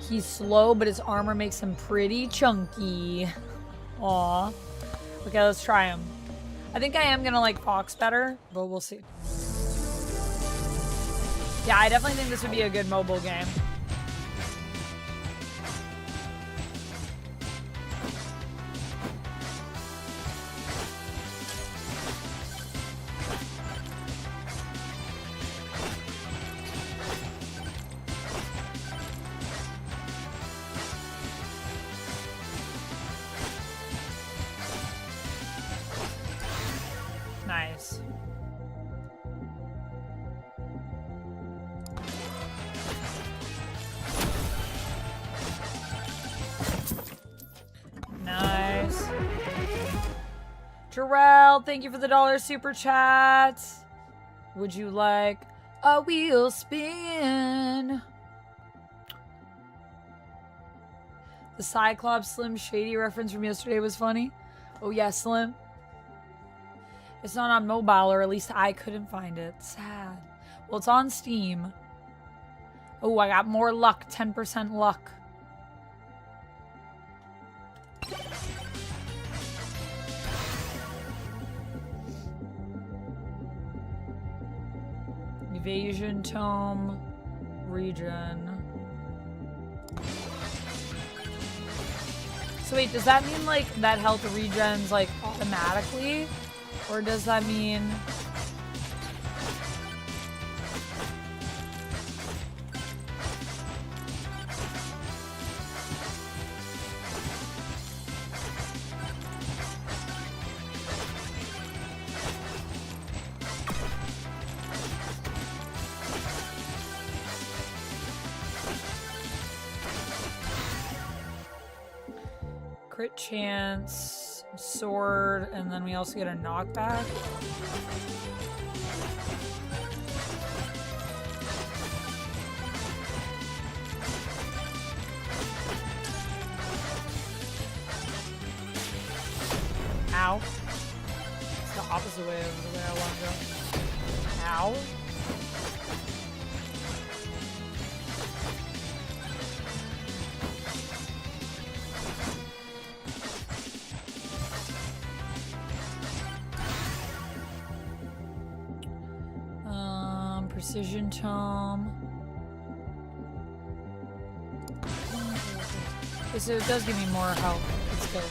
He's slow, but his armor makes him pretty chunky. Aw. Okay, let's try him. I think I am gonna like Fox better, but we'll see. Yeah, I definitely think this would be a good mobile game. Nice. Nice. Jarrell, thank you for the $1 super chat. Would you like a wheel spin? The Cyclops Slim Shady reference from yesterday was funny. Oh yeah, Slim. It's not on mobile, or at least I couldn't find it. Sad. Well, it's on Steam. Oh, I got more luck. 10% luck. Evasion Tome. Regen. So wait, does that mean like that health regens like automatically? Or does that mean... Crit chance, sword, and then we also get a knockback. Ow. It's the opposite way of the way I want to go. Ow. Precision tome. Okay, so it does give me more health. It's good.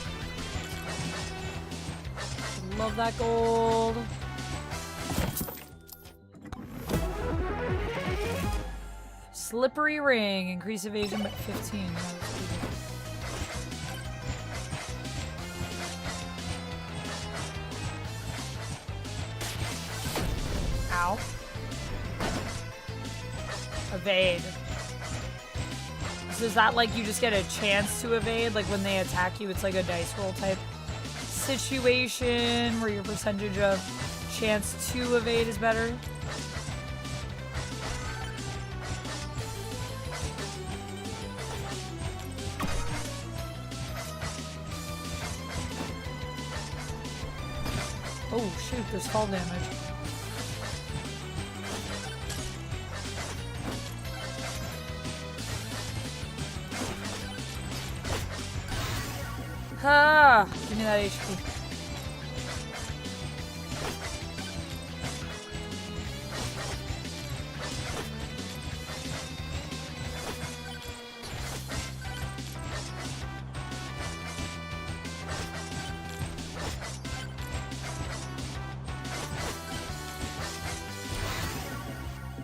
Love that gold. Slippery ring. Increase evasion by 15. Ow. Evade. So is that like you just get a chance to evade? Like when they attack you, it's like a dice roll type situation where your percentage of chance to evade is better? Oh shoot, there's fall damage. Ah, give me that HP.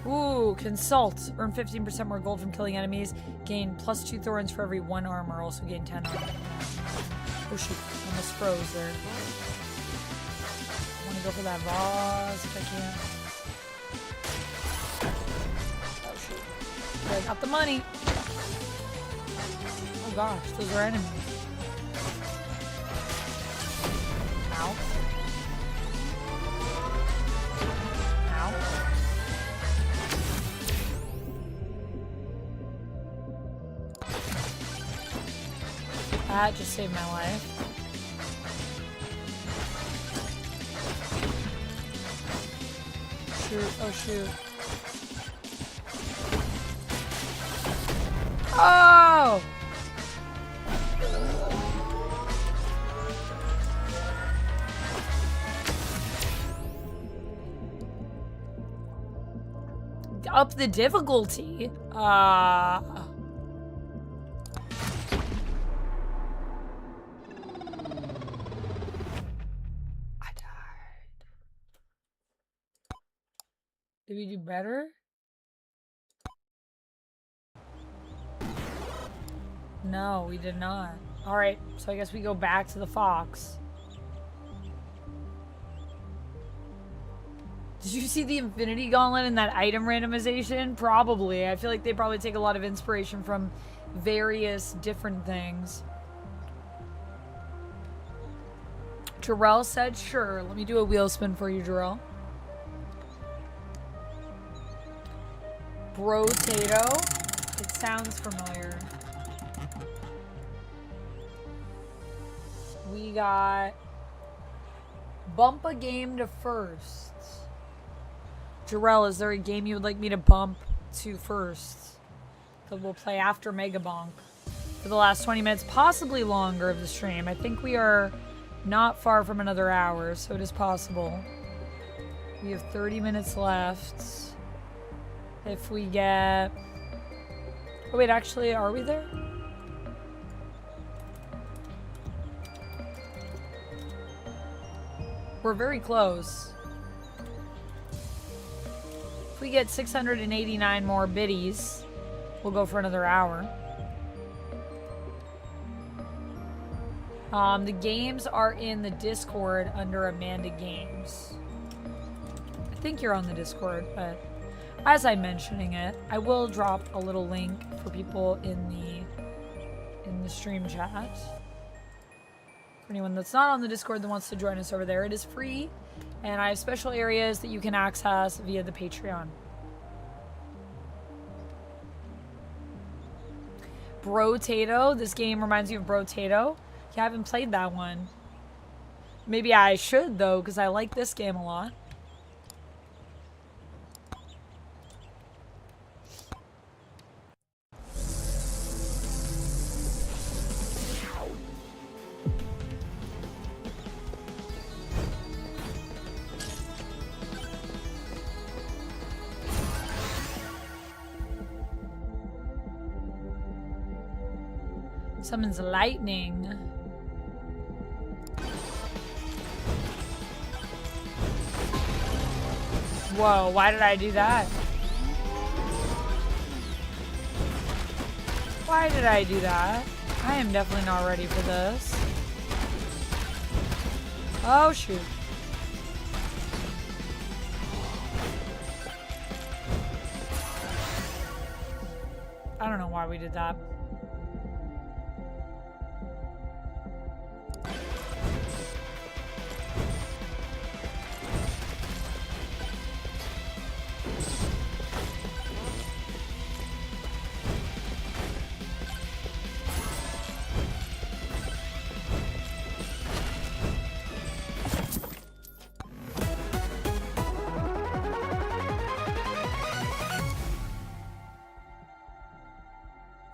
Ooh, consult. Earn 15% more gold from killing enemies. Gain +2 thorns for every 1 armor. Also gain 10 armor. Oh shoot, almost froze there. I want to go for that vase if I can. Oh shoot. I got the money. Oh gosh, those are enemies. Ow. Ow. That just saved my life. Shoot, oh shoot. Oh! Up the difficulty? Did we do better? No, we did not. Alright, so I guess we go back to the fox. Did you see the Infinity Gauntlet and that item randomization? Probably. I feel like they probably take a lot of inspiration from various different things. Jarrell said, sure. Let me do a wheel spin for you, Jarrell. Brotato. It sounds familiar. We got bump a game to first. Jarrell, is there a game you would like me to bump to first that we'll play after Mega Bonk for the last 20 minutes, possibly longer of the stream? I think we are not far from another hour, so it is possible. We have 30 minutes left. If we get... Oh wait, actually, are we there? We're very close. If we get 689 more biddies, we'll go for another hour. The games are in the Discord under Amanda Games. I think you're on the Discord, but as I'm mentioning it, I will drop a little link for people in the stream chat. For anyone that's not on the Discord that wants to join us over there, it is free, and I have special areas that you can access via the Patreon. Brotato, this game reminds you of Brotato. Yeah, I haven't played that one. Maybe I should though, because I like this game a lot. Summons lightning. Whoa, why did I do that? Why did I do that? I am definitely not ready for this. Oh, shoot. I don't know why we did that.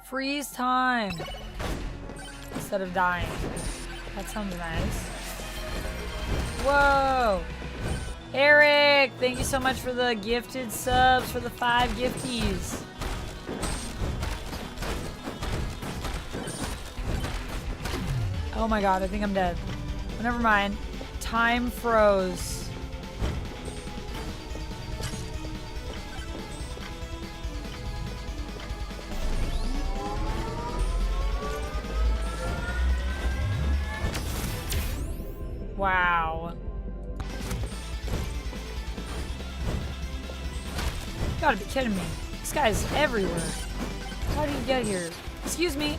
Freeze time instead of dying. That sounds nice. Whoa! Eric, thank you so much for the gifted subs, for the 5 gifties. Oh my god, I think I'm dead. Oh, never mind. Time froze. Wow. You gotta be kidding me. This guy's everywhere. How did he get here? Excuse me.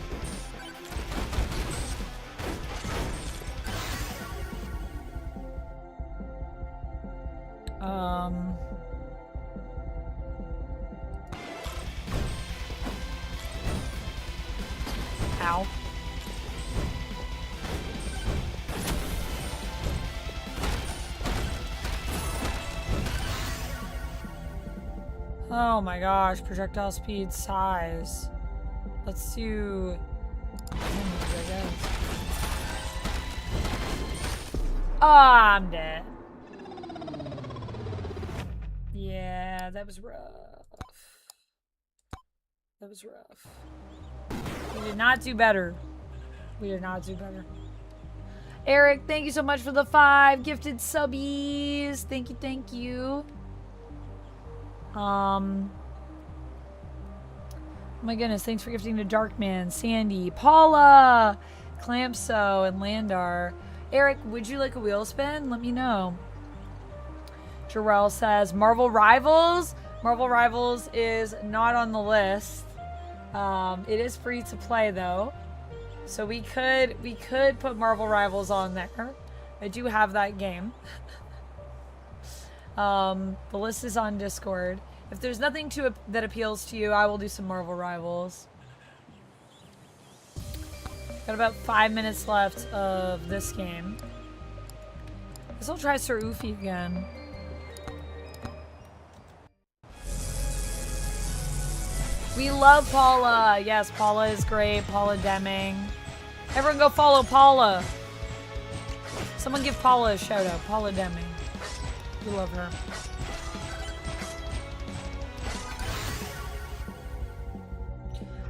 Ow. Oh my gosh, projectile speed, size. Let's do damage, I guess. Oh, I'm dead. Yeah, that was rough. That was rough. We did not do better. We did not do better. Eric, thank you so much for the 5 gifted subbies. Thank you, thank you. Oh my goodness, thanks for gifting to Darkman, Sandy, Paula, Clampso, and Landar. Eric, would you like a wheel spin? Let me know. Jarrell says, Marvel Rivals? Marvel Rivals is not on the list. It is free to play though. So we could put Marvel Rivals on there. I do have that game. The list is on Discord. If there's nothing that appeals to you, I will do some Marvel Rivals. Got about 5 minutes left of this game. Guess I'll try Sir Oofy again. We love Paula. Yes, Paula is great. Paula Deming. Everyone go follow Paula. Someone give Paula a shout out. Paula Deming. We love her.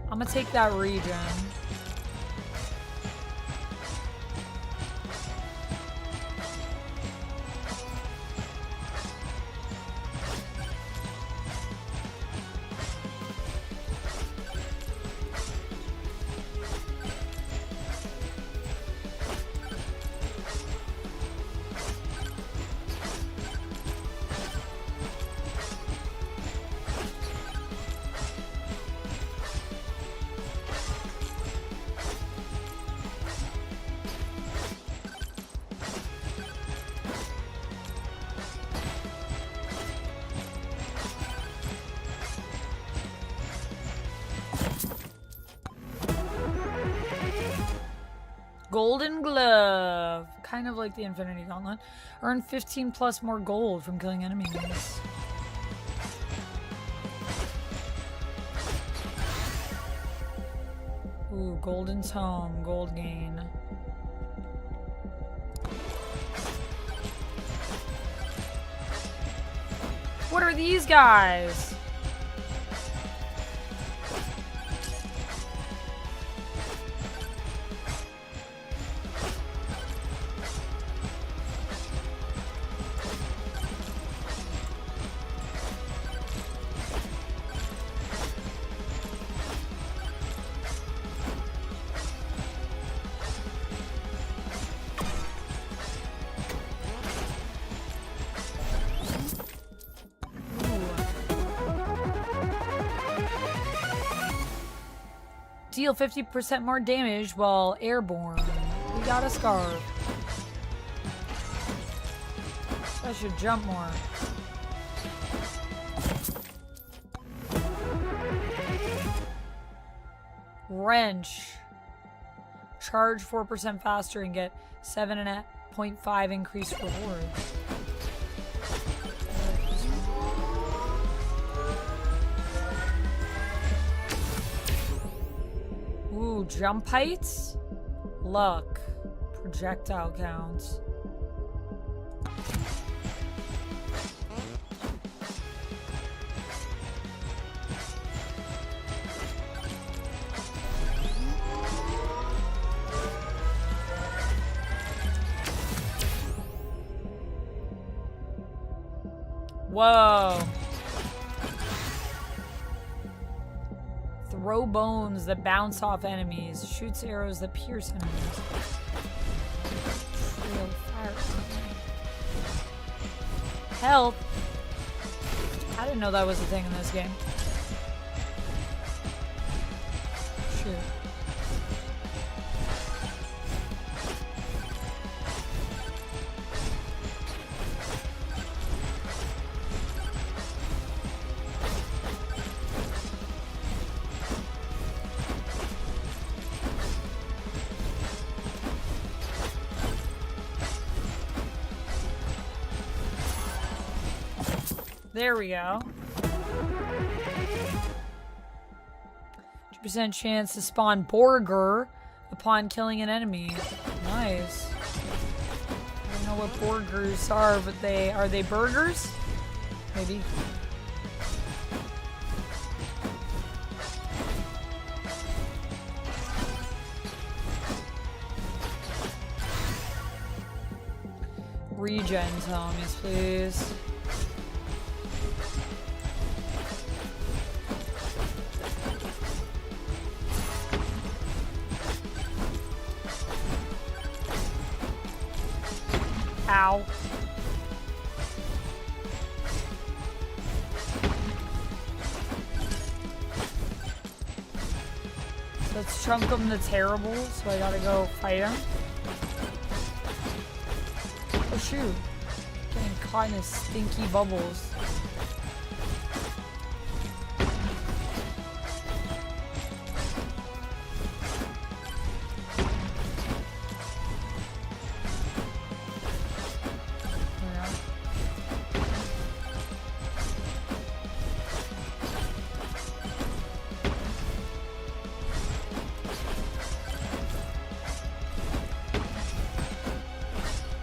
I'm gonna take that regen. Golden Glove. Kind of like the Infinity Gauntlet. Earn 15 plus more gold from killing enemies. Ooh, Golden Tome. Gold gain. What are these guys? Deal 50% more damage while airborne. We got a scarf. I should jump more. Wrench. Charge 4% faster and get 7.5 increased reward. Ooh, jump heights? Luck. Projectile counts. Whoa. Throw bones that bounce off enemies. Shoots arrows that pierce enemies. Trail fire. Health. I didn't know that was a thing in this game. Shoot. There we go. 2% chance to spawn Burger upon killing an enemy. Nice. I don't know what Burgers are, but are they burgers? Maybe. Regen zombies, please. Ow. Let's chunk them the terrible, so I gotta go fight him. Oh shoot. Getting caught in his stinky bubbles.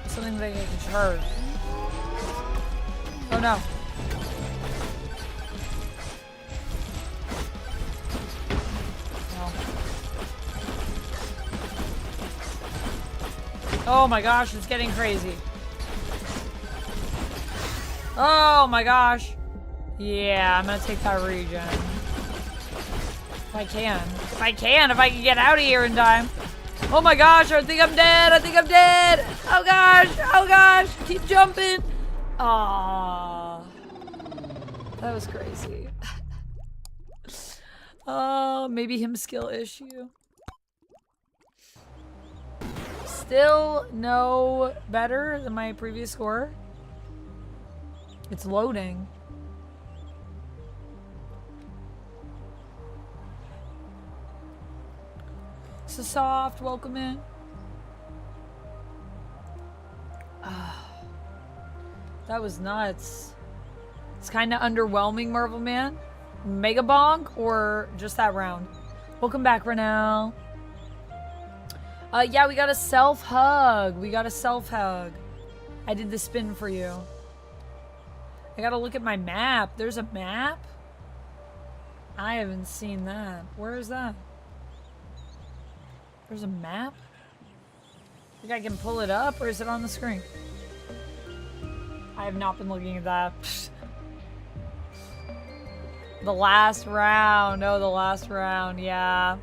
Something that I can charge. Oh no. Oh my gosh, it's getting crazy. Oh my gosh. Yeah, I'm gonna take that regen. If I can. If I can get out of here in time. Oh my gosh, I think I'm dead. I think I'm dead. Oh gosh. Oh gosh. Keep jumping. Aww. That was crazy. Oh, maybe him skill issue. Still no better than my previous score. It's loading. So soft, welcome in. That was nuts. It's kind of underwhelming, Marvel Man. Mega bonk or just that round? Welcome back, Renell. Yeah, we got a self hug. We got a self hug. I did the spin for you. I gotta look at my map. There's a map? I haven't seen that. Where is that? There's a map? Think I can pull it up or is it on the screen? I have not been looking at that. The last round. Oh, the last round. Yeah.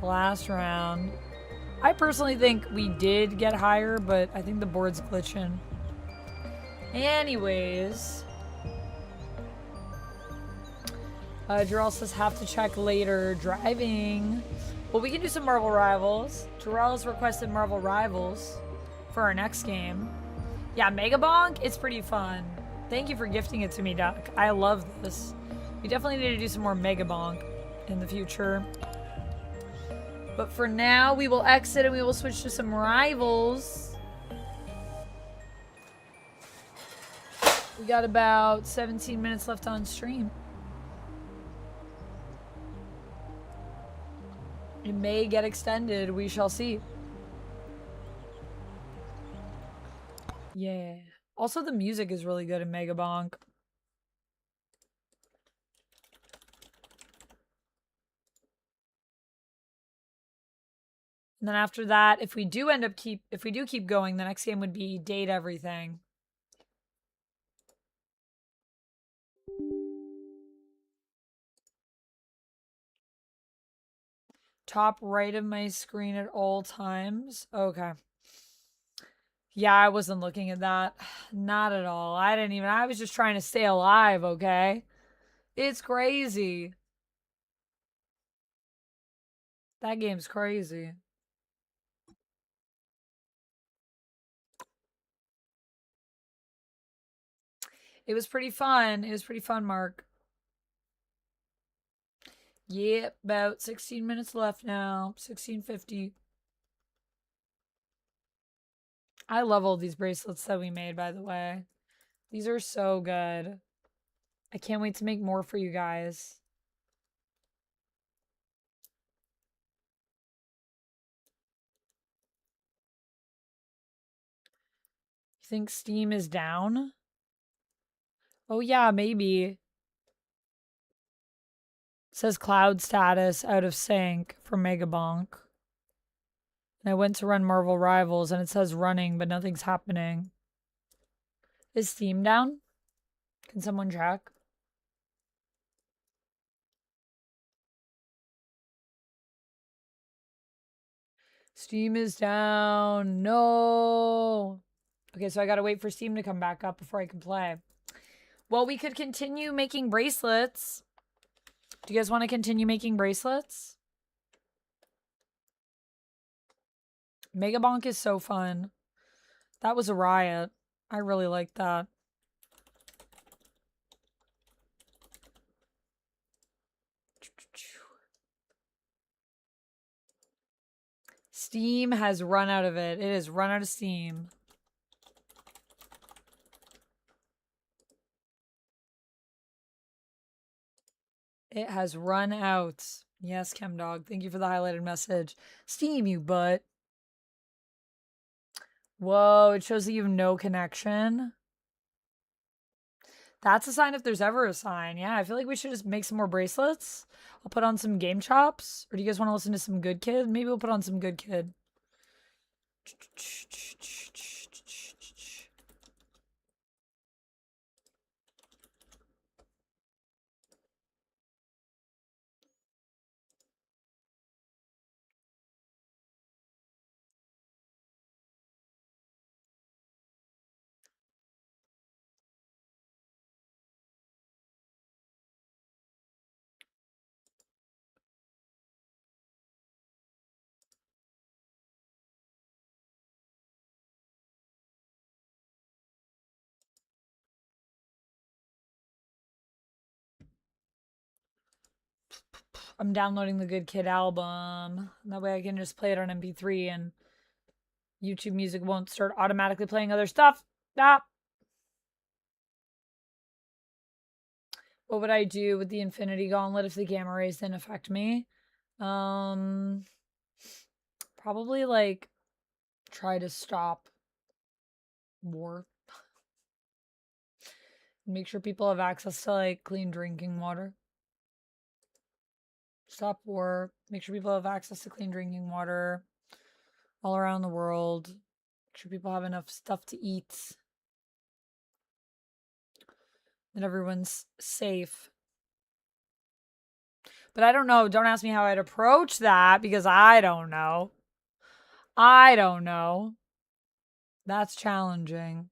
The last round. I personally think we did get higher, but I think the board's glitching. Anyways. Jarrell says have to check later. Driving. Well, we can do some Marvel Rivals. Jarrell has requested Marvel Rivals for our next game. Yeah, Mega Bonk, it's pretty fun. Thank you for gifting it to me, Doc. I love this. We definitely need to do some more Mega Bonk in the future. But for now, we will exit and we will switch to some Rivals. We got about 17 minutes left on stream. It may get extended. We shall see. Yeah. Also, the music is really good in Mega Bonk. And then after that, if we do keep going, the next game would be Date Everything. Top right of my screen at all times. Okay. Yeah, I wasn't looking at that. Not at all. I was just trying to stay alive, okay? It's crazy. That game's crazy. It was pretty fun. It was pretty fun, Mark. Yep, about 16 minutes left now. 16:50. I love all these bracelets that we made, by the way. These are so good. I can't wait to make more for you guys. You think Steam is down? Oh yeah, maybe. It says cloud status out of sync for Megabonk. And I went to run Marvel Rivals and it says running, but nothing's happening. Is Steam down? Can someone check? Steam is down. No. Okay, so I gotta wait for Steam to come back up before I can play. Well, we could continue making bracelets. Do you guys want to continue making bracelets? Megabonk is so fun. That was a riot. I really liked that. Steam has run out of it. It has run out of steam. It has run out. Yes, ChemDog. Thank you for the highlighted message. Steam, you butt. Whoa, it shows that you have no connection. That's a sign if there's ever a sign. Yeah, I feel like we should just make some more bracelets. I'll put on some Game Chops. Or do you guys want to listen to some Good Kid? Maybe we'll put on some Good Kid. I'm downloading the Good Kid album. That way I can just play it on MP3 and YouTube Music won't start automatically playing other stuff. Stop. What would I do with the Infinity Gauntlet if the gamma rays didn't affect me? Probably like try to stop war. Make sure people have access to like clean drinking water. Stop war. Make sure people have access to clean drinking water all around the world. Make sure people have enough stuff to eat. That everyone's safe. But I don't know. Don't ask me how I'd approach that because I don't know. I don't know. That's challenging.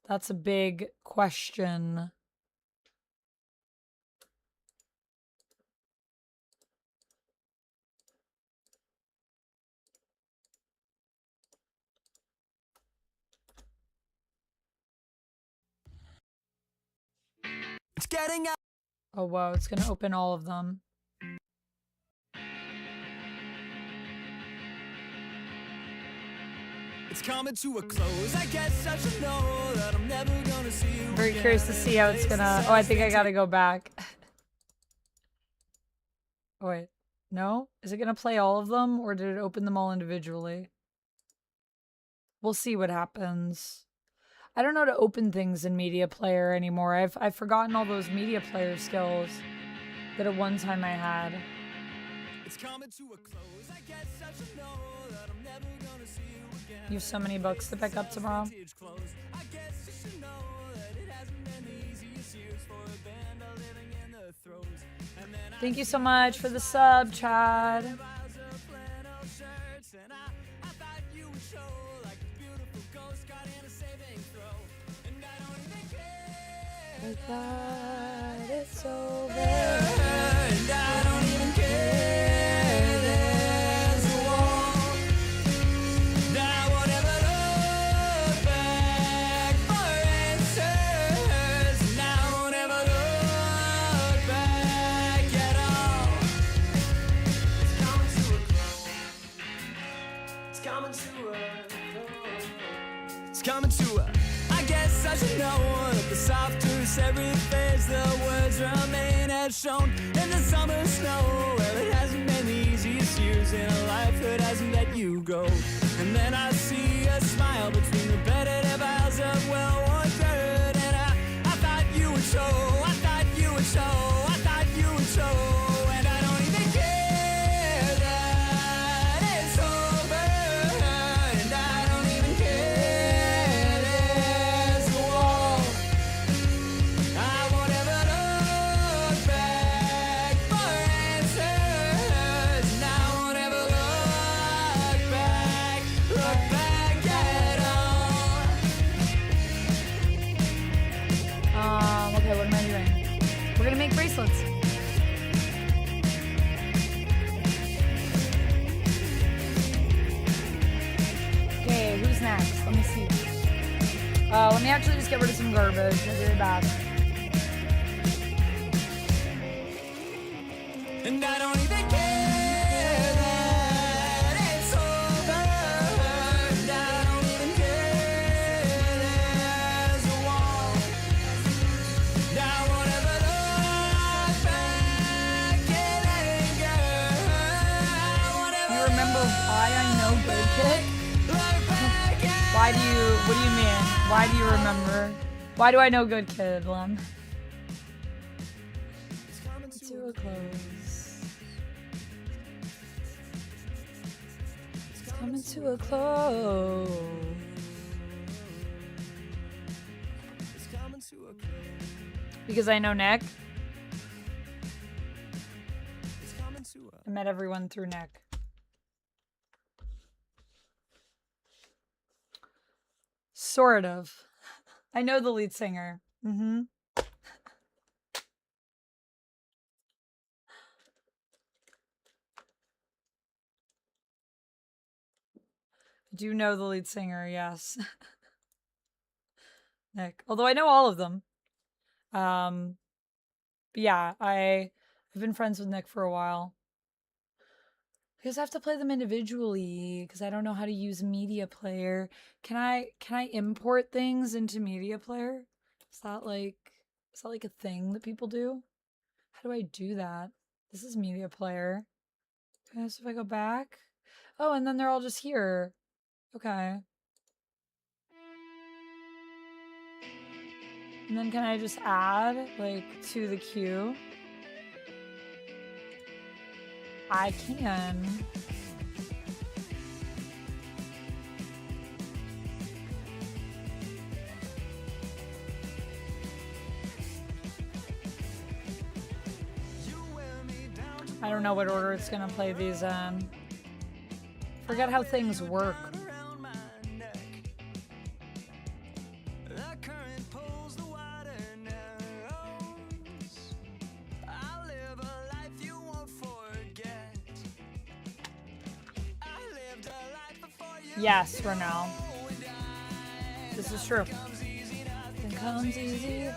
That's a big question. It's getting out. Oh, whoa. It's going to open all of them. It's coming to a close. I guess I should know that I'm never gonna see you. Very curious to see how it's gonna. Oh, I think I gotta go back. Oh, wait. No? Is it gonna play all of them or did it open them all individually? We'll see what happens. I don't know how to open things in Media Player anymore. I've forgotten all those Media Player skills that at one time I had. It's coming to a close. I guess I should know that I'm never gonna see you again. You have so many books to pick up tomorrow. I guess you should know that it hasn't been the easiest years for a band living in the throes. And then Thank you so much for the sub, Chad. I thought you would show like a beautiful ghost caught in a saving throw. And I don't even care. I thought it's over. And I don't even care. There's a wall that I won't ever look back for answers. And I won't ever look back at all. It's coming to a close. It's coming to a close. It's coming to a. I guess I should know that the softer every phase, the words remain as shown in the summer snow. Well, it hasn't been the easiest years in a life that hasn't let you go. And then I see a smile between repetitive aisles of well-worn dirt. And I thought you would show, I thought you would show, I thought you would show. And I don't even care that it's over. And I don't even care. There's a wall. I won't ever look back for answers. And I won't ever look back at all. Okay, what am I doing? We're gonna make bracelets. Okay, who's next? Let me see. Let me actually just get rid of some garbage. That's really bad. And I don't even care that it's over. And I don't even care there's a wall. And I won't ever look back in anger. I won't ever You remember why I know Good Kid? look back at Why do you, what do you mean? Why do you remember? Why do I know Good Kid, Lem? It's coming To a close. It's coming to a close. It's coming to a close. Because I know Nick. It's coming to a. I met everyone through Nick. Sort of. I know the lead singer. Mm-hmm. I do know the lead singer, yes. Nick. Although I know all of them. But yeah, I've been friends with Nick for a while. Because I have to play them individually because I don't know how to use Media Player. Can I import things into Media Player? Is Is that like a thing that people do? How do I do that? This is media player. Okay, so if I go back. Oh, and then they're all just here. Okay. And then can I just add, like, to the queue? I can. I don't know what order it's gonna play these in. Forget how things work. Yes, Renell. This is true. It comes easy.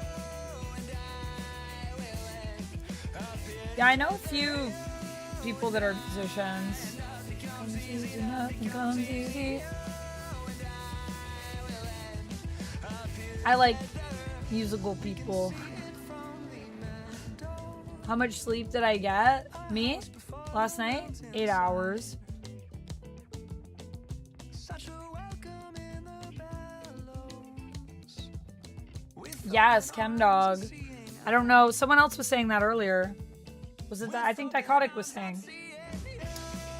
Yeah, I know a few people that are musicians. Comes easy, nothing comes easy. I like musical people. How much sleep did I get? Me? Last night? 8 hours. Yes, Chemdog. I don't know. Someone else was saying that earlier. Was it that? I think Dichotic was saying.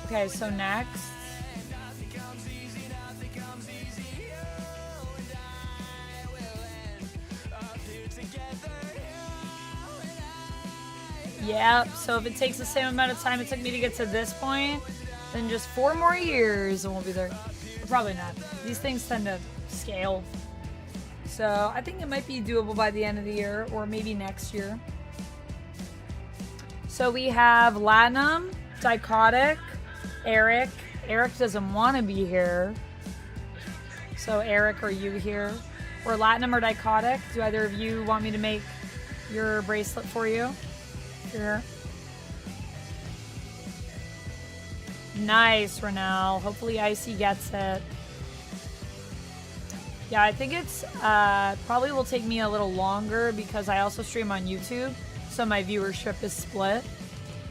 Okay, so next. Yep, so if it takes the same amount of time it took me to get to this point, then just 4 more years and we'll be there. Or probably not. These things tend to scale. So I think it might be doable by the end of the year or maybe next year. So we have Latinum, Dichotic, Eric. Eric doesn't want to be here. So Eric, are you here? Or Latinum or Dichotic? Do either of you want me to make your bracelet for you? Here. Nice, Renell. Hopefully Icy gets it. Yeah, I think it's probably will take me a little longer because I also stream on YouTube, so my viewership is split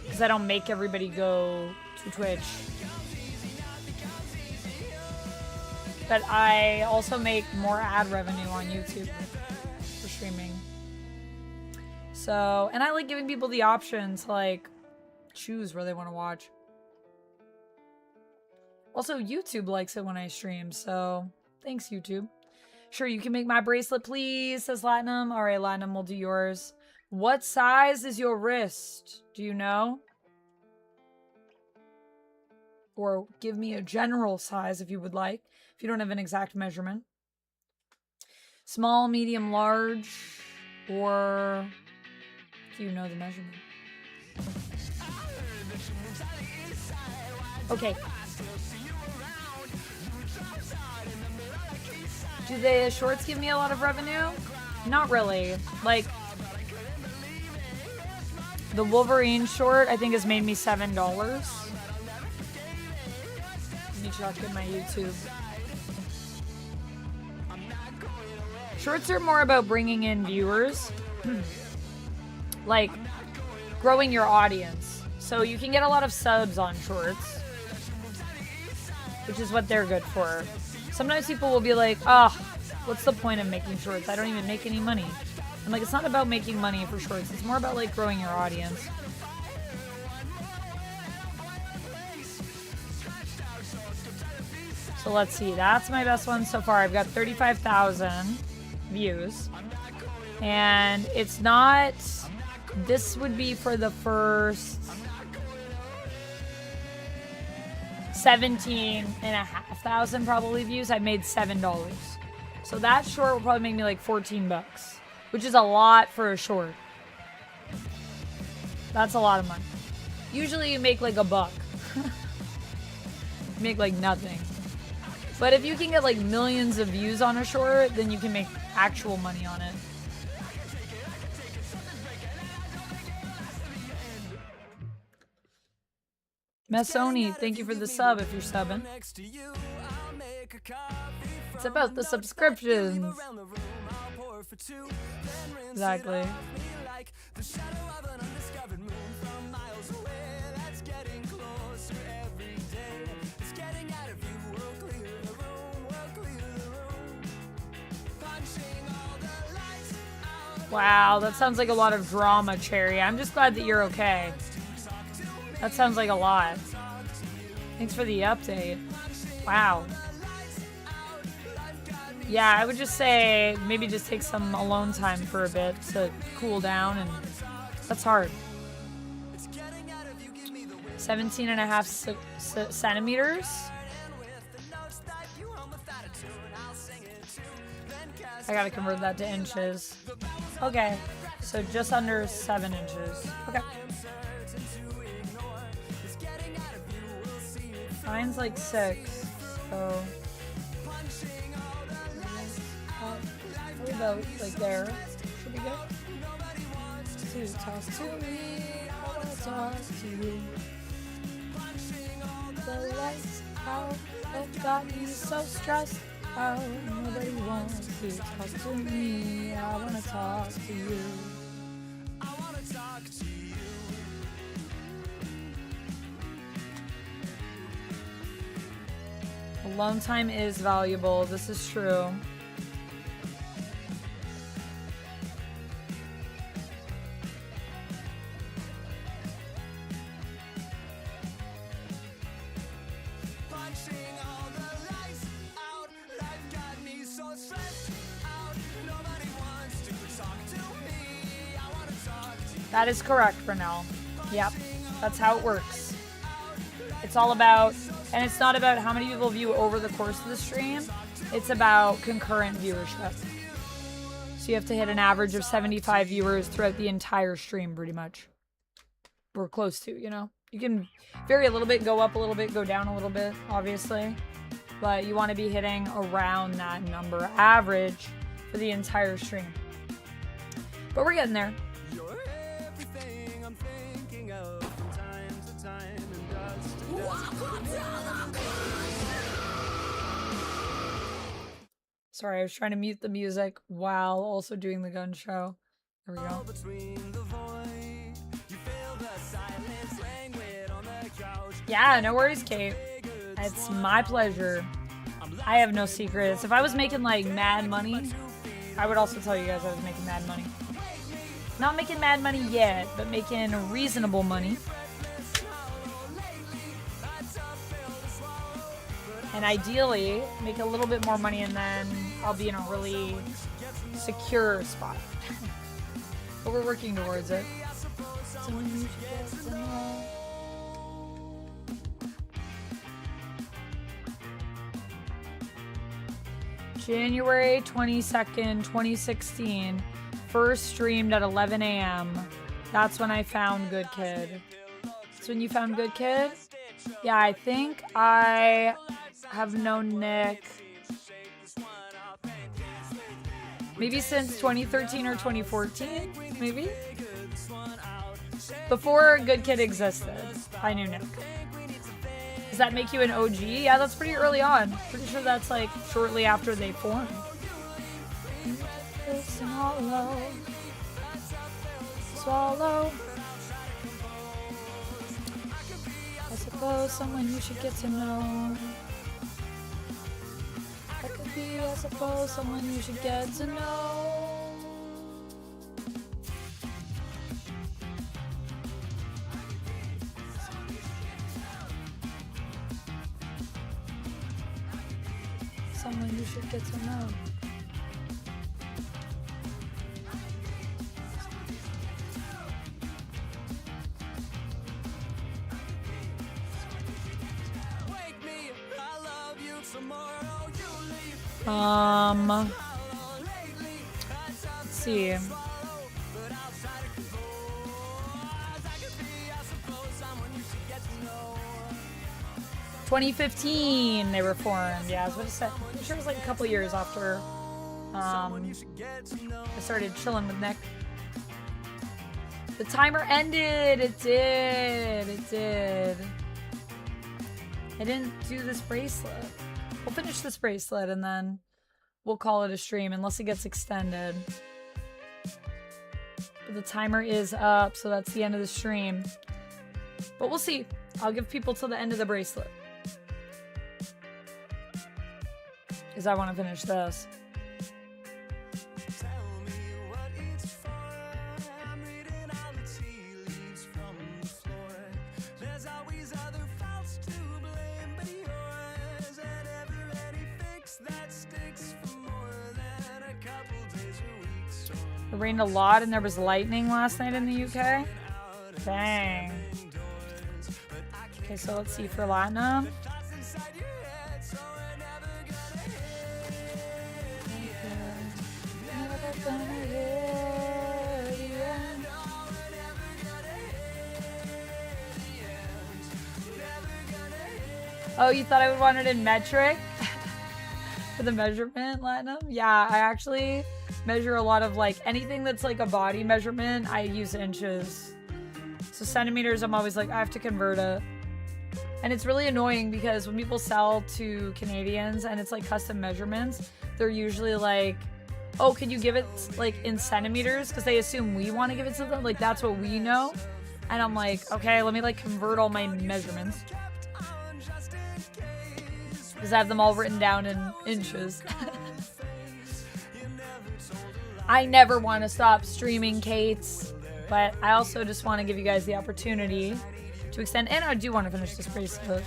because I don't make everybody go to Twitch. But I also make more ad revenue on YouTube for streaming. So, and I like giving people the option to like choose where they want to watch. Also, YouTube likes it when I stream, so thanks, YouTube. Sure, you can make my bracelet, please, says Latinum. All right, Latinum, we'll do yours. What size is your wrist? Do you know? Or give me a general size if you would like, if you don't have an exact measurement. Small, medium, large, or do you know the measurement? Okay. Do the shorts give me a lot of revenue? Not really. Like, the Wolverine short, I think, has made me $7. Let me check in my YouTube. Shorts are more about bringing in viewers. Like, growing your audience. So you can get a lot of subs on shorts, which is what they're good for. Sometimes people will be like, oh, what's the point of making shorts? I don't even make any money. I'm like, it's not about making money for shorts. It's more about like growing your audience. So let's see. That's my best one so far. I've got 35,000 views. And it's not... This would be for the first 17,500 probably views. I made $7. So that short will probably make me like 14 bucks, which is a lot for a short. That's a lot of money. Usually you make like a buck. You make like nothing. But if you can get like millions of views on a short, then you can make actual money on it. Messoni, thank you for the sub if you're subbing. It's about the subscriptions. Exactly. The shadow of an undiscovered moon from miles away. That's getting closer every day. It's getting out of you. We'll clear the room. We'll clear the room. Punching all the lights out. Wow, that sounds like a lot of drama, Cherry. I'm just glad that you're okay. That sounds like a lot. Thanks for the update. Wow. Yeah, I would just say maybe just take some alone time for a bit to cool down, and that's hard. 17 and a half centimeters. I gotta convert that to inches. Okay, so just under 7 inches. Okay. Mine's like 6, so probably about like there. Should be good. To talk to me, I wanna talk to you. The lights out, it got me so stressed out. Nobody wants to talk to me. I wanna talk to you. I wanna talk to you. Alone time is valuable. This is true. That is correct, Brunel. Yep, that's how it works. It's all about, and it's not about how many people view over the course of the stream. It's about concurrent viewership. So you have to hit an average of 75 viewers throughout the entire stream, pretty much. We're close to, you know? You can vary a little bit, go up a little bit, go down a little bit, obviously. But you want to be hitting around that number average for the entire stream. But we're getting there. Sorry, I was trying to mute the music while also doing the gun show. There we go. Yeah, no worries, Kate. It's my pleasure. I have no secrets. If I was making like mad money, I would also tell you guys I was making mad money. Not making mad money yet, but making reasonable money. And ideally, make a little bit more money, and then I'll be in a really secure spot. But we're working towards it. January 22nd, 2016. First streamed at 11 a.m. That's when I found Good Kid. That's when you found Good Kid? Yeah, I think I have known Nick maybe since 2013 or 2014, maybe? Before Good Kid existed, I knew Nick. Does that make you an OG? Yeah, that's pretty early on. Pretty sure that's like shortly after they formed. Swallow. Swallow. I suppose someone you should get to know. That could be, I suppose, someone you should get to know. Someone you should get to know. Let's see. 2015 they were formed. Yeah, I was about to say. I'm sure it was like a couple years after I started chilling with Nick. The timer ended. It did. It did. I didn't do this bracelet. We'll finish this bracelet and then we'll call it a stream unless it gets extended. But the timer is up, so that's the end of the stream. But we'll see. I'll give people till the end of the bracelet. Because I want to finish this. It rained a lot and there was lightning last night in the UK. Dang. Okay, so let's see for Latinum. Oh, you thought I would want it in metric? For the measurement, Latinum? Yeah, I actually measure a lot of like anything that's like a body measurement. I use inches. So centimeters, I'm always like, I have to convert it. And it's really annoying because when people sell to Canadians and it's like custom measurements, they're usually like, oh, can you give it like in centimeters? Because they assume we want to give it to them. Like that's what we know. And I'm like, okay, let me like convert all my measurements. Because I have them all written down in inches. I never want to stop streaming, Kates. But I also just want to give you guys the opportunity to extend. And I do want to finish this bracelet.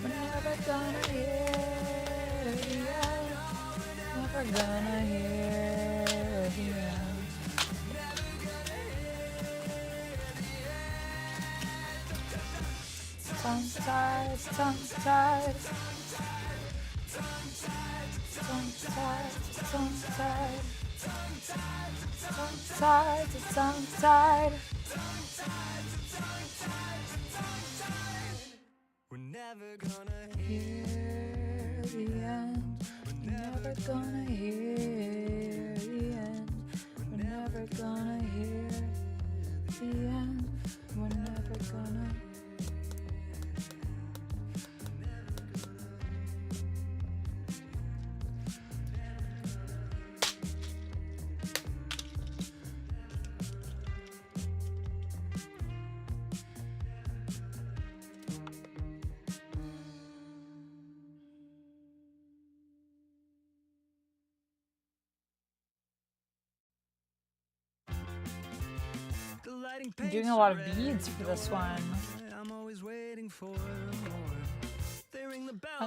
We're never gonna hear the end. Never gonna hear the end. Tongue-tied, tongue-tied. Tongue-tied, tongue-tied. Tongue-tied, tongue-tied. We're never gonna hear the end. We're never gonna hear the end. We're never gonna hear the end. We're never gonna. I'm doing a lot of beads for this one.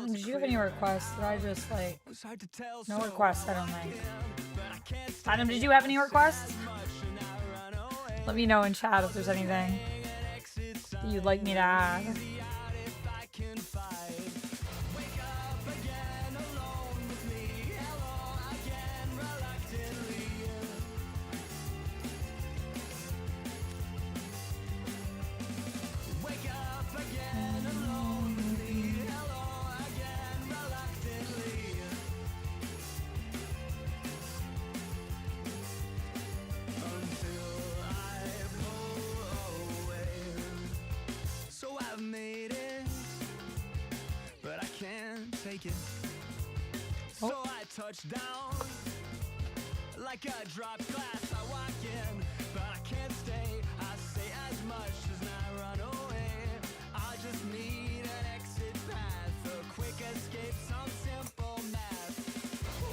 Did you have any requests? Did I just like... No requests, I don't think. Adam, did you have any requests? Let me know in chat if there's anything that you'd like me to add. So I touch down like a dropped glass. I walk in, but I can't stay. I say as much as I run away. I just need an exit path, a quick escape, some simple math.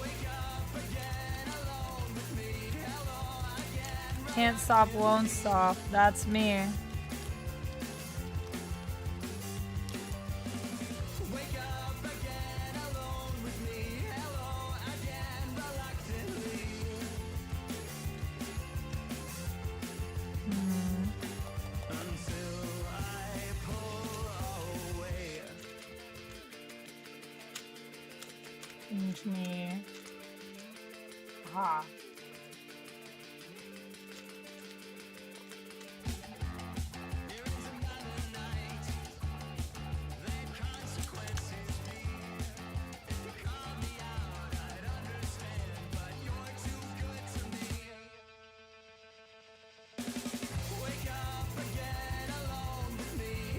Wake up again alone with me. Hello again. Can't stop, won't stop. That's me. Me. Aha.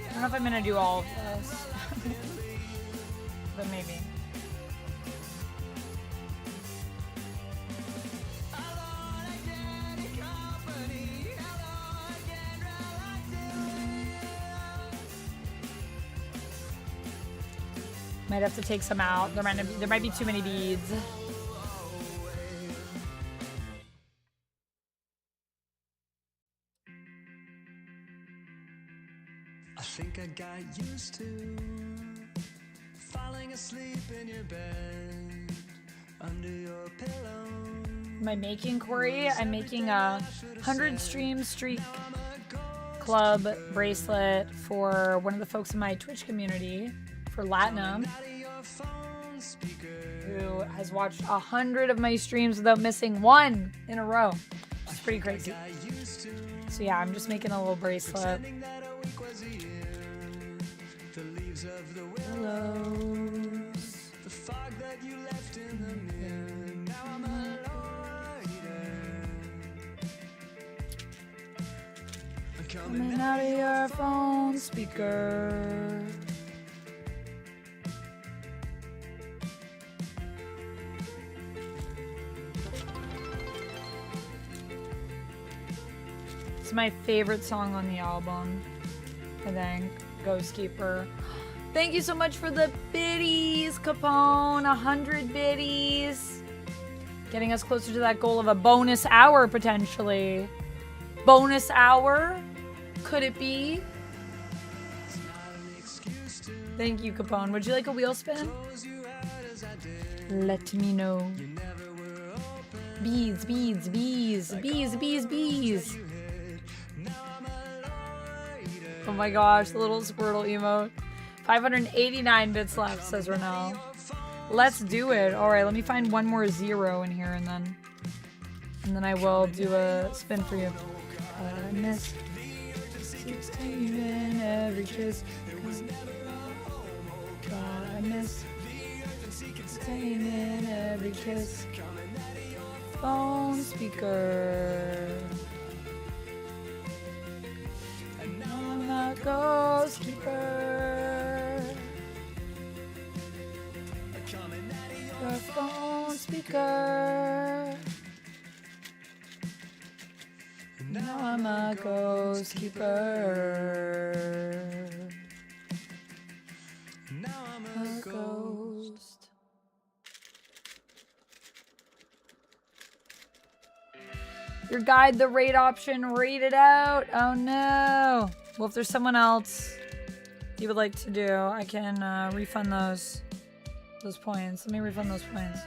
I don't know if I'm gonna do all of this, but maybe. Might have to take some out. There might be too many beads. I think I got used to falling asleep in your bed under your pillow. Am I making, Corey? I'm making a 100 stream streak club bracelet for one of the folks in my Twitch community for Latinum, who has watched 100 of my streams without missing one in a row. It's pretty crazy. So yeah, I'm just making a little bracelet. Pillows. The fog that you left in the mirror. Now I'm a coming out of your phone speaker. It's my favorite song on the album, I think. Ghost Keeper. Thank you so much for the biddies, Capone. 100 biddies. Getting us closer to that goal of a bonus hour, potentially. Bonus hour? Could it be? Thank you, Capone. Would you like a wheel spin? Let me know. Bees, bees, bees, bees, bees, bees. Oh my gosh, the little Squirtle emote. 589 bits left, says Renell. Let's do it. All right, let me find one more 0 in here, and then I will do a spin for you. I miss 16 in every kiss. God, I miss 16 in every kiss. Phone speaker. I'm a ghost keeper. Your phone speaker. Now I'm a ghost keeper. Now I'm A ghost. Your guide, the rate option, rate it out. Oh no. Well, if there's someone else you would like to do, I can refund those points. Let me refund those points.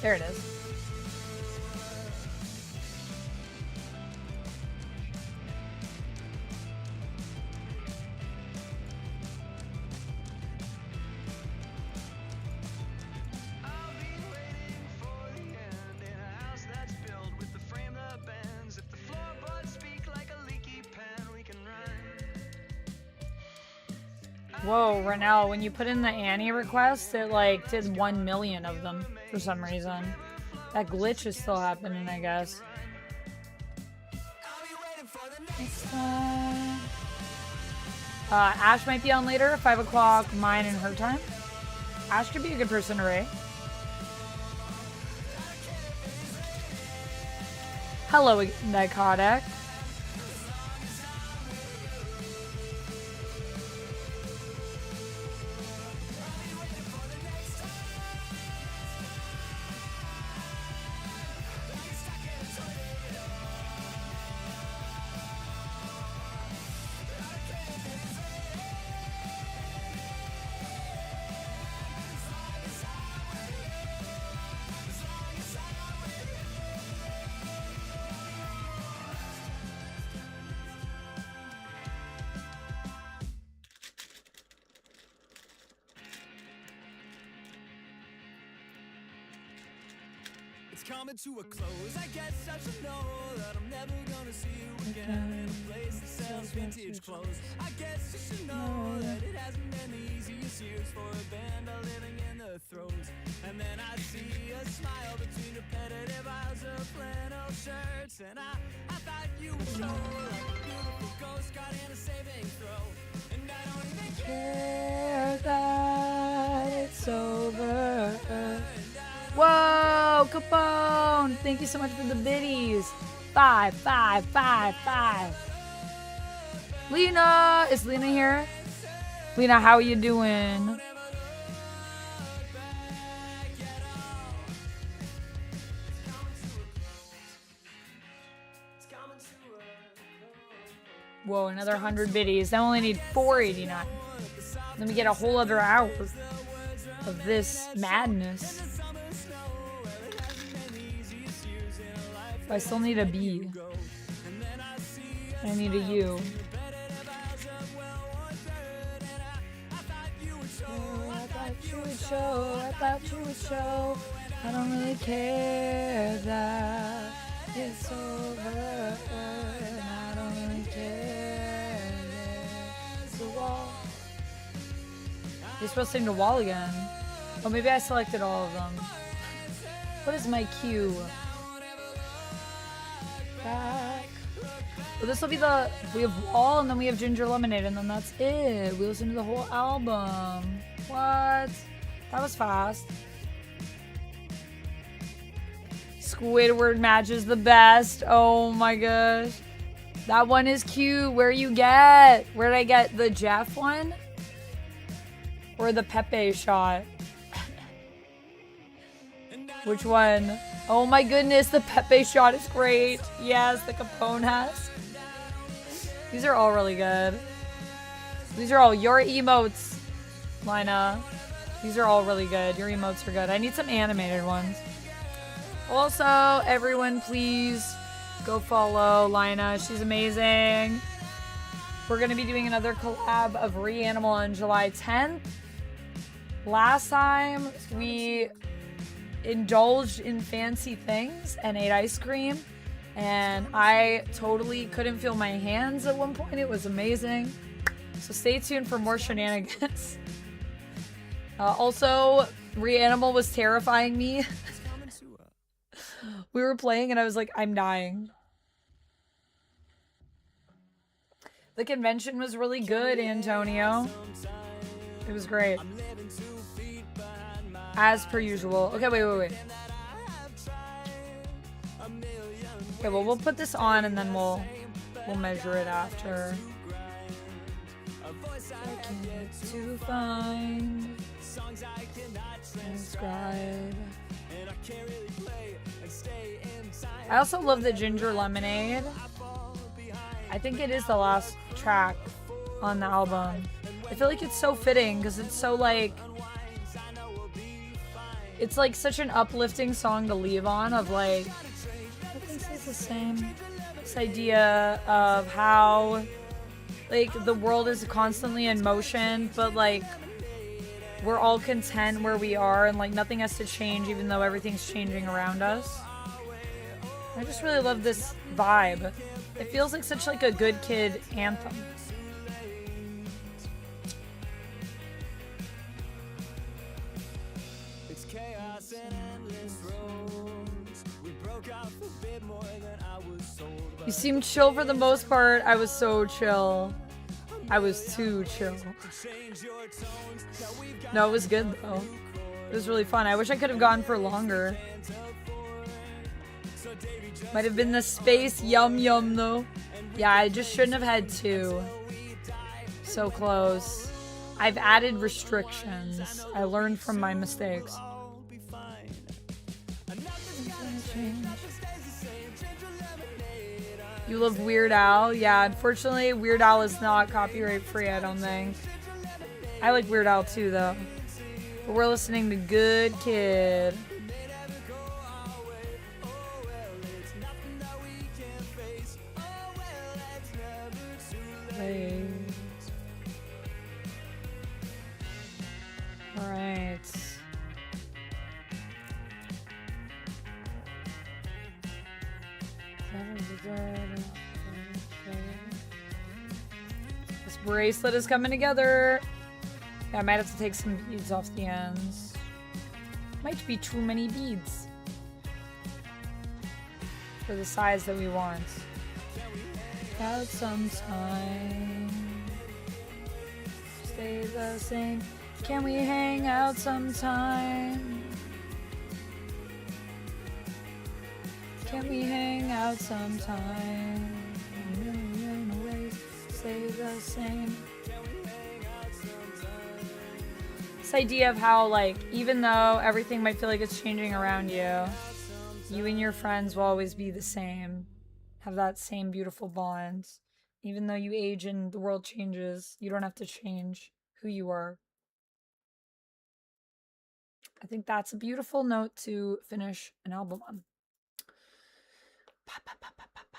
There it is. Whoa, Renell, when you put in the Annie request, it like did 1 million of them for some reason. That glitch is still happening, I guess. Next time. Ash might be on later, 5 o'clock, mine and her time. Ash could be a good person to rate. Hello, Nicotic. It's coming to a close. I guess I should know that I'm never gonna see you again in a place that sells vintage clothes. I guess you should know that it hasn't been the easiest years for a band living in the throes. And then I see a smile between repetitive aisles of flannel shirts, and I thought you would show like a beautiful ghost caught in a saving throw. And I don't even care that it's over. Whoa, Capone! Thank you so much for the biddies. 5, 5, 5, 5. Lena, is Lena here? Lena, how are you doing? Whoa, another 100 biddies. I only need 489. Let me get a whole other hour of this madness. I still need a B. I need a U. I thought you would show. I thought you would show. I don't really care that it's over. I don't really care. There's a wall. You're supposed to sing the wall again. Oh, maybe I selected all of them. What is my cue? Back. Well, this will be the. We have Wall, and then we have Ginger Lemonade, and then that's it. We listen to the whole album. What? That was fast. Squidward match is the best. Oh my gosh. That one is cute. Where you get? Where did I get the Jeff one? Or the Pepe shot? Which one? Oh my goodness, the Pepe shot is great. Yes, the Capone has. These are all really good. These are all your emotes, Lina. These are all really good. Your emotes are good. I need some animated ones. Also, everyone, please go follow Lina. She's amazing. We're going to be doing another collab of Reanimal on July 10th. Last time, we indulged in fancy things and ate ice cream, and I totally couldn't feel my hands at one point. It was amazing. So stay tuned for more shenanigans. Also, Reanimal was terrifying me. We were playing and I was like, I'm dying. The convention was really good, Antonio. It was great. As per usual. Okay, wait. Okay, well, we'll put this on and then we'll measure it after. To find, subscribe. I also love the Ginger Lemonade. I think it is the last track on the album. I feel like it's so fitting because it's so like, it's like such an uplifting song to leave on, of like, I think it's the same. This idea of how like the world is constantly in motion, but like we're all content where we are, and like nothing has to change even though everything's changing around us. I just really love this vibe. It feels like such like a good kid anthem. You seem chill for the most part. I was so chill. I was too chill. No, it was good though. It was really fun. I wish I could have gone for longer. Might have been the space yum though. Yeah, I just shouldn't have had 2. So close. I've added restrictions. I learned from my mistakes. You love Weird Al? Yeah, unfortunately, Weird Al is not copyright free, I don't think. I like Weird Al too, though. But we're listening to Good Kid. Hey. Alright. bracelet is coming together. Yeah, I might have to take some beads off the ends. Might be too many beads for the size that we want. Out sometime. Stay the same. Can we hang out sometime? Can we hang out sometime? A million ways. Stay the same. This idea of how, like, even though everything might feel like it's changing around you, you and your friends will always be the same. Have that same beautiful bond. Even though you age and the world changes, you don't have to change who you are. I think that's a beautiful note to finish an album on. Pa, pa, pa, pa, pa, pa.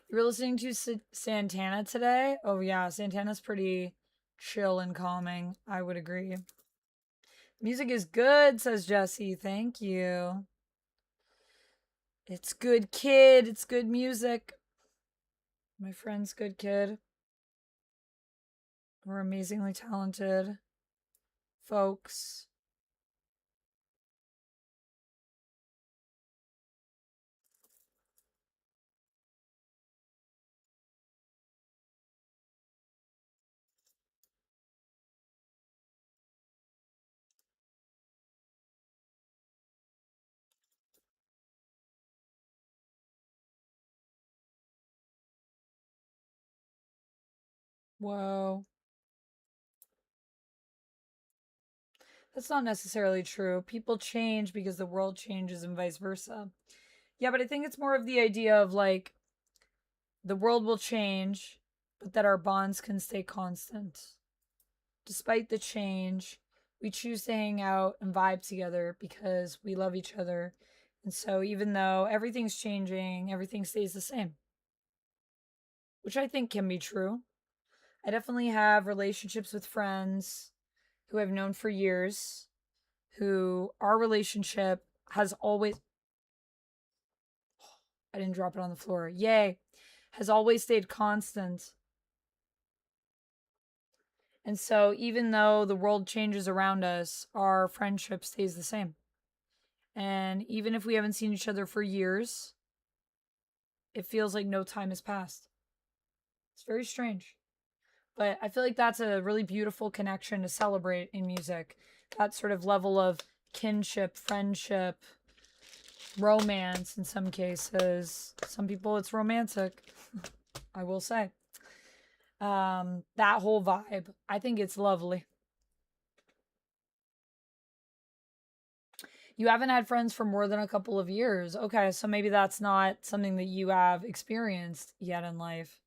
You were listening to Santana today? Oh yeah, Santana's pretty chill and calming. I would agree. Music is good, says Jesse. Thank you. It's good, kid. It's good music. My friend's good, kid. We're amazingly talented folks. Whoa. That's not necessarily true. People change because the world changes and vice versa. Yeah, but I think it's more of the idea of like the world will change, but that our bonds can stay constant. Despite the change, we choose to hang out and vibe together because we love each other. And so even though everything's changing, everything stays the same. Which I think can be true. I definitely have relationships with friends who I've known for years, who our relationship has always... I didn't drop it on the floor. Yay. Has always stayed constant. And so even though the world changes around us, our friendship stays the same. And even if we haven't seen each other for years, it feels like no time has passed. It's very strange. But I feel like that's a really beautiful connection to celebrate in music. That sort of level of kinship, friendship, romance in some cases. Some people it's romantic, I will say. That whole vibe, I think it's lovely. You haven't had friends for more than a couple of years. Okay, so maybe that's not something that you have experienced yet in life.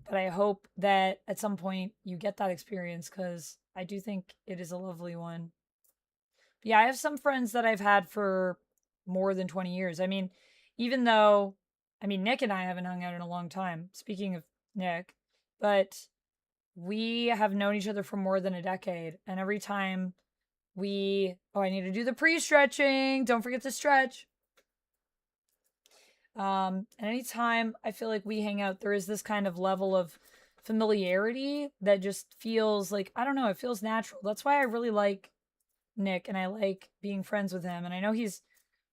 But I hope that at some point you get that experience because I do think it is a lovely one. But yeah, I have some friends that I've had for more than 20 years. I mean, even though, Nick and I haven't hung out in a long time, speaking of Nick, but we have known each other for more than a decade. And every time I need to do the pre-stretching. Don't forget to stretch. And anytime I feel like we hang out, there is this kind of level of familiarity that just feels like, I don't know, it feels natural. That's why I really like Nick and I like being friends with him. And I know he's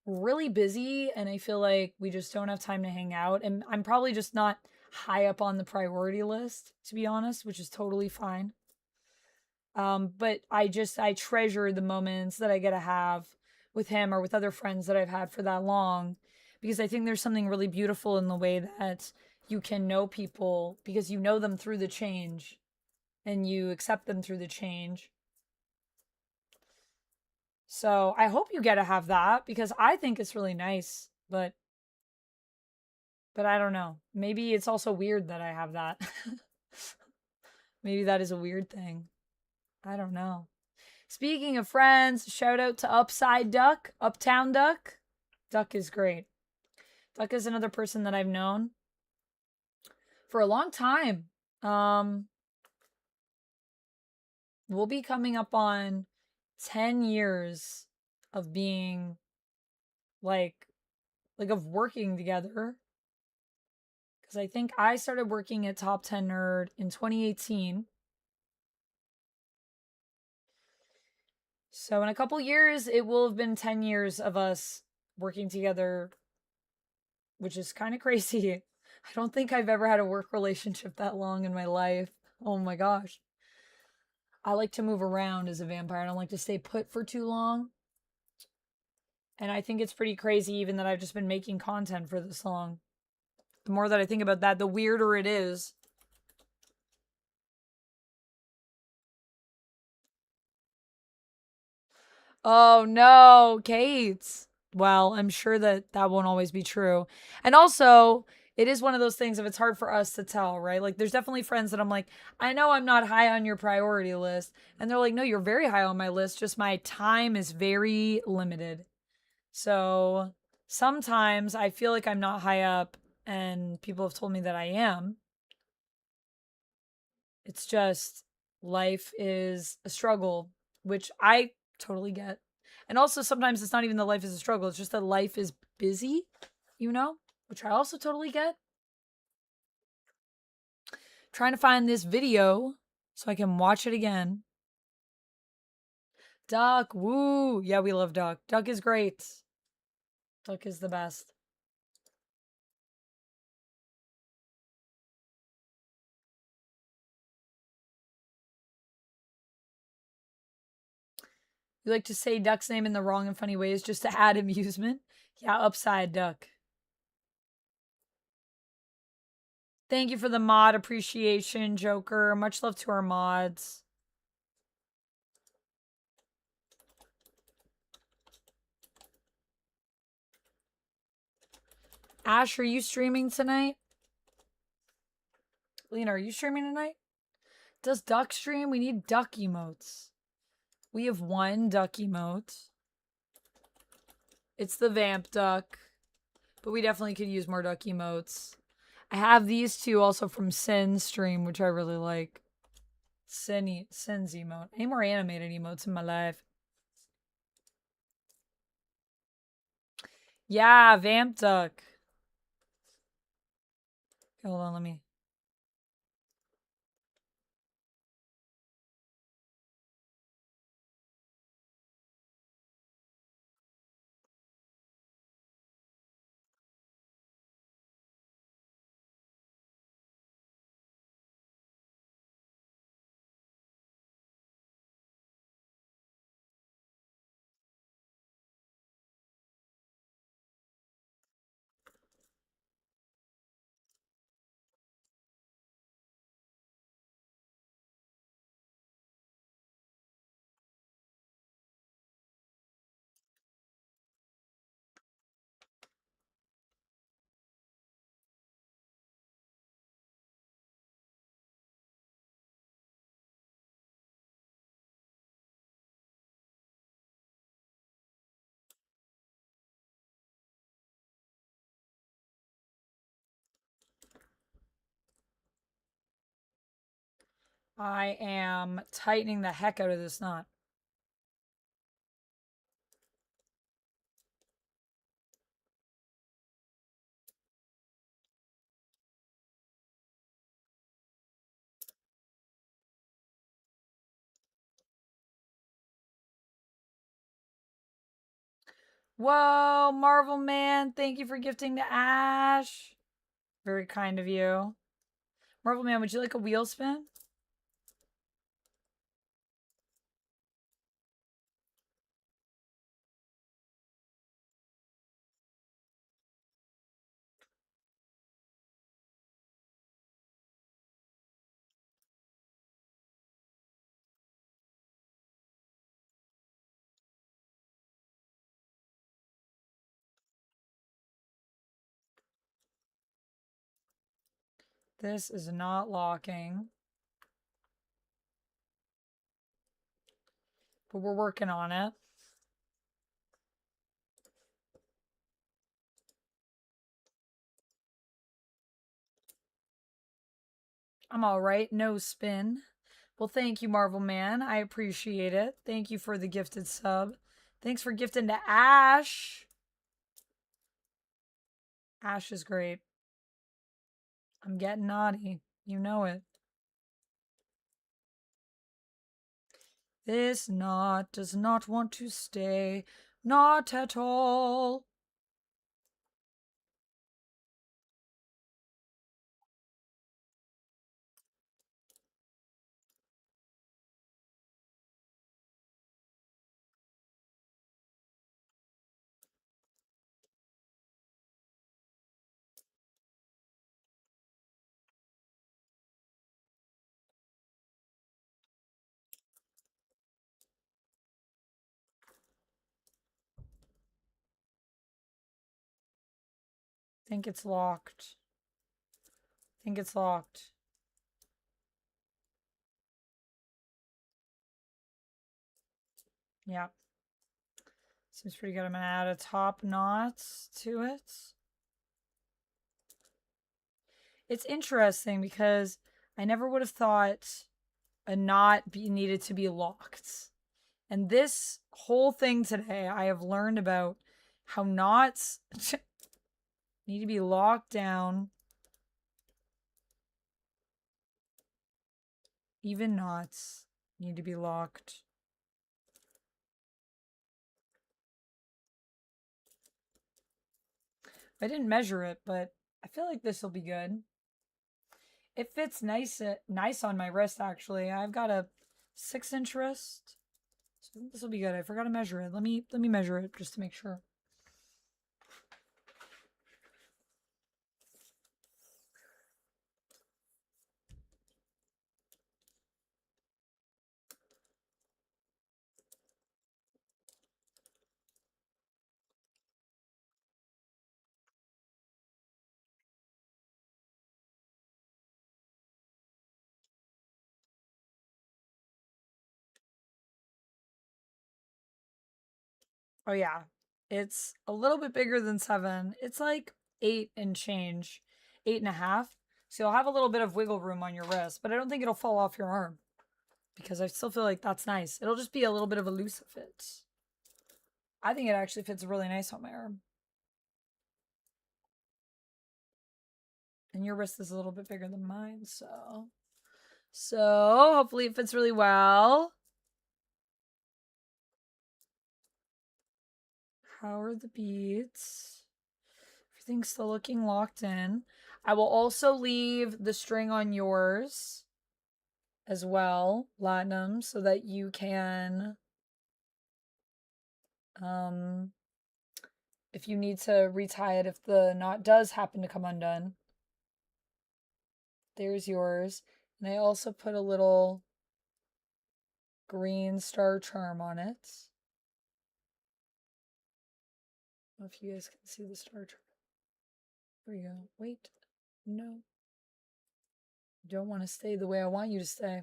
really busy and I feel like we just don't have time to hang out. And I'm probably just not high up on the priority list, to be honest, which is totally fine. But I treasure the moments that I get to have with him or with other friends that I've had for that long. Because I think there's something really beautiful in the way that you can know people because you know them through the change and you accept them through the change. So I hope you get to have that because I think it's really nice, but I don't know. Maybe it's also weird that I have that. Maybe that is a weird thing. I don't know. Speaking of friends, shout out to Upside Duck, Uptown Duck. Duck is great. Duck is another person that I've known for a long time. We'll be coming up on 10 years of being like of working together. Because I think I started working at Top 10 Nerd in 2018. So in a couple years, it will have been 10 years of us working together, which is kind of crazy. I don't think I've ever had a work relationship that long in my life. Oh my gosh. I like to move around as a vampire. I don't like to stay put for too long. And I think it's pretty crazy even that I've just been making content for this long. The more that I think about that, the weirder it is. Oh no, Kate. Well, I'm sure that that won't always be true. And also, it is one of those things if it's hard for us to tell, right? Like, there's definitely friends that I'm like, I know I'm not high on your priority list. And they're like, no, you're very high on my list. Just my time is very limited. So sometimes I feel like I'm not high up, and people have told me that I am. It's just life is a struggle, which I totally get. And also sometimes it's not even that life is a struggle, it's just that life is busy, you know, which I also totally get. Trying to find this video so I can watch it again. Duck, woo. Yeah, we love Duck. Duck is great. Duck is the best. You like to say Duck's name in the wrong and funny ways just to add amusement? Yeah, Upside Duck. Thank you for the mod appreciation, Joker. Much love to our mods. Ash, are you streaming tonight? Lena, are you streaming tonight? Does Duck stream? We need Duck emotes. We have one Duck emote. It's the Vamp Duck. But we definitely could use more Duck emotes. I have these two also from Sin's stream, which I really like. Sin's emote. I need more animated emotes in my life. Yeah, Vamp Duck. Okay, hold on, let me. I am tightening the heck out of this knot. Whoa, Marvel Man, thank you for gifting to Ash. Very kind of you. Marvel Man, would you like a wheel spin? This is not locking. But we're working on it. I'm all right. No spin. Well, thank you, Marvel Man. I appreciate it. Thank you for the gifted sub. Thanks for gifting to Ash. Ash is great. I'm getting naughty. You know it. This knot does not want to stay. Not at all. Think it's locked. Think it's locked. Yeah. Seems pretty good. I'm gonna add a top knot to it. It's interesting because I never would have thought a knot needed to be locked. And this whole thing today, I have learned about how knots need to be locked down. Even knots need to be locked. I didn't measure it, but I feel like this will be good. It fits nice on my wrist, actually. I've got a 6-inch wrist. So I think this will be good. I forgot to measure it. Let me measure it just to make sure. Oh yeah, it's a little bit bigger than 7. It's like 8 and change, 8.5. So you'll have a little bit of wiggle room on your wrist, but I don't think it'll fall off your arm because I still feel like that's nice. It'll just be a little bit of a loose fit. I think it actually fits really nice on my arm. And your wrist is a little bit bigger than mine, so hopefully it fits really well. How are the beads? Everything's still looking locked in. I will also leave the string on yours as well, Platinum, so that you can, if you need to retie it, if the knot does happen to come undone. There's yours. And I also put a little green star charm on it. I don't know if you guys can see the star charm. There we go. Wait. No. You don't want to stay the way I want you to stay.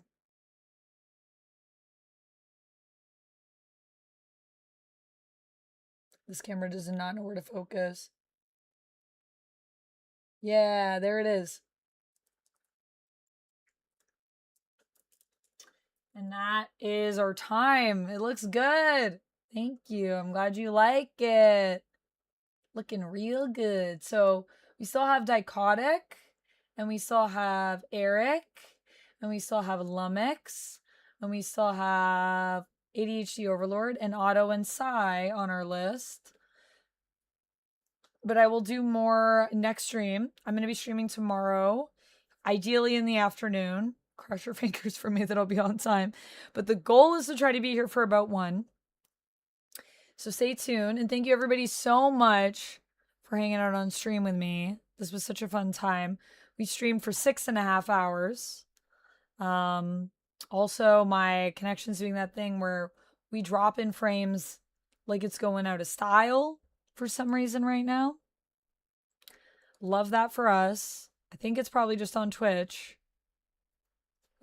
This camera does not know where to focus. Yeah, there it is. And that is our time. It looks good. Thank you. I'm glad you like it. Looking real good. So we still have Dichotic, and we still have Eric, and we still have Lumix, and we still have ADHD Overlord and Otto and Psy on our list. But I will do more next stream. I'm going to be streaming tomorrow, ideally in the afternoon. Cross your fingers for me that I'll be on time. But the goal is to try to be here for about 1. So stay tuned. And thank you everybody so much for hanging out on stream with me. This was such a fun time. We streamed for 6.5 hours. Also, my connection's doing that thing where we drop in frames like it's going out of style for some reason right now. Love that for us. I think it's probably just on Twitch.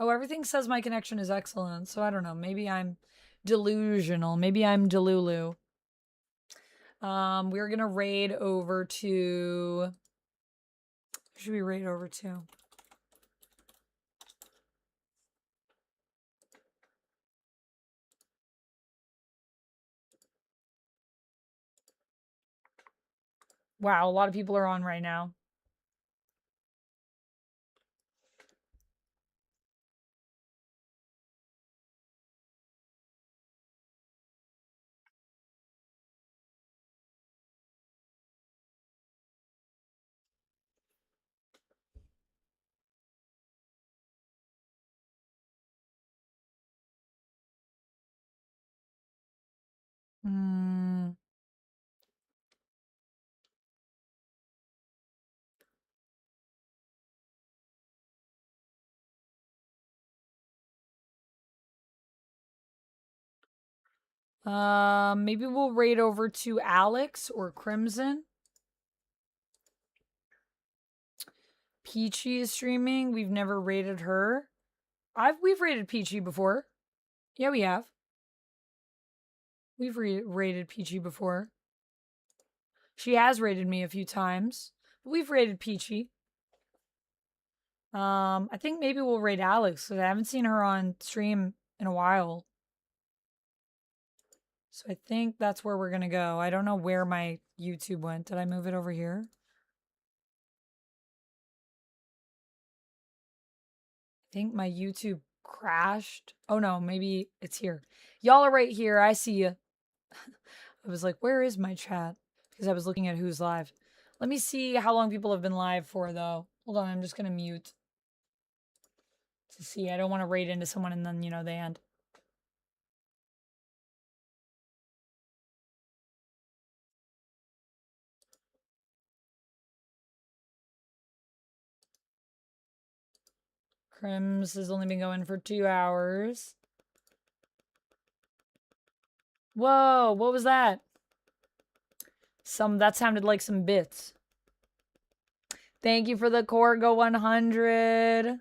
Oh, everything says my connection is excellent, so I don't know. Maybe I'm delusional. Maybe I'm Delulu. We're gonna raid over to... Who should we raid over to? Wow, a lot of people are on right now. Hmm. Maybe we'll raid over to Alex or Crimson. Peachy is streaming. We've never raided her. We've raided Peachy before. Yeah, we have. We've raided Peachy before. She has raided me a few times. But we've raided Peachy. I think maybe we'll raid Alex because I haven't seen her on stream in a while. So I think that's where we're gonna go. I don't know where my YouTube went. Did I move it over here? I think my YouTube crashed. Oh no, maybe it's here. Y'all are right here. I see you. I was like, where is my chat? Because I was looking at who's live. Let me see how long people have been live for, though. Hold on, I'm just going to mute. To see, I don't want to raid into someone and then, you know, they end. Crims has only been going for 2 hours. Whoa, what was that? That sounded like some bits. Thank you for the Corgo 100.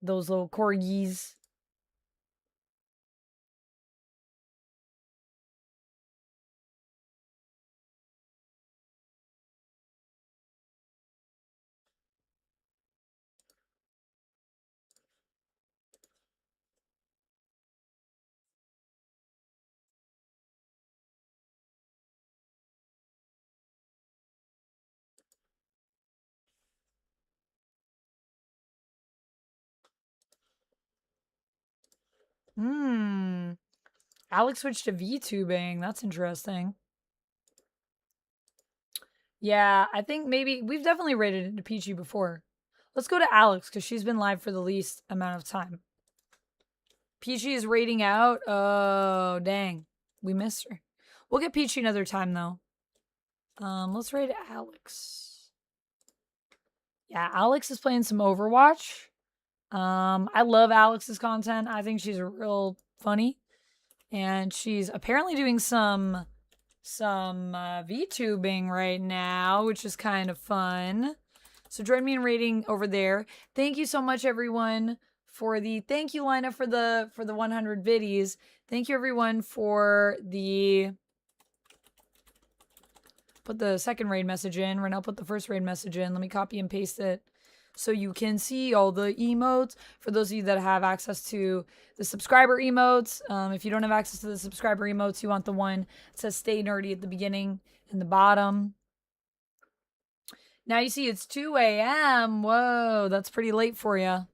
Those little corgis. Alex switched to VTubing. That's interesting. Yeah, I think maybe we've definitely rated into Peachy before. Let's go to Alex because she's been live for the least amount of time. Peachy is rating out. Oh, dang. We missed her. We'll get Peachy another time, though. Let's raid Alex. Yeah, Alex is playing some Overwatch. I love Alex's content. I think she's real funny. And she's apparently doing some VTubing right now, which is kind of fun. So join me in rating over there. Thank you so much, everyone, for the thank you, Lina, for the 100 biddies. Thank you, everyone, for the put the second raid message in. Renell put the first raid message in. Let me copy and paste it so you can see all the emotes. For those of you that have access to the subscriber emotes, if you don't have access to the subscriber emotes, you want the one that says stay nerdy at the beginning and the bottom. Now you see it's 2 a.m. Whoa, that's pretty late for you.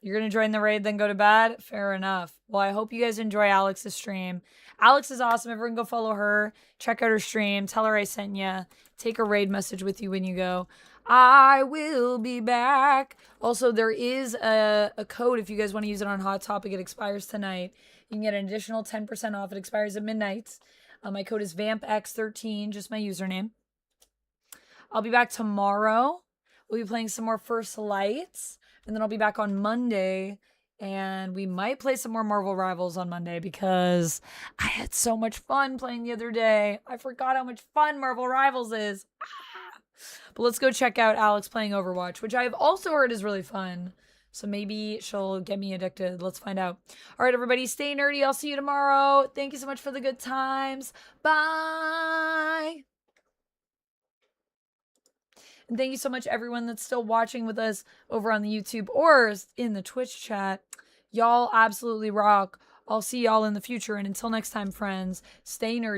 You're going to join the raid, then go to bed? Fair enough. Well, I hope you guys enjoy Alex's stream. Alex is awesome. Everyone go follow her. Check out her stream. Tell her I sent you. Take a raid message with you when you go. I will be back. Also, there is a code if you guys want to use it on Hot Topic. It expires tonight. You can get an additional 10% off. It expires at midnight. My code is VampX13, just my username. I'll be back tomorrow. We'll be playing some more First Lights. And then I'll be back on Monday. And we might play some more Marvel Rivals on Monday because I had so much fun playing the other day. I forgot how much fun Marvel Rivals is. But let's go check out Alex playing Overwatch, which I've also heard is really fun. So maybe she'll get me addicted. Let's find out. All right, everybody, stay nerdy. I'll see you tomorrow. Thank you so much for the good times. Bye. And thank you so much, everyone that's still watching with us over on the YouTube or in the Twitch chat. Y'all absolutely rock. I'll see y'all in the future. And until next time, friends, stay nerdy.